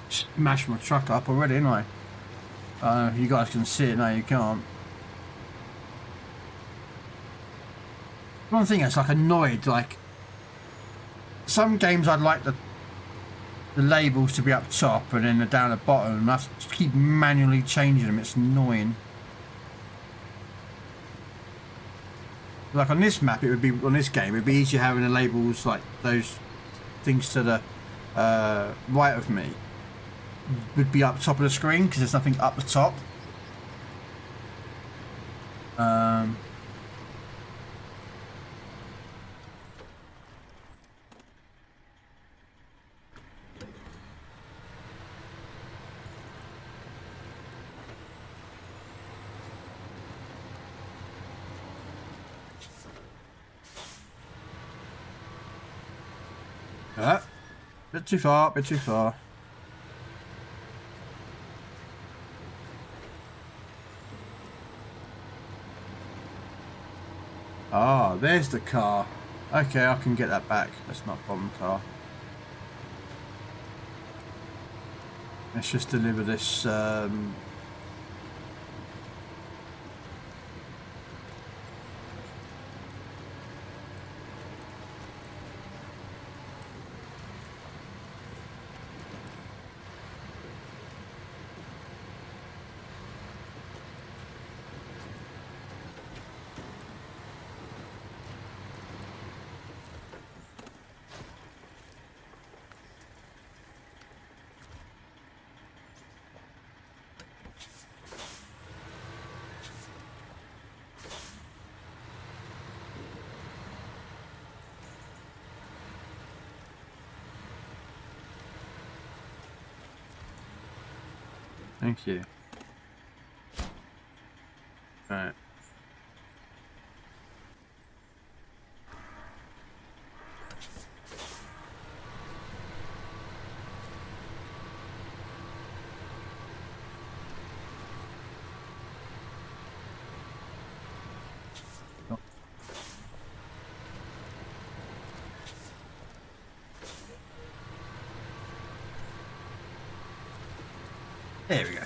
Smashed my truck up already, didn't I? You guys can see it, no you can't. One thing that's like annoyed, like some games I'd like the labels to be up top and then down the bottom, and I have to keep manually changing them. It's annoying. Like on this map, it would be on this game, it'd be easier having the labels like those things to the right of me would be up top of the screen because there's nothing up the top. Bit too far, bit too far. Ah, there's the car. Okay, I can get that back. That's not a problem, car. Let's just deliver this. Thank you. Right. Oh. There we go.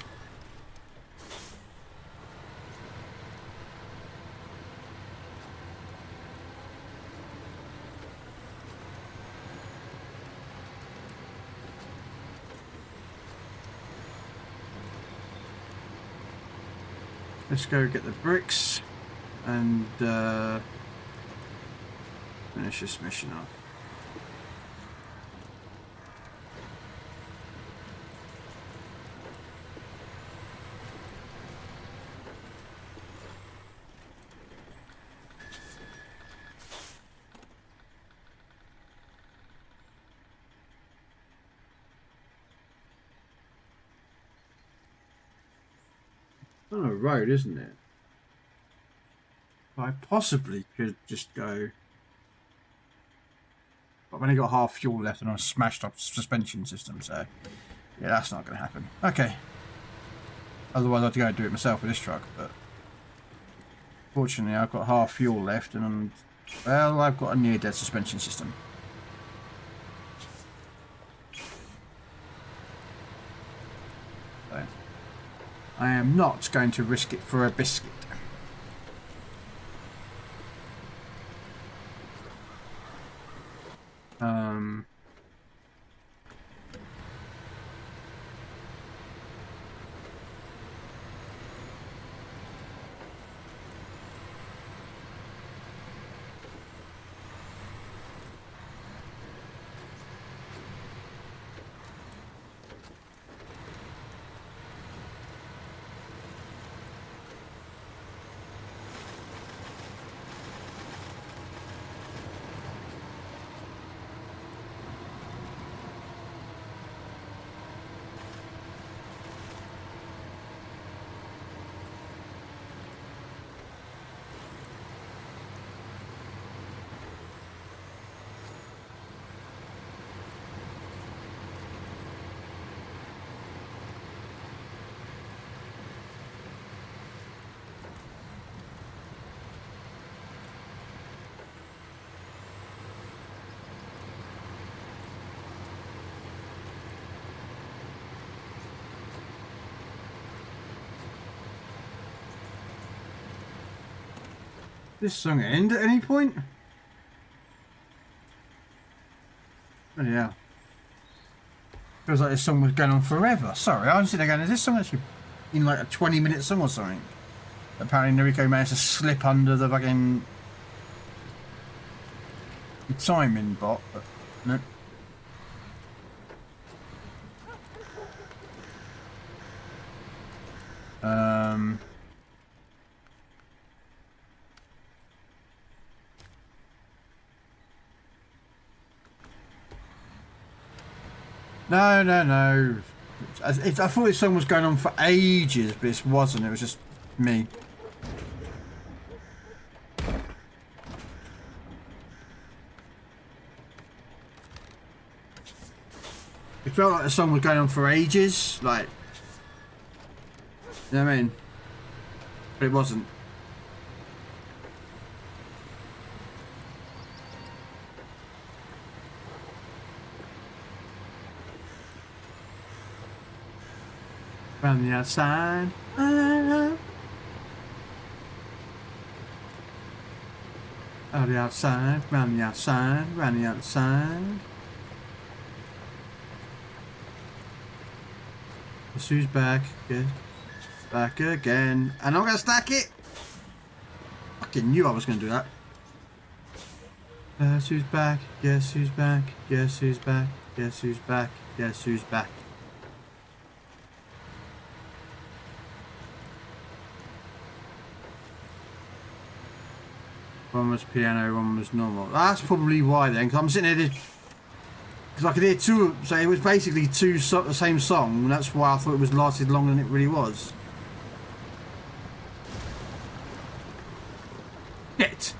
Let's go get the bricks and finish this mission off. On a road, isn't it? I possibly could just go. But I've only got half fuel left and I've smashed up suspension system, so yeah, that's not going to happen. Okay. Otherwise, I'd go do it myself with this truck, but fortunately, I've got half fuel left, and well, I've got a near-dead suspension system. So, I am not going to risk it for a biscuit. This song end at any point? Oh yeah. Feels like this song was going on forever. Sorry, I'm sitting there going, is this song actually in like a 20-minute song or something? Apparently Noriko managed to slip under the fucking timing bot, but no. No. I thought this song was going on for ages, but it wasn't. It was just me. It felt like the song was going on for ages, like, you know what I mean? But it wasn't. Round the outside. Oh, the outside, round the outside, round the outside. Guess who's back? Good. Back again. And I'm gonna stack it! Fucking knew I was gonna do that. Guess who's back? Guess who's back? Guess who's back? Guess who's back? Guess who's back? One was piano, one was normal. That's probably why then, because I'm sitting here, because I could hear two, so it was basically the same song, and that's why I thought it was lasted longer than it really was. Shit!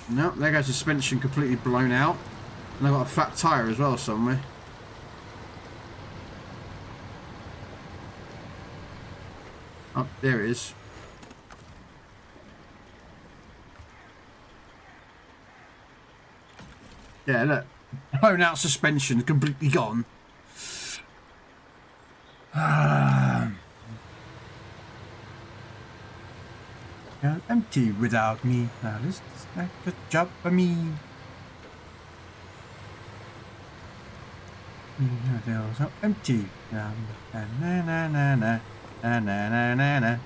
No, there goes suspension completely blown out. And I've got a flat tyre as well somewhere. Oh, there it is. Yeah, look. Blown out suspension, completely gone. You're empty without me. Now this is like a job for me. They're so empty. Na na na na na na na na na.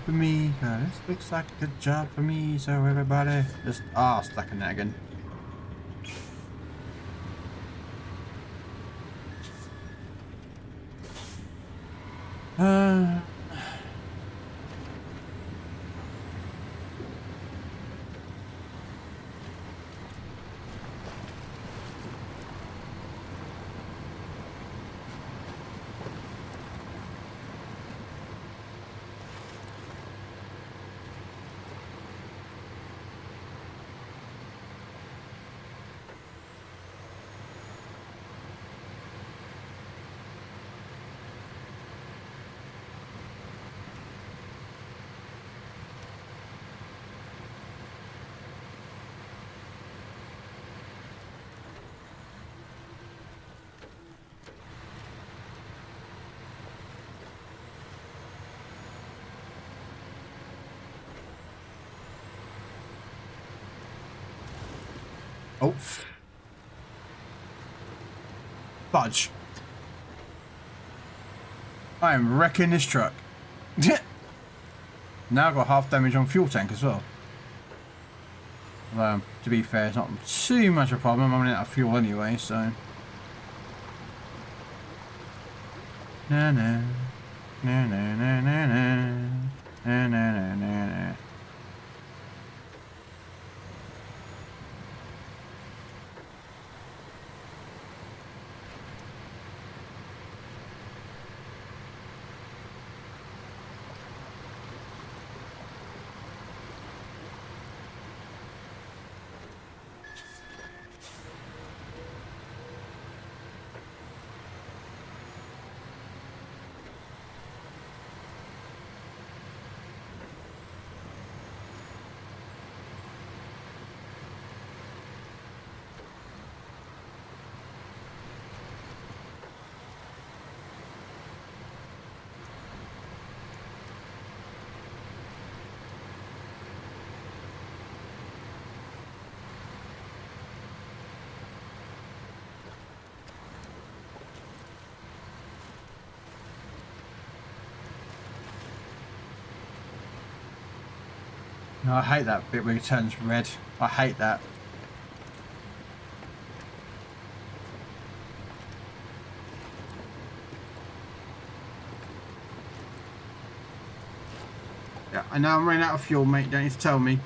For me, this looks like a good job for me, so everybody just stuck in that again. Oh. Fudge. I am wrecking this truck. Now I've got half damage on fuel tank as well. Although, to be fair, it's not too much of a problem. I'm running out of fuel anyway, so. Na na. Na na na na na na na na na. No, I hate that bit where it turns red. I hate that. Yeah, I know I'm running out of fuel, mate. Don't need to tell me.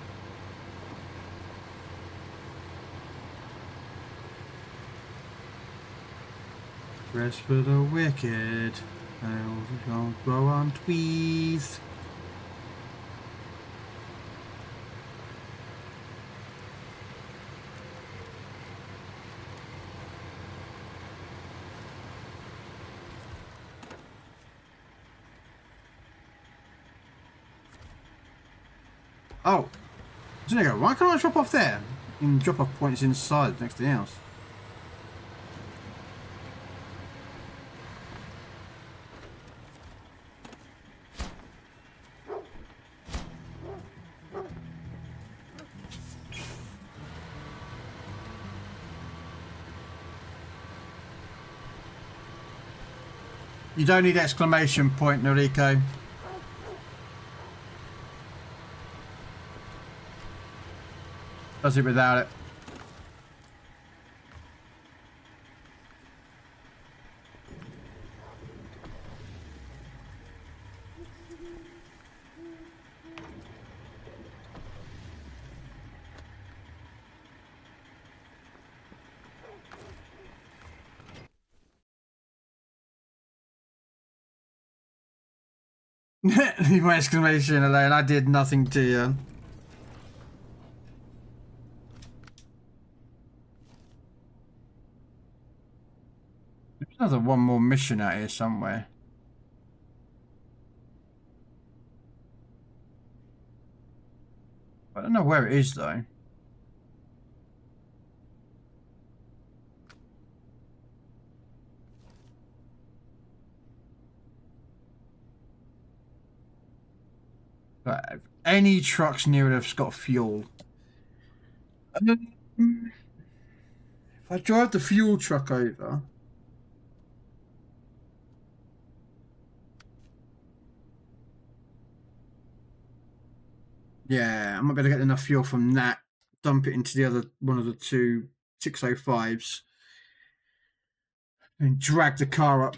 Rest for the wicked. Don't grow on trees. Oh, so there you go. Why can't I drop off there? You can drop off points inside next to the house. You don't need exclamation point, Noriko. Does it without it. Leave my exclamation alone. I did nothing to you. There's another one more mission out here somewhere. I don't know where it is though. But if any trucks near it have got fuel. If I drive the fuel truck over. Yeah, I might be able to get enough fuel from that. Dump it into the other one of the two 605s. And drag the car up.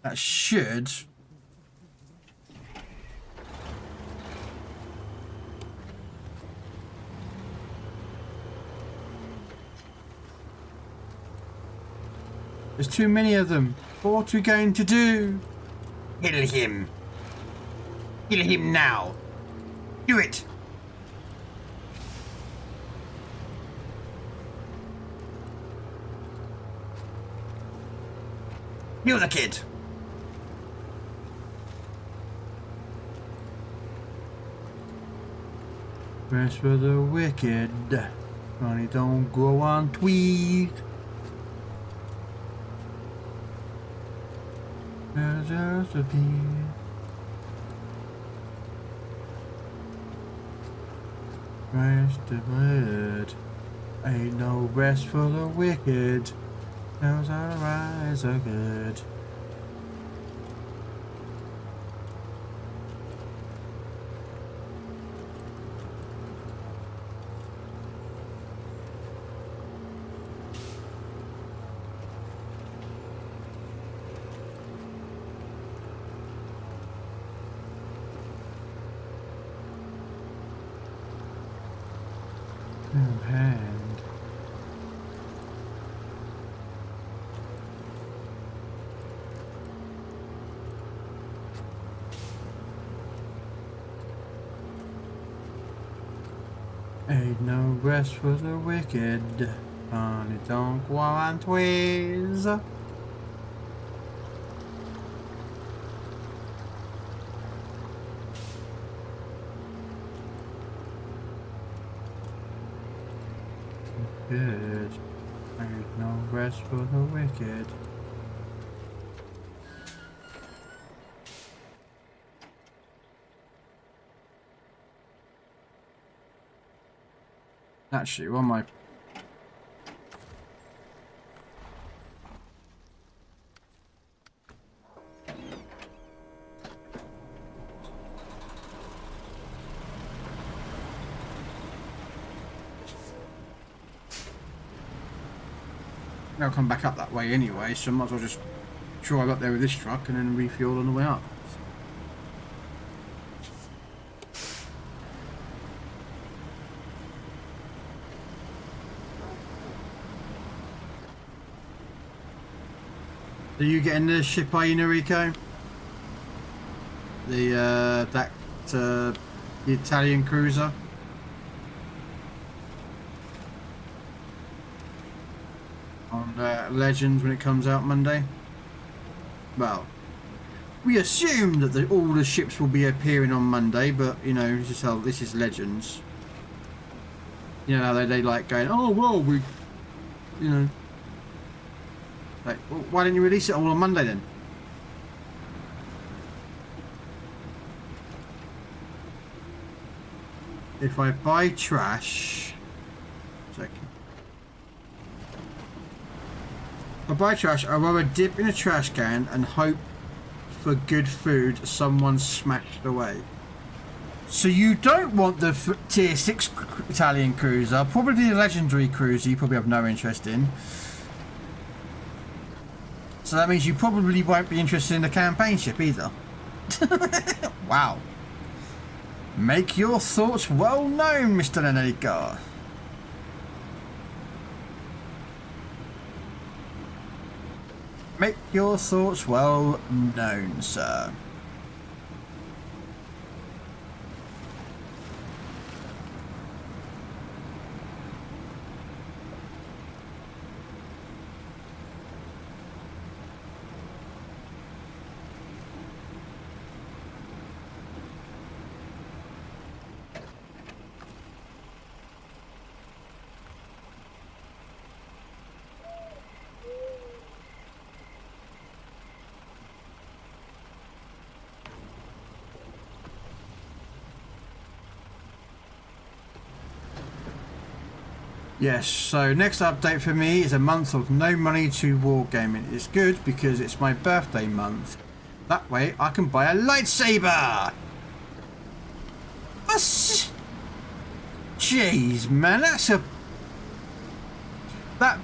That should. There's too many of them. What are we going to do? Kill him. Kill him now. Do it. Kill the kid. Rest for the wicked. Money don't grow on trees. There's just a bee. Rest the blood. Ain't no rest for the wicked. Those our eyes are good. Ain't no rest for the wicked. Honey, don't go on twiz. Good. Ain't no rest for the wicked. Actually, what am I? I'll come back up that way anyway, so I might as well just drive up there with this truck and then refuel on the way up. Are you getting the ship, are you, Noriko? The Italian cruiser? On Legends when it comes out Monday? Well, we assume that all the ships will be appearing on Monday, but you know, this is Legends. You know how they like going, oh well, we, you know. Like, well, why didn't you release it all on Monday then? If I buy trash... Second. If I buy trash, I'd rather dip in a trash can and hope for good food someone smashed away. So you don't want the tier 6 Italian cruiser, probably the legendary cruiser you probably have no interest in. So that means you probably won't be interested in the campaign ship either. Wow. Make your thoughts well known, Mr. Nenelica. Make your thoughts well known, sir. Yes, so next update for me is a month of no money to wargaming. It's good because it's my birthday month. That way I can buy a lightsaber! Jeez, man, that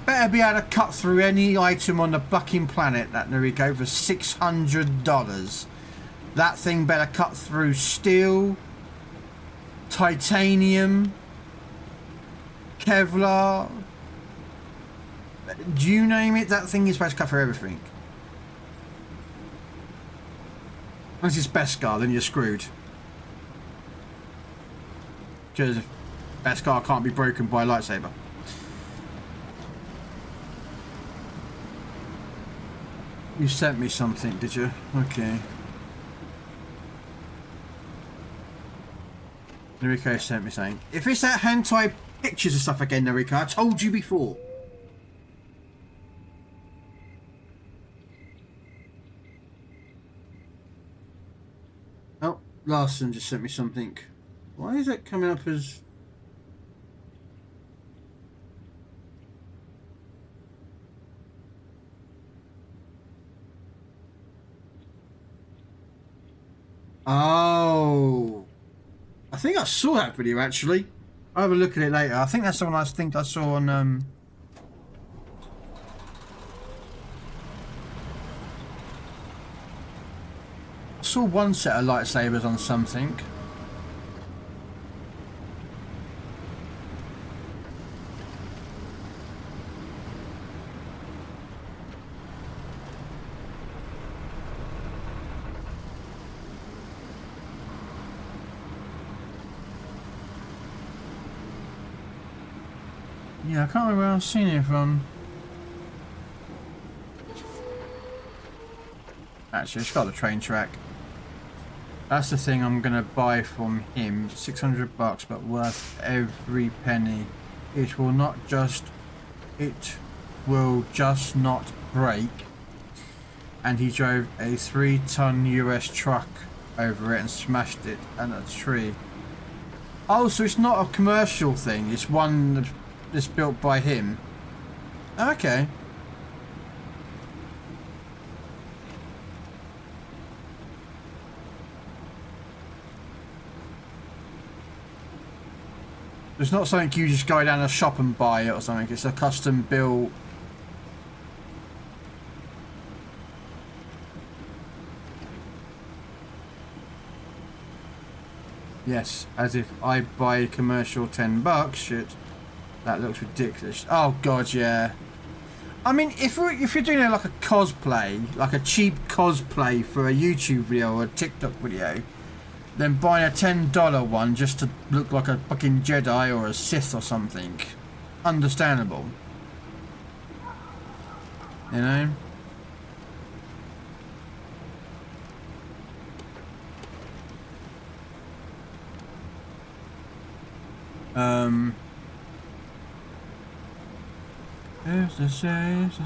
better be able to cut through any item on the fucking planet, that Noriko, for $600. That thing better cut through steel, titanium, Kevlar, do you name it? That thing is supposed to cut through everything. Unless it's Beskar, then you're screwed. Because Beskar can't be broken by a lightsaber. You sent me something, did you? Okay. Noriko sent me something. If it's that hentai pictures and stuff again, Noriko, I told you before. Oh, Larson just sent me something. Why is that coming up as... Oh, I think I saw that video actually. I'll have a look at it later. I think that's the one I saw on I saw one set of lightsabers on something. Yeah, I can't remember where I've seen it from. Actually, it's got the train track. That's the thing I'm gonna buy from him. $600, but worth every penny. It will just not break. And he drove a 3-ton US truck over it and smashed it and a tree. Oh, so it's not a commercial thing. It's one that's built by him. Okay. It's not something you just go down a shop and buy it or something. It's a custom built. Yes, as if I buy a commercial $10. Shit, that looks ridiculous. Oh god, yeah. I mean, if you're doing like a cosplay, like a cheap cosplay for a YouTube video or a TikTok video, then buying a $10 one just to look like a fucking Jedi or a Sith or something, understandable. You know. It's the same, So,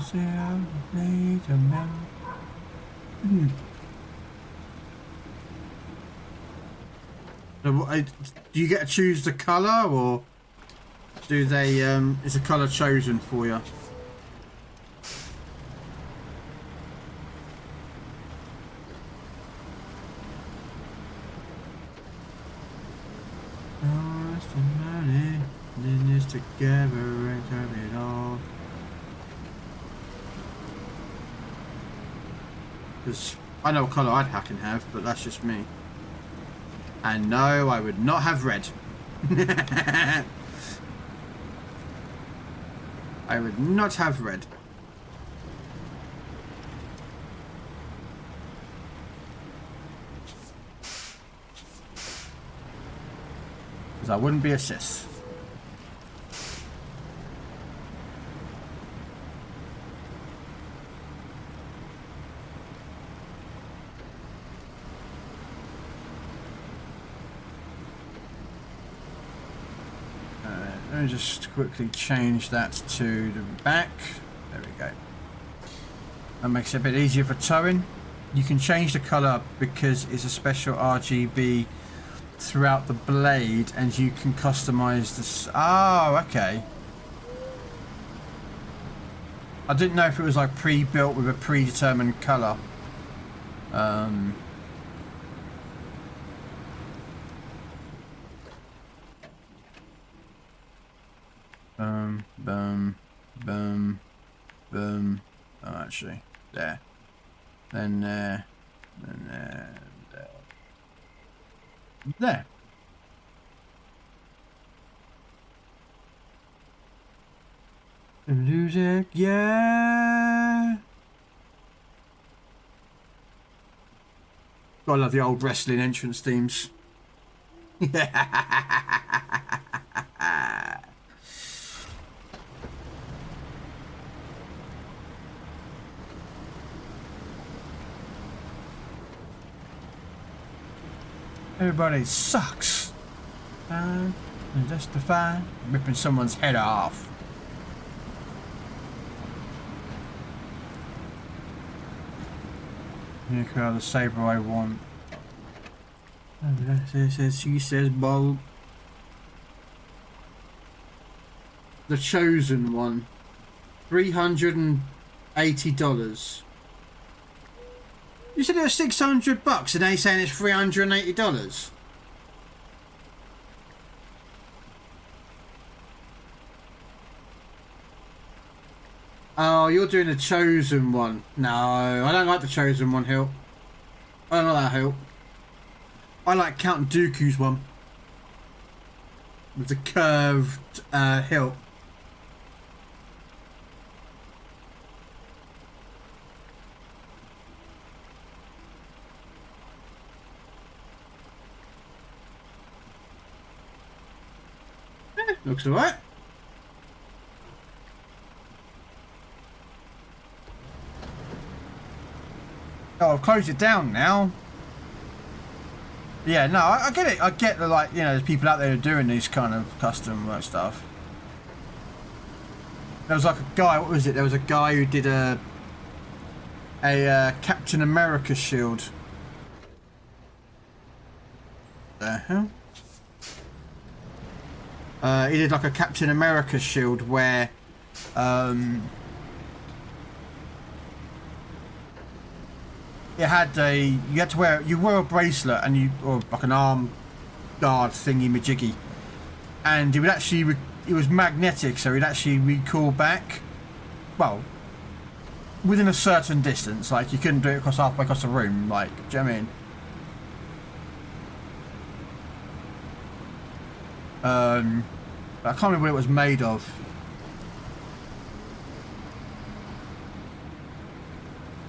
do you get to choose the colour, or do they? Is the colour chosen for you? Together and turn it on. Because I know what colour I'd hacking have, but that's just me. And no, I would not have red. I would not have red. Because I wouldn't be a cis. Let me just quickly change that to the back. There we go. That makes it a bit easier for towing. You can change the colour because it's a special RGB throughout the blade, and you can customise this. Oh, okay. I didn't know if it was like pre-built with a predetermined colour. Boom. Oh, actually, there. Then there. Then there. There. The music, yeah. Gotta love the old wrestling entrance themes. Everybody sucks. And justify ripping someone's head off. Here comes the saber I want. She says, "Bold." The chosen one. $380. You said it was $600, and they saying it's $380. Oh, you're doing the chosen one. No, I don't like the chosen one, Hill. I don't like that, Hill. I like Count Dooku's one. With the curved hilt. Looks alright. Oh, I've closed it down now. Yeah, no, I get it. I get the, like, you know, there's people out there who are doing these kind of custom work stuff. There was like a guy, what was it? There was a guy who did a Captain America shield. The hell? He did like a Captain America shield where it had you had to wear, you wore a bracelet and or like an arm guard thingy majiggy, and it would actually it was magnetic, so it'd actually recoil back, well, within a certain distance. Like you couldn't do it halfway across the room, like, do you know what I mean? I can't remember what it was made of.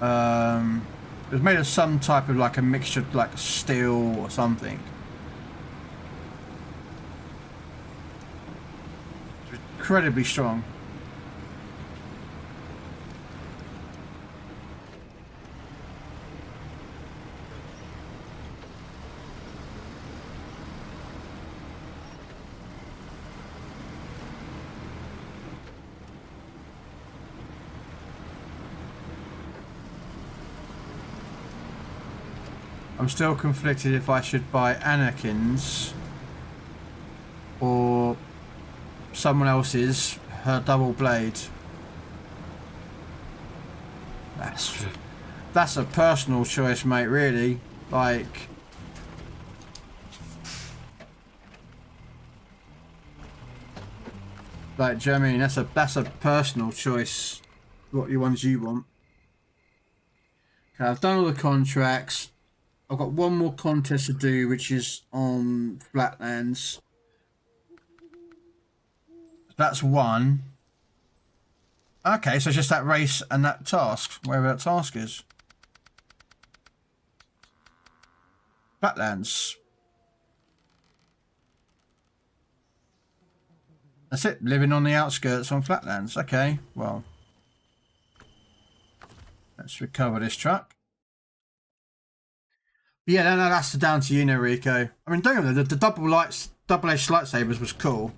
It was made of some type of like a mixture of like steel or something. It was incredibly strong. I'm still conflicted if I should buy Anakin's or someone else's, her double blade. That's a personal choice, mate, really. Like, do you know what I mean? That's a personal choice, what ones you want. Okay, I've done all the contracts. I've got one more contest to do, which is on Flatlands. That's one. Okay, so it's just that race and that task, wherever that task is. Flatlands. That's it, living on the outskirts on Flatlands. Okay, well. Let's recover this truck. Yeah, no, that's down to you, Rico. I mean, don't get me wrong, the double-edged lightsabers was cool.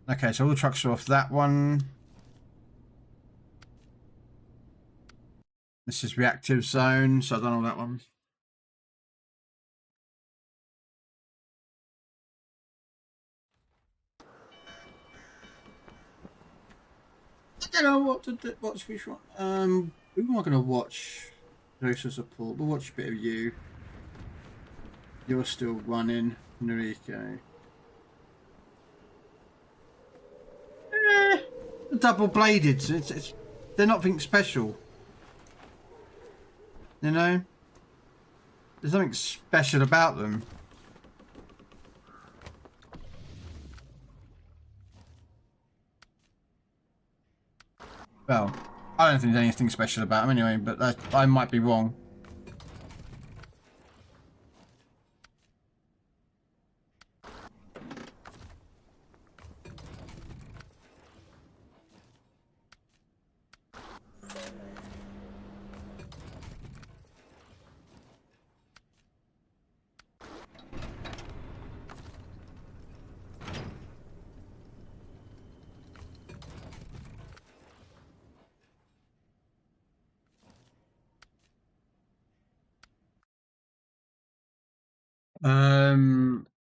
Okay, so all the trucks are off that one. This is reactive zone, so I don't know that one. I don't know what to do, watch which one. Who am I going to watch? Social support. We'll watch a bit of you. You're still running, Noriko. Double bladed. They're nothing special. You know? There's nothing special about them. Well, I don't think there's anything special about them anyway, but I might be wrong.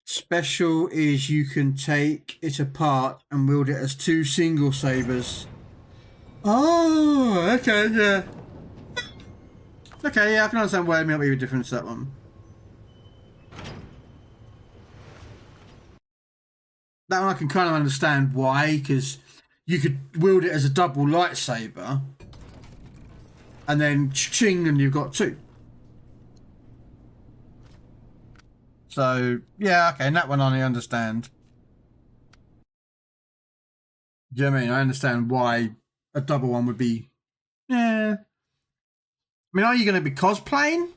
Special is you can take it apart and wield it as two single sabers. Oh, okay, yeah. Okay, yeah, I can understand why it might be a difference to that one. That one I can kind of understand why, because you could wield it as a double lightsaber, and then ching, and you've got two. So, yeah, okay, and that one I understand. Do you know what I mean? I understand why a double one would be... Yeah. I mean, are you going to be cosplaying?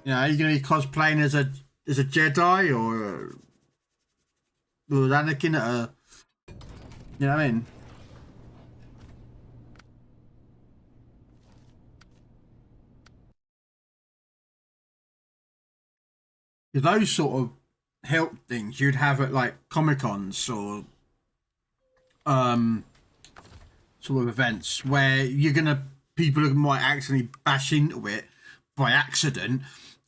You know, are you going to be cosplaying as a Jedi, or... with Anakin at a, you know what I mean? Those sort of help things you'd have at like Comic Cons or sort of events where you're gonna people who might accidentally bash into it by accident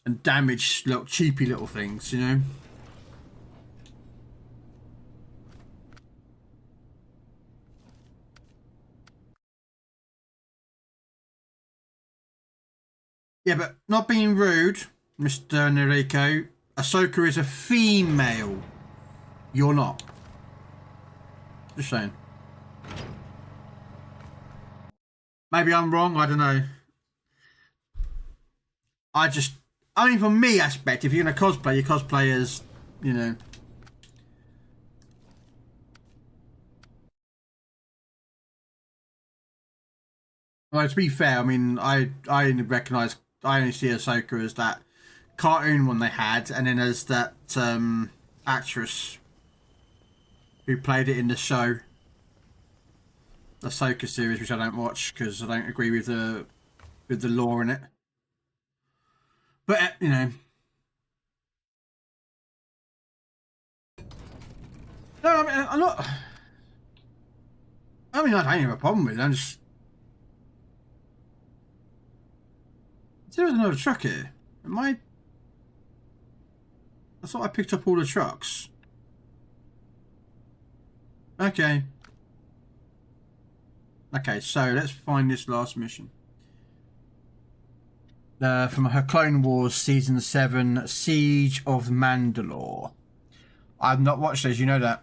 and damage little cheapy little things, you know. Yeah, but not being rude, Mr. Nariko. Ahsoka is a female. You're not. Just saying. Maybe I'm wrong. I don't know. I mean, from me aspect, if you're gonna cosplay, you cosplay as, you know. Well, to be fair, I mean, I only recognise, I only see Ahsoka as that cartoon one they had, and then as that actress who played it in the show, the Ahsoka series, which I don't watch because I don't agree with the lore in it. But you know, no, I mean, I'm not. I mean, I don't have a problem with it. I'm just. There was another truck here. Am I? I thought I picked up all the trucks. Okay. Okay, so let's find this last mission. From her Clone Wars Season 7, Siege of Mandalore. I've not watched those, you know that.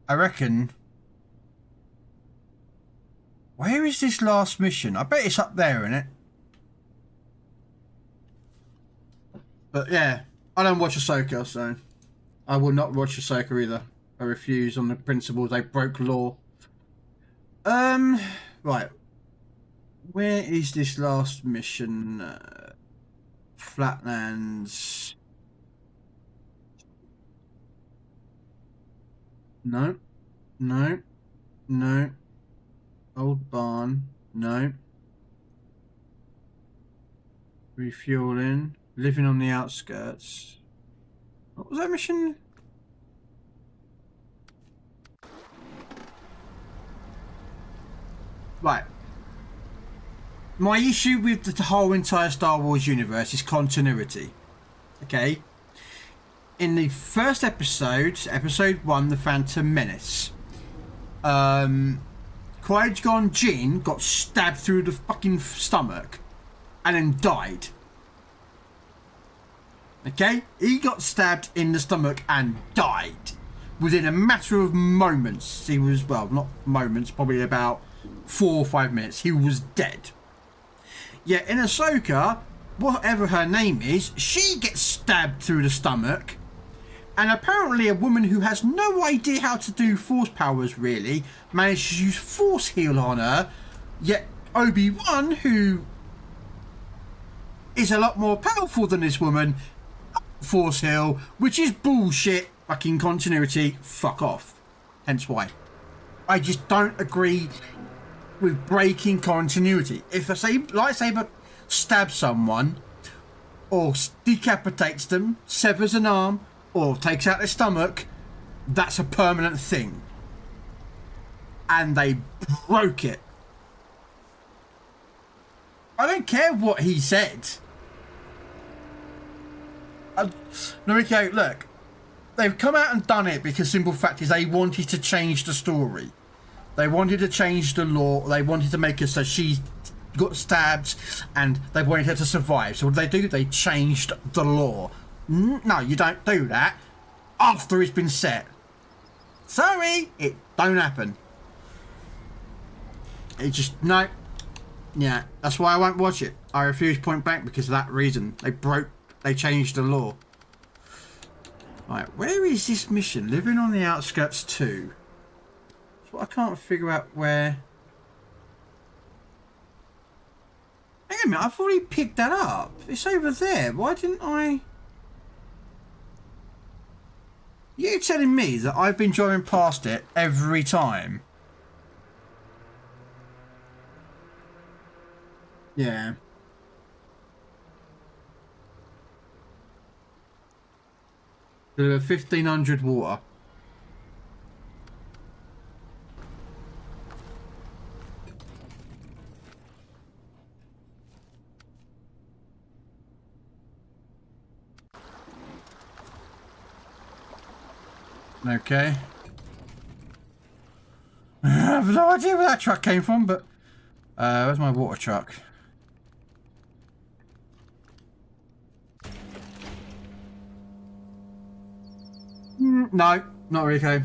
I reckon... Where is this last mission? I bet it's up there, innit? But yeah, I don't watch Ahsoka, so... I will not watch Ahsoka either. I refuse on the principle they broke law. Right. Where is this last mission? Flatlands. No. No. No. Old barn. No. Refueling. Living on the outskirts. What was that mission? Right. My issue with the whole entire Star Wars universe is continuity. Okay? In the first episode, episode 1, The Phantom Menace, Qui-Gon Jinn got stabbed through the fucking stomach and then died. Okay? He got stabbed in the stomach and died. Within a matter of moments. He was, well, not moments, probably about 4 or 5 minutes. He was dead. Yet in Ahsoka, whatever her name is, she gets stabbed through the stomach. And apparently a woman who has no idea how to do force powers really managed to use force heal on her. Yet Obi-Wan, who is a lot more powerful than this woman, force heal, which is bullshit. Fucking continuity, fuck off. Hence why. I just don't agree with breaking continuity. If a lightsaber stabs someone, or decapitates them, severs an arm, or takes out their stomach, that's a permanent thing. And they broke it. I don't care what he said. Noriko, look, they've come out and done it because simple fact is they wanted to change the story. They wanted to change the law. They wanted to make her so she got stabbed and they wanted her to survive. So what did they do? They changed the law. No, you don't do that after it's been set. Sorry, it don't happen. It just, no. Yeah, that's why I won't watch it. I refuse point blank because of that reason. They changed the law. Right, where is this mission? Living on the Outskirts 2. So I can't figure out where... Hang on a minute, I've already picked that up. It's over there. Why didn't I... You're telling me that I've been driving past it every time? Yeah. Deliver 1500 water. Okay. I have no idea where that truck came from, but where's my water truck? No, not really. Okay.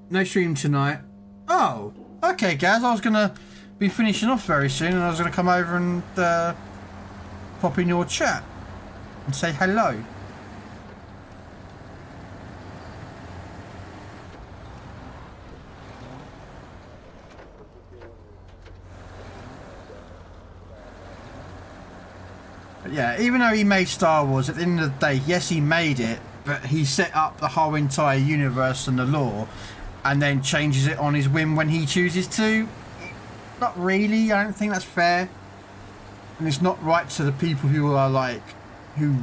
No stream tonight. Oh, okay, Gaz. I was gonna be finishing off very soon, and I was gonna come over and pop in your chat and say hello. But yeah, even though he made Star Wars, at the end of the day, yes, he made it, but he set up the whole entire universe and the lore, and then changes it on his whim when he chooses to. Not really. I don't think that's fair, and it's not right to the people who are like, who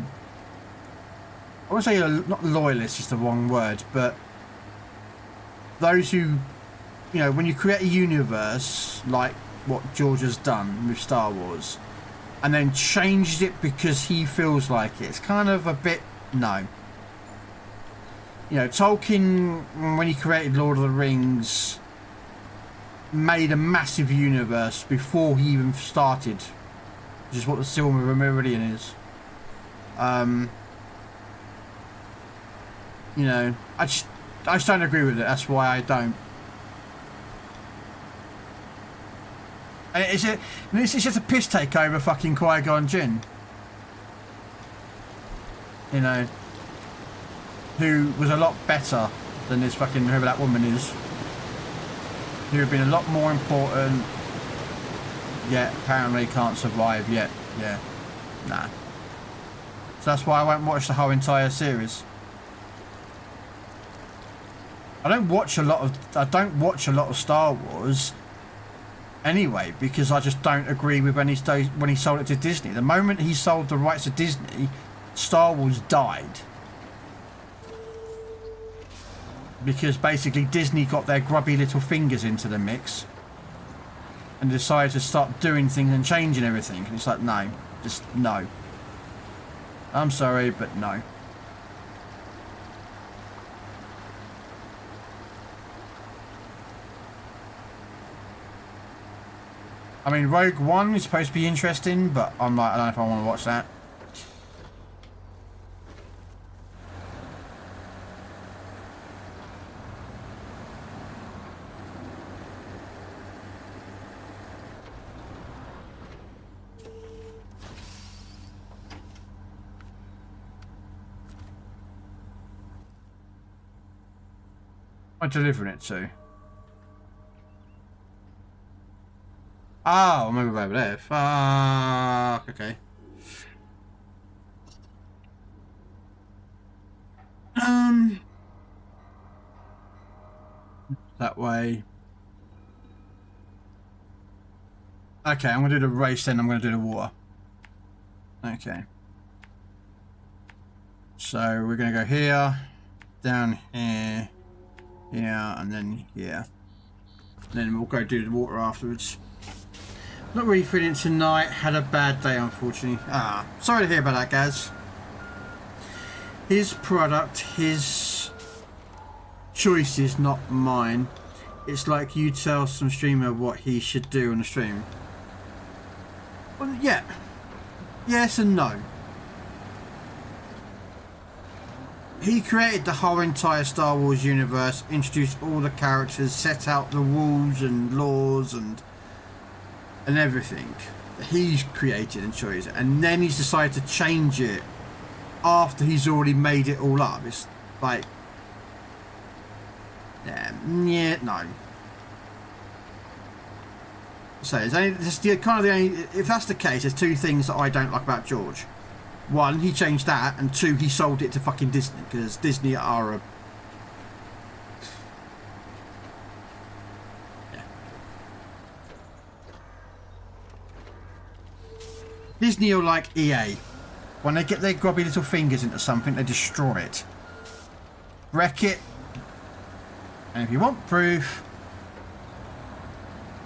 I would say not loyalists is the wrong word, but those who, you know, when you create a universe like what George has done with Star Wars, and then changed it because he feels like it. It's kind of a bit, no. You know, Tolkien, when he created Lord of the Rings, made a massive universe before he even started, which is what the Silver Meridian is. You know, I just don't agree with it. That's why I don't. It's just a piss take over fucking Qui-Gon Jinn. You know, who was a lot better than this fucking whoever that woman is. Who have been a lot more important. Yet apparently can't survive yet. Yeah, nah. So that's why I won't watch the whole entire series. I don't watch a lot of Star Wars. Anyway, because I just don't agree with when he sold it to Disney. The moment he sold the rights to Disney, Star Wars died. Because basically Disney got their grubby little fingers into the mix and decided to start doing things and changing everything. And it's like, no, just no. I'm sorry, but no. I mean, Rogue One is supposed to be interesting, but I'm like, I don't know if I want to watch that. Am I delivering it to? Oh, maybe over there. Fuck. Okay. That way. Okay, I'm gonna do the race, then I'm gonna do the water. Okay. So we're gonna go here, down here, here, and then here. Then we'll go do the water afterwards. Not really feeling tonight. Had a bad day, unfortunately. Ah, sorry to hear about that, Gaz. His product, his choices, not mine. It's like you tell some streamer what he should do on the stream. Well, yeah. Yes and no. He created the whole entire Star Wars universe, introduced all the characters, set out the rules and laws and everything that he's created and chosen, and then he's decided to change it after he's already made it all up. It's like, yeah, no. So it's only, it's the kind of the only, if that's the case, there's two things that I don't like about George. One, he changed that, and two, he sold it to fucking Disney, because Disney are a Disney are like EA. When they get their grubby little fingers into something, they destroy it. Wreck it. And if you want proof,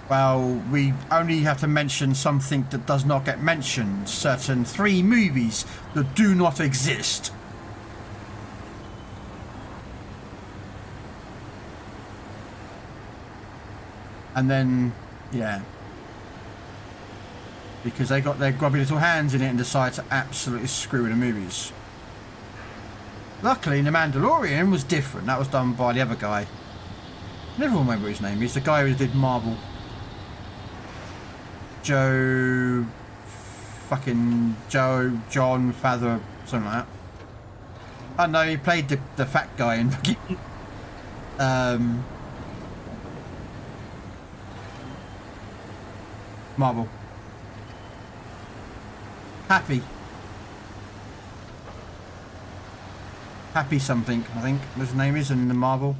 well, we only have to mention something that does not get mentioned. Certain 3 movies that do not exist. And then, yeah. Because they got their grubby little hands in it and decided to absolutely screw with the movies. Luckily, The Mandalorian was different. That was done by the other guy. I never remember his name. He's the guy who did Marvel. John Father, something like that. Oh no, he played the fat guy in Marvel. Happy something, I think his name is in the Marvel.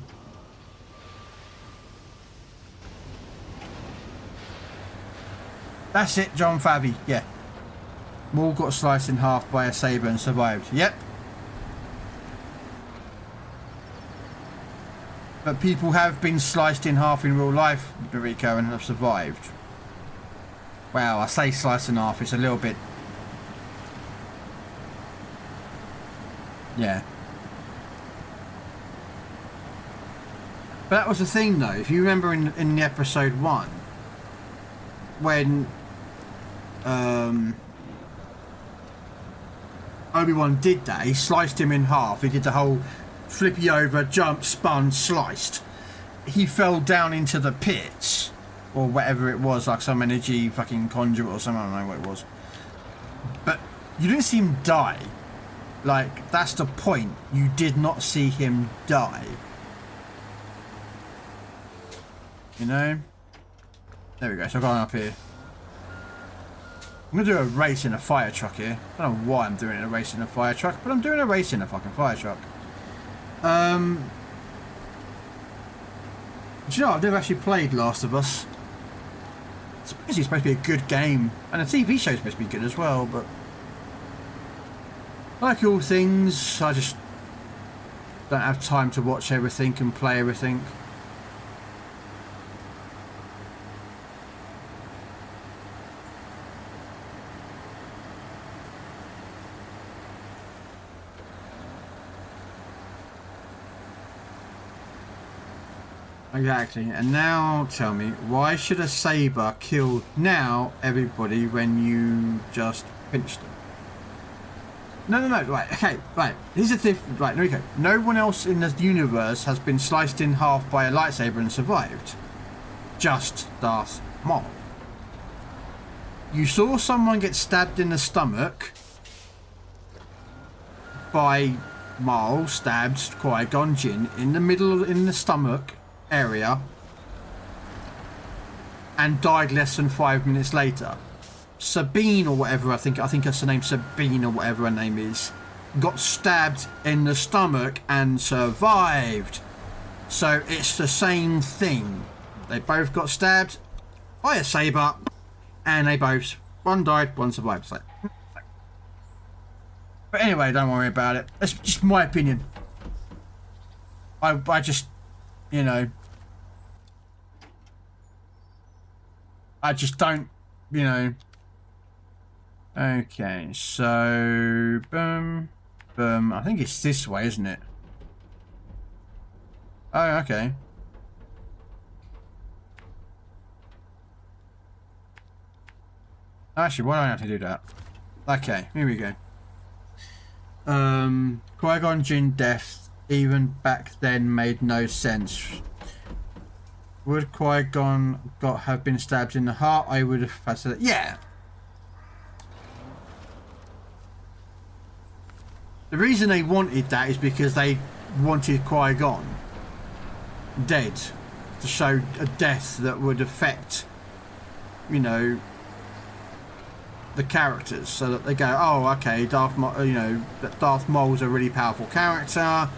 That's it, John Favy, yeah. Maul got sliced in half by a saber and survived. Yep. But people have been sliced in half in real life, Rico, and have survived. Well, I say sliced in half, it's a little bit... Yeah. But that was the thing, though. If you remember in the episode 1, when Obi-Wan did that, he sliced him in half. He did the whole flippy over, jump, spun, sliced. He fell down into the pits, or whatever it was, like some energy fucking conduit or something. I don't know what it was. But you didn't see him die. Like, that's the point. You did not see him die. You know? There we go, so I've gone up here. I'm going to do a race in a fire truck here. I don't know why I'm doing a race in a fire truck, but I'm doing a race in a fucking fire truck. Do you know, I've never actually played Last of Us. It's supposed to be a good game, and the TV show's supposed to be good as well, but... like all things, I just don't have time to watch everything and play everything. Exactly, and now tell me, why should a saber kill now everybody when you just pinched them? No, right, okay, right, here's the thing, right, there we go. No one else in the universe has been sliced in half by a lightsaber and survived. Just Darth Maul. You saw someone get stabbed in the stomach by Maul, stabbed Qui-Gon Jinn in the middle, in the stomach area, and died less than 5 minutes later. Sabine or whatever, I think that's the name, Sabine or whatever her name is, got stabbed in the stomach and survived. So it's the same thing. They both got stabbed by a saber, and they both, one died, one survived. So. But anyway, don't worry about it. That's just my opinion. I just, you know, I just don't, you know. Okay, so boom, boom. I think it's this way, isn't it? Oh, okay. Actually, why don't I have to do that? Okay, here we go. Qui-Gon Jinn death, even back then, made no sense. Would Qui-Gon have been stabbed in the heart? I would have said, yeah. The reason they wanted that is because they wanted Qui-Gon dead, to show a death that would affect, you know, the characters, so that they go, oh, okay, Darth Maul's a really powerful character,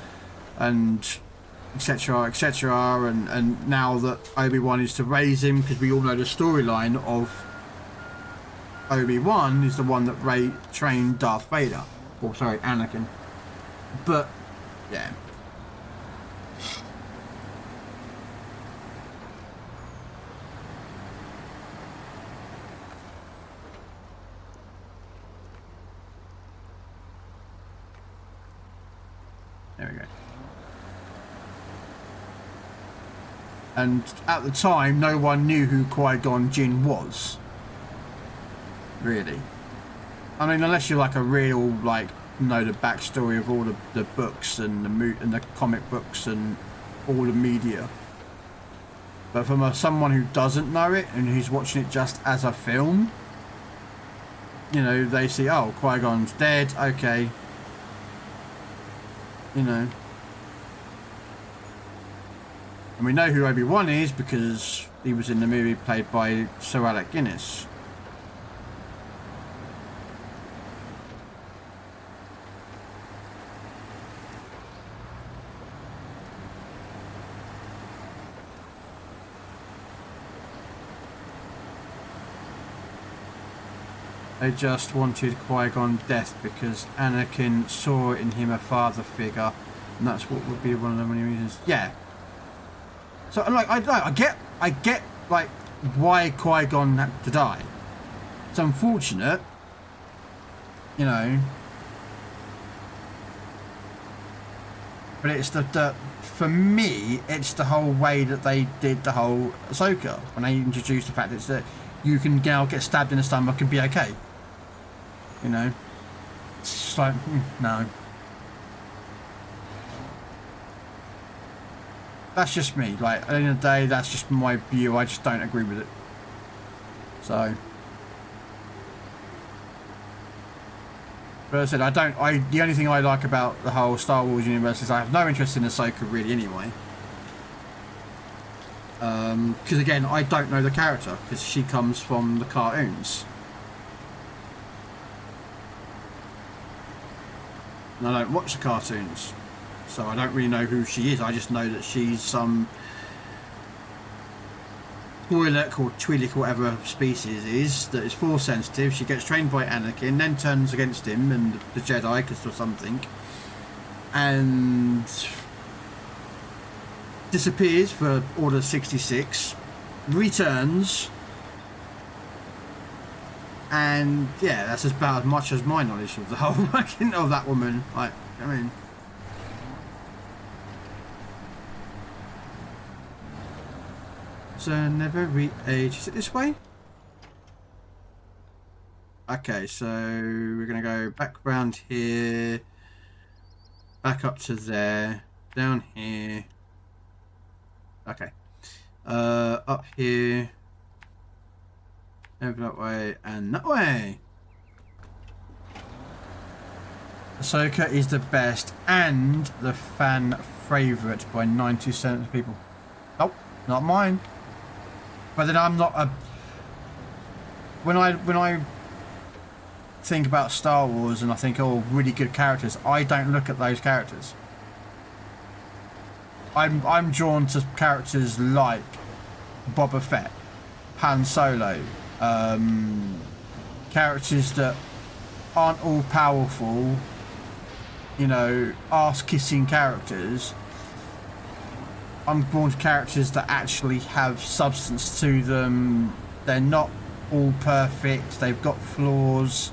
and etc, etc, and now that Obi-Wan is to raise him, because we all know the storyline of Obi-Wan is the one that trained Darth Vader. Or sorry, Anakin. But, yeah. There we go. And at the time, no one knew who Qui-Gon Jinn was. Really. I mean, unless you're like a real, like, know the backstory of all the books and the comic books and all the media. But from someone who doesn't know it and who's watching it just as a film, you know, they see, oh, Qui-Gon's dead, okay. You know. And we know who Obi-Wan is because he was in the movie played by Sir Alec Guinness. They just wanted Qui-Gon death because Anakin saw in him a father figure, and that's what would be one of the many reasons. Yeah. So I'm like, I get like why Qui-Gon had to die. It's unfortunate, you know. But it's the for me, it's the whole way that they did the whole Ahsoka when they introduced the fact that you can now get stabbed in the stomach and be okay. You know, it's just like, no. That's just me. Like, at the end of the day, that's just my view. I just don't agree with it. So. But as I said, the only thing I like about the whole Star Wars universe is I have no interest in Ahsoka really anyway. Because again, I don't know the character because she comes from the cartoons. And I don't watch the cartoons, so I don't really know who she is. I just know that she's some Twi'lek or Twi'lek or whatever species is that is force sensitive. She gets trained by Anakin, then turns against him and the Jedi because of something, and disappears for Order 66, returns, and yeah, that's about as much as my knowledge of the whole of that woman. Like, I mean, so never re-age. Is it this way? Okay, so we're gonna go back round here, back up to there, down here. Okay, up here. Over that way and that way. Ahsoka is the best and the fan favourite by 90% of people. Nope, not mine. But then I'm not a. When I think about Star Wars and I think, oh, really good characters, I don't look at those characters. I'm drawn to characters like Boba Fett, Han Solo. Characters that aren't all powerful, you know, ass-kissing characters. I'm born to characters that actually have substance to them. They're not all perfect. They've got flaws,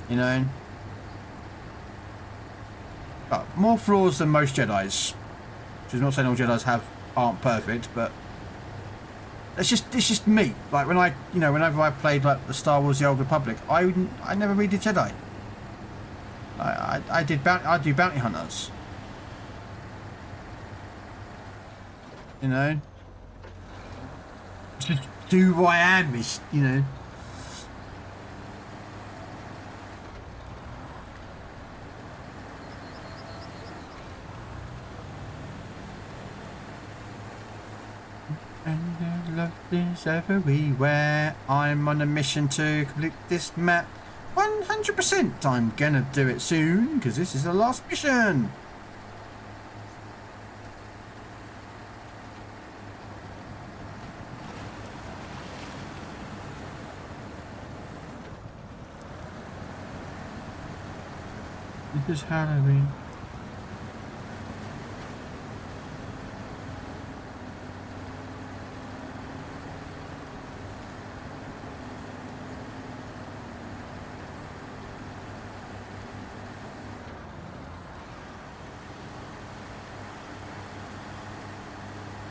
you know. But more flaws than most Jedis. Which is not saying all Jedis aren't perfect, but it's just me. Like whenever I played like the Star Wars: The Old Republic, I never really did Jedi. I do bounty hunters. You know, just do who I am, you know. And love is everywhere. I'm on a mission to complete this map 100%. I'm gonna do it soon because this is the last mission. This is Halloween.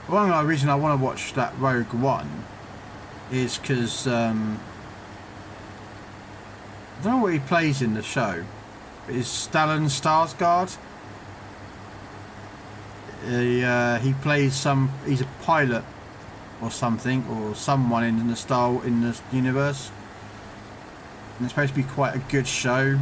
One reason I want to watch that Rogue One is because I don't know what he plays in the show. But it's Stellan Skarsgård. He plays some. He's a pilot or something, or someone in the universe. And it's supposed to be quite a good show.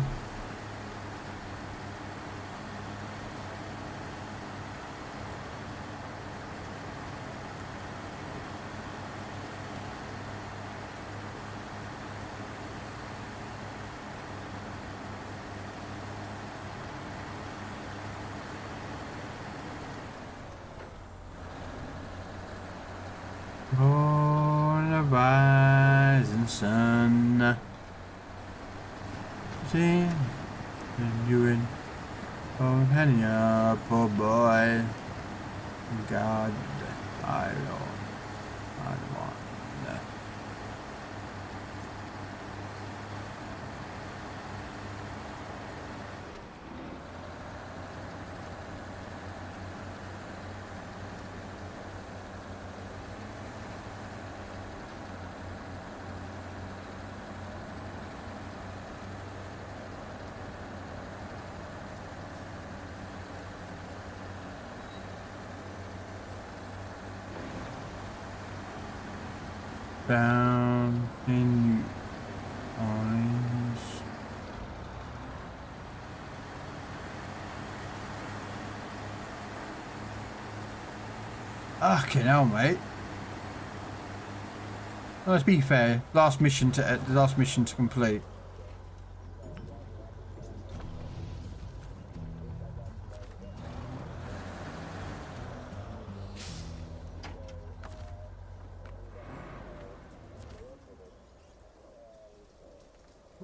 On the rising sun, see you in penny up, oh boy. God, I want. Down in eyes. Fucking hell, mate. Well, let's be fair. Last mission to complete.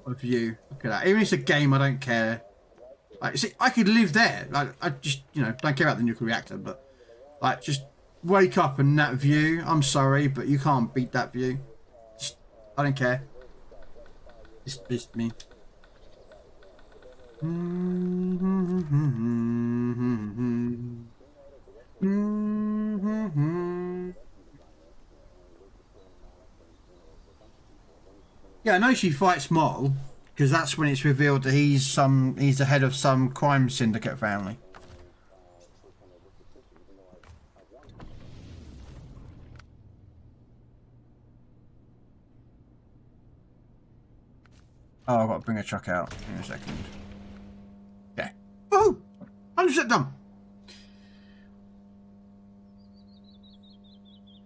A view. Look at that. Even if it's a game, I don't care. Like, see, I could live there. Like, I just, don't care about the nuclear reactor, but like, just wake up and that view. I'm sorry, but you can't beat that view. Just, I don't care. It's me. Yeah, I know she fights Moll, because that's when it's revealed that he's the head of some crime syndicate family. Oh, I've got to bring a truck out in a second. Okay. Woohoo! 100% done.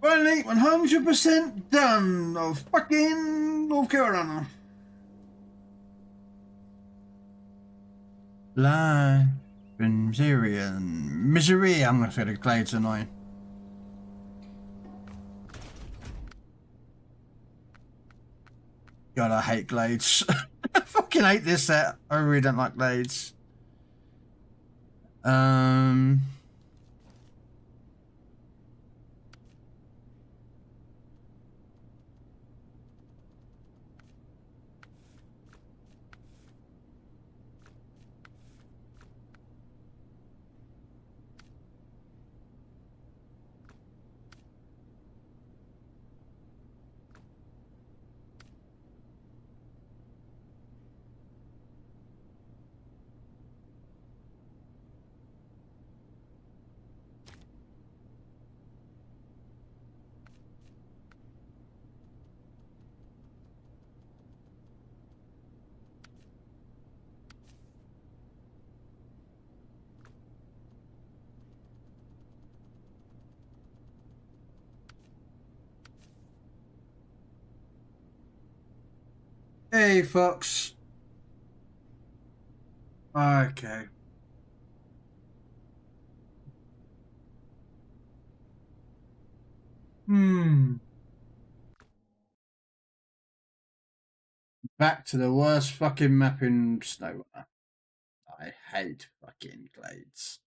Finally, 100% done of fucking North Carolina. Life in misery. I'm gonna say the glades annoying. God, I hate glades. I fucking hate this set. I really don't like glades. Hey, folks. Okay. Back to the worst fucking map in Snow. I hate fucking glades.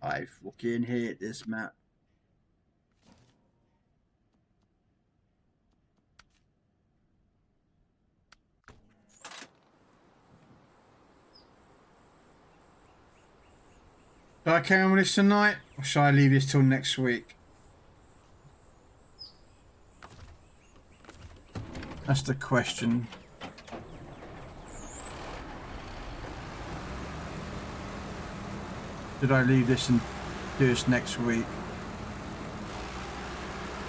I fucking hate this map. Shall I carry on with this tonight, or shall I leave this till next week? That's the question. Should I leave this and do this next week?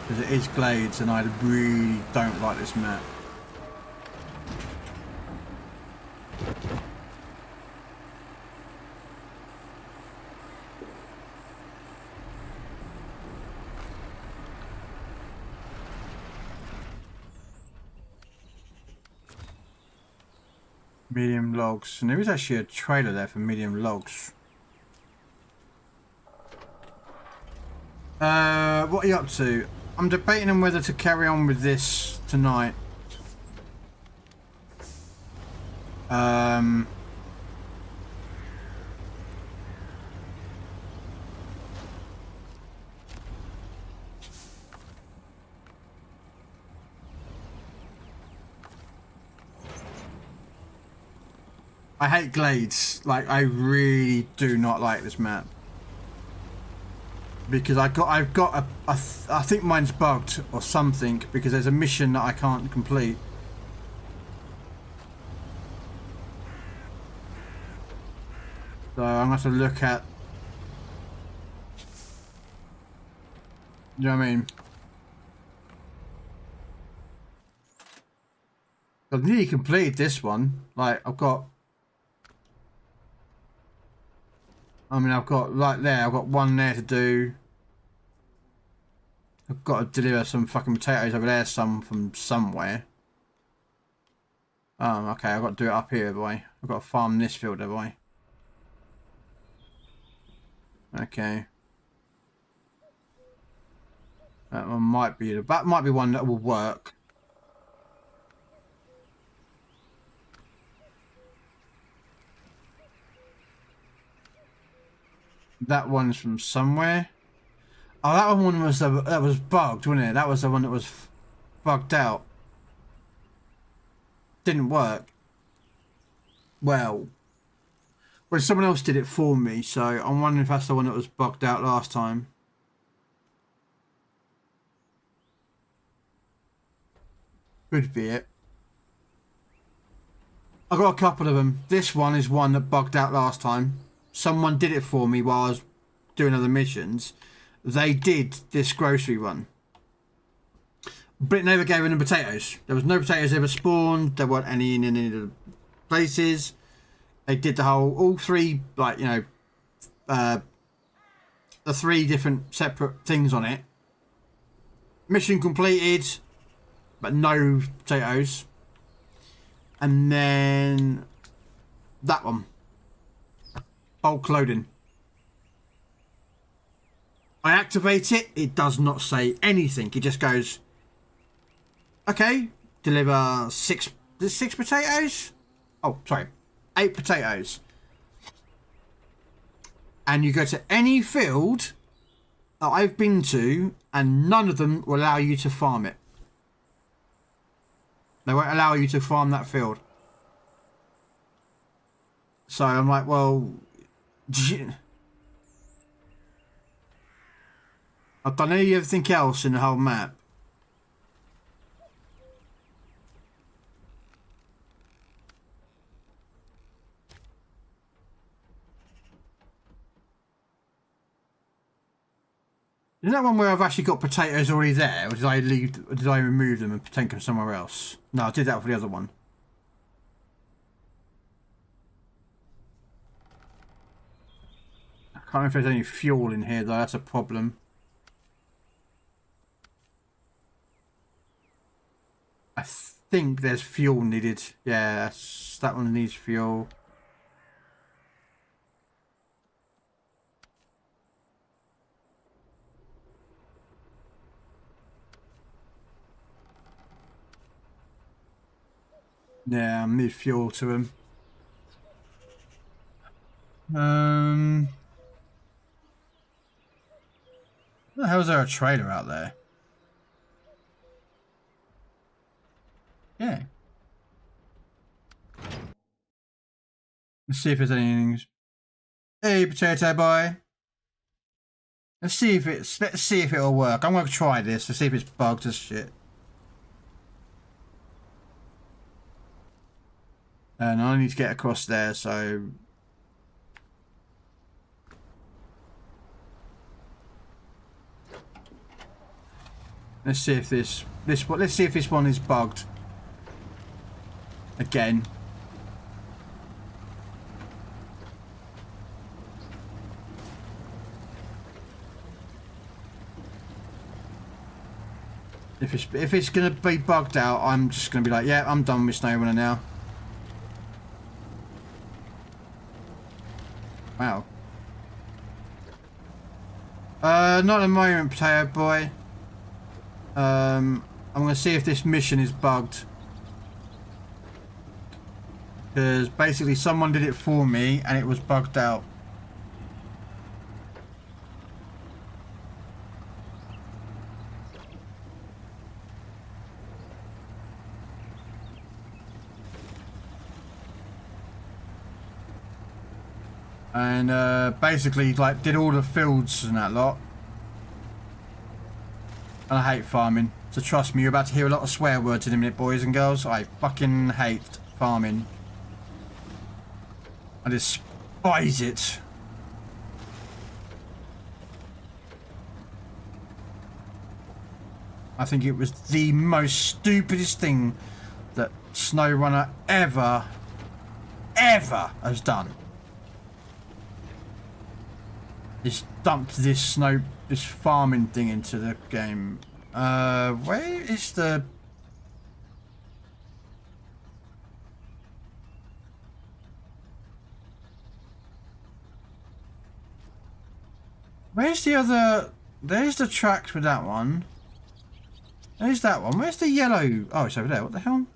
Because it is glades and I really don't like this map. Medium logs, and there is actually a trailer there for medium logs. What are you up to? I'm debating on whether to carry on with this tonight. I hate glades. Like, I really do not like this map. Because I think mine's bugged or something, because there's a mission that I can't complete. So I'm going to have to look at... You know what I mean? I've nearly completed this one. Like, I've got right there, I've got one there to do. I've got to deliver some fucking potatoes over there, some from somewhere. Okay, I've got to do it up here, boy. I've got to farm this field, boy. Okay. That one might be one that will work. That one's from somewhere. Oh, that one was that was bugged, wasn't it? That was the one that was bugged out. Didn't work. Well, someone else did it for me, so I'm wondering if that's the one that was bugged out last time. Could be it. I got a couple of them. This one is one that bugged out last time. Someone did it for me while I was doing other missions. They did this grocery run, but it never gave them potatoes. There was no potatoes ever spawned. There weren't any in any of the places. They did all three, like, you know, the three different separate things on it. Mission completed, but no potatoes. And then that one, bulk loading. I activate it, it does not say anything. It just goes, okay, deliver six potatoes? Oh, sorry, 8 potatoes. And you go to any field that I've been to, and none of them will allow you to farm it. They won't allow you to farm that field. So I'm like, well... I've done everything else in the whole map. Isn't that one where I've actually got potatoes already there, or did I remove them and take them somewhere else? No, I did that for the other one. I can't remember if there's any fuel in here though, that's a problem. I think there's fuel needed. Yeah, that one needs fuel. Yeah, I need fuel to him. The hell is there a trader out there? Yeah. Let's see if there's anything. Hey, potato boy. Let's see if it'll work. I'm gonna try this to see if it's bugged as shit. And I need to get across there, so let's see if let's see if this one is bugged. Again. If it's gonna be bugged out, I'm just gonna be like, yeah, I'm done with SnowRunner now. Wow. Not at the moment, potato boy. I'm gonna see if this mission is bugged. Because basically someone did it for me and it was bugged out. And basically like did all the fields and that lot. And I hate farming. So trust me, you're about to hear a lot of swear words in a minute, boys and girls. I fucking hate farming. I despise it. I think it was the most stupidest thing that SnowRunner ever has done. It's dumped this farming thing into the game. Where is the... Where's the other... There's the tracks with that one. There's that one. Where's the yellow... Oh, it's over there. What the hell?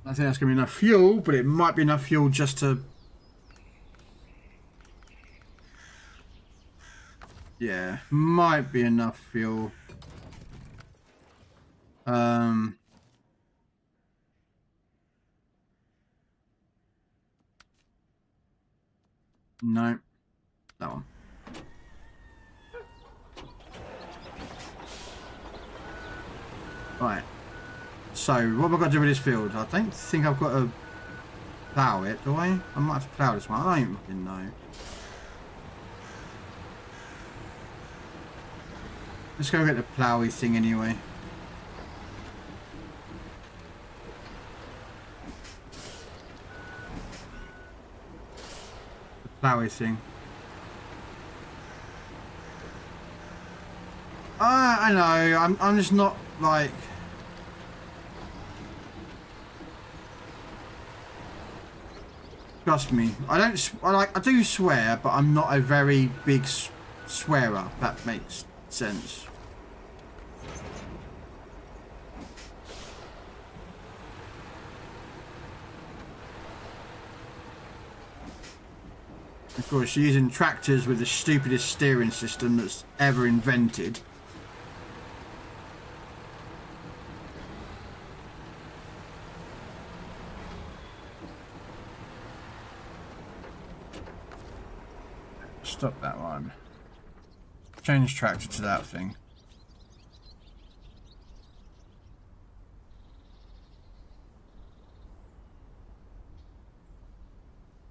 I think that's going to be enough fuel, but it might be enough fuel just to... Yeah, might be enough fuel. No, that one. Right. So, what have I got to do with this field? I don't think I've got to plough it, do I? I might have to plough this one. I don't fucking know. Let's go get the ploughy thing anyway. The ploughy thing. I know. I'm just not like... Trust me, I do swear, but I'm not a very big swearer. If that makes sense. Of course, using tractors with the stupidest steering system that's ever invented. Stop that one. Change tractor to that thing.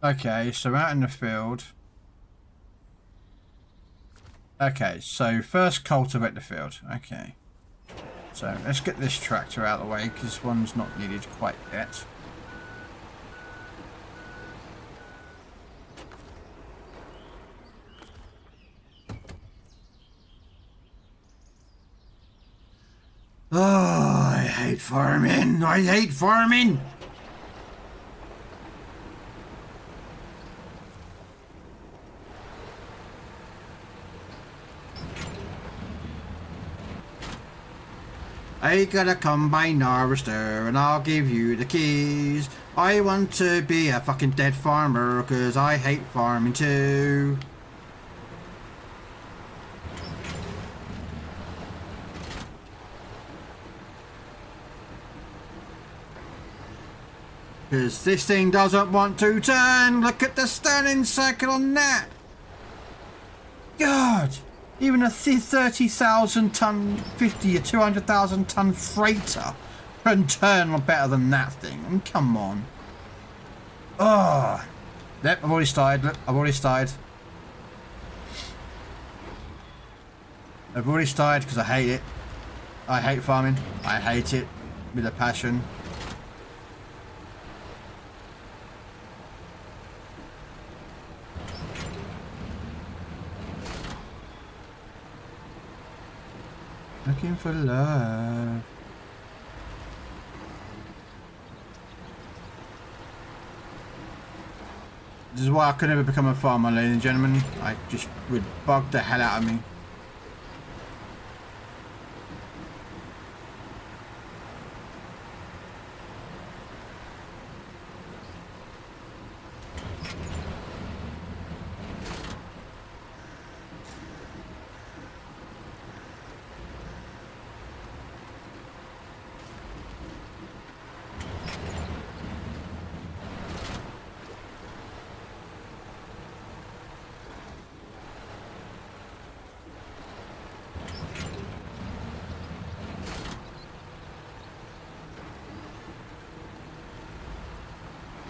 Okay, so out in the field. Okay, so first cultivate the field. Okay. So let's get this tractor out of the way because one's not needed quite yet. Oh, I hate farming. I hate farming. I got a combine harvester and I'll give you the keys. I want to be a fucking dead farmer because I hate farming too. Because this thing doesn't want to turn. Look at the standing circle on that. God. Even a 30,000 ton, 50 or 200,000 ton freighter can turn better than that thing. I mean, come on. Oh. Yep, I've already started. Look, I've already started. I've already started because I hate it. I hate farming. I hate it with a passion. Looking for love. This is why I could never become a farmer, ladies and gentlemen. I just would bug the hell out of me.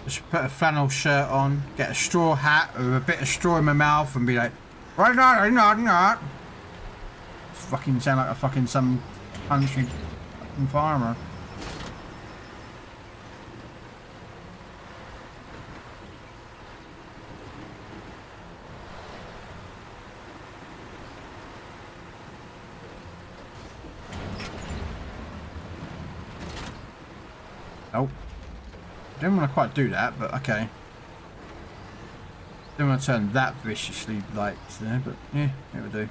Just put a flannel shirt on, get a straw hat with a bit of straw in my mouth and be like, right not. Fucking sound like a fucking some country fucking farmer. Nope. Didn't want to quite do that, but okay. Didn't want to turn that viciously light there, but yeah, it would do.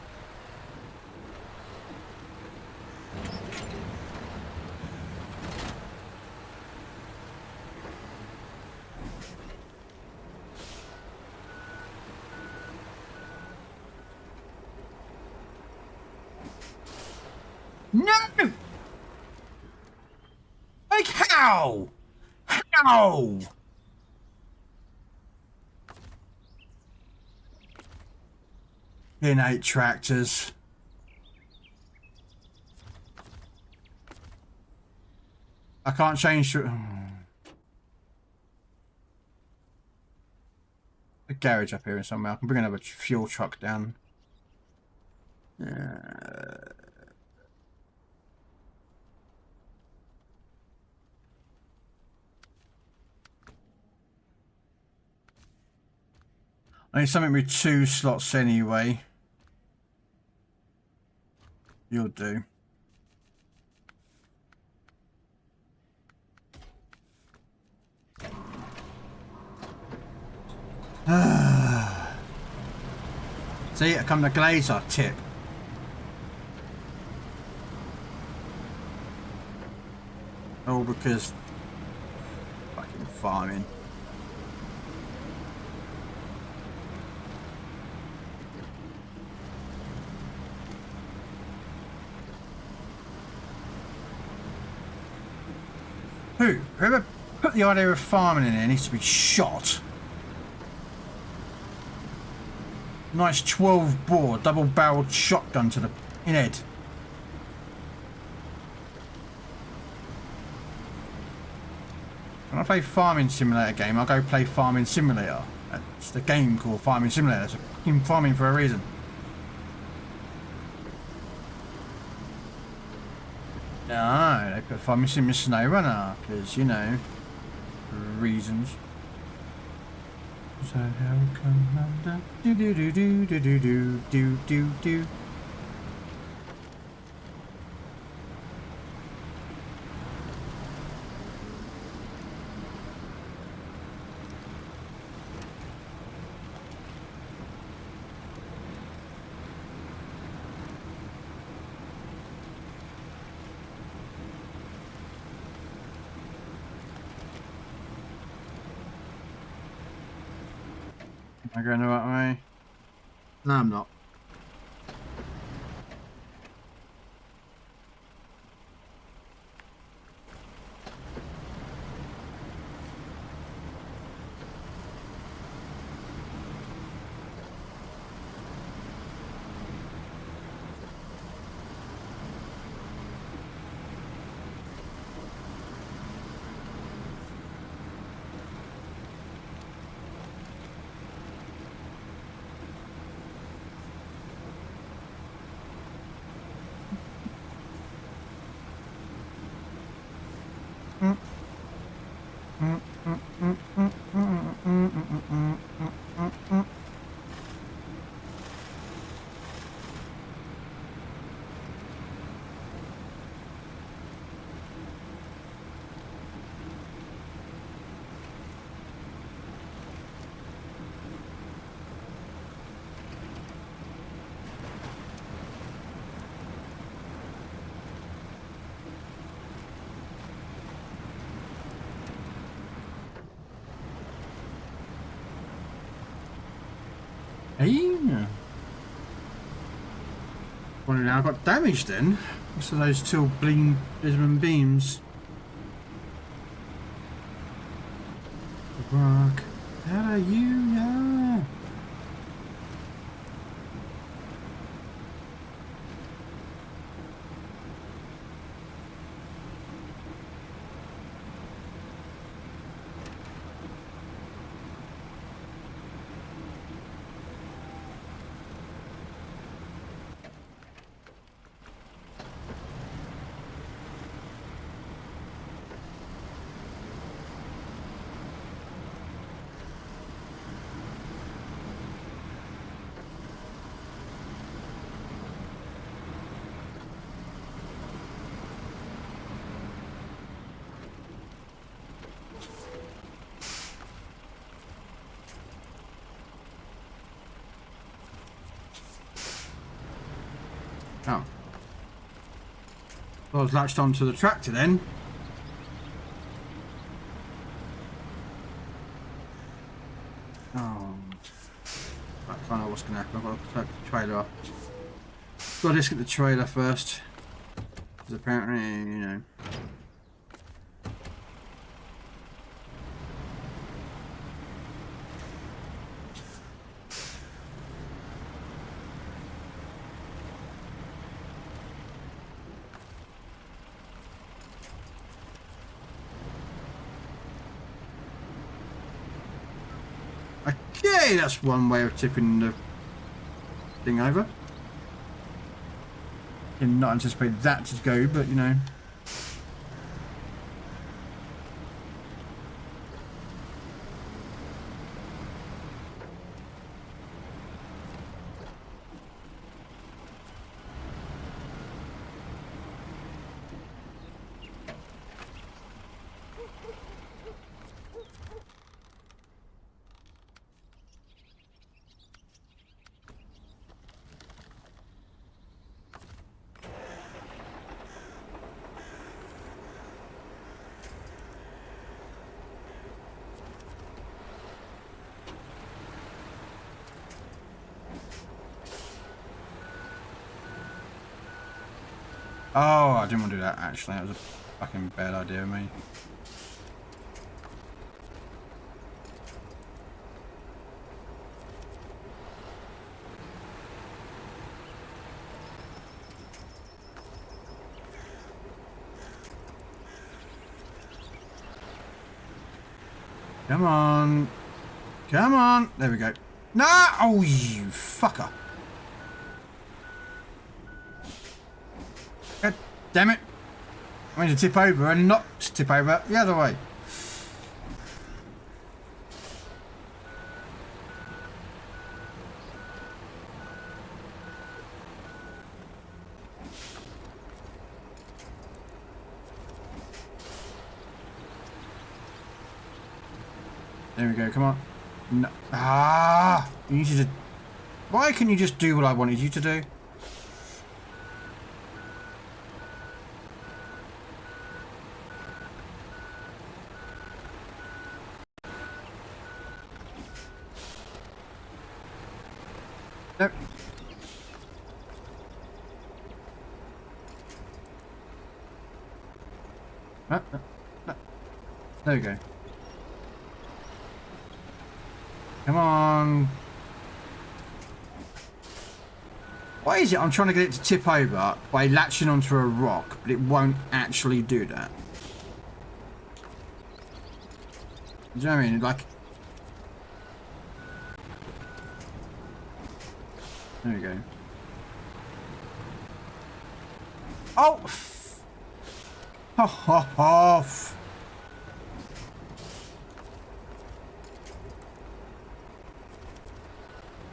No! Like how? How? Innate tractors. I can't change the garage up here somewhere. I can bring another fuel truck down. I need something with 2 slots anyway. You'll do. See, I come the glazer tip. All because fucking farming. Whoever put the idea of farming in there needs to be shot. Nice 12 bore double-barreled shotgun to the head. When I play Farming Simulator game, I'll go play Farming Simulator. It's the game called Farming Simulator. It's fucking farming for a reason. No, they could find me some snow runner, because, you know, reasons. So how come under do do do do do do do do do do. Am I going the right way? No, I'm not. Hey, wondering how I got damaged then. What's those two bling Bisman beams? Rock. How do you know? Oh. Well, I was latched onto the tractor then. Oh. I can't know what's going to happen. I've got to take the trailer up. Got to just get the trailer first. Because apparently, you know. Okay, that's one way of tipping the thing over. Did not anticipate that to go, but you know. Oh, I didn't want to do that actually. That was a fucking bad idea of me. Come on. Come on. There we go. No! Oh, you fucker. God damn it. I mean to tip over and not tip over the other way. There we go, come on. No. Ah! You need to... Why can you just do what I wanted you to do? Nope. No. There we go. Come on. Why is it I'm trying to get it to tip over by latching onto a rock, but it won't actually do that? Do you know what I mean? Like... There we go. Oh! Ho ho ho!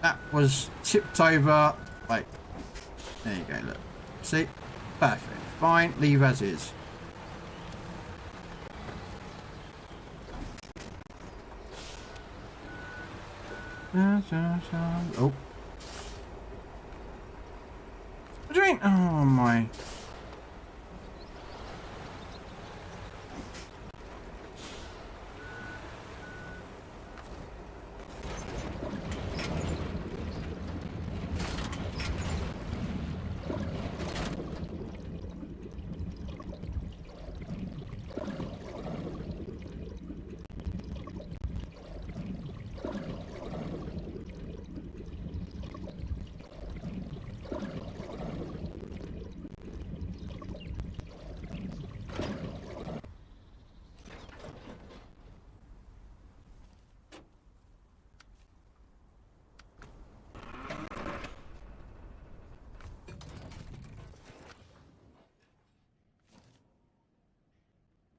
That was tipped over. Like, there you go, look. See? Perfect. Fine, leave as is. Oh. What do you mean? Oh my.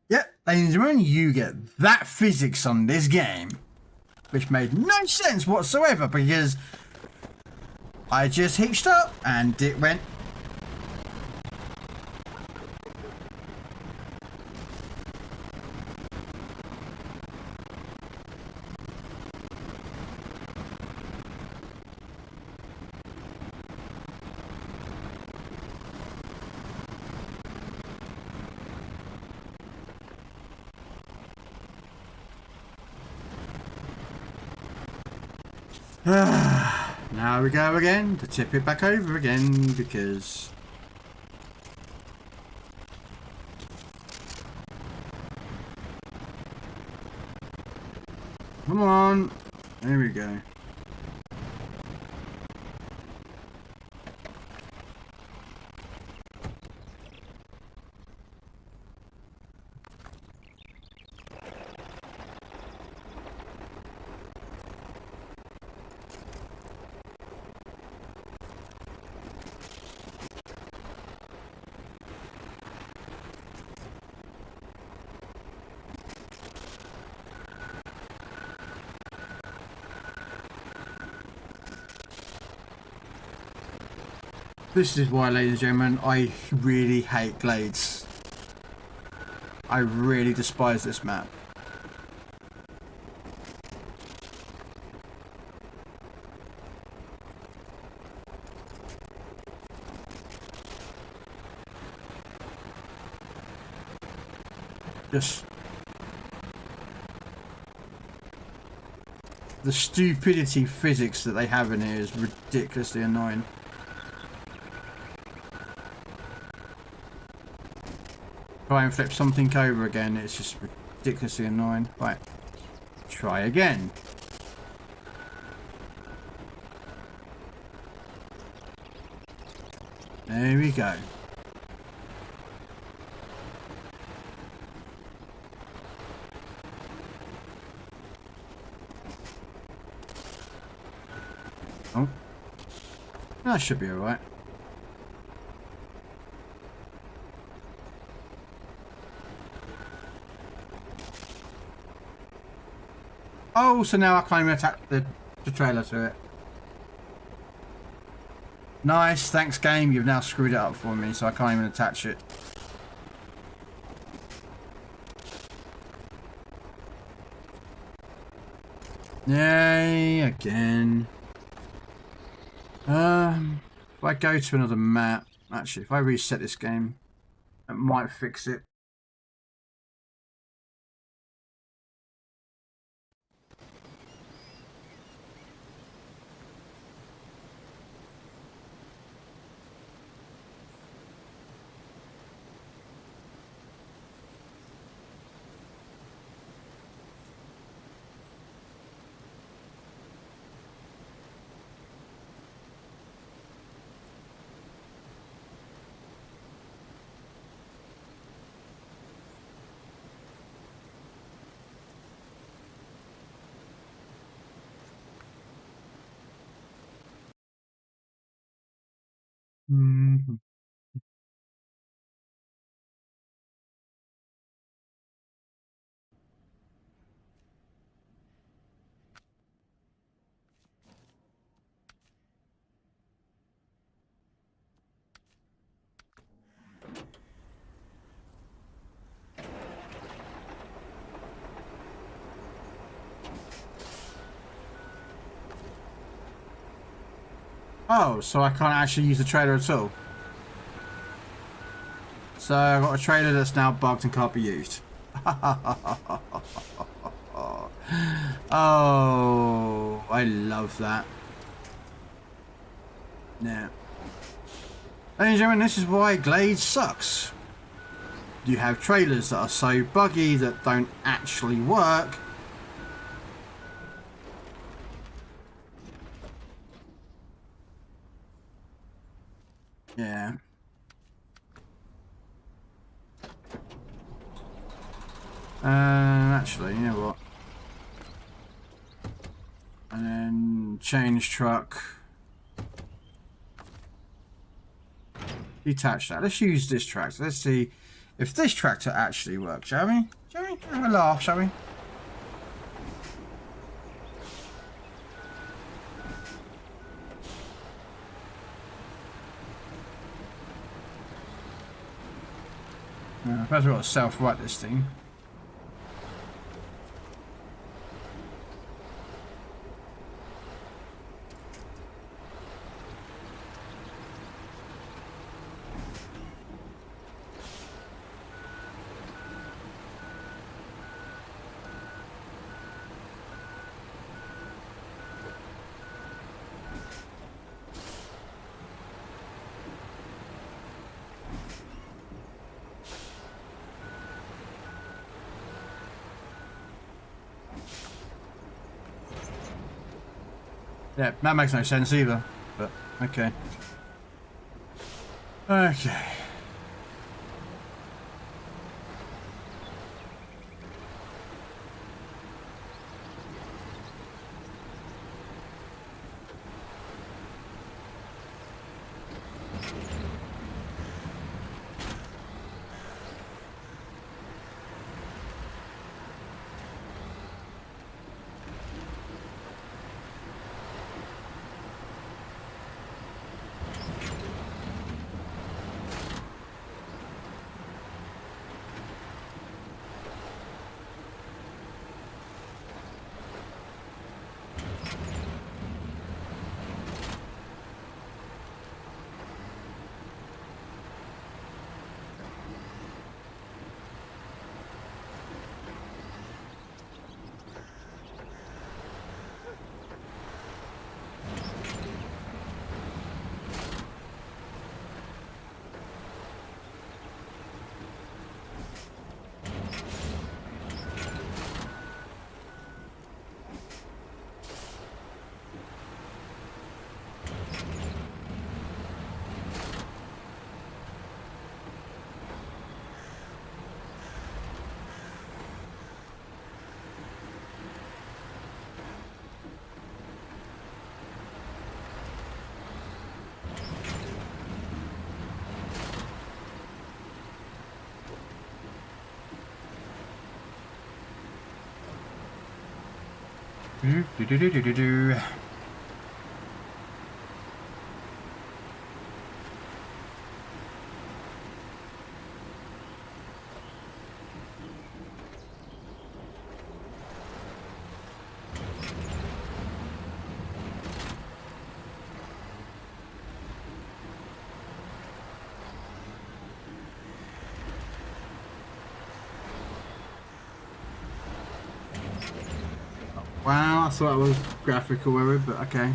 Yep, ladies and gentlemen, you get that physics on this game, which made no sense whatsoever because I just hitched up and it went. Now we go again to tip it back over again because come on, there we go. This is why, ladies and gentlemen, I really hate glades. I really despise this map. Just the stupidity physics that they have in here is ridiculously annoying. Try and flip something over again, it's just ridiculously annoying. Right, try again. There we go. Oh, that should be alright. Oh, so now I can't even attach the trailer to it. Nice, thanks game. You've now screwed it up for me, so I can't even attach it. Yay, again. If I go to another map, actually, if I reset this game, that might fix it. Mm-hmm. Oh, so I can't actually use the trailer at all. So I've got a trailer that's now bugged and can't be used. Oh, I love that. Yeah. Ladies and gentlemen, this is why Glade sucks. You have trailers that are so buggy that don't actually work. Yeah. Actually, you know what? And then change truck. Detach that. Let's use this tractor. Let's see if this tractor actually works, shall we? Shall we? Have a laugh, shall we? First we've got to self-right this thing. Yeah, that makes no sense either, but okay. Okay. Do, do, do, do, do, do, do. Wow, I thought it was graphical error, but okay.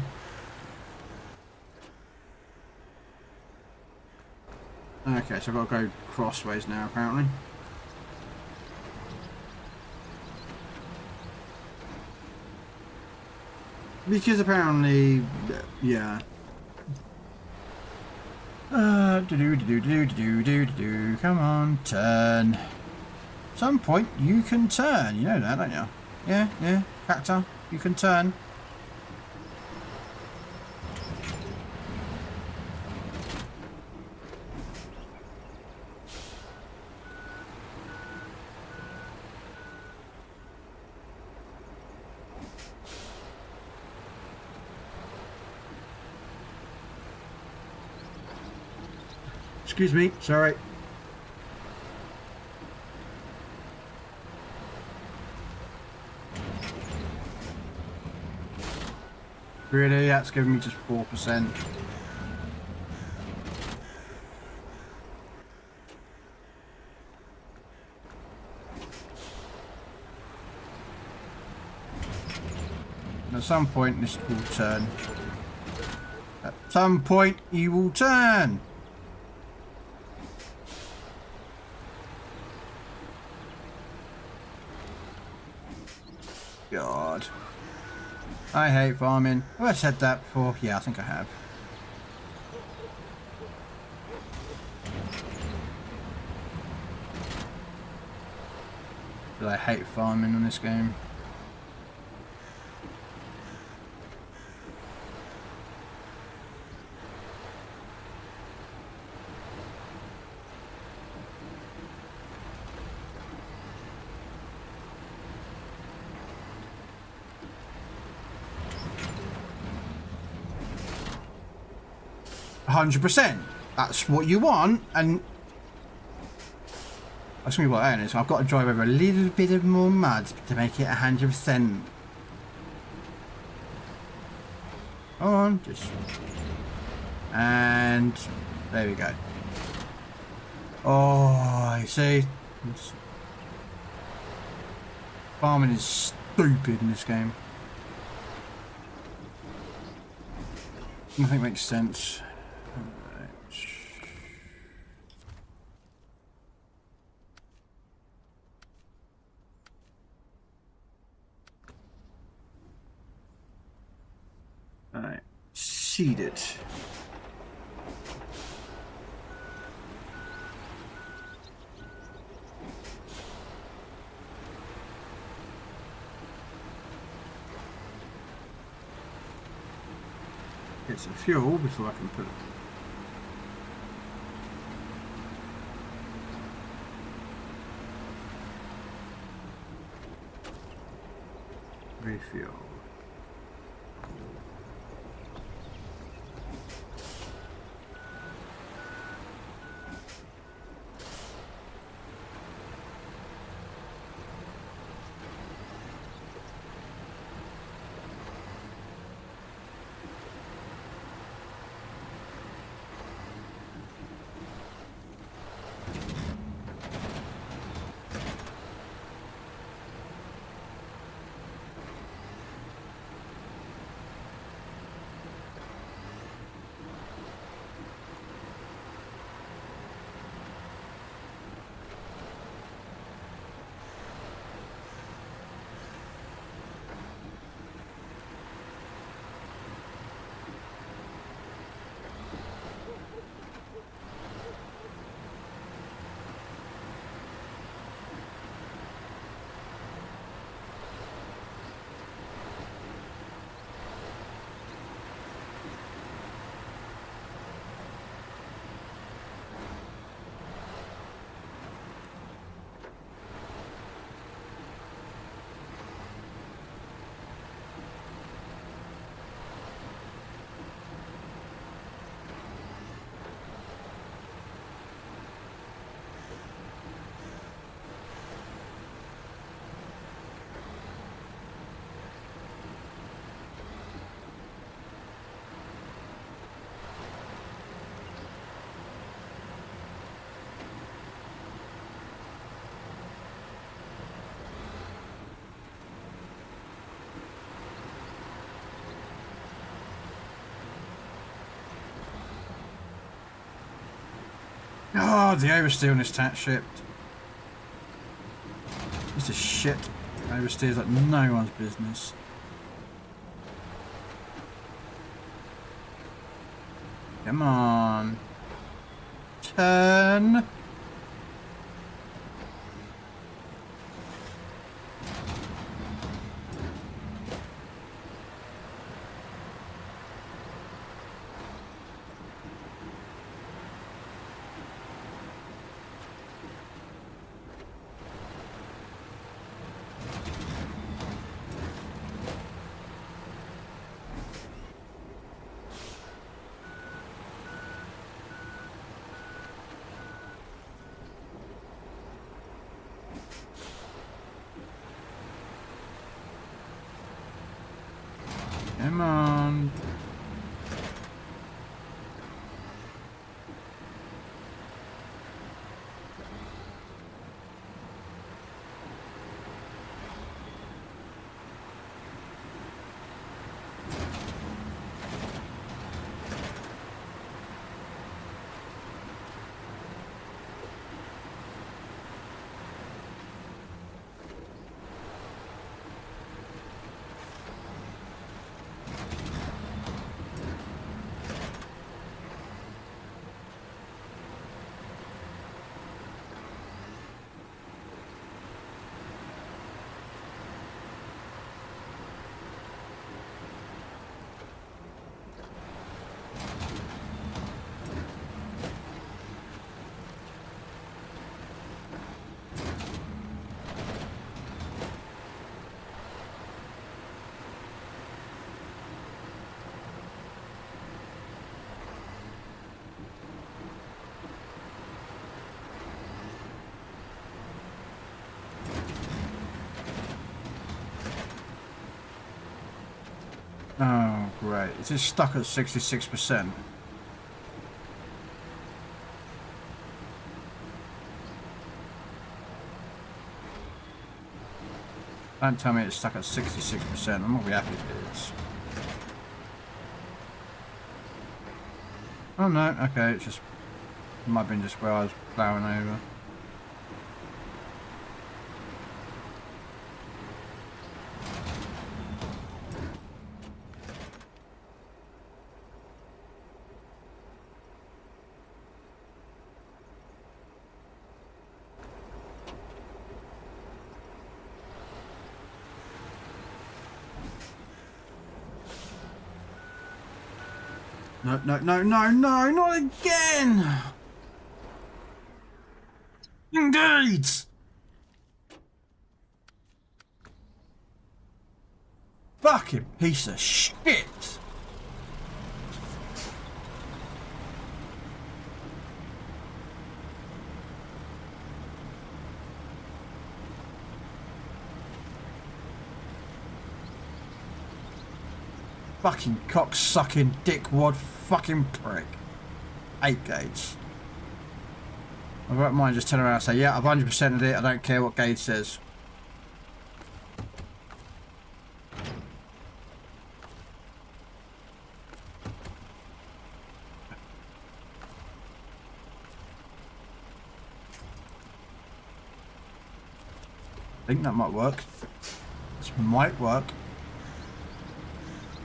Okay, so I've got to go crossways now, apparently. Because apparently, yeah. Do. Come on, turn. At some point, you can turn. You know that, don't you? Yeah. Tractor, you can turn. Excuse me, sorry. Really? That's giving me just 4%. At some point this will turn. At some point you will turn. God. I hate farming. Have I said that before? Yeah, I think I have. But I hate farming on this game. %. That's what you want, and that's gonna be what that is. I've got to drive over a little bit of more mud to make it 100%. Come on, just and there we go. Oh, you see, farming is stupid in this game. Nothing makes sense. Alright, seed it. Get some fuel before I can put it. Refuel. Oh, the oversteer on this tat ship. This is shit. Oversteer's like no one's business. Come on. Turn. Come on. Oh, great. It's just stuck at 66%. Don't tell me it's stuck at 66%. I'm not be happy if it is. Oh no, okay, it's just might have been just where I was ploughing over. No, no, no, no, no, not again! Indeed! Fucking piece of shit! Fucking cock-sucking dickwad fucking prick. 8 gates. I won't mind just turning around and say, yeah, I've 100%ed it, I don't care what Gage says. I think that might work. This might work.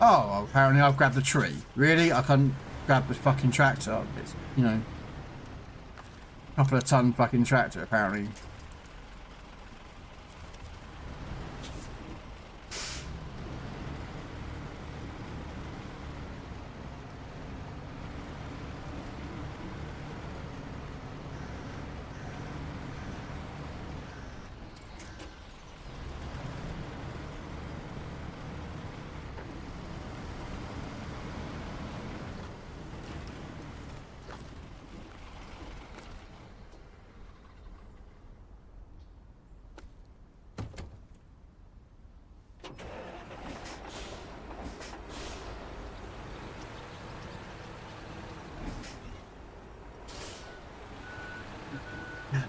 Oh, well, apparently I've grabbed the tree. Really? I can't grab the fucking tractor. It's, you know, couple of ton fucking tractor, apparently.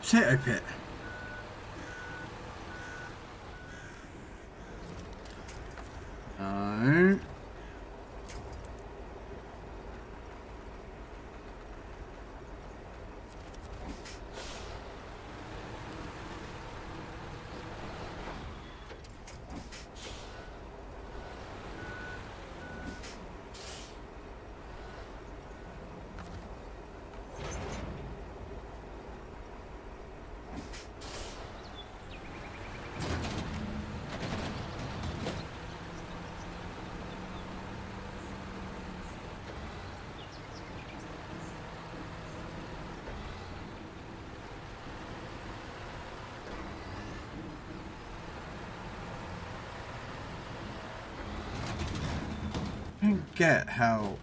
Potato pit. No. I don't get how...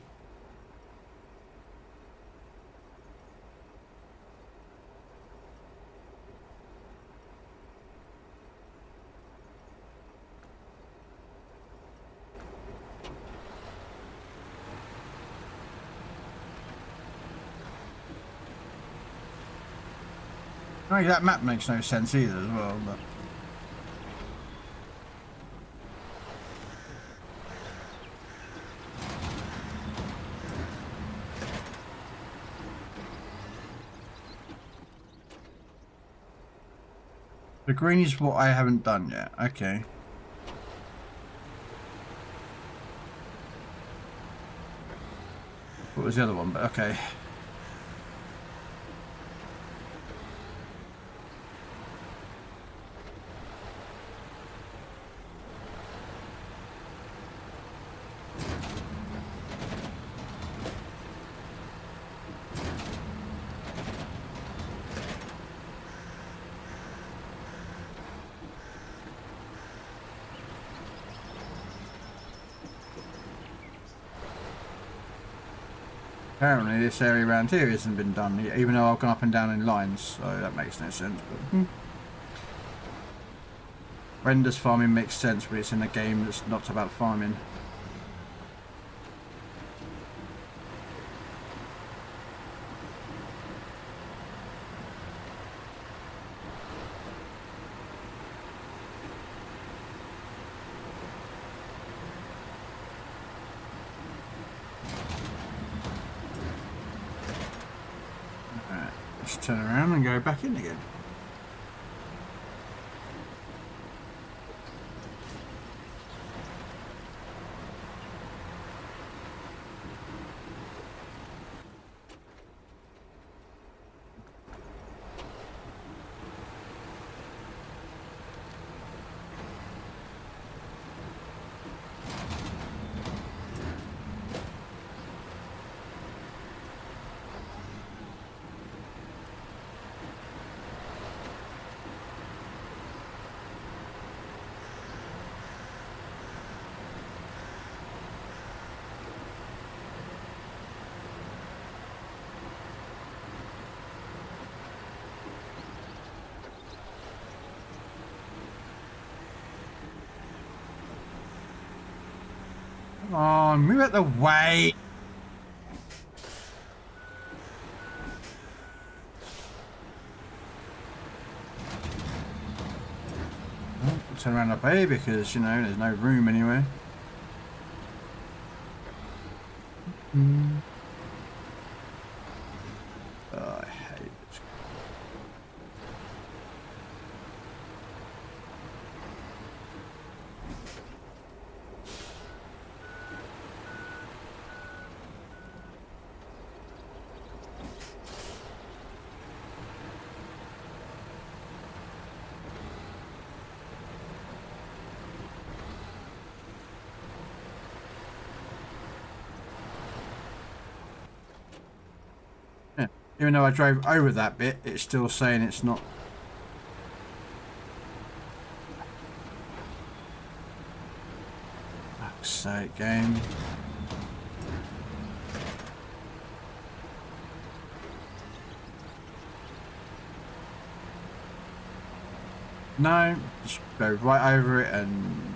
Oh, that map makes no sense either as well, but... The green is what I haven't done yet. Okay. What was the other one? But okay. Apparently this area around here hasn't been done, even though I've gone up and down in lines, so that makes no sense. But renders farming makes sense, but it's in a game that's not about farming. Turn around and go back in again. Come on, move out the way. Well, I'll turn around up here because, you know, there's no room anywhere. Oh, I hate this. Even though I drove over that bit, it's still saying it's not. Fuck's sake, game. No, just go right over it and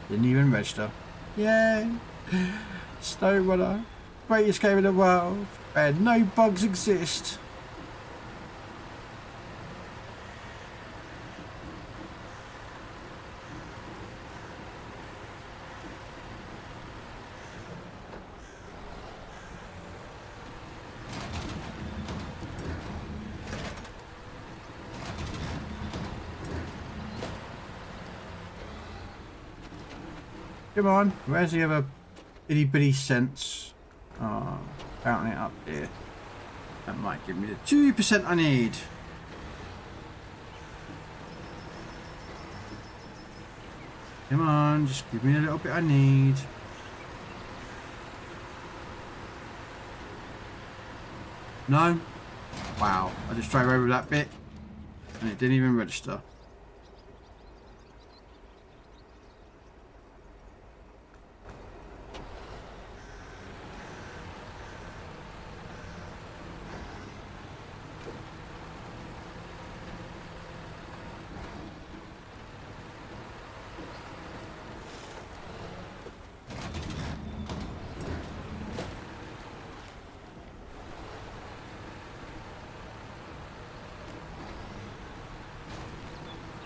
didn't even register. Yay! Snow runner. Greatest game in the world, and no bugs exist. Come on, where's the other itty bitty sense? Oh, apparently up here. That might give me the 2% I need. Come on, just give me a little bit I need. No? Wow, I just drove over that bit and it didn't even register.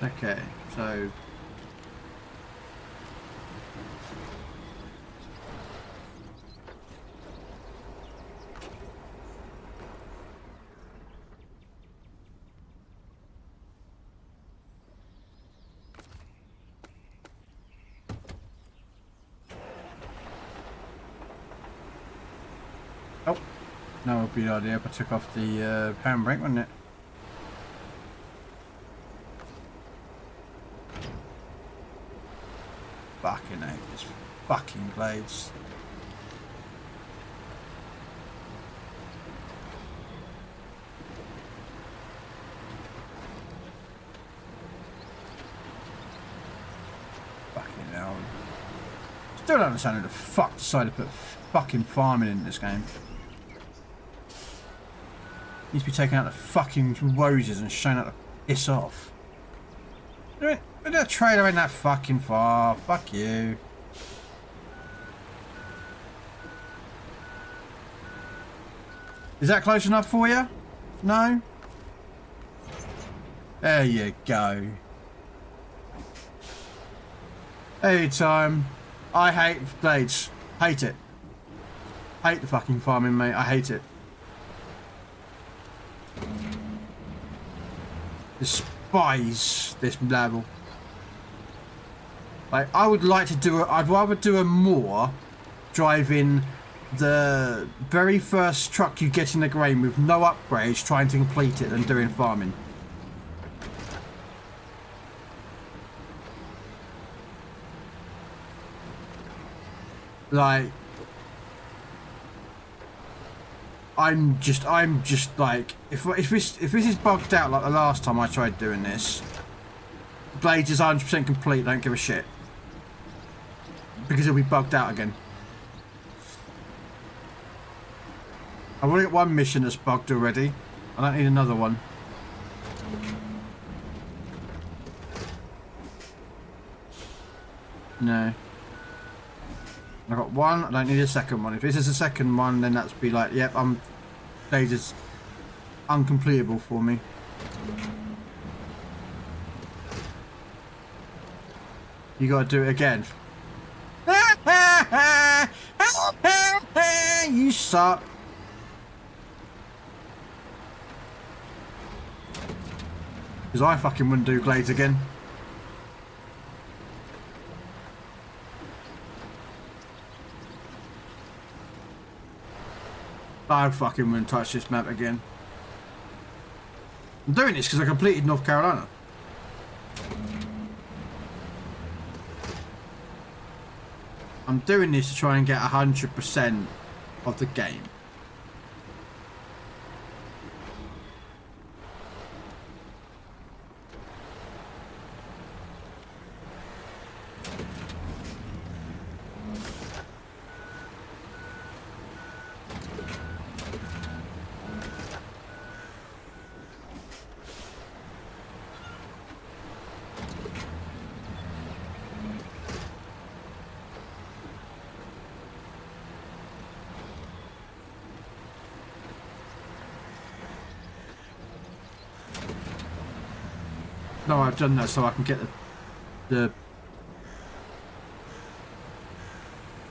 Okay, so... Oh, that would be the idea if I took off the handbrake, wouldn't it? Fucking hell, this fucking blades. Fucking hell. Still don't understand who the fuck decided to put fucking farming in this game. Needs to be taking out the fucking roses and showing out the piss off. The trailer ain't that fucking far. Fuck you. Is that close enough for you? No? There you go. Hey, time. I hate blades. Hate it. Hate the fucking farming, mate. I hate it. Despise this level. Like, I would like to do I'd rather do a more driving the very first truck you get in the game with no upgrades trying to complete it than doing farming. Like, I'm just like, if this is bugged out like the last time I tried doing this, Blades is 100% complete, don't give a shit. Because it'll be bugged out again. I've already got one mission that's bugged already. I don't need another one. No. I got one, I don't need a second one. If this is a second one, then that's be like, yep, Blades is uncompletable for me. You gotta do it again. You suck. Because I fucking wouldn't do Glades again. I fucking wouldn't touch this map again. I'm doing this because I completed North Carolina. I'm doing this to try and get 100% of the game. No, I've done that so I can get the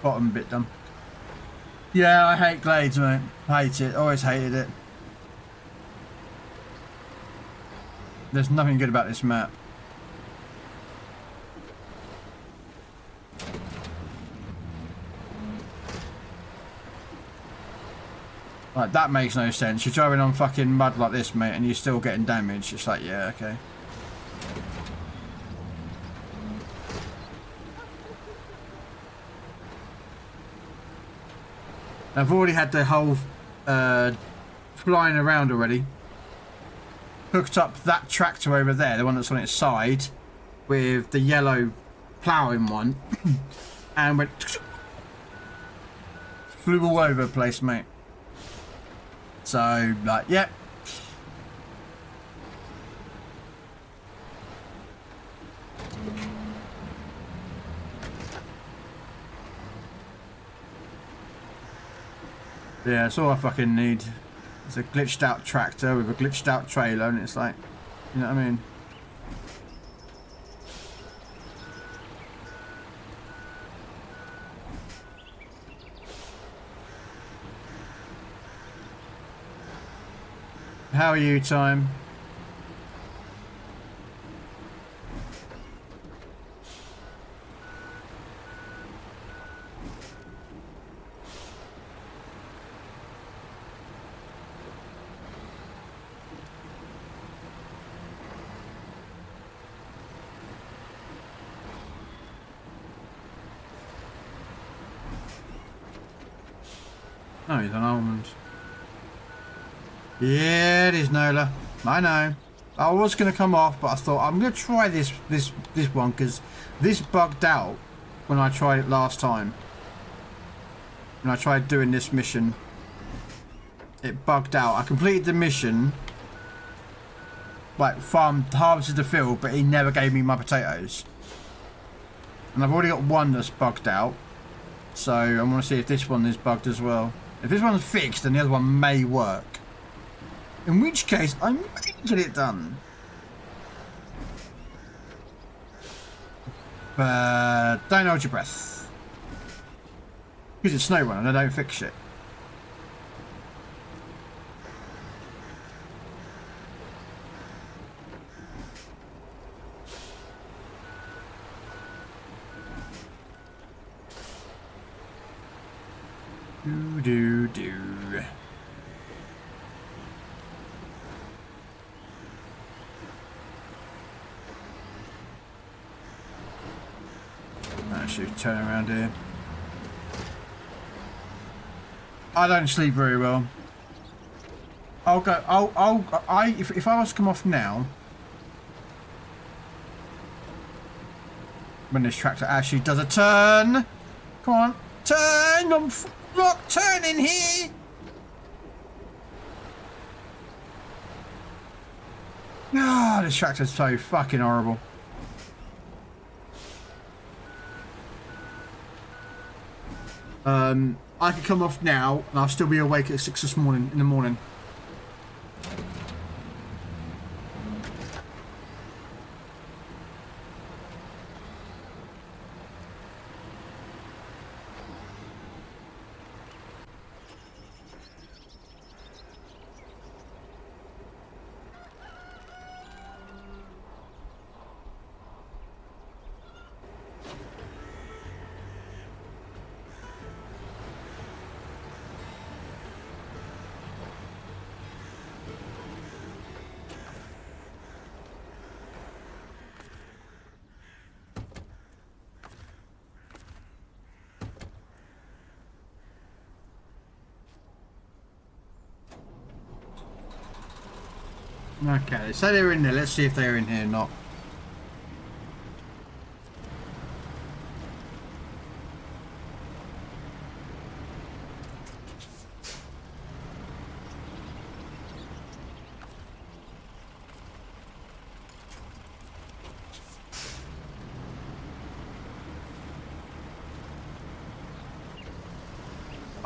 bottom bit done. Yeah, I hate Glades, mate. Hate it. Always hated it. There's nothing good about this map. Like, that makes no sense. You're driving on fucking mud like this, mate, and you're still getting damaged. It's like, yeah, okay. I've already had the whole flying around already. Hooked up that tractor over there, the one that's on its side, with the yellow ploughing one, and went flew all over the place, mate. So, like, yep. Yeah, that's all I fucking need. It's a glitched out tractor with a glitched out trailer, and it's like, you know what I mean? How are you, Time? No, he's an almond. Yeah, it is, Nola. I know. I was going to come off, but I thought I'm going to try this one because this bugged out when I tried it last time. When I tried doing this mission, it bugged out. I completed the mission, like harvested the field, but he never gave me my potatoes. And I've already got one that's bugged out, so I want to see if this one is bugged as well. If this one's fixed, then the other one may work. In which case, I might get it done. But don't hold your breath. Because it's SnowRunner and I don't fix shit. Do. Actually, turn around here. I don't sleep very well. I'll go. If I was to come off now, when this tractor actually does a turn, come on, turn! I'm not turning here. Ah, this tractor's so fucking horrible. I could come off now and I'll still be awake at 6 in the morning. Okay, they say they were in there. Let's see if they're in here or not.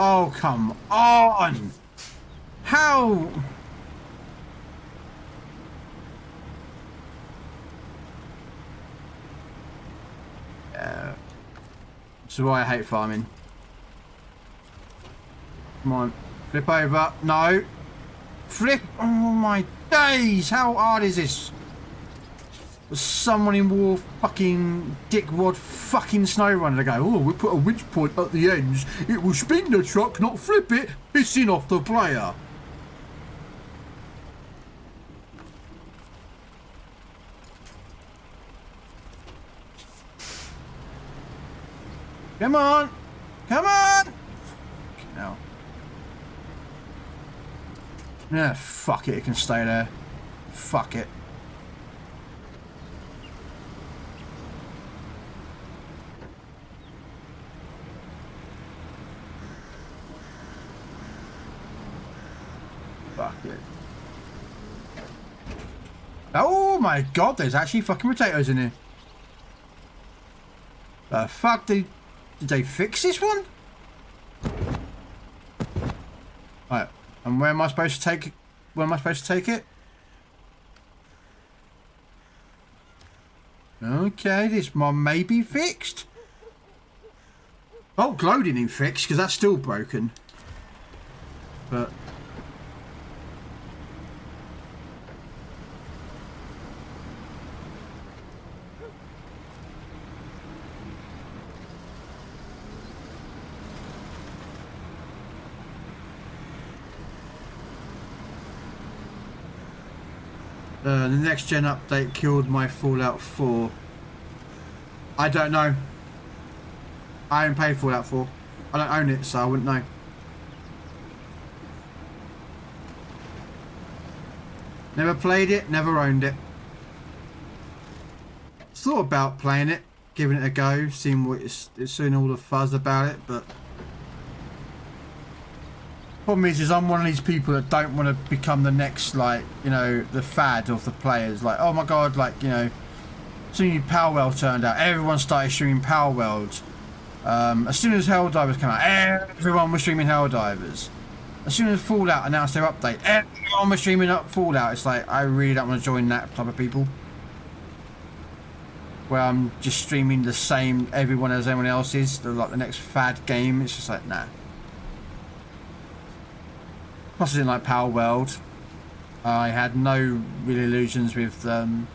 Oh, come on! How? This is why I hate farming. Come on. Flip over. No. Flip. Oh my days. How hard is this? There's someone in war fucking dickwad fucking SnowRunner to go, oh, we put a winch point at the ends. It will spin the truck, not flip it. Pissing off the player. Come on! Come on! No. Yeah, fuck it, it can stay there. Fuck it. Fuck it. Oh my god, there's actually fucking potatoes in here. The fuck did they fix this one? Right, and where am I supposed to take it? Where am I supposed to take it? Okay, this one may be fixed. Bulk loading in fixed, because that's still broken. But The next gen update killed my Fallout 4. I don't know. I haven't played Fallout 4. I don't own it, so I wouldn't know. Never played it, never owned it. Thought about playing it, giving it a go, seeing what it's seeing all the fuzz about it, but problem is I'm one of these people that don't want to become the next, like, you know, the fad of the players. Like, oh my god, like, you know, soon Power World turned out, everyone started streaming Power World. As soon as Helldivers came out, everyone was streaming Helldivers. As soon as Fallout announced their update, everyone was streaming up Fallout. It's like, I really don't want to join that type of people. Where I'm just streaming the same everyone as everyone else is, like the next fad game. It's just like, nah. Plus I didn't like Power World. I had no real illusions with streaming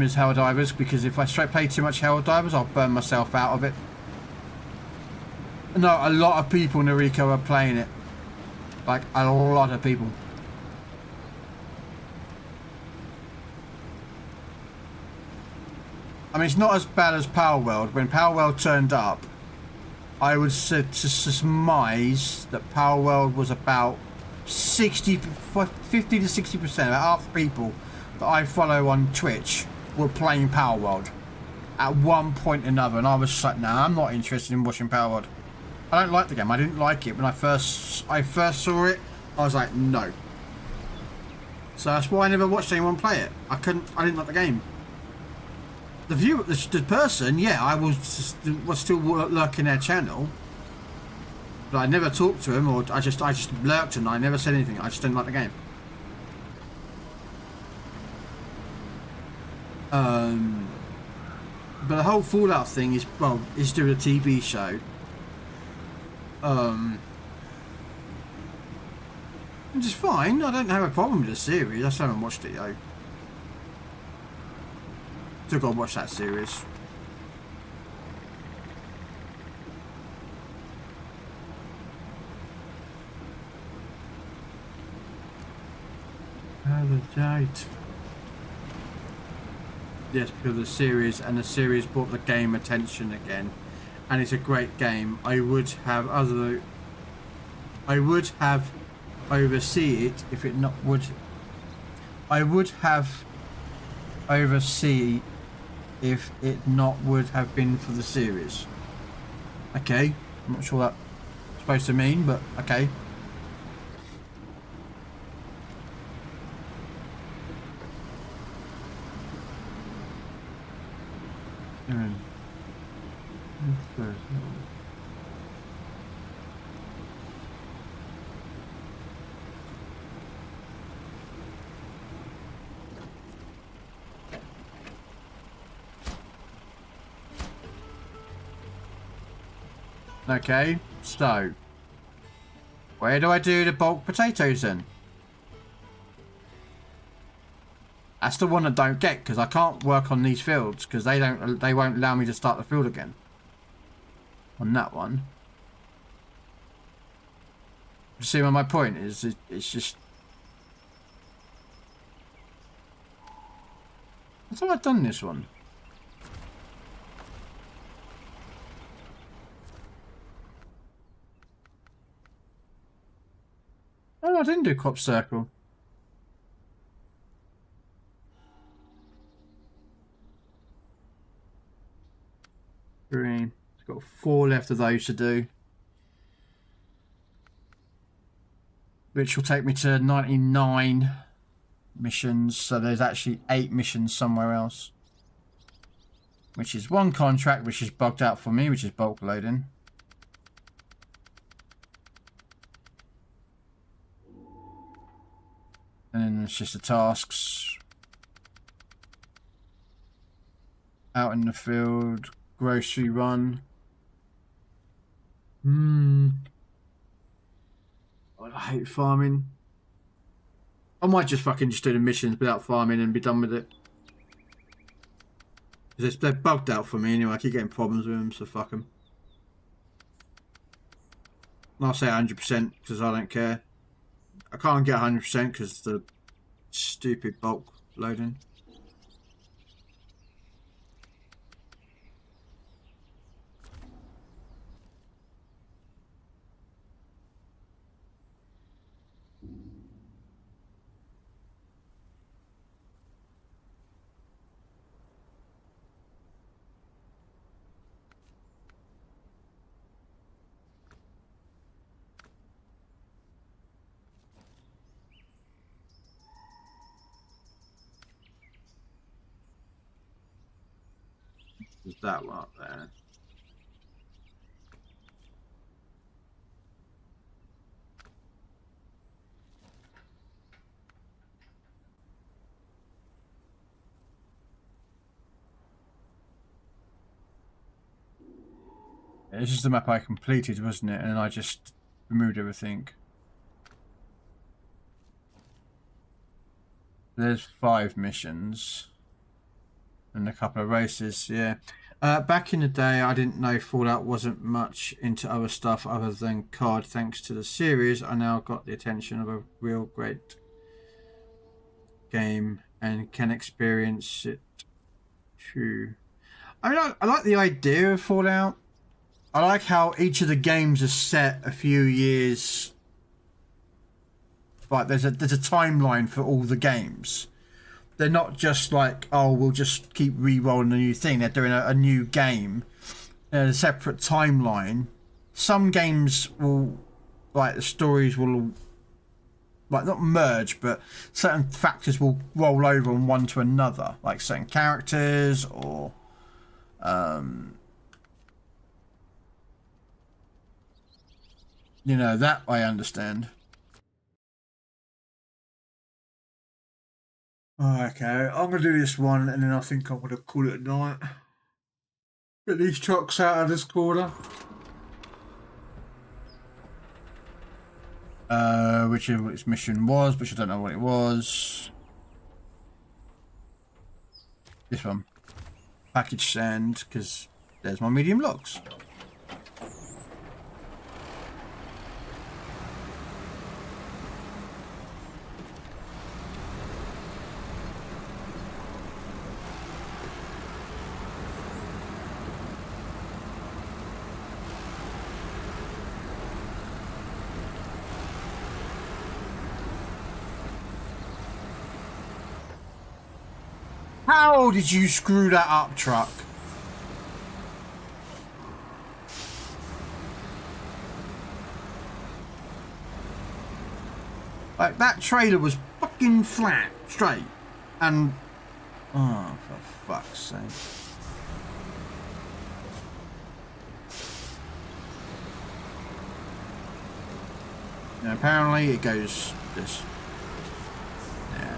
as Helldivers, because if I straight play too much Helldivers, I'll burn myself out of it. No, a lot of people in Noriko are playing it. Like, a lot of people. I mean, it's not as bad as Power World. When Power World turned up, I would surmise that Power World was about 50 to 60%, about half the people that I follow on Twitch were playing Power World at one point or another, and I was just like, nah, I'm not interested in watching Power World. I don't like the game. I didn't like it when I first saw it. I was like, no. So that's why I never watched anyone play it. I didn't like the game. The person, yeah, I was still lurking their channel, but I never talked to him, or I just lurked and I never said anything. I just didn't like the game. But the whole Fallout thing is, well, is to do with a TV show. Which is fine. I don't have a problem with the series. I still haven't watched it yet. Still gotta watch that series. Elgate. Yes, because of the series, and the series brought the game attention again, and it's a great game. I would have oversee it if it not would. I would have oversee if it not would have been for the series. Okay, I'm not sure what that's supposed to mean, but okay. Okay, so where do I do the bulk potatoes then? That's the one I don't get, because I can't work on these fields because they won't allow me to start the field again. On that one. You see what my point is? It's just. I thought I'd done this one. Oh, I didn't do crop circle. Green. It's got 4 left of those to do. Which will take me to 99 missions. So there's actually 8 missions somewhere else. Which is 1 contract, which is bugged out for me, which is bulk loading. And then it's just the tasks. Out in the field. Grocery run. I hate farming. I might just fucking just do the missions without farming and be done with it. Because they're bugged out for me anyway. I keep getting problems with them, so fuck them. I'll say 100% because I don't care. I can't get 100% because the stupid bulk loading. There's that one up there. Yeah, this is the map I completed, wasn't it? And then I just removed everything. There's 5 missions. And a couple of races, yeah. Back in the day, I didn't know Fallout wasn't much into other stuff other than COD. Thanks to the series, I now got the attention of a real great game and can experience it too. I mean, I like the idea of Fallout. I like how each of the games is set a few years. Like there's a timeline for all the games. They're not just like, oh, we'll just keep re-rolling a new thing. They're doing a new game in a separate timeline. Some games will, like, the stories will, like, not merge, but certain factors will roll over on one to another, like certain characters or you know, that I understand. Okay, I'm going to do this one and then I think I'm going to call it a night. Get these trucks out of this corner. Whichever its mission was, which I don't know what it was. This one. Package sand, because there's my medium logs. How did you screw that up, truck? Like, that trailer was fucking flat, straight. And... oh, for fuck's sake. And apparently it goes this... yeah.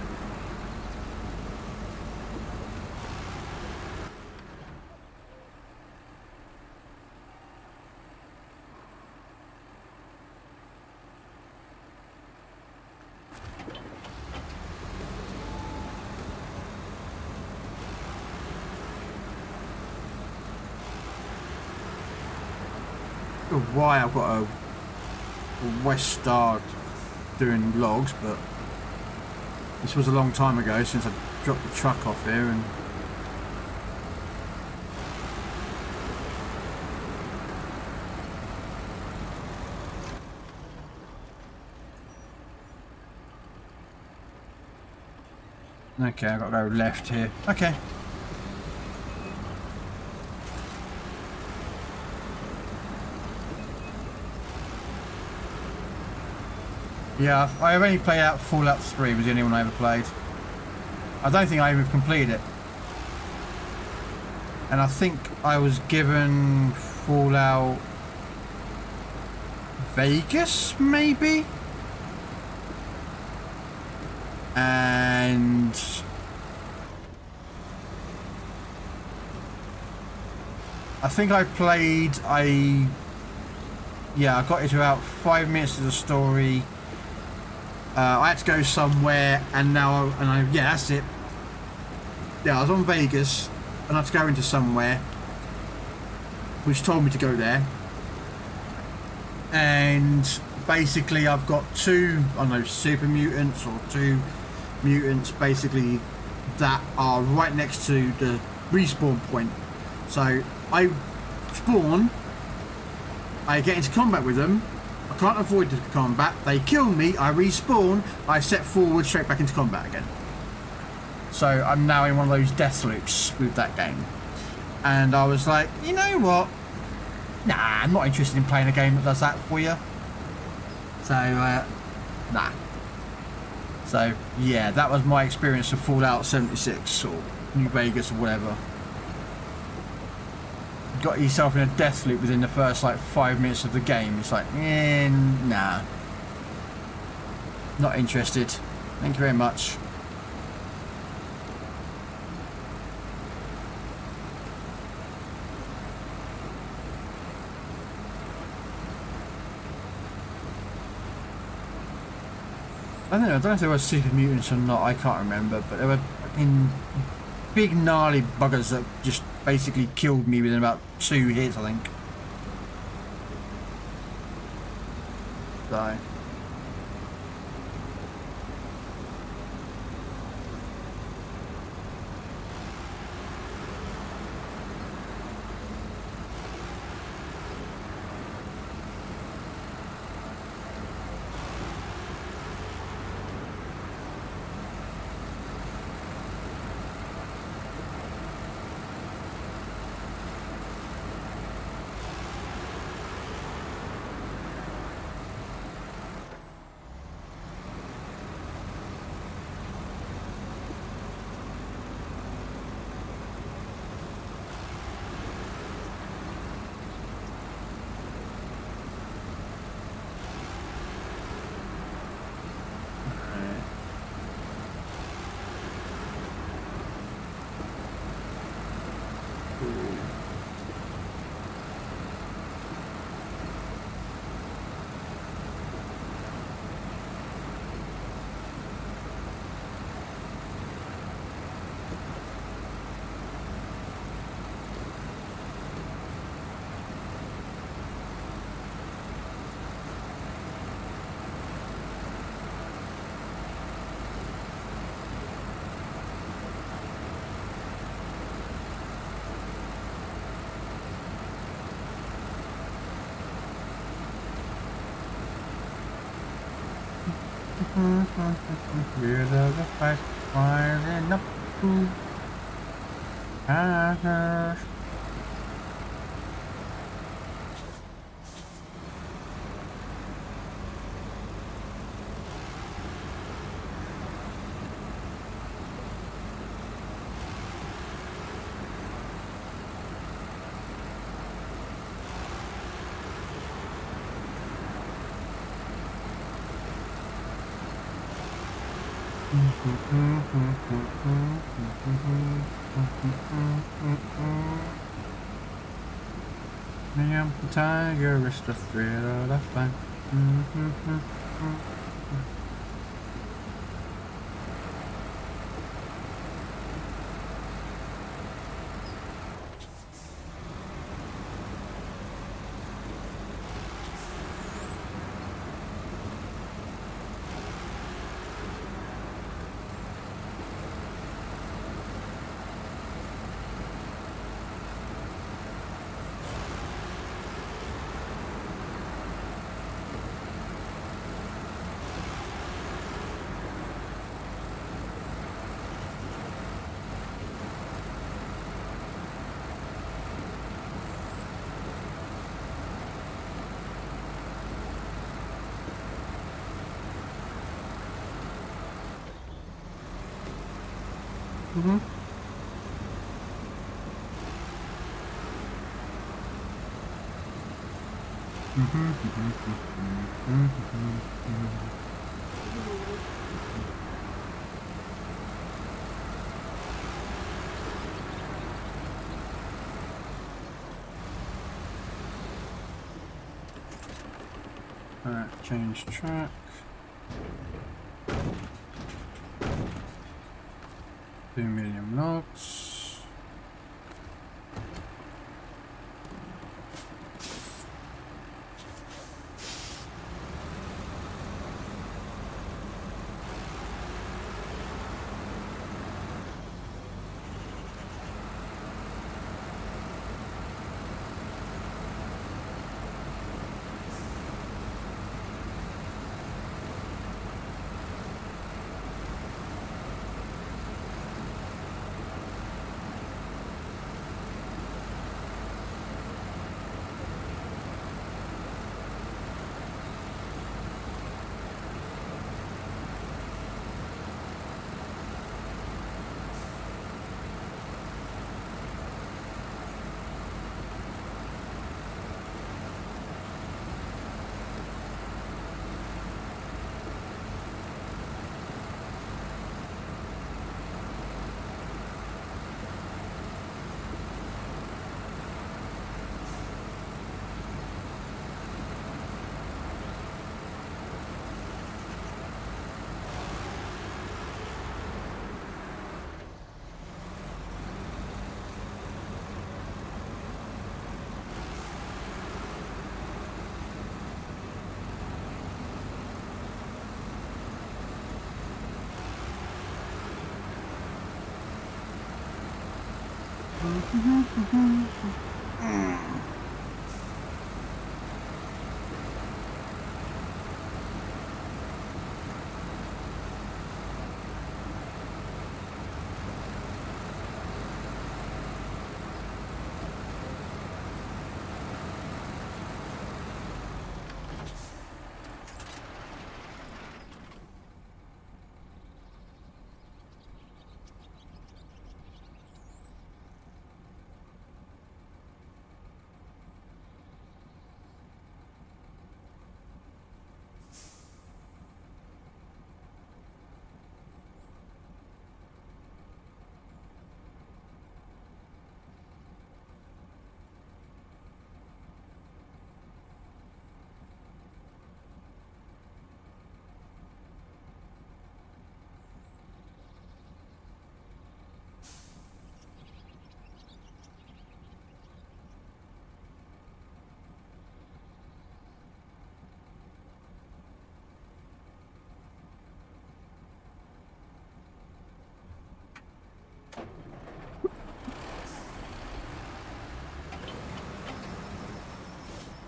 Why I've got a West Star doing logs, but this was a long time ago since I dropped the truck off here and okay, I've got to go left here. Okay. Yeah, I've only played out Fallout 3, was the only one I ever played. I don't think I ever completed it. And I think I was given Fallout Vegas, maybe? And... I think I played yeah, I got into about 5 minutes of the story. I had to go somewhere, and yeah, that's it. Yeah, I was on Vegas, and I had to go into somewhere, which told me to go there. and basically I've got two, I don't know, super mutants or two mutants basically that are right next to the respawn point. So I spawn, I get into combat with them, I can't avoid the combat, they kill me, I respawn, I step forward straight back into combat again. So I'm now in one of those death loops with that game. And I was like, you know what? Nah, I'm not interested in playing a game that does that for you. So, nah. So, yeah, that was my experience of Fallout 76 or New Vegas or whatever. Got yourself in a death loop within the first, like, 5 minutes of the game. It's like, nah. Not interested. Thank you very much. I don't know if there were super mutants or not, I can't remember, but there were fucking big gnarly buggers that just basically killed me within about 2 hits, I think. So. Hear the fight rising up to us. I am the tiger, it's the thrill of the fight. Alright, change track. $2 million notes.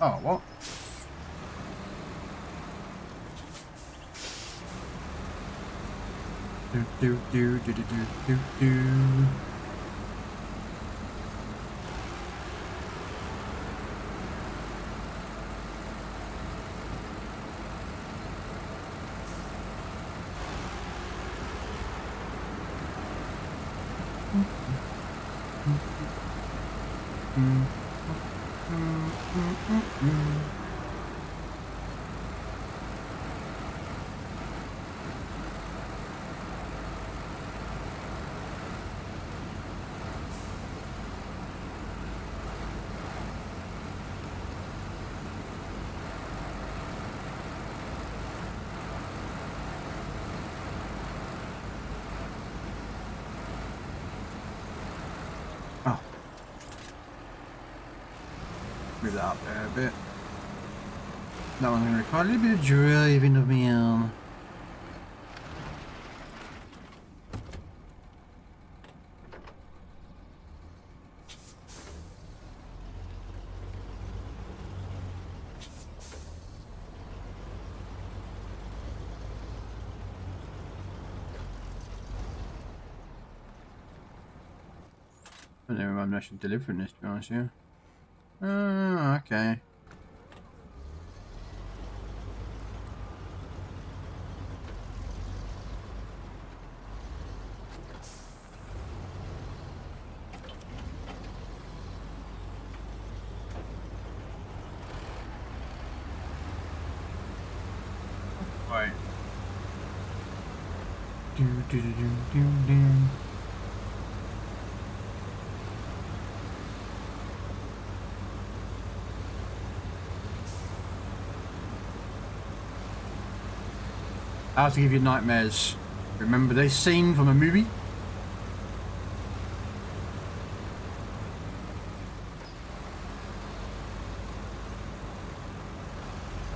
Oh, what? Do. Oh. Move that up there a bit. That one's going to require a little bit of driving of me on. I don't know if I'm actually delivering this, to be honest with you. Oh, okay. Right. Do. How to give you nightmares. Remember this scene from a movie?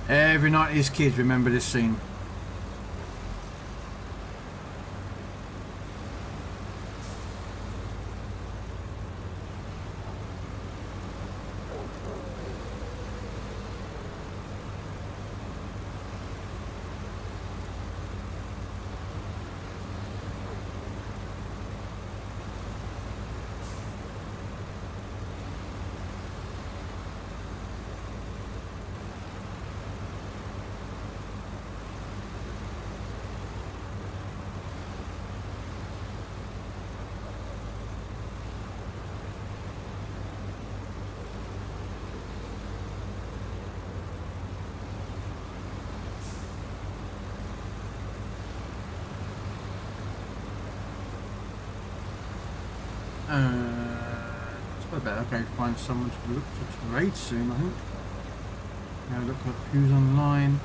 Every night these kids remember this scene. I better go find someone to look to raid soon, I think. Now look at who's online.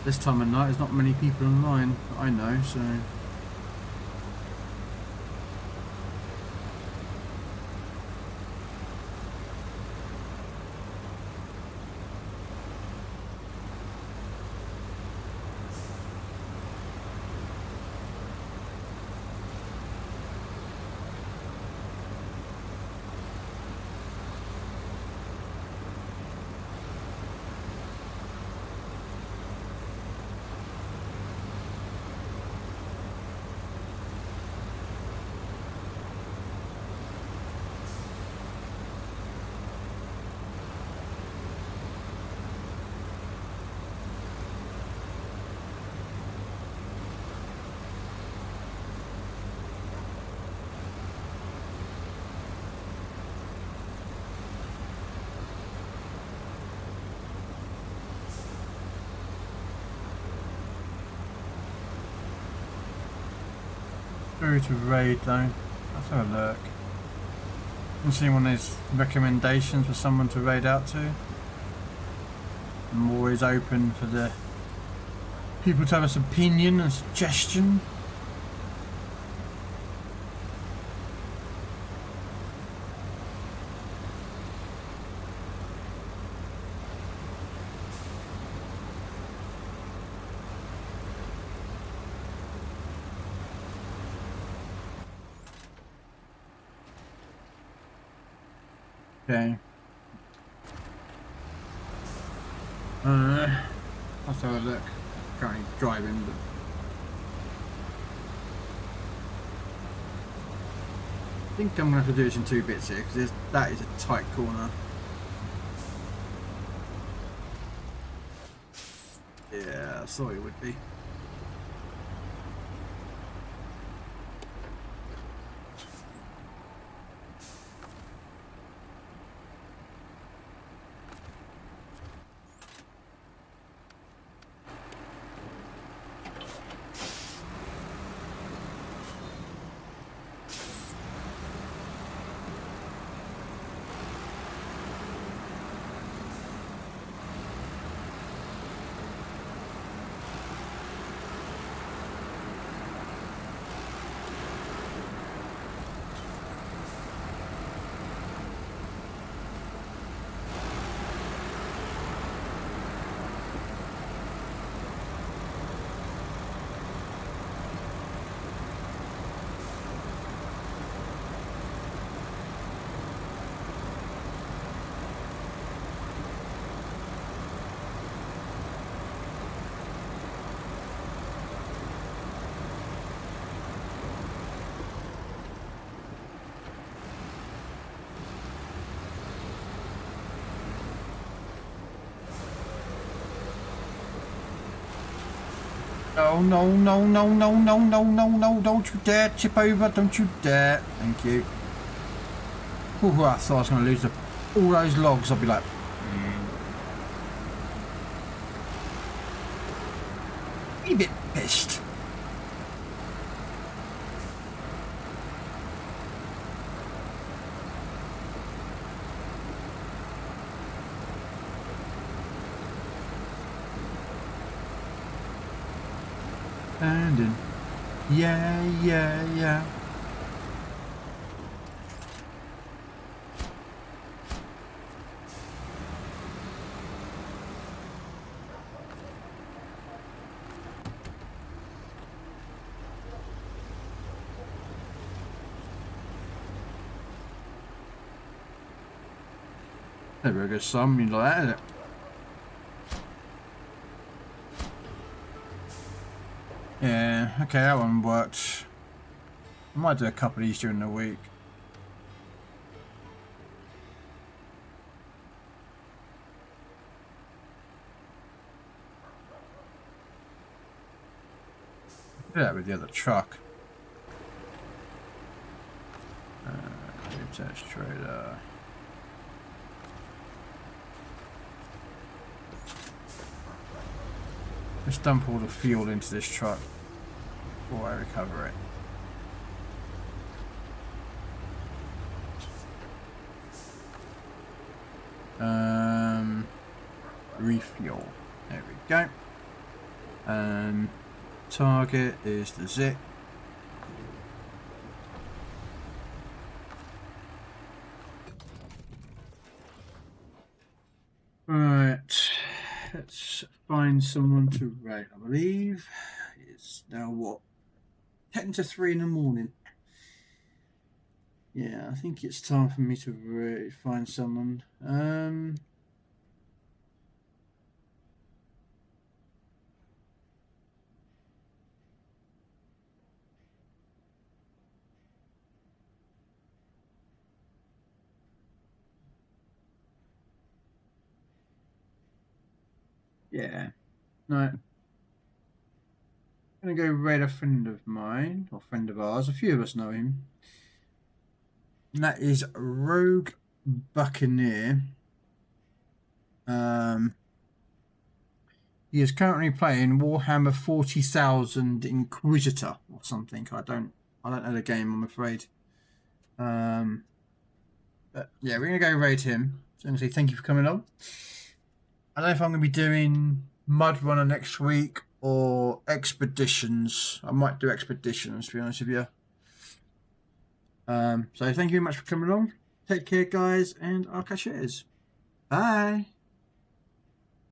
This time of night there's not many people online that I know, so Who to raid though? Let's have a look. Does anyone has recommendations for someone to raid out to? I'm always open for the people to have us opinion and suggestion. Okay. Let's have a look. Currently driving, but I think I'm gonna have to do this in 2 bits here because that is a tight corner. Yeah, I thought it would be. No, no, no, no, no, no, no, no, no, don't you dare tip over, don't you dare. Thank you. Ooh, I thought I was going to lose all those logs. I'll be like... A bit pissed. And in. Yeah, yeah, yeah. Never go something like that, is it? Yeah, okay, that one worked. I might do a couple of these during the week. Do that with the other truck. Test trader. Let's dump all the fuel into this truck before I recover it. Refuel. There we go. Target is the zip. Right. Let's find someone to raid. I believe it's now what? 10 to 3 in the morning. Yeah, I think it's time for me to find someone. Yeah. No. I'm going to go raid a friend of mine, or friend of ours. A few of us know him. And that is Rogue Buccaneer. He is currently playing Warhammer 40,000 Inquisitor or something. I don't I don't know the game, I'm afraid. But yeah, we're gonna go raid him. So I'm gonna say thank you for coming on. I don't know if I'm gonna be doing Mud Runner next week or Expeditions. I might do Expeditions, to be honest with you. So thank you very much for coming on. Take care, guys, and I'll catch you later. Bye.